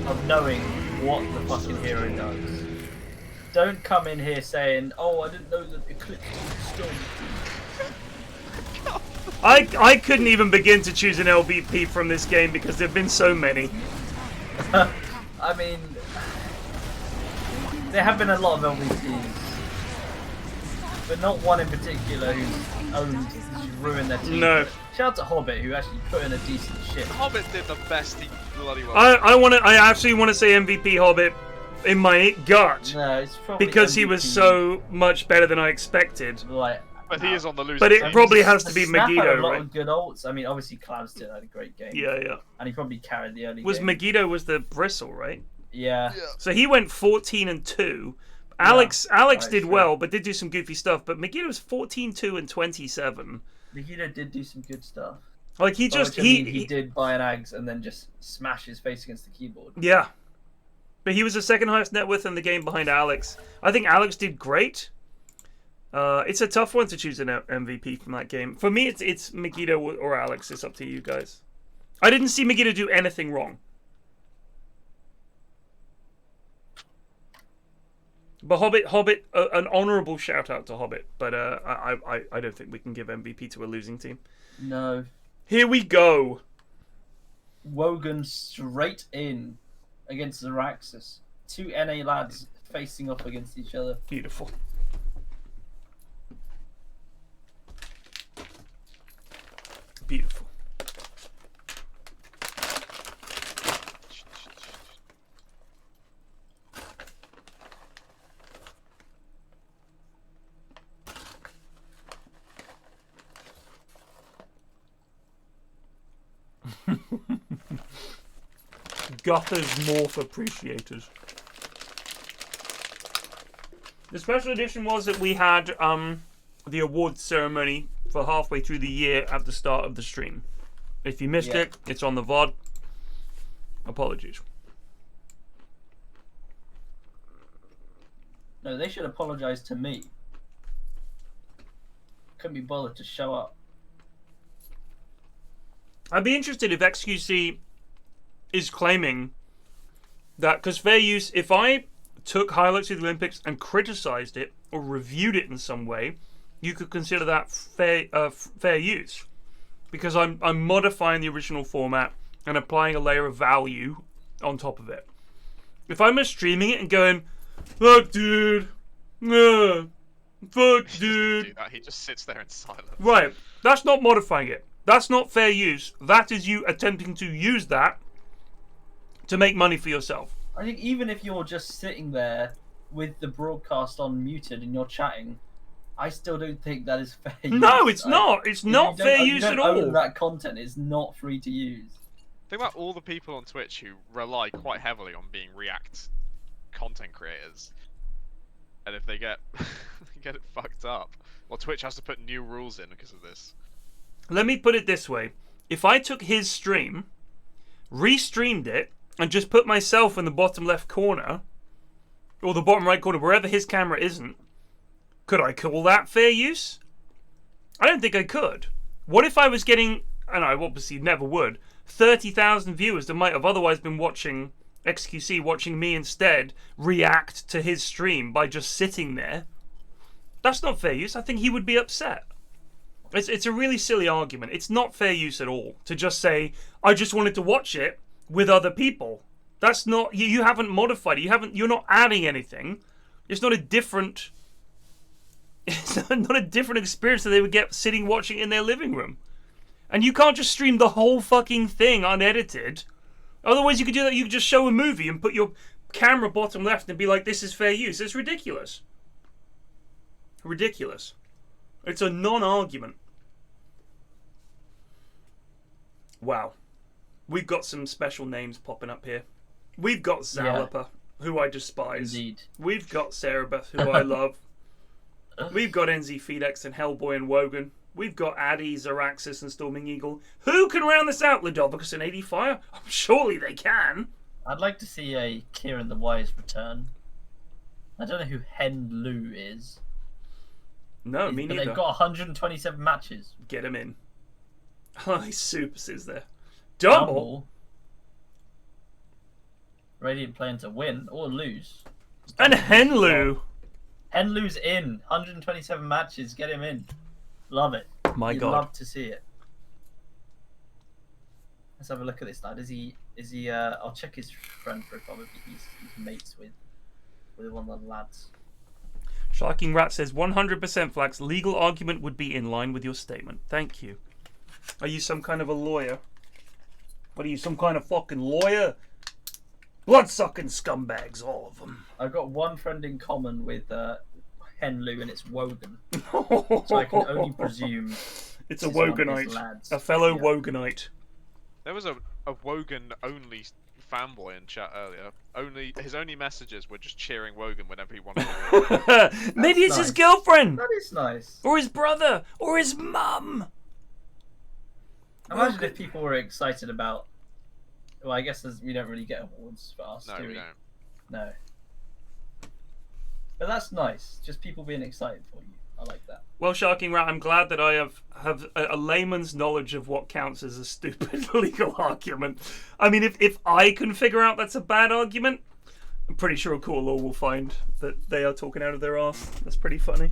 Speaker 1: of knowing what the fucking hero does. Don't come in here saying, "Oh, I didn't know that Eclipse was stun."
Speaker 2: I couldn't even begin to choose an LVP from this game because there've been so many.
Speaker 1: I mean, there have been a lot of LVPs, but not one in particular who's ruined their team.
Speaker 2: No.
Speaker 1: Shout out to Hobbit, who actually put in a decent shit.
Speaker 3: Hobbit did the best he bloody well.
Speaker 2: I actually want to say MVP Hobbit in my gut.
Speaker 1: No, it's probably
Speaker 2: because
Speaker 1: MVP.
Speaker 2: he was so much better than I expected.
Speaker 1: Like,
Speaker 3: but he is on the losing
Speaker 2: But it
Speaker 3: team.
Speaker 2: probably has to be
Speaker 1: Snap had
Speaker 2: Megiddo,
Speaker 1: a lot
Speaker 2: right?
Speaker 1: of good ults. I mean, obviously Cloudstone had a great game.
Speaker 2: Yeah, yeah.
Speaker 1: And he probably carried the early
Speaker 2: Was
Speaker 1: game.
Speaker 2: Megiddo was the bristle, right?
Speaker 1: Yeah.
Speaker 2: So he went 14-2. Alex did
Speaker 1: true.
Speaker 2: well, but did do some goofy stuff. But Megiddo was 14-2 and 27.
Speaker 1: Megiddo did do some good stuff.
Speaker 2: Like he just
Speaker 1: he did buy an Ags and then just smash his face against the keyboard.
Speaker 2: Yeah. But he was the second highest net worth in the game behind Alex. I think Alex did great. It's a tough one to choose an MVP from that game. For me, it's Megiddo or Alex. It's up to you guys. I didn't see Megiddo do anything wrong. But Hobbit, an honourable shout out to Hobbit. But I don't think we can give MVP to a losing team.
Speaker 1: No.
Speaker 2: Here we go.
Speaker 1: Wogan straight in against Zeraxsas. 2 NA lads facing off against each other.
Speaker 2: Beautiful. Beautiful. Gutters morph appreciators. The special edition was that we had the awards ceremony for halfway through the year at the start of the stream. If you missed it, it's on the VOD. Apologies.
Speaker 1: No, they should apologise to me. Couldn't be bothered to show up.
Speaker 2: I'd be interested if XQC is claiming that, because fair use, if I took highlights of the Olympics and criticised it or reviewed it in some way, you could consider that fair use, because I'm modifying the original format and applying a layer of value on top of it. If I'm just streaming it and going, fuck dude, fuck dude,
Speaker 3: he just sits there in silence.
Speaker 2: Right, that's not modifying it. That's not fair use. That is you attempting to use that to make money for yourself.
Speaker 1: I think even if you're just sitting there with the broadcast on muted and you're chatting, I still don't think that is fair use.
Speaker 2: No, it's not. It's not fair use at all.
Speaker 1: That content is not free to use.
Speaker 3: Think about all the people on Twitch who rely quite heavily on being React content creators, and if they get get it fucked up, well, Twitch has to put new rules in because of this.
Speaker 2: Let me put it this way. If I took his stream, restreamed it, and just put myself in the bottom left corner, or the bottom right corner, wherever his camera isn't, could I call that fair use? I don't think I could. What if I was getting, and I obviously never would, 30,000 viewers that might have otherwise been watching XQC, watching me instead, react to his stream by just sitting there? That's not fair use. I think he would be upset. It's a really silly argument. It's not fair use at all to just say, I just wanted to watch it with other people. That's not, you haven't modified it. You're not adding anything. It's not a different, it's not a different experience that they would get sitting watching in their living room. And you can't just stream the whole fucking thing unedited. Otherwise you could do that. You could just show a movie and put your camera bottom left and be like, this is fair use. It's ridiculous. Ridiculous. It's a non-argument. Wow. We've got some special names popping up here. We've got Zalapa, who I despise.
Speaker 1: Indeed.
Speaker 2: We've got Cerebeth, who I love. We've got NZ Fedex and Hellboy and Wogan. We've got Addy, Zeraxsas and Storming Eagle. Who can round this out, Ludovicus and 80 Fire? Surely they can.
Speaker 1: I'd like to see a Ciaran the Wise return. I don't know who Hen Lu is.
Speaker 2: No, me neither.
Speaker 1: But they've got 127 matches.
Speaker 2: Get him in. Oh, he's super is there. Double?
Speaker 1: Radiant playing to win or lose.
Speaker 2: And Henlu.
Speaker 1: Henlu's in. 127 matches. Get him in. Love it.
Speaker 2: My
Speaker 1: You'd
Speaker 2: God.
Speaker 1: love to see it. Let's have a look at this lad. Is he I'll check his friend profile if he's mates with one of the lads.
Speaker 2: Sharking Rat says 100% Flax. Legal argument would be in line with your statement. Thank you. Are you some kind of a lawyer? What are you, some kind of fucking lawyer? Blood-sucking scumbags, all of them.
Speaker 1: I've got one friend in common with Henlu, and it's Wogan. So I can only presume
Speaker 2: it's a Woganite. A fellow Woganite.
Speaker 3: There was a Wogan-only fanboy in chat earlier. His only messages were just cheering Wogan whenever he wanted to.
Speaker 2: Maybe it's his girlfriend.
Speaker 1: That is nice.
Speaker 2: Or his brother. Or his mum.
Speaker 1: Imagine if people were excited about... Well, I guess we don't really get awards for us,
Speaker 3: No,
Speaker 1: do
Speaker 3: we
Speaker 1: we?
Speaker 3: don't.
Speaker 1: No. But that's nice. Just people being excited for you. I like that.
Speaker 2: Well, Sharking Rat, I'm glad that I have a layman's knowledge of what counts as a stupid legal argument. I mean, if I can figure out that's a bad argument, I'm pretty sure a court of law will find that they are talking out of their arse. That's pretty funny.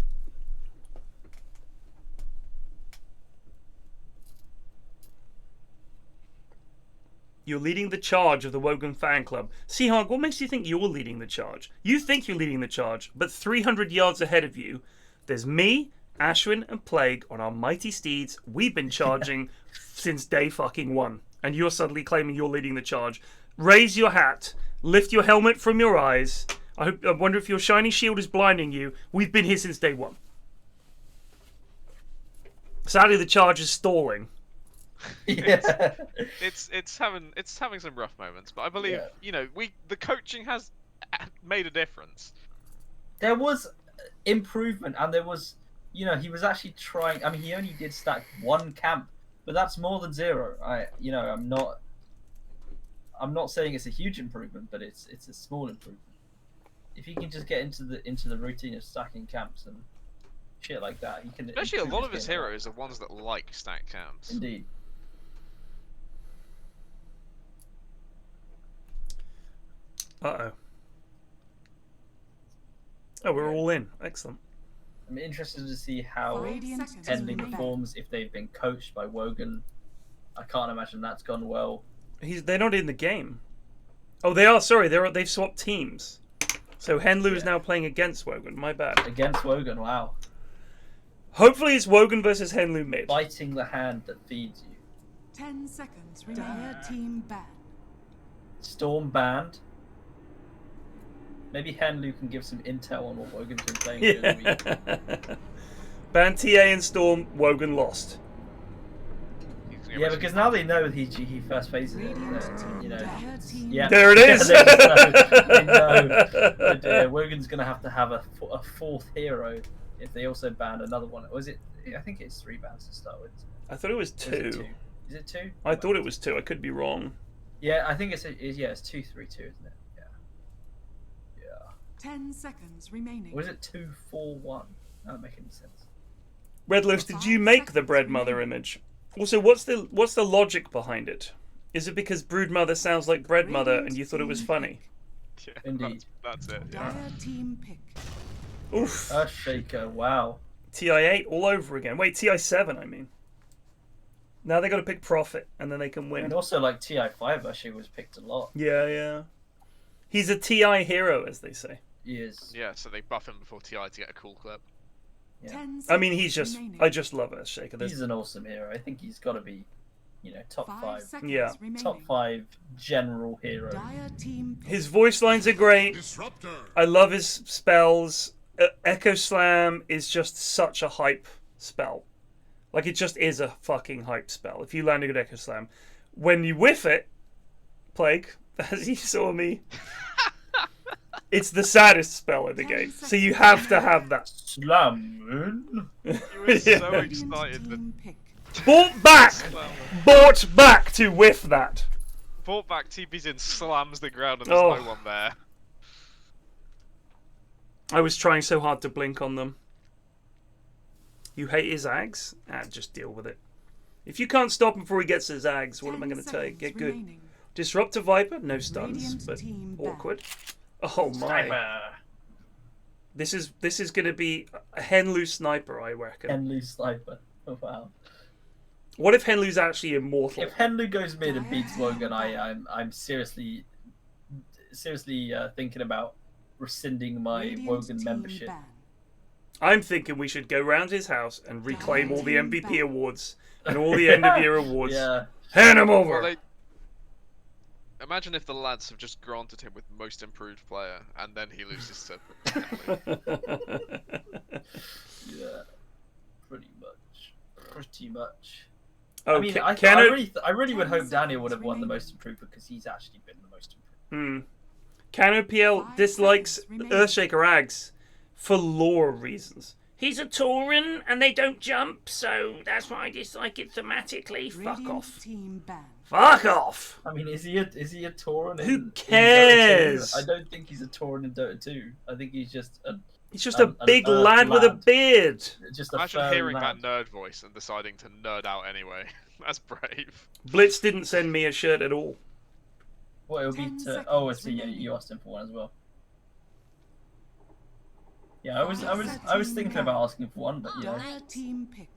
Speaker 2: You're leading the charge of the Wogan fan club. Seahawk, what makes you think you're leading the charge? You think you're leading the charge, but 300 yards ahead of you, there's me, Ashwin, and Plague on our mighty steeds. We've been charging since day fucking one. And you're suddenly claiming you're leading the charge. Raise your hat. Lift your helmet from your eyes. I wonder if your shiny shield is blinding you. We've been here since day one. Sadly, the charge is stalling.
Speaker 1: Yeah.
Speaker 3: It's having some rough moments, but I believe the coaching has made a difference.
Speaker 1: There was improvement, and there was he was actually trying. I mean, he only did stack one camp, but that's more than zero. I'm not saying it's a huge improvement, but it's a small improvement. If you can just get into the routine of stacking camps and shit like that, he can.
Speaker 3: Especially a lot of his heroes are ones that like stacked camps.
Speaker 1: Indeed.
Speaker 2: Uh-oh. Oh, we're all in. Excellent.
Speaker 1: I'm interested to see how
Speaker 8: Radiant
Speaker 1: Henley
Speaker 8: remaining.
Speaker 1: performs if they've been coached by Wogan. I can't imagine that's gone well.
Speaker 2: They're not in the game. Oh, they are. Sorry, they've swapped teams. So Henlu is now playing against Wogan. My bad.
Speaker 1: Against Wogan, wow.
Speaker 2: Hopefully it's Wogan versus Henlu mid.
Speaker 1: Biting the hand that feeds you.
Speaker 8: 10 seconds remaining. Team banned.
Speaker 1: Storm banned. Maybe Henlu can give some intel on what Wogan's been playing
Speaker 2: Yeah.
Speaker 1: during the week.
Speaker 2: Ban TA and Storm. Wogan lost.
Speaker 1: Yeah, because now they know he first faces it. Yeah.
Speaker 2: There it is.
Speaker 1: They know. But, Wogan's gonna have a fourth hero if they also ban another one. Was it? I think it's 3 bans to start with.
Speaker 2: I thought it was 2.
Speaker 1: Is it 2?
Speaker 2: I thought it was 2. I could be wrong.
Speaker 1: Yeah, I think it's 2-3-2, isn't it? Yeah.
Speaker 8: 10 seconds remaining.
Speaker 1: Or is it 2-4-1? That doesn't make any sense.
Speaker 2: Redloaf, did you make the Breadmother image? Also, what's the logic behind it? Is it because Broodmother sounds like Breadmother and you thought it was funny?
Speaker 3: Yeah,
Speaker 1: Indeed.
Speaker 3: That's it. Yeah.
Speaker 8: Dire team pick.
Speaker 2: Oof.
Speaker 1: Earthshaker, wow.
Speaker 2: TI8 all over again. Wait, TI7, I mean. Now they got to pick Prophet, and then they can win.
Speaker 1: And also, like, TI5 actually was picked a lot.
Speaker 2: Yeah. He's a TI hero, as they say.
Speaker 1: He is.
Speaker 3: Yeah, so they buff him before TI to get a cool clip.
Speaker 1: Yeah.
Speaker 2: I mean, I just love Earthshaker.
Speaker 1: He's an awesome hero. I think he's got to be, top 5.
Speaker 2: Yeah.
Speaker 1: Top 5 general hero.
Speaker 8: Dire team pick.
Speaker 2: His voice lines are great.
Speaker 10: Disruptor.
Speaker 2: I love his spells. Echo Slam is just such a hype spell. Like, it just is a fucking hype spell. If you land a good Echo Slam. When you whiff it, Plague, as you saw me, it's the saddest spell in the game. So you have to have that.
Speaker 1: Slam.
Speaker 3: He was
Speaker 2: Yeah.
Speaker 3: so excited that
Speaker 8: Team pick.
Speaker 2: Bought back to whiff that.
Speaker 3: brought back TP's in, slams the ground, and there's
Speaker 2: Oh.
Speaker 3: no one there.
Speaker 2: I was trying so hard to blink on them. You hate his Zags? Just deal with it. If you can't stop him before he gets his Zags, what am I going to take? Get good.
Speaker 8: Remaining.
Speaker 2: Disruptor Viper? No stuns,
Speaker 8: Radiant
Speaker 2: but
Speaker 8: team back.
Speaker 2: awkward. Oh my.
Speaker 1: Sniper.
Speaker 2: This is going to be a Henlu Sniper, I reckon.
Speaker 1: Henlu Sniper. Oh, wow.
Speaker 2: What if Henlu's actually immortal?
Speaker 1: If Henlu goes mid and beats Wogan, I'm seriously thinking about rescinding my
Speaker 8: Radiant
Speaker 1: Wogan
Speaker 8: team
Speaker 1: membership.
Speaker 8: ban.
Speaker 2: I'm thinking we should go round his house and reclaim all the MVP awards and all the end of year awards.
Speaker 1: Yeah.
Speaker 2: Hand him over.
Speaker 3: Well, imagine if the lads have just granted him with most improved player, and then he loses to.
Speaker 1: Yeah. Pretty much.
Speaker 2: Oh,
Speaker 1: I mean, I really would hope Daniel would have won the most improved because he's actually been the most improved.
Speaker 2: Cano PL
Speaker 8: 5
Speaker 2: dislikes
Speaker 8: seconds remaining.
Speaker 2: Earthshaker Ags for lore reasons. He's a Tauren and they don't jump, so that's why I dislike it thematically. Fuck
Speaker 8: Radiant
Speaker 2: off.
Speaker 8: team ban.
Speaker 2: Fuck off.
Speaker 1: I mean, is he a Tauren?
Speaker 2: Who
Speaker 1: in
Speaker 2: cares?
Speaker 1: Dota 2? I don't think he's a Tauren in Dota 2. I think he's just a
Speaker 2: He's just a big lad with a beard.
Speaker 1: Just a
Speaker 3: Imagine hearing
Speaker 1: lad.
Speaker 3: that nerd voice and deciding to nerd out anyway. That's brave.
Speaker 2: Blitz didn't send me a shirt at all.
Speaker 1: What it would be to? Oh, I see. Yeah, you asked him for one as well. Yeah, I was thinking about asking for one, but yeah.
Speaker 8: Team pick.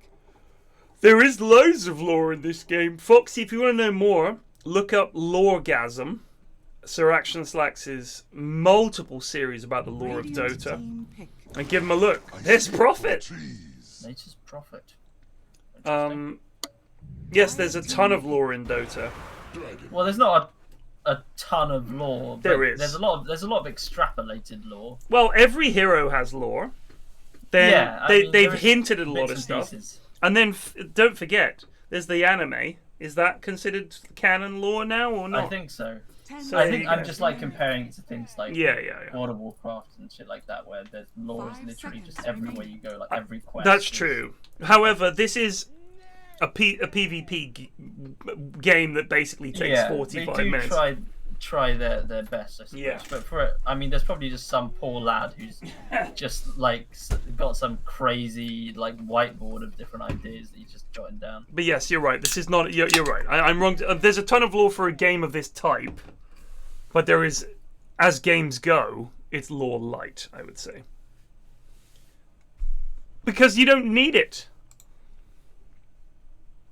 Speaker 2: There is loads of lore in this game. Foxy, if you want to know more, look up Loregasm. Zeraxsas' multiple series about the lore of Dota. And give him a look. There's Prophet.
Speaker 1: Nature's Prophet.
Speaker 2: Yes, there's a ton of lore in Dota.
Speaker 1: Well, there's not a ton of lore.
Speaker 2: There is.
Speaker 1: There's a lot of extrapolated lore.
Speaker 2: Well, every hero has lore. Then
Speaker 1: Yeah,
Speaker 2: they've hinted at a lot of
Speaker 1: and
Speaker 2: stuff.
Speaker 1: pieces.
Speaker 2: And then don't forget, there's the anime. Is that considered canon lore now or not?
Speaker 1: I think so.
Speaker 2: So
Speaker 1: I think
Speaker 2: you
Speaker 1: I'm
Speaker 2: go.
Speaker 1: just like comparing it to things like
Speaker 2: Yeah.
Speaker 1: World of Warcraft and shit like that, where there's lore is literally just everywhere you go, like every quest.
Speaker 2: That's
Speaker 1: is-
Speaker 2: true. However, this is a PvP game that basically takes 45
Speaker 1: they do
Speaker 2: minutes.
Speaker 1: try their best, I suppose.
Speaker 2: Yeah.
Speaker 1: But for it, I mean, there's probably just some poor lad who's just like got some crazy like whiteboard of different ideas that he's just jotting down.
Speaker 2: But yes, you're right. This is not. You're right. I'm wrong. There's a ton of lore for a game of this type, but there is, as games go, it's lore light, I would say, because you don't need it.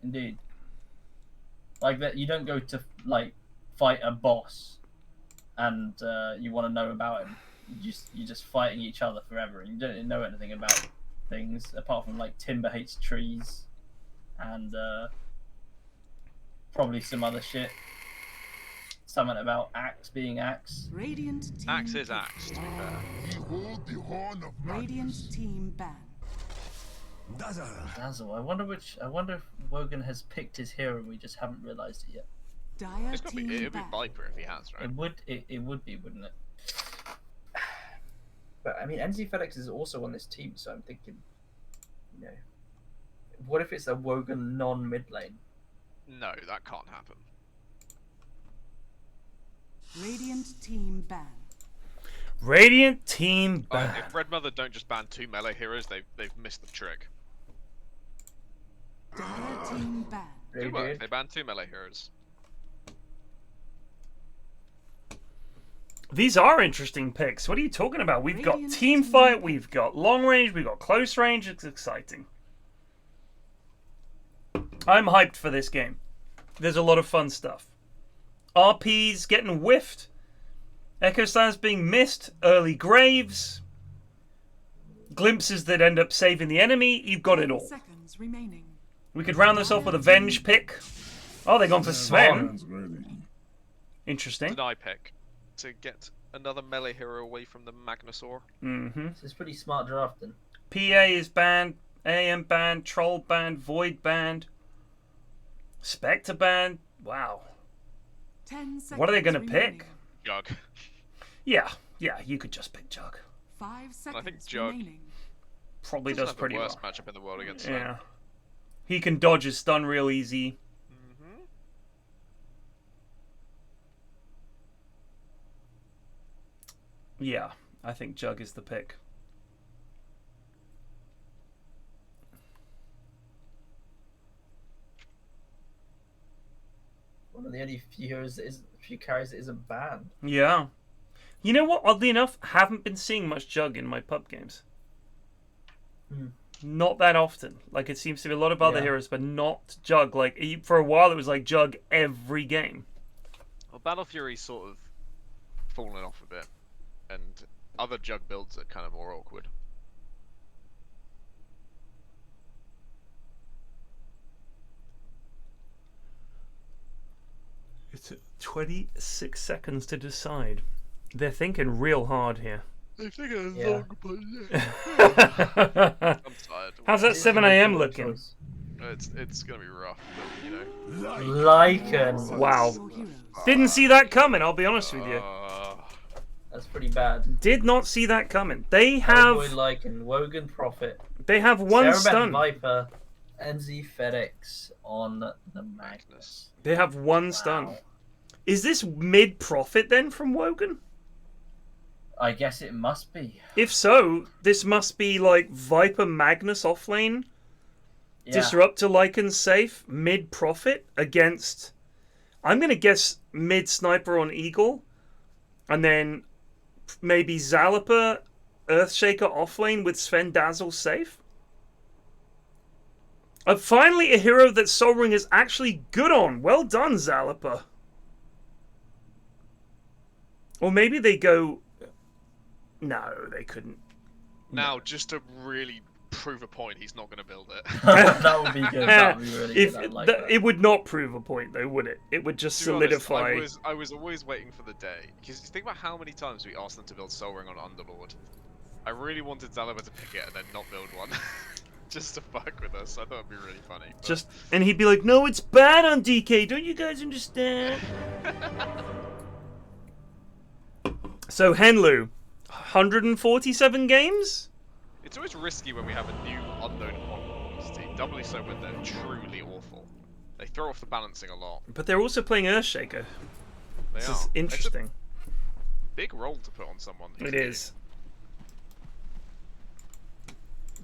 Speaker 1: Indeed. Like that, you don't go to like fight a boss, and you want to know about him. You're just fighting each other forever, and you don't know anything about things apart from like Timber hates trees, and probably some other shit. Something about axe being axe.
Speaker 8: Radiant team.
Speaker 3: Axe is axe, to be fair.
Speaker 10: Behold the horn of
Speaker 8: Radiant team ban.
Speaker 1: Dazzle. I wonder if Wogan has picked his hero and we just haven't realised it yet.
Speaker 8: Dire
Speaker 3: It's gotta be,
Speaker 8: team
Speaker 3: it'd be
Speaker 8: ban.
Speaker 3: Viper if he has, right?
Speaker 1: It would be, wouldn't it?
Speaker 12: But I mean, PFlax is also on this team, so I'm thinking, you know, what if it's a Wogan non-mid lane?
Speaker 3: No, that can't happen.
Speaker 8: Radiant team ban.
Speaker 2: Radiant team ban.
Speaker 3: If Breadmother don't just ban 2 melee heroes, they've missed the trick.
Speaker 8: Dire team ban.
Speaker 3: Good work. They banned 2 melee heroes.
Speaker 2: These are interesting picks. What are you talking about? We've got team fight, we've got long range, we've got close range. It's exciting. I'm hyped for this game. There's a lot of fun stuff. RP's getting whiffed. Echo stands being missed. Early graves. Glimpses that end up saving the enemy. You've got it all.
Speaker 8: Seconds remaining.
Speaker 2: We could round this off with a Venge pick. Oh, they've gone for Sven. Interesting.
Speaker 3: Deny pick to get another melee hero away from the Magnusaur.
Speaker 2: Mm-hmm.
Speaker 1: This is pretty smart drafting.
Speaker 2: PA is banned. AM banned. Troll banned. Void banned. Spectre banned. Wow.
Speaker 8: 10 seconds.
Speaker 2: What are they going to
Speaker 8: remaining.
Speaker 3: pick? Jug.
Speaker 2: Yeah, you could just pick Jug.
Speaker 8: 5 seconds
Speaker 3: I think Jug
Speaker 8: remaining.
Speaker 2: Probably
Speaker 3: doesn't
Speaker 2: does
Speaker 3: have
Speaker 2: pretty
Speaker 3: the worst
Speaker 2: well.
Speaker 3: matchup in the world against
Speaker 2: Yeah.
Speaker 3: Sven.
Speaker 2: He can dodge his stun real easy. Yeah, I think Jug is the pick.
Speaker 1: One of the only few carries that isn't banned.
Speaker 2: Yeah. You know what? Oddly enough, haven't been seeing much Jug in my pub games. Not that often. Like, it seems to be a lot of other heroes, but not Jug. Like, for a while, it was like Jug every game.
Speaker 3: Well, Battle Fury's sort of fallen off a bit, and other Jug builds are kind of more awkward.
Speaker 2: It's 26 seconds to decide. They're thinking real hard here.
Speaker 3: They're thinking
Speaker 1: Yeah.
Speaker 3: I'm tired.
Speaker 2: How's that 7 a.m. looking?
Speaker 3: It's gonna be rough, but you know.
Speaker 1: Lycan.
Speaker 2: Wow. Didn't see that coming, I'll be honest with you.
Speaker 1: That's pretty bad.
Speaker 2: Did not see that coming. They have
Speaker 1: Hellboy Lycan, Wogan Prophet.
Speaker 2: They have one
Speaker 1: Cerebet
Speaker 2: stun.
Speaker 1: Viper, NZ FedEx on the Magnus.
Speaker 2: They have one stun. Is this mid-profit then from Wogan?
Speaker 1: I guess it must be.
Speaker 2: If so, this must be like Viper Magnus offlane,
Speaker 1: Yeah.
Speaker 2: Disruptor Lycan safe, mid Prophet against. I'm gonna guess mid Sniper on Eagle, and then maybe Zalapa Earthshaker offlane with Sven Dazzle safe. Finally, a hero that Sol Ring is actually good on. Well done, Zalapa. Or maybe they go. No, they couldn't.
Speaker 3: Now, just to really prove a point, he's not going to build it.
Speaker 1: That would be good. That would be really good. I like that.
Speaker 2: It would not prove a point, though, would it? It would just solidify.
Speaker 3: Honest, I was always waiting for the day. Because think about how many times we asked them to build Sol Ring on Underlord. I really wanted Zalapa to pick it and then not build one. Just to fuck with us. I thought it'd be really funny. But...
Speaker 2: and he'd be like, "No, it's bad on DK. Don't you guys understand?" So Henlu, 147 games.
Speaker 3: It's always risky when we have a new unknown on this team. Doubly so when they're truly awful. They throw off the balancing a lot.
Speaker 2: But they're also playing Earthshaker. This is interesting.
Speaker 3: Big role to put on someone.
Speaker 2: It is.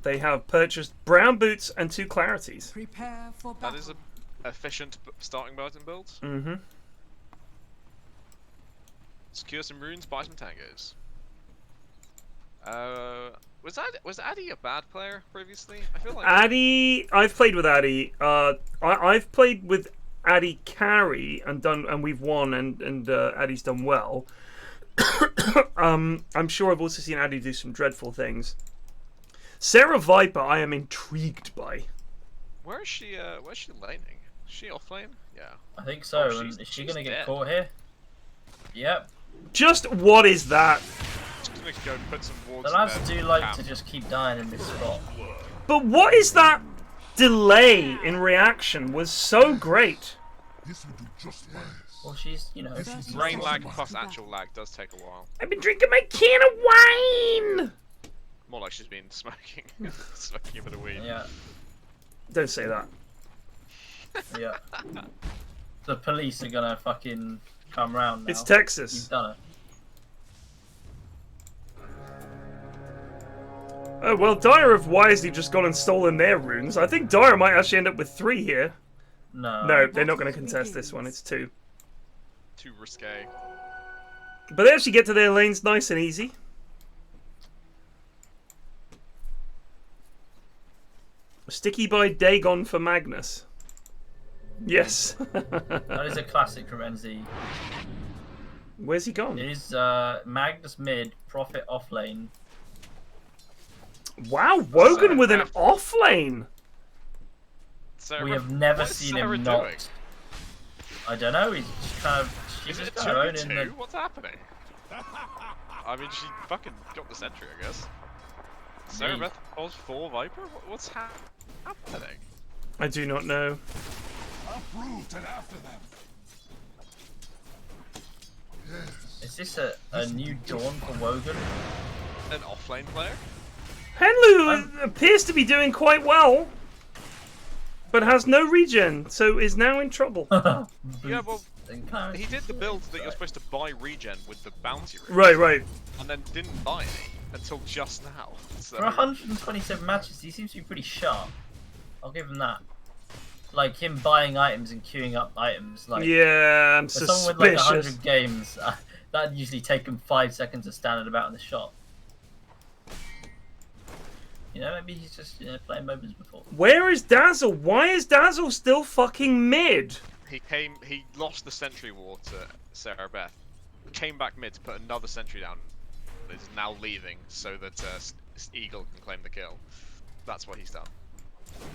Speaker 2: They have purchased brown boots and 2 clarities.
Speaker 8: Prepare for battle.
Speaker 3: That is an efficient starting Burton build.
Speaker 2: Mm-hmm.
Speaker 3: Secure some runes, buy some tangos. Was Addy a bad player previously? I feel like
Speaker 2: Addy. I've played with Addy. I've played with Addy carry and we've won and Addy's done well. I'm sure I've also seen Addy do some dreadful things. Sarah Viper, I am intrigued by.
Speaker 3: Where's she laning? Is she off lane? Yeah.
Speaker 1: I think so. Is she gonna get caught here? Yep.
Speaker 2: Just what is that?
Speaker 3: Just gonna go put some wards.
Speaker 1: The lads do like to just keep dying in this spot.
Speaker 2: But what is that delay in reaction was so great.
Speaker 10: This will do just fine.
Speaker 1: Well, she's, you know,
Speaker 3: brain lag plus actual lag does take a while.
Speaker 2: I've been drinking my can of wine.
Speaker 3: More like she's been smoking, smoking a bit of weed.
Speaker 1: Yeah.
Speaker 2: Don't say that.
Speaker 1: Yeah. The police are gonna fucking come round now.
Speaker 2: It's Texas.
Speaker 1: You've done it.
Speaker 2: Oh, well, Dire have wisely just gone and stolen their runes. I think Dire might actually end up with 3 here.
Speaker 1: No.
Speaker 2: No, they're not going to contest this one. It's 2.
Speaker 3: Too risque.
Speaker 2: But they actually get to their lanes nice and easy. Sticky by Dagon for Magnus. Yes.
Speaker 1: That is a classic Renzi.
Speaker 2: Where's he gone?
Speaker 1: It is Magnus mid, Prophet off lane.
Speaker 2: Wow, Wogan with an off lane.
Speaker 1: We have never seen him not. Doing? I don't know. He's just kind of. She's just kind of owning the.
Speaker 3: What's happening? I mean, she fucking got the sentry, I guess. Zeraxsas calls 4 Viper. What's happening?
Speaker 2: I do not know.
Speaker 10: Uproot and after them. Yes.
Speaker 1: Is this a new dawn for Wogan?
Speaker 3: An offlane player?
Speaker 2: Henlu appears to be doing quite well, but has no regen, so is now in trouble.
Speaker 3: Yeah, well, he did the build that you're supposed to buy regen with the bounty rings.
Speaker 2: Right.
Speaker 3: And then didn't buy any until just now. So...
Speaker 1: For 127 matches, he seems to be pretty sharp. I'll give him that. Like him buying items and queuing up items. Like
Speaker 2: yeah, I'm
Speaker 1: for
Speaker 2: suspicious.
Speaker 1: someone with like 100 games, that'd usually take him 5 seconds of standing about in the shop. You know, maybe he's just playing MOBAs before.
Speaker 2: Where is Dazzle? Why is Dazzle still fucking mid?
Speaker 3: He lost the sentry war to Zeraxsas, came back mid to put another sentry down, is now leaving so that Eagle can claim the kill. That's what he's done.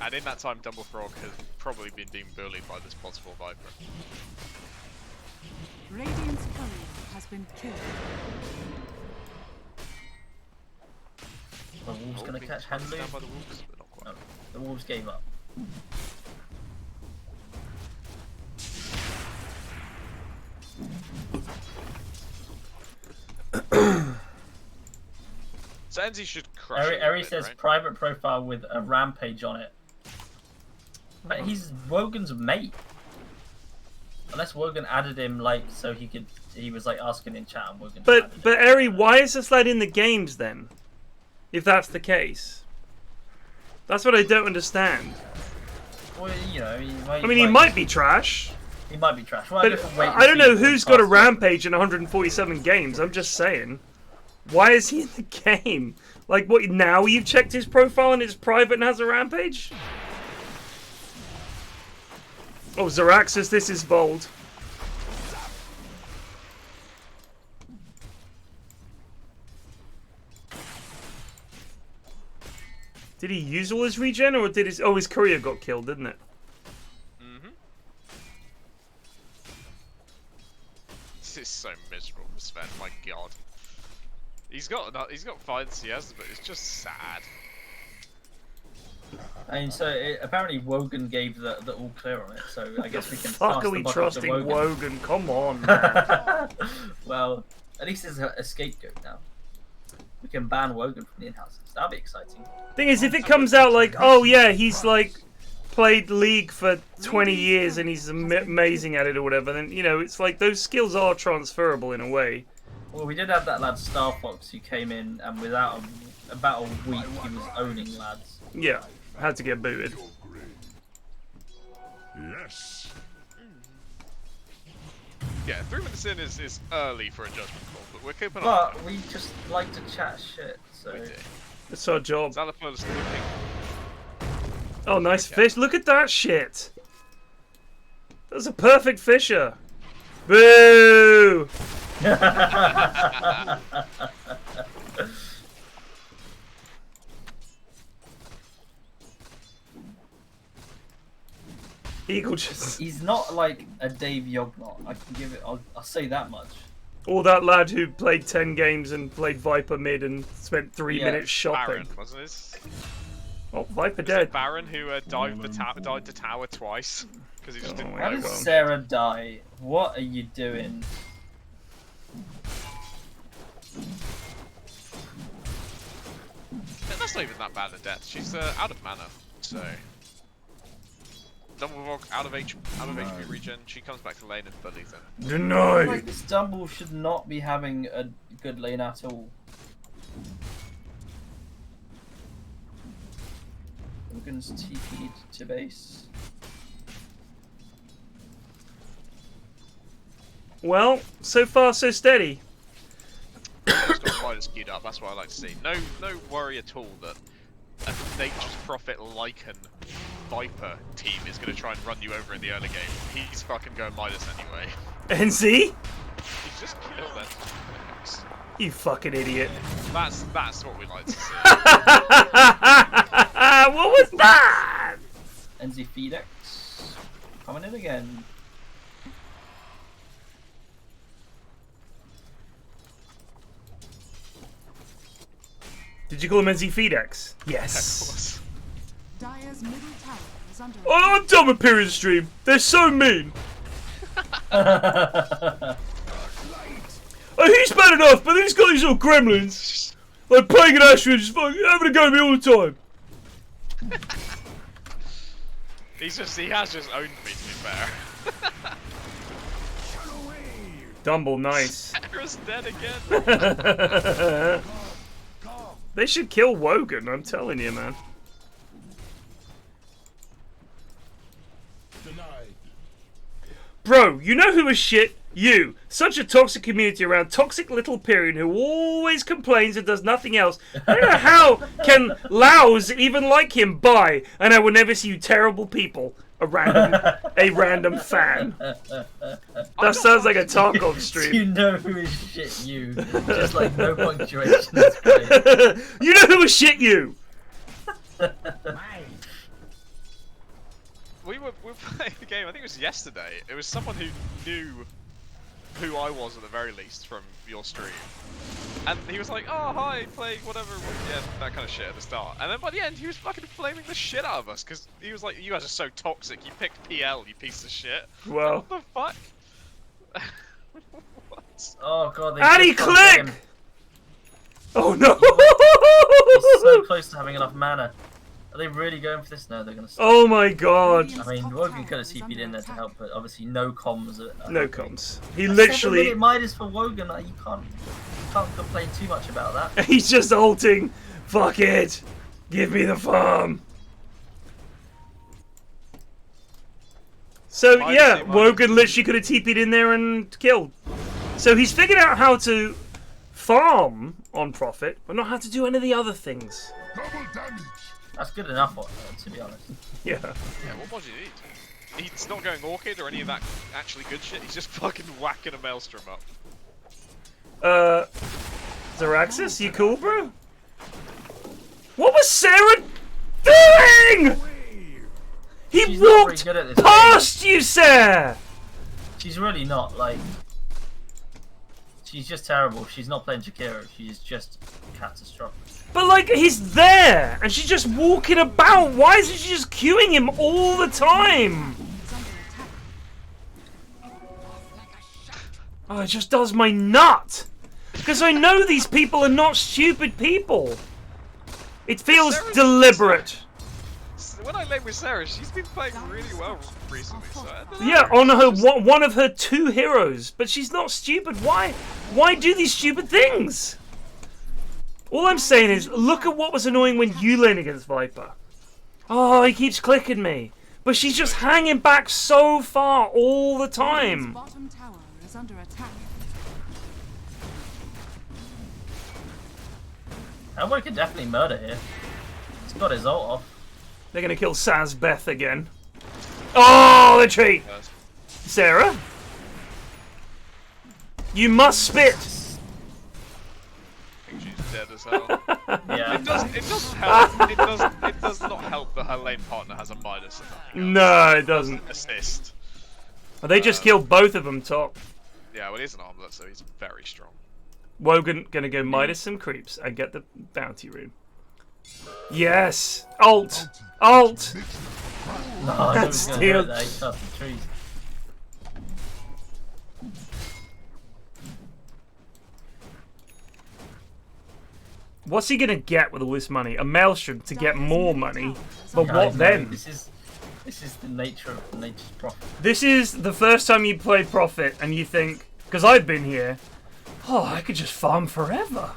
Speaker 3: And in that time, Dumblefrog has probably been deemed bullied by this possible Viper.
Speaker 8: Radiant's courier has been killed.
Speaker 1: The Wolves gonna catch Henlu. No, the Wolves gave up.
Speaker 3: So Enzi should crush it.
Speaker 1: Eri says right? Private profile with a rampage on it. But he's Wogan's mate. Unless Wogan added him, like, so he was like asking in chat and Wogan.
Speaker 2: But Eri, why is this lad in the games then? If that's the case, that's what I don't understand.
Speaker 1: Well, you know,
Speaker 2: he might be trash.
Speaker 1: He might be trash. Well,
Speaker 2: But I don't know who's got a rampage in 147 games. I'm just saying. Why is he in the game? Like, what, now you've checked his profile and it's private and has a rampage? Oh, Zeraxsas, this is bold. Did he use all his regen, or did his... Oh, his courier got killed, didn't it?
Speaker 3: Mm-hmm. This is so miserable for Sven, my god. He's got fights, he has, but it's just sad.
Speaker 1: I mean, so apparently Wogan gave the all clear on it, so I guess we can.
Speaker 2: Fuck, are we trusting Wogan? Come on, man.
Speaker 1: Well, at least there's a scapegoat now. We can ban Wogan from the in-houses. That'd be exciting.
Speaker 2: Thing is, if it comes out like, oh yeah, he's like played League for 20 years and he's amazing at it or whatever, then you know it's like those skills are transferable in a way.
Speaker 1: Well, we did have that lad Star Fox who came in and without about a week he was owning lads.
Speaker 2: Yeah, had to get booted.
Speaker 10: Yes.
Speaker 3: Yeah, 3 minutes in is early for a judgment call, but we're keeping on.
Speaker 1: But we just like to chat shit, so.
Speaker 2: It's our job.
Speaker 3: Zalapo's looking.
Speaker 2: Oh, nice fish. Look at that shit. That's a perfect fisher. Boo! Eagle just...
Speaker 1: He's not like a Dave Yognot. I can give it... I'll say that much.
Speaker 2: Or that lad who played 10 games and played Viper mid and spent 3 minutes shopping.
Speaker 3: Baron, wasn't it?
Speaker 2: Oh, Viper dead.
Speaker 3: Baron who died to tower twice because he just didn't.
Speaker 1: How did Sarah die? What are you doing?
Speaker 3: That's not even that bad a death. She's out of mana, so double Vog out of HP regen. She comes back to lane and bullies him.
Speaker 2: Denied.
Speaker 1: Like, Stumble should not be having a good lane at all. Wogan's TP'd to base.
Speaker 2: Well, so far so steady.
Speaker 3: It's got fighters queued up. That's what I like to see. No worry at all that a Nature's Prophet Lycan Viper team is going to try and run you over in the early game. He's fucking going Midas anyway.
Speaker 2: NZ?
Speaker 3: He's just killed them.
Speaker 2: You fucking idiot.
Speaker 3: That's what we like to see.
Speaker 2: What was that?
Speaker 1: NZ Fedex coming in again.
Speaker 2: Did you call him NZ Fedex? Yes.
Speaker 8: Dire's middle tower is under.
Speaker 2: Oh, I'm done with Pyrion stream. They're so mean. Oh, he's bad enough, but he's got these little gremlins. Like playing an Ashwin, just fucking having a go at me all the time.
Speaker 3: He has just owned me, to be fair.
Speaker 2: Dumble, nice.
Speaker 3: Sarah's dead again.
Speaker 2: They should kill Wogan, I'm telling you, man. Bro, you know who is shit? You. Such a toxic community around toxic little Pyrion who always complains and does nothing else. I don't know how can Laos even like him. Bye. And I will never see you terrible people. A random fan. That sounds like a Tarkov stream.
Speaker 1: You know who is shit you. Just like no punctuation. That's great.
Speaker 2: You know who is shit you.
Speaker 3: We were playing the game, I think it was yesterday. It was someone who knew who I was at the very least from your stream. And he was like, oh hi, playing whatever, yeah, that kind of shit at the start. And then by the end he was fucking flaming the shit out of us because he was like, you guys are so toxic, you picked PL, you piece of shit.
Speaker 2: Well.
Speaker 3: What the fuck?
Speaker 1: What? Oh god,
Speaker 2: Addy, click! Oh no!
Speaker 1: He's so close to having enough mana. Are they really going for this? No, they're going to.
Speaker 2: Oh my god.
Speaker 1: I mean, Wogan could have TP'd in there to help, but obviously no comms.
Speaker 2: No comms. He
Speaker 1: A
Speaker 2: literally.
Speaker 1: 7-minute Midas for Wogan. You can't complain too much about that.
Speaker 2: He's just ulting. Fuck it. Give me the farm. So yeah, Wogan literally could have TP'd in there and killed. So he's figured out how to farm on profit, but not how to do any of the other things.
Speaker 10: Double damage.
Speaker 1: That's good enough, to be honest.
Speaker 2: Yeah.
Speaker 3: Yeah, what more do you need? He's not going Orchid or any of that actually good shit. He's just fucking whacking a Maelstrom up.
Speaker 2: Zeraxsas, you cool, bro? What was Ciaran doing? He walked past you, sir!
Speaker 1: She's really not, like... She's just terrible. She's not playing Shakira. She's just catastrophic.
Speaker 2: But, like, he's there, and she's just walking about. Why isn't she just queuing him all the time? Oh, it just does my nut. Because I know these people are not stupid people. It feels deliberate.
Speaker 3: When I lay with Sarah, she's been playing really well recently. So
Speaker 2: yeah, on her one of her 2 heroes, but she's not stupid. Why do these stupid things? All I'm saying is, look at what was annoying when you lane against Viper. Oh, he keeps clicking me, but she's just hanging back so far all the time.
Speaker 8: Bottom tower is under attack.
Speaker 1: Ivory could definitely murder here. He's got his ult off.
Speaker 2: They're gonna kill Sazbeth again. Oh, the tree! Sarah? You must spit!
Speaker 3: I think she's dead as hell.
Speaker 1: Yeah.
Speaker 3: It doesn't help. It does not help that her lane partner has a Midas.
Speaker 2: No, it doesn't.
Speaker 3: Assist.
Speaker 2: They just killed both of them top.
Speaker 3: Yeah, well, he's an armlet, so he's very strong.
Speaker 2: Wogan gonna go Midas some creeps and get the bounty rune. Yes! Alt! Alt!
Speaker 1: No,
Speaker 2: That's
Speaker 1: steal.
Speaker 2: What's he gonna get with all this money? A Maelstrom to get more money. But
Speaker 1: Guys,
Speaker 2: what
Speaker 1: no,
Speaker 2: then?
Speaker 1: This is the nature of nature's profit.
Speaker 2: This is the first time you play Prophet and you think, because I've been here, oh, I could just farm forever.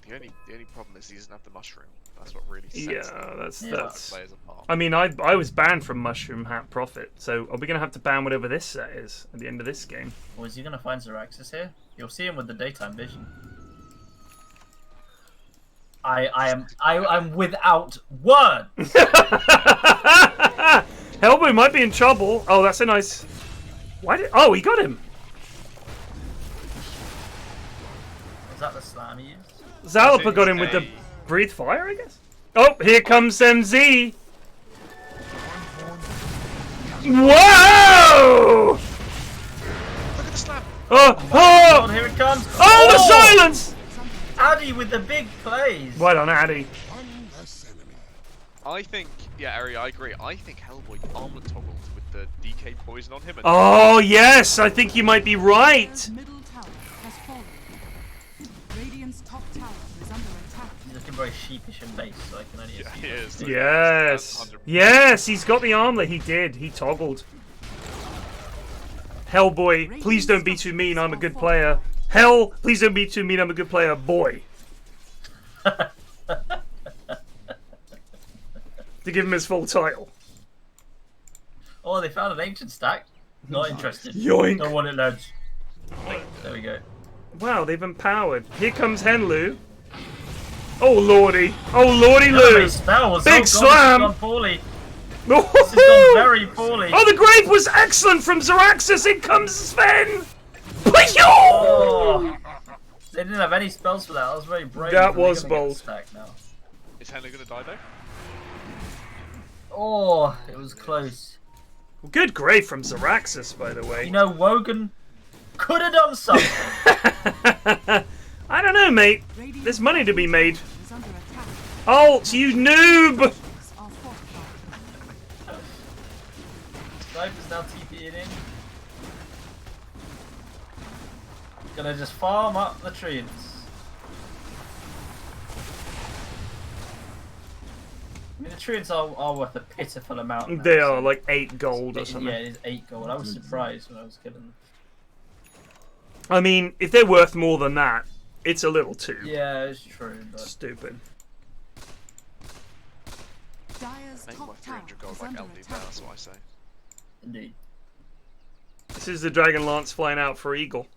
Speaker 3: The only problem is he doesn't have the mushroom. That's what really sets
Speaker 2: that's.
Speaker 3: players apart.
Speaker 2: I mean, I was banned from Mushroom Hat Prophet, so are we gonna have to ban whatever this set is at the end of this game?
Speaker 1: Or is he gonna find Zeraxsas here? You'll see him with the daytime vision. I'm without words.
Speaker 2: Hellboy might be in trouble. Oh, that's a nice. Oh, he got him.
Speaker 1: Is that the slam he used?
Speaker 2: Zalapa got him with the breathe fire, I guess. Oh, here comes MZ. Whoa!
Speaker 3: Look at the slam.
Speaker 2: Oh,
Speaker 1: God, here it comes.
Speaker 2: Oh, the silence!
Speaker 1: Addy with the big plays.
Speaker 2: Right on, Addy.
Speaker 3: I think, yeah, Ari, I agree. I think Hellboy armlet toggled with the DK poison on him. And
Speaker 2: Oh, yes, I think you might be right.
Speaker 8: Middle tower has fallen. Radiant's top tower is under attack.
Speaker 1: He's looking very sheepish and base, so I can only assume.
Speaker 3: he is.
Speaker 2: Yes. Yes, he's got the armlet. He did. He toggled. Hellboy, please don't be too mean. I'm a good player. Hell, please don't be too mean. I'm a good player. Boy. To give him his full title.
Speaker 1: Oh, they found an ancient stack. Not interested.
Speaker 2: Yoink.
Speaker 1: Don't want it, lads. There we go.
Speaker 2: Wow, they've empowered. Here comes Henlu. Oh lordy. Oh lordy
Speaker 1: Not many
Speaker 2: Lou.
Speaker 1: spells.
Speaker 2: Big
Speaker 1: oh, God,
Speaker 2: slam.
Speaker 1: This has gone poorly. This has gone very poorly.
Speaker 2: Oh, the grape was excellent from Zeraxsas. In comes Sven.
Speaker 1: Oh. They didn't have any spells for that. That was very brave.
Speaker 2: That
Speaker 1: They're
Speaker 2: was
Speaker 1: gonna get
Speaker 2: bold.
Speaker 1: the stack now.
Speaker 3: Is Henley going to die though?
Speaker 1: Oh, it was close.
Speaker 2: Good grape from Zeraxsas, by the way.
Speaker 1: You know, Wogan could have done something.
Speaker 2: I don't know, mate. There's money to be made. Alt, you noob!
Speaker 1: Sniper's now TPing in. Gonna just farm up the trees. I mean, the Treants are worth a pitiful amount. Now,
Speaker 2: They
Speaker 1: so
Speaker 2: are like 8 gold or something.
Speaker 1: Yeah, it is 8 gold. I was surprised when I was killing them.
Speaker 2: I mean, if they're worth more than that, it's a little too
Speaker 1: Yeah, it's true. But...
Speaker 2: stupid.
Speaker 8: Dire's
Speaker 3: Make my
Speaker 8: top tower
Speaker 3: 300 gold
Speaker 8: is
Speaker 3: like
Speaker 8: under
Speaker 3: LD
Speaker 8: attack.
Speaker 3: that's what I say.
Speaker 1: Indeed.
Speaker 2: This is the Dragon Lance flying out for Eagle.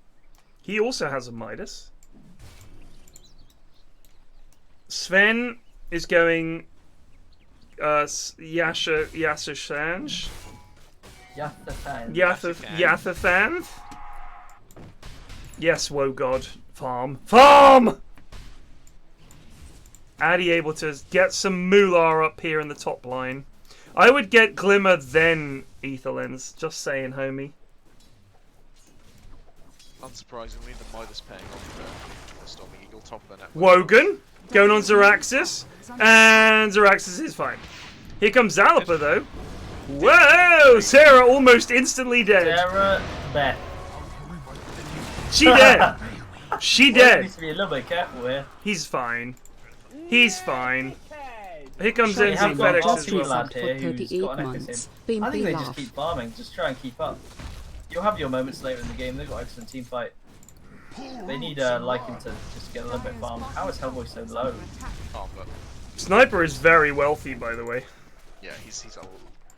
Speaker 2: He also has a Midas. Sven is going Yasashanj. Yathathanth. Yes, woe god. Farm. Farm! Addy able to get some moolah up here in the top line. I would get Glimmer then Aetherlens. Just saying, homie.
Speaker 3: Unsurprisingly, the Midas paying off the Storming Eagle top of the network.
Speaker 2: Wogan going on Zeraxsas, and Zeraxsas is fine. Here comes Zalaper though. Whoa! Sarah almost instantly dead.
Speaker 1: Sarah dead.
Speaker 2: She dead. She dead.
Speaker 1: Needs to be a little bit careful here.
Speaker 2: He's fine. He's fine. Here comes
Speaker 1: We have
Speaker 2: NZ
Speaker 1: got
Speaker 2: FedEx
Speaker 1: a
Speaker 2: as well.
Speaker 1: lad here who's
Speaker 4: 38
Speaker 1: got an
Speaker 4: months.
Speaker 1: FSM. I think they
Speaker 4: Laugh.
Speaker 1: just keep farming. Just try and keep up. You'll have your moments later in the game. They've got excellent team fight. They need Lycan to just get a little bit farmed. How is Hellboy so low?
Speaker 3: Oh, but
Speaker 2: Sniper is very wealthy, by the way.
Speaker 3: yeah, he's a lot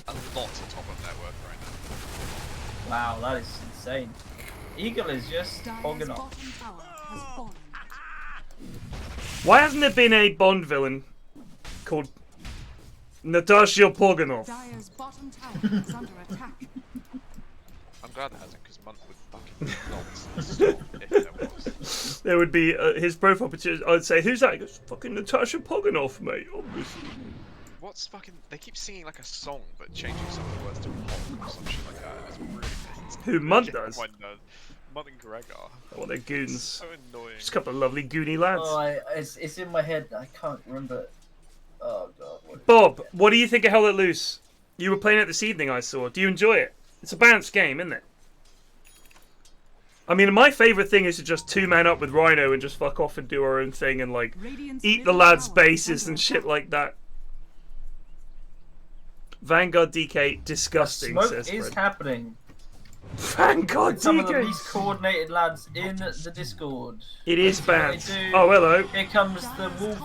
Speaker 3: on top of network right now.
Speaker 1: Wow, that is insane. Eagle is just hogging off.
Speaker 8: Bottom tower has fallen.
Speaker 2: Why hasn't there been a Bond villain called Natasha Poganov?
Speaker 8: Dire's bottom tower is under attack.
Speaker 3: I'm glad it hasn't, because Munt would fucking nonsense if there was.
Speaker 2: There would be his profile picture. I'd say, "Who's that?" He goes, "Fucking Natasha Poganov, mate." Obviously.
Speaker 3: What's fucking... They keep singing like a song, but changing some of the words to pop or some shit like that. It's really...
Speaker 2: Who, Munt does?
Speaker 3: Munt and Gregor.
Speaker 2: Oh, they're goons.
Speaker 3: So annoying.
Speaker 2: Just a couple of lovely goony lads.
Speaker 1: Oh, it's in my head. I can't remember. Oh god.
Speaker 2: Bob, what do you think of Hell Let Loose? You were playing it this evening, I saw. Do you enjoy it? It's a balanced game, isn't it? I mean, my favourite thing is to just two-man up with Rhino and just fuck off and do our own thing and, like, eat the lads' bases and shit like that. Vanguard DK, disgusting,
Speaker 1: Smoke
Speaker 2: says
Speaker 1: is
Speaker 2: Fred.
Speaker 1: happening.
Speaker 2: Vanguard
Speaker 1: Some of the
Speaker 2: DK!
Speaker 1: least coordinated lads in the Discord.
Speaker 2: It is
Speaker 1: Let's see what
Speaker 2: banned.
Speaker 1: they do.
Speaker 2: Oh, hello.
Speaker 1: Here comes the wolf,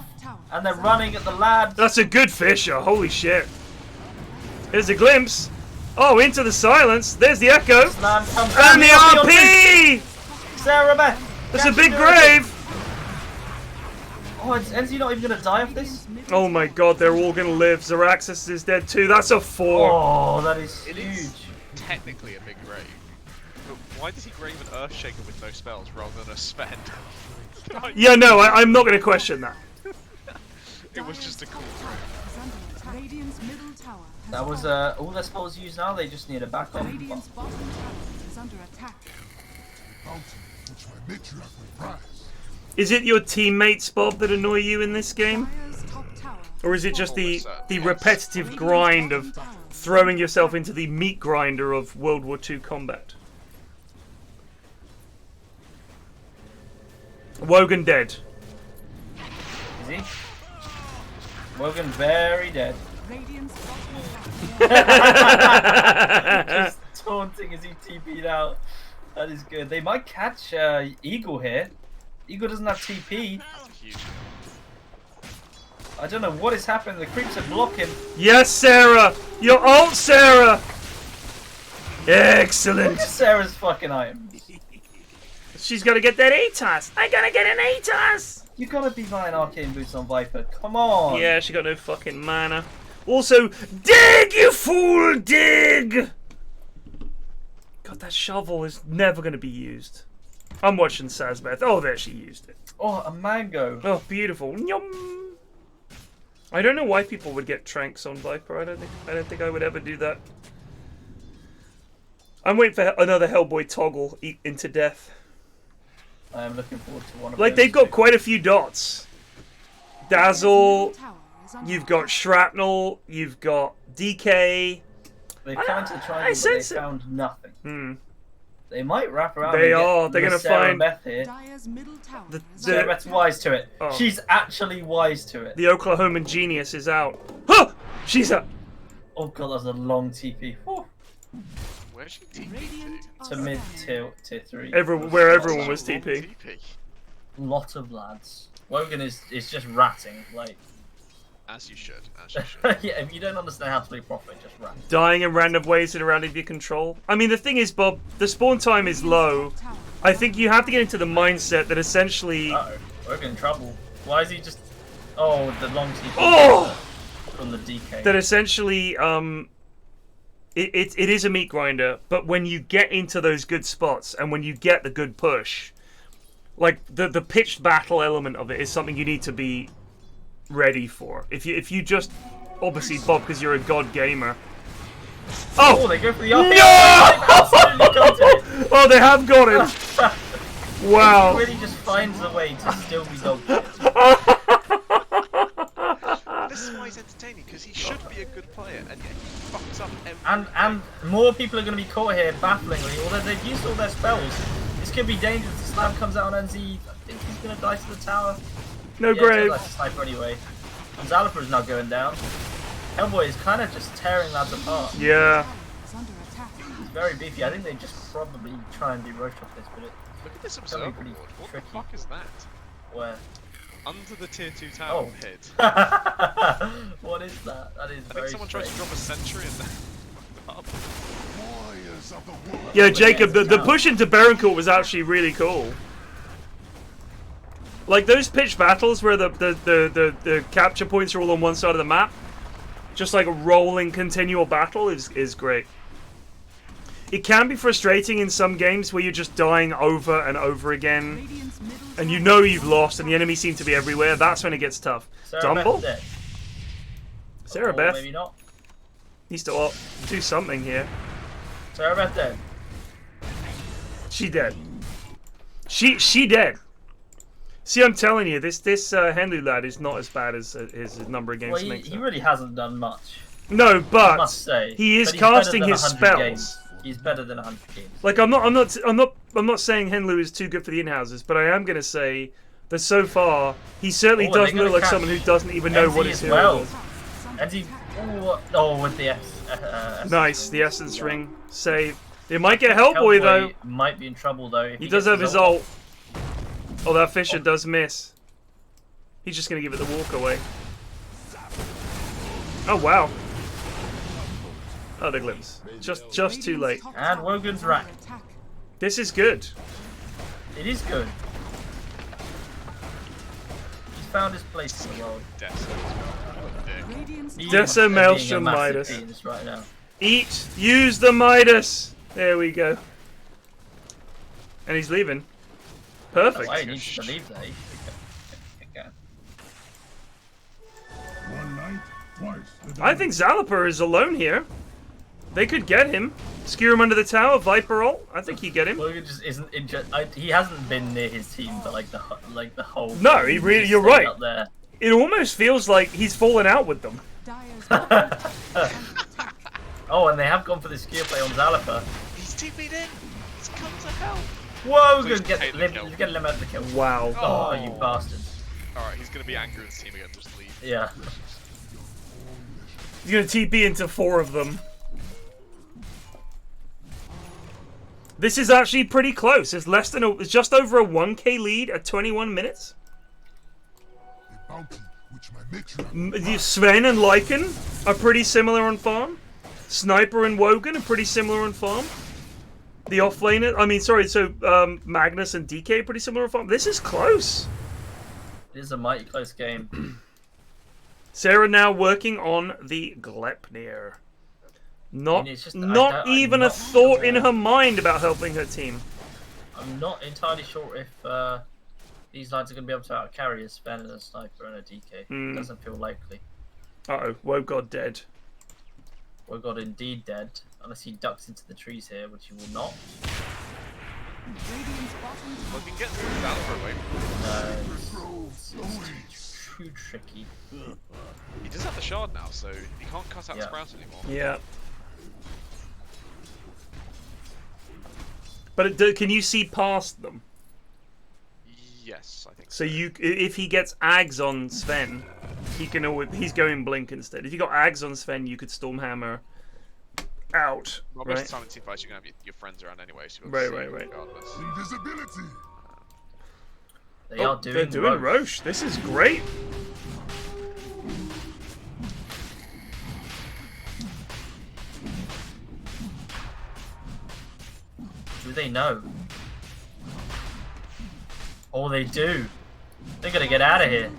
Speaker 1: and they're running at the lad.
Speaker 2: That's a good fisher, holy shit. Here's a glimpse. Oh, into the silence. There's the echo.
Speaker 1: Slam comes
Speaker 2: And the
Speaker 1: down,
Speaker 2: RP!
Speaker 1: Sarah Beth.
Speaker 2: There's a big grave.
Speaker 1: Oh, is NZ not even going to die of this?
Speaker 2: Oh my god, they're all gonna live. Zeraxsas is dead too. That's a 4.
Speaker 1: Oh, that is
Speaker 3: It
Speaker 1: huge.
Speaker 3: is technically a big grave. But why did he grave an Earthshaker with no spells rather than a spend?
Speaker 2: Yeah, no, I'm not gonna question that.
Speaker 3: It was just a cool grave.
Speaker 8: Radiant's middle tower has
Speaker 1: That was
Speaker 8: fallen.
Speaker 1: all their spells used now. They just need a back on.
Speaker 8: Radiant's bottom tower is under attack.
Speaker 10: Bounty, which my matriarch will prize.
Speaker 2: Is it your teammates, Bob, that annoy you in this game?
Speaker 8: Dire's top tower
Speaker 2: Or is it just the repetitive grind of throwing yourself into the meat grinder of World War II combat? Wogan dead.
Speaker 1: Is he? Wogan very dead.
Speaker 8: Radiant's bottom tower.
Speaker 1: Just taunting as he TP'd out. That is good. They might catch Eagle here. Eagle doesn't have TP.
Speaker 3: That's huge.
Speaker 1: I don't know what is happening. The creeps are blocking.
Speaker 2: Yes, Sarah! Your ult, Sarah! Excellent!
Speaker 1: Look at Sarah's fucking items.
Speaker 2: She's gotta get that ATAS! I gotta get an ATAS!
Speaker 1: You gotta be buying arcane boots on Viper. Come on.
Speaker 2: Yeah, she got no fucking mana. Also, dig, you fool, dig! God, that shovel is never gonna be used. I'm watching Sazbeth. Oh, there, she used it.
Speaker 1: Oh, a mango.
Speaker 2: Oh, beautiful. Yum. I don't know why people would get tranks on Viper. I don't think I would ever do that. I'm waiting for another Hellboy toggle into death.
Speaker 1: I am looking forward to one of
Speaker 2: Like,
Speaker 1: those
Speaker 2: they've got
Speaker 1: too.
Speaker 2: quite a few dots. Dazzle, you've got Shrapnel, you've got DK.
Speaker 1: They found the
Speaker 2: I
Speaker 1: triangle, but they
Speaker 2: sense it.
Speaker 1: found nothing.
Speaker 12: They might wrap around.
Speaker 2: They are. They're going to find...
Speaker 12: Beth here.
Speaker 8: Dire's middle tower
Speaker 12: Sarah Beth's wise to it.
Speaker 2: Oh.
Speaker 12: She's actually wise to it.
Speaker 2: The Oklahoman genius is out. Huh! She's up.
Speaker 12: Oh god, that was a long TP. Whew.
Speaker 3: Where's she TP
Speaker 12: To mid tier 3.
Speaker 2: Where everyone was TP.
Speaker 12: Lot of lads. Wogan is just ratting, like.
Speaker 3: As you should. As you should.
Speaker 12: Yeah, if you don't understand how to play properly, just rat.
Speaker 2: Dying in random ways that are out of your control. I mean, the thing is, Bob, the spawn time is low. I think you have to get into the mindset that essentially...
Speaker 12: Uh-oh, Wogan in trouble. Why is he just... Oh, the long TP.
Speaker 2: Oh!
Speaker 12: From the DK.
Speaker 2: That essentially, it is a meat grinder, but when you get into those good spots and when you get the good push, like the pitched battle element of it is something you need to be ready for. If you just, obviously, Bob, because you're a god gamer. Oh,
Speaker 12: they go for the
Speaker 2: no! Oh, they have got him. Wow.
Speaker 12: He really just finds a way to still be dog.
Speaker 3: This is why he's entertaining, because he should be a good player, and yet he fucks up every...
Speaker 12: And more people are going to be caught here, bafflingly, although they've used all their spells. This could be dangerous. The slam comes out on NZ. I think he's going to die to the tower.
Speaker 2: No grave.
Speaker 12: Like sniper anyway. And Zalaper is now going down. Hellboy is kind of just tearing lads apart.
Speaker 2: Yeah.
Speaker 12: He's very beefy. I think they just probably try and do roach off this, but
Speaker 3: Look at this observer board. What
Speaker 12: tricky.
Speaker 3: the fuck is that?
Speaker 12: Where?
Speaker 3: Under the tier 2 tower pit.
Speaker 12: What is that? That is
Speaker 3: I think someone tried to drop a sentry in there.
Speaker 2: Yeah, Jacob, the push into Berencourt was actually really cool. Like those pitched battles where the capture points are all on one side of the map, just like a rolling continual battle is great. It can be frustrating in some games where you're just dying over and over again, and you know you've lost, and the enemies seem to be everywhere. That's when it gets tough. Dumble? Sarah Beth
Speaker 12: maybe not.
Speaker 2: Needs to do something here.
Speaker 12: Sarah Beth dead.
Speaker 2: She dead. She dead. See, I'm telling you, this Henlu lad is not as bad as his number of games
Speaker 12: Well,
Speaker 2: makes
Speaker 12: he
Speaker 2: up.
Speaker 12: really hasn't done much.
Speaker 2: No, but
Speaker 12: I must say.
Speaker 2: he is
Speaker 12: But he's
Speaker 2: casting
Speaker 12: better than
Speaker 2: his
Speaker 12: 100
Speaker 2: spells.
Speaker 12: games. He's better than 100 games.
Speaker 2: Like I'm not saying Henlu is too good for the in-houses, but I am going to say that so far he certainly doesn't look like someone who doesn't even know what his hero is.
Speaker 12: NZ, with the S.
Speaker 2: Nice, the essence ring save. It might get Hellboy though.
Speaker 12: Might be in trouble though.
Speaker 2: He does have his ult. Oh, that Fisher does miss. He's just going to give it the walk away. Oh wow. Oh, the glimpse. Just too late.
Speaker 12: And Wogan's rack.
Speaker 2: This is good.
Speaker 12: It is good. He's found his place in the world.
Speaker 2: Deso Maelstrom Midas.
Speaker 12: Right now.
Speaker 2: Eat. Use the Midas. There we go. And he's leaving. Perfect.
Speaker 12: Why he needs to leave there.
Speaker 10: One night, twice.
Speaker 2: I think Zalaper is alone here. They could get him. Skewer him under the tower, Viper ult. I think he'd get him.
Speaker 12: Wogan just isn't he hasn't been near his team, but like the whole.
Speaker 2: No, he really. You're right.
Speaker 12: Up there.
Speaker 2: It almost feels like he's fallen out with them.
Speaker 12: Oh, and they have gone for the skewer play on Zalaper.
Speaker 3: He's TP'd in. He's come to help.
Speaker 12: Wogan get him out of the kill.
Speaker 2: Wow.
Speaker 12: Oh, you bastards.
Speaker 3: Alright, he's gonna be angry with his team again. Just leave.
Speaker 12: Yeah.
Speaker 2: He's gonna TP into 4 of them. This is actually pretty close. It's it's just over a 1k lead at 21 minutes. Sven and Lycan are pretty similar on farm. Sniper and Wogan are pretty similar on farm. The offlaner, Magnus and DK are pretty similar on farm. This is close.
Speaker 12: It is a mighty close game.
Speaker 2: Sarah now working on the Glepnir. Not even a thought in her mind about helping her team.
Speaker 12: I'm not entirely sure if these lads are going to be able to out-carry a Sven and a Sniper and a DK. Doesn't feel likely.
Speaker 2: Uh-oh, Wogan dead.
Speaker 12: Wogan indeed dead, unless he ducks into the trees here, which he will not.
Speaker 3: Well, we can get through Valor away.
Speaker 12: It's too tricky.
Speaker 3: He does have the shard now, so he can't cut out Sprout anymore.
Speaker 2: Yeah. But can you see past them?
Speaker 3: Yes, I think
Speaker 2: so. If he gets Ags on Sven, he's going Blink instead. If you got Ags on Sven, you could Stormhammer out.
Speaker 3: Well, most of the time in teamfights, you're going to have your friends around anyway. So
Speaker 2: right.
Speaker 3: Regardless.
Speaker 10: Invisibility.
Speaker 2: They're doing Roche. This is great.
Speaker 1: Do they know? Oh, they do. They're gonna get out of here.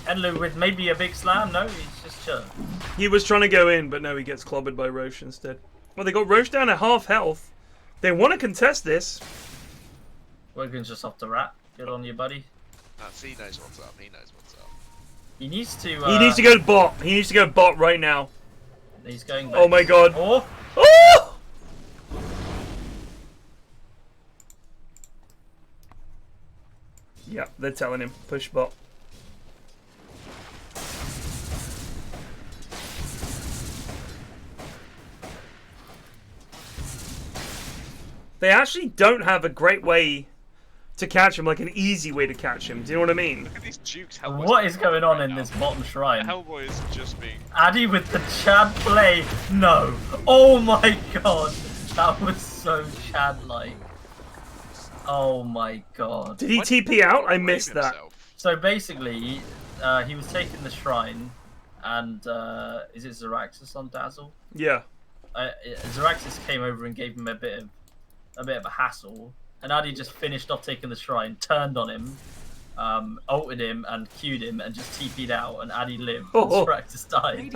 Speaker 1: Enlu with maybe a big slam. No, he's just chilling.
Speaker 2: He was trying to go in, but no, he gets clobbered by Roche instead. Well, they got Roche down at half health. They want to contest this.
Speaker 1: Wogan's just off the rat. Good on you, buddy.
Speaker 3: He knows what's up. He knows what's up.
Speaker 1: He needs to.
Speaker 2: He needs to go bot. He needs to go bot right now.
Speaker 1: He's going. Back.
Speaker 2: Oh my god.
Speaker 1: Oh.
Speaker 2: Oh! Yeah, they're telling him push bot. They actually don't have a great way to catch him, like an easy way to catch him. Do you know what I mean?
Speaker 3: Look at these jukes.
Speaker 1: What is going on in this bottom shrine?
Speaker 3: Hellboy is just being...
Speaker 1: Addy with the Chad play. No. Oh my god. That was so Chad-like. Oh my god.
Speaker 2: Did he TP out? I missed that.
Speaker 1: So basically, he was taking the shrine, and is it Zeraxsas on Dazzle?
Speaker 2: Yeah.
Speaker 1: Zeraxsas came over and gave him a bit of a hassle, and Addy just finished off taking the shrine, turned on him, ulted him and Q'd him, and just TP'd out, and Addy lived. And Zeraxsas died.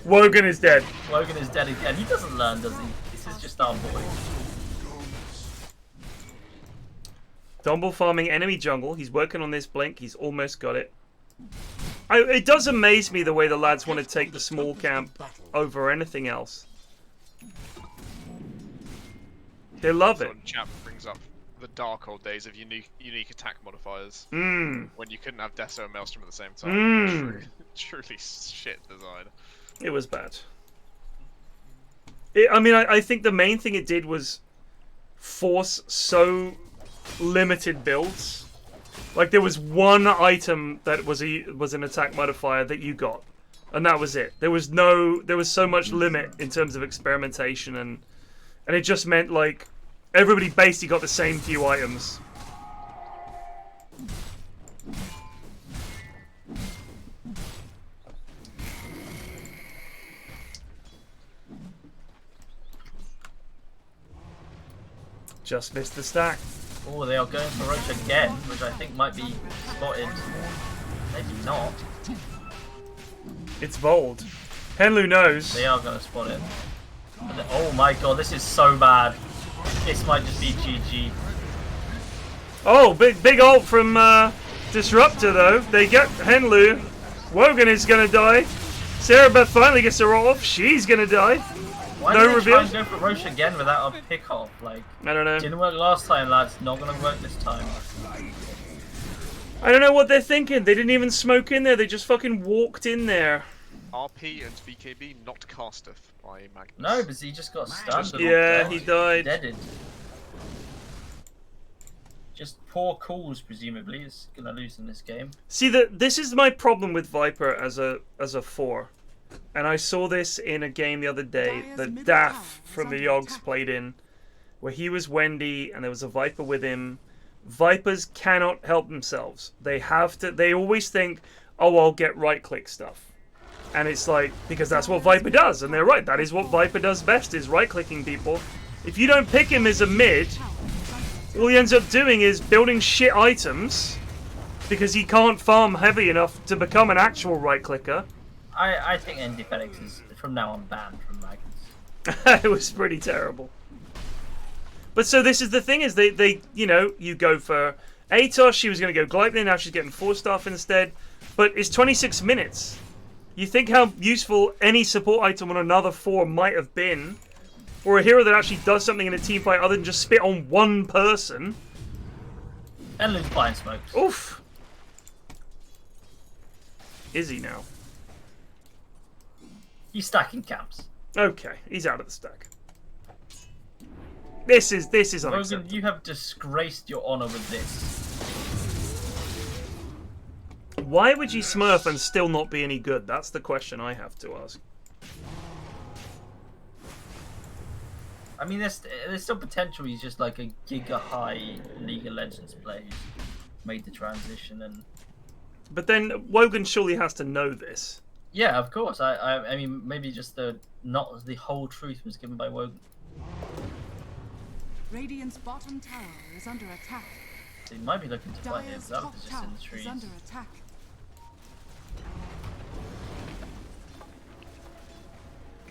Speaker 2: Wogan is dead.
Speaker 1: Wogan is dead again. He doesn't learn, does he? This is just our boy.
Speaker 2: Dumble farming enemy jungle. He's working on this blink. He's almost got it. It does amaze me the way the lads want to take the small camp over anything else. They love it.
Speaker 3: Chat brings up the dark old days of unique attack modifiers.
Speaker 2: When
Speaker 3: you couldn't have Deso and Maelstrom at the same time. Truly shit design.
Speaker 2: It was bad. I think the main thing it did was force so limited builds. Like there was one item that was an attack modifier that you got, and that was it. There was so much limit in terms of experimentation, and it just meant like everybody basically got the same few items. Just missed the stack.
Speaker 1: Oh, they are going for Roche again, which I think might be spotted. Maybe not.
Speaker 2: It's bold. Henlu knows.
Speaker 1: They are going to spot it. Oh my god, this is so bad. This might just be GG.
Speaker 2: Oh, big ult from Disruptor though. They get Henlu. Wogan is going to die. Sarah finally gets a roll off. She's going to die.
Speaker 1: Why
Speaker 2: no
Speaker 1: did they
Speaker 2: reveal.
Speaker 1: try and go for Roche again without a pick off? Like,
Speaker 2: I don't know.
Speaker 1: Didn't work last time, lads. Not gonna work this time.
Speaker 2: I don't know what they're thinking. They didn't even smoke in there. They just fucking walked in there.
Speaker 3: RP and VKB not casteth by Magnus.
Speaker 1: No, because he just got stunned.
Speaker 2: Yeah, he died.
Speaker 1: Deaded. Just poor calls, presumably, is gonna lose in this game.
Speaker 2: See, this is my problem with Viper as a 4. And I saw this in a game the other day that Daff from the Yogs played in, where he was Wendy and there was a Viper with him. Vipers cannot help themselves. They always think, oh, I'll get right-click stuff. And it's like, because that's what Viper does. And they're right, that is what Viper does best, is right-clicking people. If you don't pick him as a mid, all he ends up doing is building shit items, because he can't farm heavy enough to become an actual right-clicker.
Speaker 1: I think NPFlax is from now on banned from Magnus.
Speaker 2: It was pretty terrible. But so this is the thing, is they you go for Atos, she was going to go Gleipnir, now she's getting 4-staff instead. But it's 26 minutes. You think how useful any support item on another 4 might have been, or a hero that actually does something in a team fight other than just spit on one person.
Speaker 1: And lose blind smokes.
Speaker 2: Oof. Is he now?
Speaker 1: He's stacking camps.
Speaker 2: Okay, he's out of the stack. This is
Speaker 1: Wogan,
Speaker 2: unacceptable.
Speaker 1: you have disgraced your honor with this.
Speaker 2: Why would you smurf and still not be any good? That's the question I have to ask.
Speaker 1: I mean, there's still potential. He's just like a giga-high League of Legends player who's made the transition. And
Speaker 2: But then Wogan surely has to know this.
Speaker 1: yeah, of course. I mean, maybe just not the whole truth was given by Wogan.
Speaker 8: Radiant's bottom tower is under attack.
Speaker 1: So he might be looking to fight
Speaker 8: Dire's
Speaker 1: himself.
Speaker 8: top
Speaker 1: It's just
Speaker 8: tower
Speaker 1: in the
Speaker 8: is
Speaker 1: trees.
Speaker 8: under attack.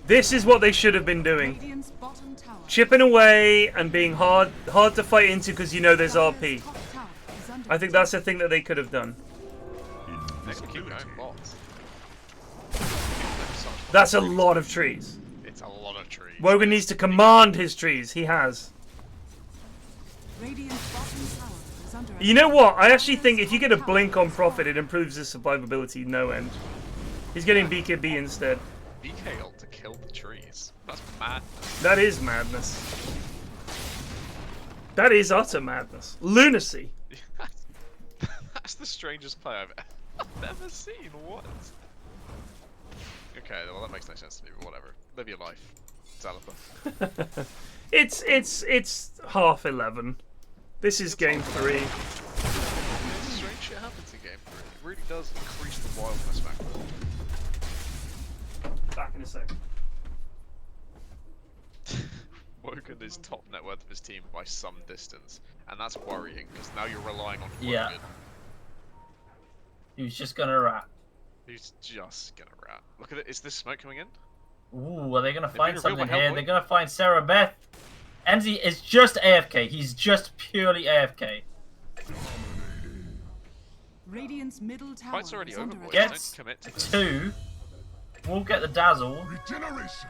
Speaker 2: This is what they should have been doing.
Speaker 8: Radiant's bottom tower.
Speaker 2: Chipping away and being hard to fight into because you know there's RP.
Speaker 8: Top tower is under
Speaker 2: I think that's a thing that they could have done.
Speaker 3: They can keep going lots.
Speaker 2: That's a lot of trees.
Speaker 3: It's a lot of trees.
Speaker 2: Wogan needs to command his trees. He has.
Speaker 8: Radiant's bottom tower is under
Speaker 2: You know what? I actually think if you get a blink on Prophet, it improves his survivability no end. He's getting BKB instead.
Speaker 3: BK ult to kill the trees. That's madness.
Speaker 2: That is madness. That is utter madness. Lunacy.
Speaker 3: That's the strangest play I've ever seen. What? Okay, well that makes no sense to me, but whatever. Live your life, developer.
Speaker 2: It's 11:30. This is game 3.
Speaker 3: Strange shit happens in game 3. It really does increase the wildness factor.
Speaker 2: Back in a second.
Speaker 3: Wogan is top net worth of his team by some distance, and that's worrying because now you're relying on Wogan.
Speaker 1: Yeah. He was just gonna rat.
Speaker 3: Who's just gonna rat. Look at it. Is this smoke coming in?
Speaker 1: Ooh, are they gonna
Speaker 3: They've
Speaker 1: find
Speaker 3: been revealed
Speaker 1: something
Speaker 3: by
Speaker 1: here?
Speaker 3: Hellboy.
Speaker 1: They're gonna find Sarah Beth. Enzi is just AFK. He's just purely AFK.
Speaker 8: Radiant's middle tower
Speaker 3: Fight's already
Speaker 8: is
Speaker 3: over,
Speaker 8: under
Speaker 3: boys.
Speaker 8: attack.
Speaker 3: Don't commit to this.
Speaker 1: 2. We'll get the dazzle.
Speaker 10: Regeneration.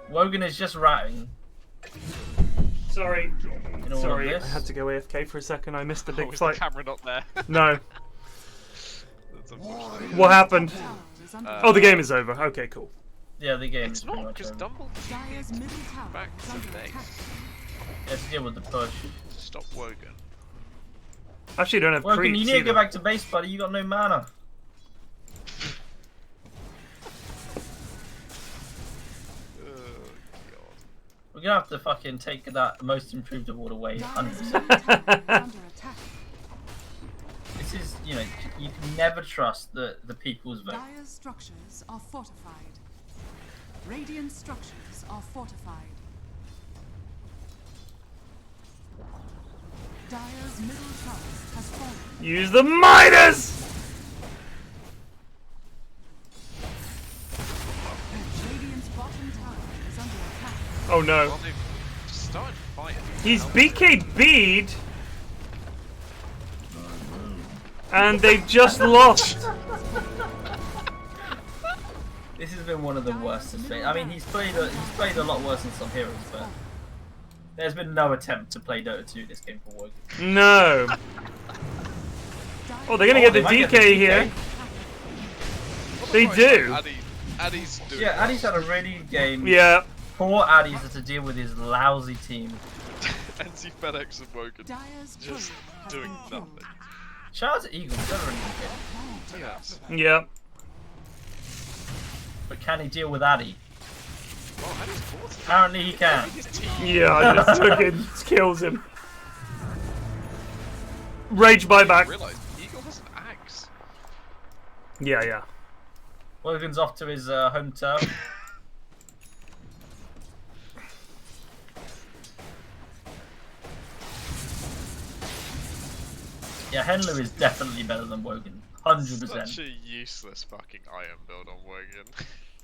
Speaker 1: Wogan is just ratting.
Speaker 2: Sorry.
Speaker 1: In all
Speaker 2: Sorry,
Speaker 1: of
Speaker 2: I
Speaker 1: this.
Speaker 2: had to go AFK for a second. I missed the big
Speaker 3: Was
Speaker 2: fight.
Speaker 3: the camera not there?
Speaker 2: No.
Speaker 3: That's unfortunate.
Speaker 2: What happened?
Speaker 8: Tower is under
Speaker 2: Oh, the game is over. Okay, cool.
Speaker 1: Yeah, the game
Speaker 3: It's
Speaker 1: is pretty
Speaker 3: not
Speaker 1: much
Speaker 3: because
Speaker 1: over.
Speaker 3: Dumbledore
Speaker 8: Dire's middle tower
Speaker 3: back
Speaker 8: is
Speaker 3: to
Speaker 8: under
Speaker 3: base
Speaker 8: attack.
Speaker 1: You have to deal with the push.
Speaker 3: to stop Wogan.
Speaker 2: Actually, don't have
Speaker 1: Wogan,
Speaker 2: creeps
Speaker 1: you need to
Speaker 2: either.
Speaker 1: go back to base, buddy. You got no mana.
Speaker 3: Oh god.
Speaker 1: We're gonna have to fucking take that most improved award away.
Speaker 8: Dire's
Speaker 1: 100%.
Speaker 8: middle tower is under attack.
Speaker 1: This is, you know, you can never trust the people's vote.
Speaker 8: Dire's structures are fortified. Radiant structures are fortified. Dire's middle tower has fallen.
Speaker 2: Use the Midas!
Speaker 8: Radiant's bottom tower is under attack.
Speaker 2: Oh no.
Speaker 3: Well, they've started fighting.
Speaker 2: He's BKB'd. And they've just lost.
Speaker 1: This has been one of the worst of things. I mean, he's played a lot worse than some heroes, but there's been no attempt to play Dota 2 this game for Wogan.
Speaker 2: No. Oh, they're gonna get the
Speaker 1: they might
Speaker 2: DK
Speaker 1: get the
Speaker 2: here.
Speaker 3: Well,
Speaker 2: They
Speaker 3: right,
Speaker 2: do.
Speaker 3: like, Addy's doing
Speaker 1: Yeah,
Speaker 3: well.
Speaker 1: Addy's had a really good game.
Speaker 2: Yeah.
Speaker 1: Poor Addy's had to deal with his lousy team.
Speaker 3: NC FedEx and Wogan
Speaker 8: Dire's
Speaker 3: just
Speaker 8: turret has
Speaker 3: doing
Speaker 8: been killed.
Speaker 3: nothing.
Speaker 1: Shout out to Eagle, he's never really good.
Speaker 3: Yes.
Speaker 2: Yeah.
Speaker 1: But can he deal with Addy?
Speaker 3: Oh, Addy's bought it.
Speaker 1: Apparently he can.
Speaker 3: His team.
Speaker 2: Yeah, I just took it. Kills him. Rage
Speaker 3: I
Speaker 2: buyback.
Speaker 3: realised Eagle has an axe.
Speaker 2: Yeah, yeah.
Speaker 1: Wogan's off to his home turf. Yeah, Henlu is definitely better than Wogan. 100%.
Speaker 3: Such a useless fucking iron build on Wogan.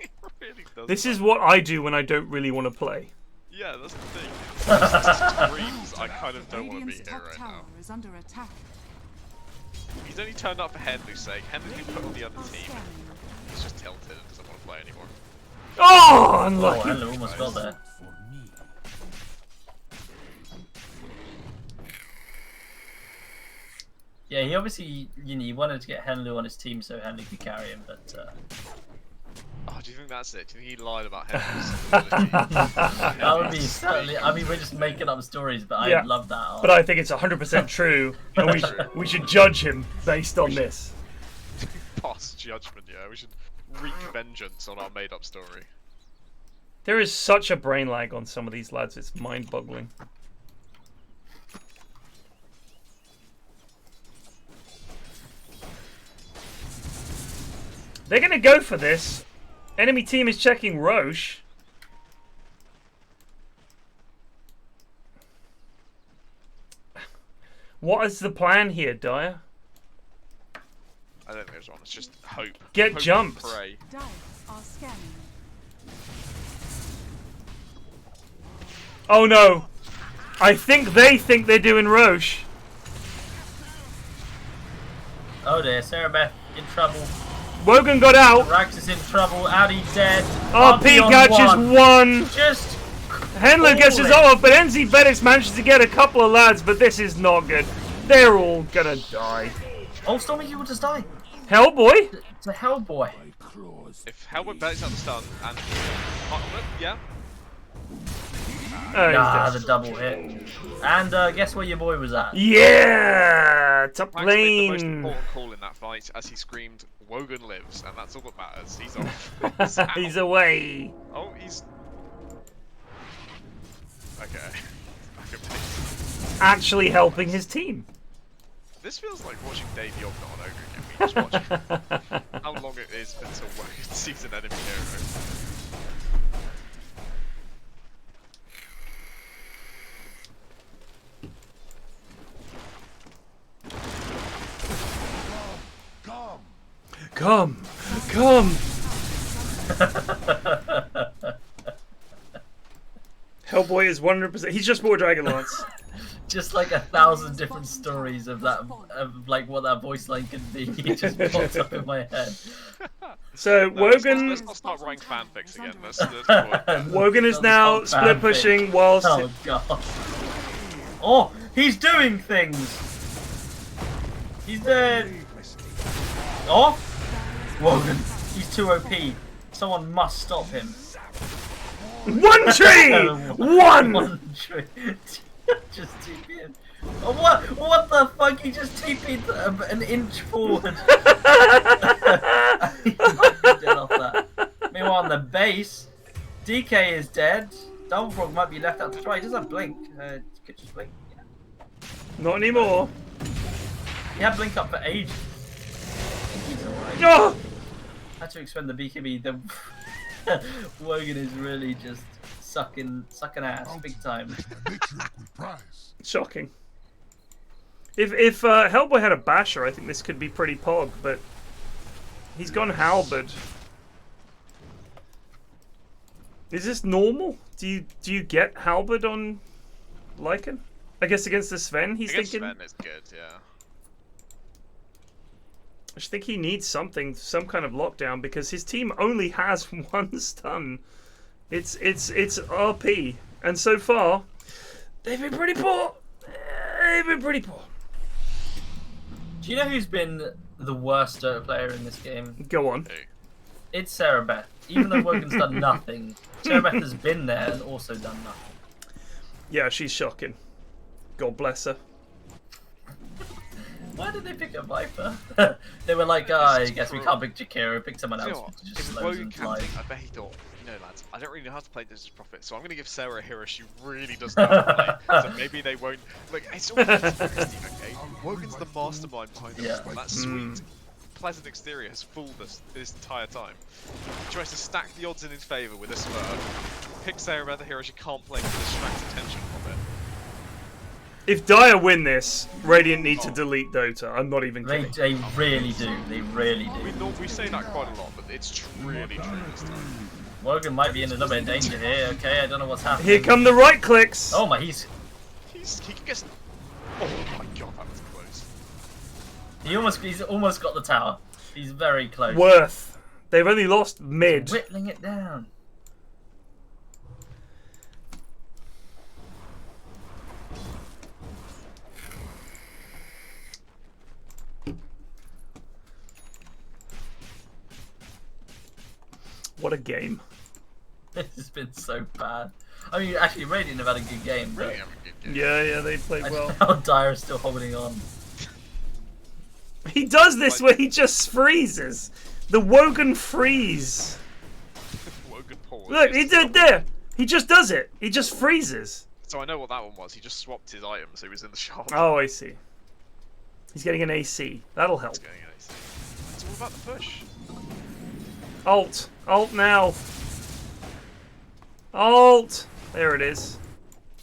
Speaker 3: It really does.
Speaker 2: This is what I do when I don't really want to play.
Speaker 3: Yeah, that's the thing. It just screams, I kind of don't want to be
Speaker 8: Radiant's
Speaker 3: here
Speaker 8: top
Speaker 3: right
Speaker 8: tower
Speaker 3: now.
Speaker 8: is under attack.
Speaker 3: He's only turned up for Henley's sake. Henley's been put on the other
Speaker 8: Are
Speaker 3: team.
Speaker 8: scanning.
Speaker 3: He's just tilted and doesn't want to play anymore.
Speaker 2: Oh,
Speaker 1: Oh,
Speaker 2: unlucky.
Speaker 1: Henlu almost got there. Yeah, he obviously, you know, he wanted to get Henlu on his team so Henlu could carry him, but
Speaker 3: Oh, do you think that's it? Do you think he lied about him?
Speaker 1: That would be certainly. I mean, we're just making up stories, but I love that.
Speaker 2: But I think it's 100% true, and we should judge him based on this.
Speaker 3: Pass judgment, yeah. We should wreak vengeance on our made-up story.
Speaker 2: There is such a brain lag on some of these lads. It's mind-boggling. They're gonna go for this. Enemy team is checking Roche. What is the plan here, Dyer?
Speaker 3: I don't think there's one. It's just hope.
Speaker 2: Get
Speaker 3: hope
Speaker 2: jumped.
Speaker 3: Pray.
Speaker 8: Dice are scanning.
Speaker 2: Oh no! I think they think they're doing Roche.
Speaker 1: Oh dear, Sarah Beth in trouble.
Speaker 2: Wogan got out.
Speaker 1: Rax is in trouble. Audi dead.
Speaker 2: RP catches one.
Speaker 1: Just.
Speaker 2: Henler gets his ult off, but NZ Bedix manages to get a couple of lads, but this is not good. They're all gonna die.
Speaker 1: Oh, Stormy, you will just die.
Speaker 2: Hellboy?
Speaker 1: It's a Hellboy.
Speaker 3: If Hellboy bets out the stun and yeah.
Speaker 1: Nah, the double hit. And guess where your boy was at?
Speaker 2: Yeah, top
Speaker 3: Max made the most
Speaker 2: lane.
Speaker 3: important call in that fight as he screamed, "Wogan lives," and that's all that matters. He's off.
Speaker 2: He's away.
Speaker 3: Oh, he's okay.
Speaker 2: Actually helping his team.
Speaker 3: This feels like watching Dave Yogna on over again. We just watch how long it is until Wogan sees an enemy hero.
Speaker 2: Come. Hellboy is 100%. He's just more Dragonlance.
Speaker 1: Just like 1,000 different stories of that, of like what that voice line could be. It just pops up in my head.
Speaker 2: So Wogan.
Speaker 3: Let's not start writing fanfics again. Let's
Speaker 2: Wogan is now split pushing whilst.
Speaker 1: Oh god. Oh, he's doing things. He's dead. Oh, Wogan. He's too OP. Someone must stop him.
Speaker 2: One tree. One
Speaker 1: tree. Just TP in. Oh, what the fuck? He just TP'd an inch forward. He's dead off that. Meanwhile, on the base, DK is dead. Doublefrog might be left out to try. He doesn't have blink. Could just blink. Yeah.
Speaker 2: Not anymore.
Speaker 1: He had blink up for ages.
Speaker 2: Oh!
Speaker 1: Had to expend the BKB. The Wogan is really just sucking ass big time.
Speaker 2: Shocking. If Hellboy had a basher, I think this could be pretty pog, but he's gone halberd. Is this normal? Do you get halberd on Lycan? I guess against the Sven, he's thinking.
Speaker 3: Sven is good, yeah.
Speaker 2: I just think he needs something, some kind of lockdown, because his team only has one stun. It's RP, and so far they've been pretty poor.
Speaker 1: Do you know who's been the worst Dota player in this game?
Speaker 2: Go on.
Speaker 1: It's Sarah Beth. Even though Wogan's done nothing, Sarah Beth has been there and also done nothing.
Speaker 2: Yeah, she's shocking. God bless her.
Speaker 1: Why did they pick a Viper? They were like, I guess we can't pick Jakiro, pick someone else.
Speaker 3: If Wogan camping, I bet he thought, you know, lads, I don't really know how to play this as Prophet, so I'm going to give Sarah a hero she really does know how to play. So maybe they won't. Look, it's all conspiracy, okay? Wogan's the mastermind behind this one. That sweet, pleasant exterior has fooled us this entire time. He tries to stack the odds in his favour with a smurf, pick Sarah about the hero she can't play to distract attention from it.
Speaker 2: If Dire win this, Radiant need to delete Dota. I'm not even kidding.
Speaker 1: They really do. They really do.
Speaker 3: We say that quite a lot, but it's really true this time.
Speaker 1: Wogan might be in a little bit of danger here. Okay, I don't know what's happening.
Speaker 2: Here come the right clicks.
Speaker 1: Oh my, he
Speaker 3: gets. Oh my god, that was close.
Speaker 1: He's almost got the tower. He's very close.
Speaker 2: Worth. They've only lost mid.
Speaker 1: Whittling it down.
Speaker 2: What a game.
Speaker 1: This has been so bad. I mean, actually, Radiant have had a good game. But
Speaker 2: Yeah, they played well.
Speaker 1: How Dire is still holding on.
Speaker 2: He does this where he just freezes. The Wogan freeze.
Speaker 3: Wogan pause.
Speaker 2: Look, he did there. He just does it. He just freezes.
Speaker 3: So I know what that one was. He just swapped his item, so he was in the shop.
Speaker 2: Oh, I see. He's getting an AC. That'll help.
Speaker 3: He's getting an AC. It's all about the push.
Speaker 2: Alt. Alt now. Alt. There it is.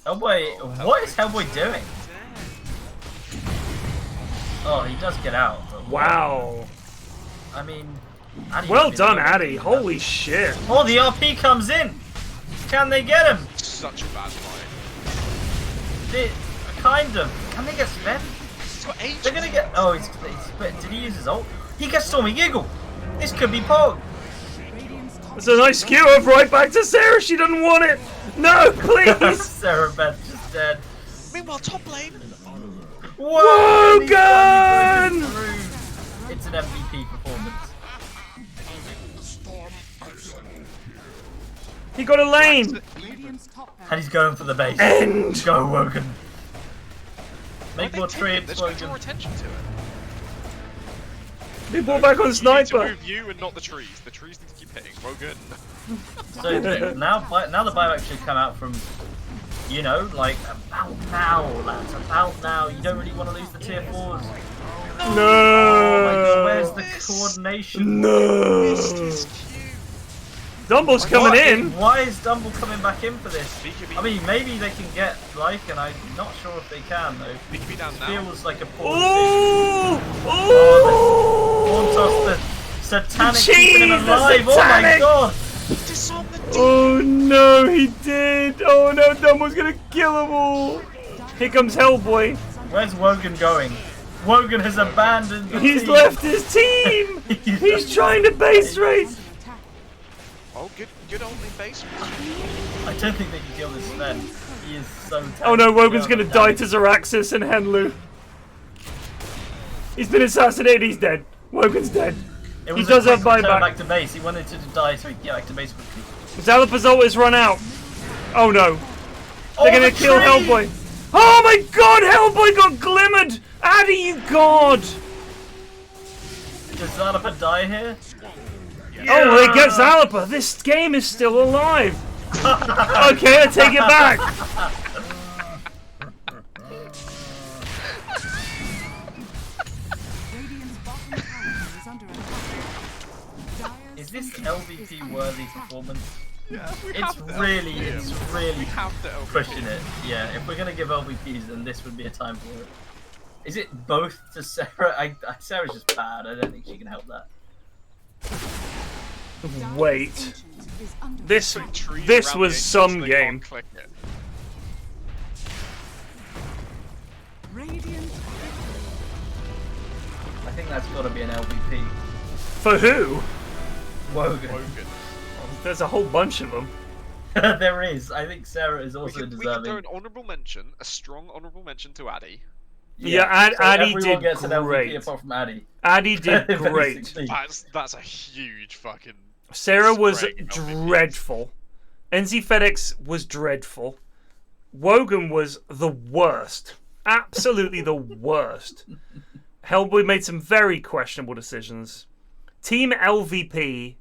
Speaker 1: Hellboy, what is Hellboy doing? Oh, he does get out.
Speaker 2: Wow.
Speaker 1: I mean, Addy
Speaker 2: well done, Addy. Holy shit.
Speaker 1: Oh, the RP comes in. Can they get him?
Speaker 3: Such a bad fight.
Speaker 1: Kind of. Can they get spent?
Speaker 3: He's got 8.
Speaker 1: They're gonna get. Oh, he's spent. Did he use his ult? He gets Stormy Giggle. This could be Pog.
Speaker 2: It's a nice skew up right back to Sarah. She doesn't want it. No, please.
Speaker 1: Sarah Beth just dead.
Speaker 3: Meanwhile, top lane.
Speaker 2: Wogan!
Speaker 1: It's an MVP performance.
Speaker 2: He got a lane.
Speaker 1: And he's going for the base.
Speaker 2: End.
Speaker 1: Go, Wogan. Make more
Speaker 3: They're
Speaker 1: trips,
Speaker 3: trying to draw
Speaker 1: Wogan.
Speaker 3: attention to it.
Speaker 2: They brought back on
Speaker 3: You need to
Speaker 2: sniper.
Speaker 3: move you and not the trees. The trees need to keep hitting. Wogan.
Speaker 1: So now the buyback should come out from, you know, like about now, lads. About now. You don't really want to lose the tier 4s.
Speaker 2: No.
Speaker 1: Oh my God, where's the coordination?
Speaker 2: No. Dumble's coming in.
Speaker 1: Why is Dumble coming back in for this? I mean, maybe they can get like, and I'm not sure if they can though.
Speaker 3: BKB down now.
Speaker 1: Feels like a poor
Speaker 2: Ooh.
Speaker 1: Toss the satanic
Speaker 2: Jeez,
Speaker 1: keeping him
Speaker 2: the
Speaker 1: alive. Oh my
Speaker 2: satanic.
Speaker 1: God!
Speaker 2: Oh no, he did. Oh no, Dumble's gonna kill them all. Here comes Hellboy.
Speaker 1: Where's Wogan going? Wogan has abandoned the
Speaker 2: He's
Speaker 1: team.
Speaker 2: left his team. He's trying to base race.
Speaker 3: Oh, good old base.
Speaker 1: I don't think they can kill this Sven. He is so talented.
Speaker 2: Oh no, Wogan's gonna die to Zeraxsas and Henlu. He's been assassinated, he's dead. Wogan's dead. He does have buyback.
Speaker 1: Back to base. He wanted to die so he could get back to base quickly.
Speaker 2: Zalapa's ult is run out. Oh no. They're gonna
Speaker 1: the
Speaker 2: kill
Speaker 1: tree!
Speaker 2: Hellboy. Oh my God, Hellboy got glimmered. Addy, you god.
Speaker 1: Does Zalapa die here?
Speaker 2: Oh, they get Zalapa. This game is still alive. Okay, I take it back.
Speaker 1: Is this LVP worthy performance?
Speaker 3: Yeah,
Speaker 1: It's really
Speaker 3: have to
Speaker 1: pushing it. Yeah, if we're gonna give LVPs, then this would be a time for it. Is it both to Sarah? Sarah's just bad. I don't think she can help that.
Speaker 2: Wait. This
Speaker 3: around
Speaker 2: was
Speaker 3: the
Speaker 2: some
Speaker 3: so they
Speaker 2: game.
Speaker 3: can't click it.
Speaker 1: I think that's got to be an LVP.
Speaker 2: For who?
Speaker 1: Wogan.
Speaker 2: There's a whole bunch of them.
Speaker 1: There is. I think Sarah is also
Speaker 3: We could
Speaker 1: deserving.
Speaker 3: throw an honourable mention, a strong honourable mention to Addy.
Speaker 2: Yeah,
Speaker 1: so
Speaker 2: Addy
Speaker 1: everyone
Speaker 2: did
Speaker 1: gets an LVP
Speaker 2: great.
Speaker 1: apart from Addy.
Speaker 2: Addy did great.
Speaker 1: Basically.
Speaker 3: That's a huge fucking.
Speaker 2: Sarah was
Speaker 3: string of LVPs.
Speaker 2: dreadful. NZ FedEx was dreadful. Wogan was the worst. Absolutely the worst. Hellboy made some very questionable decisions. Team LVP,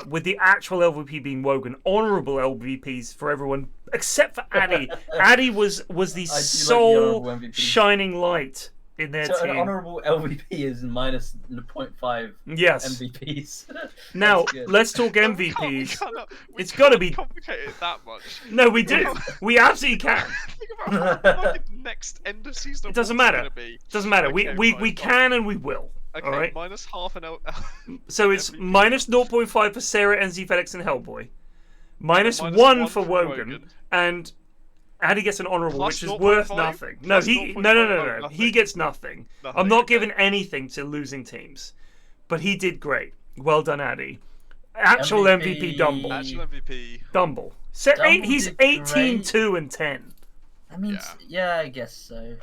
Speaker 2: with the actual LVP being Wogan, honourable LVPs for everyone except for Addy. Addy was the
Speaker 1: like the
Speaker 2: sole
Speaker 1: honourable MVP.
Speaker 2: shining light in their
Speaker 1: So
Speaker 2: team.
Speaker 1: an honourable LVP is minus 0.5
Speaker 2: Yes.
Speaker 1: MVPs.
Speaker 2: Now,
Speaker 1: That's good.
Speaker 2: let's talk
Speaker 3: We
Speaker 2: MVPs.
Speaker 3: we
Speaker 2: It's got to
Speaker 3: can't
Speaker 2: be.
Speaker 3: complicate it that much.
Speaker 2: No, we do. We absolutely can.
Speaker 3: Think about how fucking next end of season.
Speaker 2: It doesn't
Speaker 3: awards
Speaker 2: matter.
Speaker 3: are gonna be.
Speaker 2: Doesn't matter.
Speaker 3: Okay,
Speaker 2: We
Speaker 3: fine,
Speaker 2: can and we will.
Speaker 3: Okay,
Speaker 2: all right.
Speaker 3: minus half an L.
Speaker 2: So it's
Speaker 3: MVP.
Speaker 2: minus 0.5 for Sarah, NZ FedEx, and Hellboy. Minus
Speaker 3: Minus
Speaker 2: 1
Speaker 3: 1
Speaker 2: for
Speaker 3: for
Speaker 2: Wogan.
Speaker 3: Wogan.
Speaker 2: And Addy gets an honourable,
Speaker 3: Plus
Speaker 2: which is
Speaker 3: 0.5?
Speaker 2: worth nothing. No,
Speaker 3: Plus
Speaker 2: he
Speaker 3: 0.5?
Speaker 2: no.
Speaker 3: Nothing.
Speaker 2: He gets nothing.
Speaker 3: Nothing,
Speaker 2: I'm not
Speaker 3: okay.
Speaker 2: giving anything to losing teams, but he did great. Well done, Addy. Actual MVP, Dumble.
Speaker 3: Actual MVP.
Speaker 2: Dumble.
Speaker 1: Dumble
Speaker 2: He's
Speaker 1: did
Speaker 2: 18,
Speaker 1: great.
Speaker 2: 2, and 10.
Speaker 1: I mean, yeah, I guess so.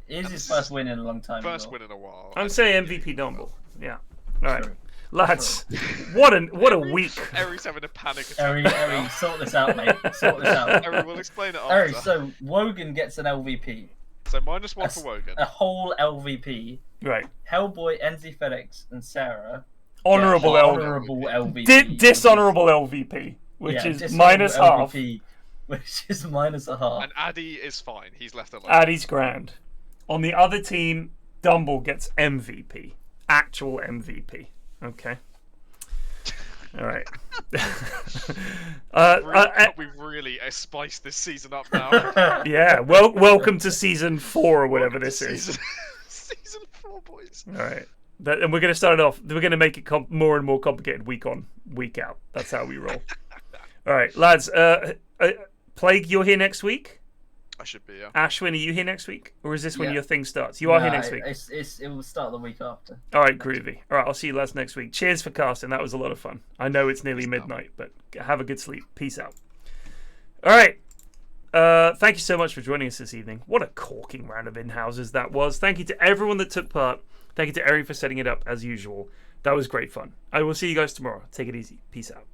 Speaker 1: It is his first win in a long time.
Speaker 3: First
Speaker 1: as well.
Speaker 3: win in a while.
Speaker 2: I'm saying MVP Dumble. Yeah. All right.
Speaker 1: True.
Speaker 2: Lads, what a week.
Speaker 3: Eri's having a panic attack.
Speaker 1: Eri, sort this out, mate. Sort this out.
Speaker 3: Eri, we'll explain it after.
Speaker 1: Eri, so Wogan gets an LVP.
Speaker 3: So -1 for Wogan.
Speaker 1: A whole LVP.
Speaker 2: Right.
Speaker 1: Hellboy, NZ FedEx, and Sarah.
Speaker 2: Honourable
Speaker 1: LVP.
Speaker 2: Dishonourable LVP, which is minus
Speaker 1: LVP,
Speaker 2: half.
Speaker 1: Which is minus a half.
Speaker 3: And Addy is fine. He's left alone.
Speaker 2: Addy's grand. On the other team, Dumble gets MVP. Actual MVP. Okay. All right.
Speaker 3: We've really spiced this season up now.
Speaker 2: Yeah. Well, welcome to season 4 or whatever this is.
Speaker 3: Season 4, boys.
Speaker 2: All right. And we're going to start it off. We're going to make it more and more complicated week on, week out. That's how we roll. All right, lads. Plague, you're here next week?
Speaker 3: I should be, yeah.
Speaker 2: Ashwin, are you here next week? Or is this when your thing starts? You are here next week.
Speaker 1: It will start the week after.
Speaker 2: All right, groovy. All right, I'll see you lads next week. Cheers for casting. That was a lot of fun. I know it's nearly midnight, but have a good sleep. Peace out. All right. Thank you so much for joining us this evening. What a corking round of in-houses that was. Thank you to everyone that took part. Thank you to Eri for setting it up as usual. That was great fun. I will see you guys tomorrow. Take it easy. Peace out.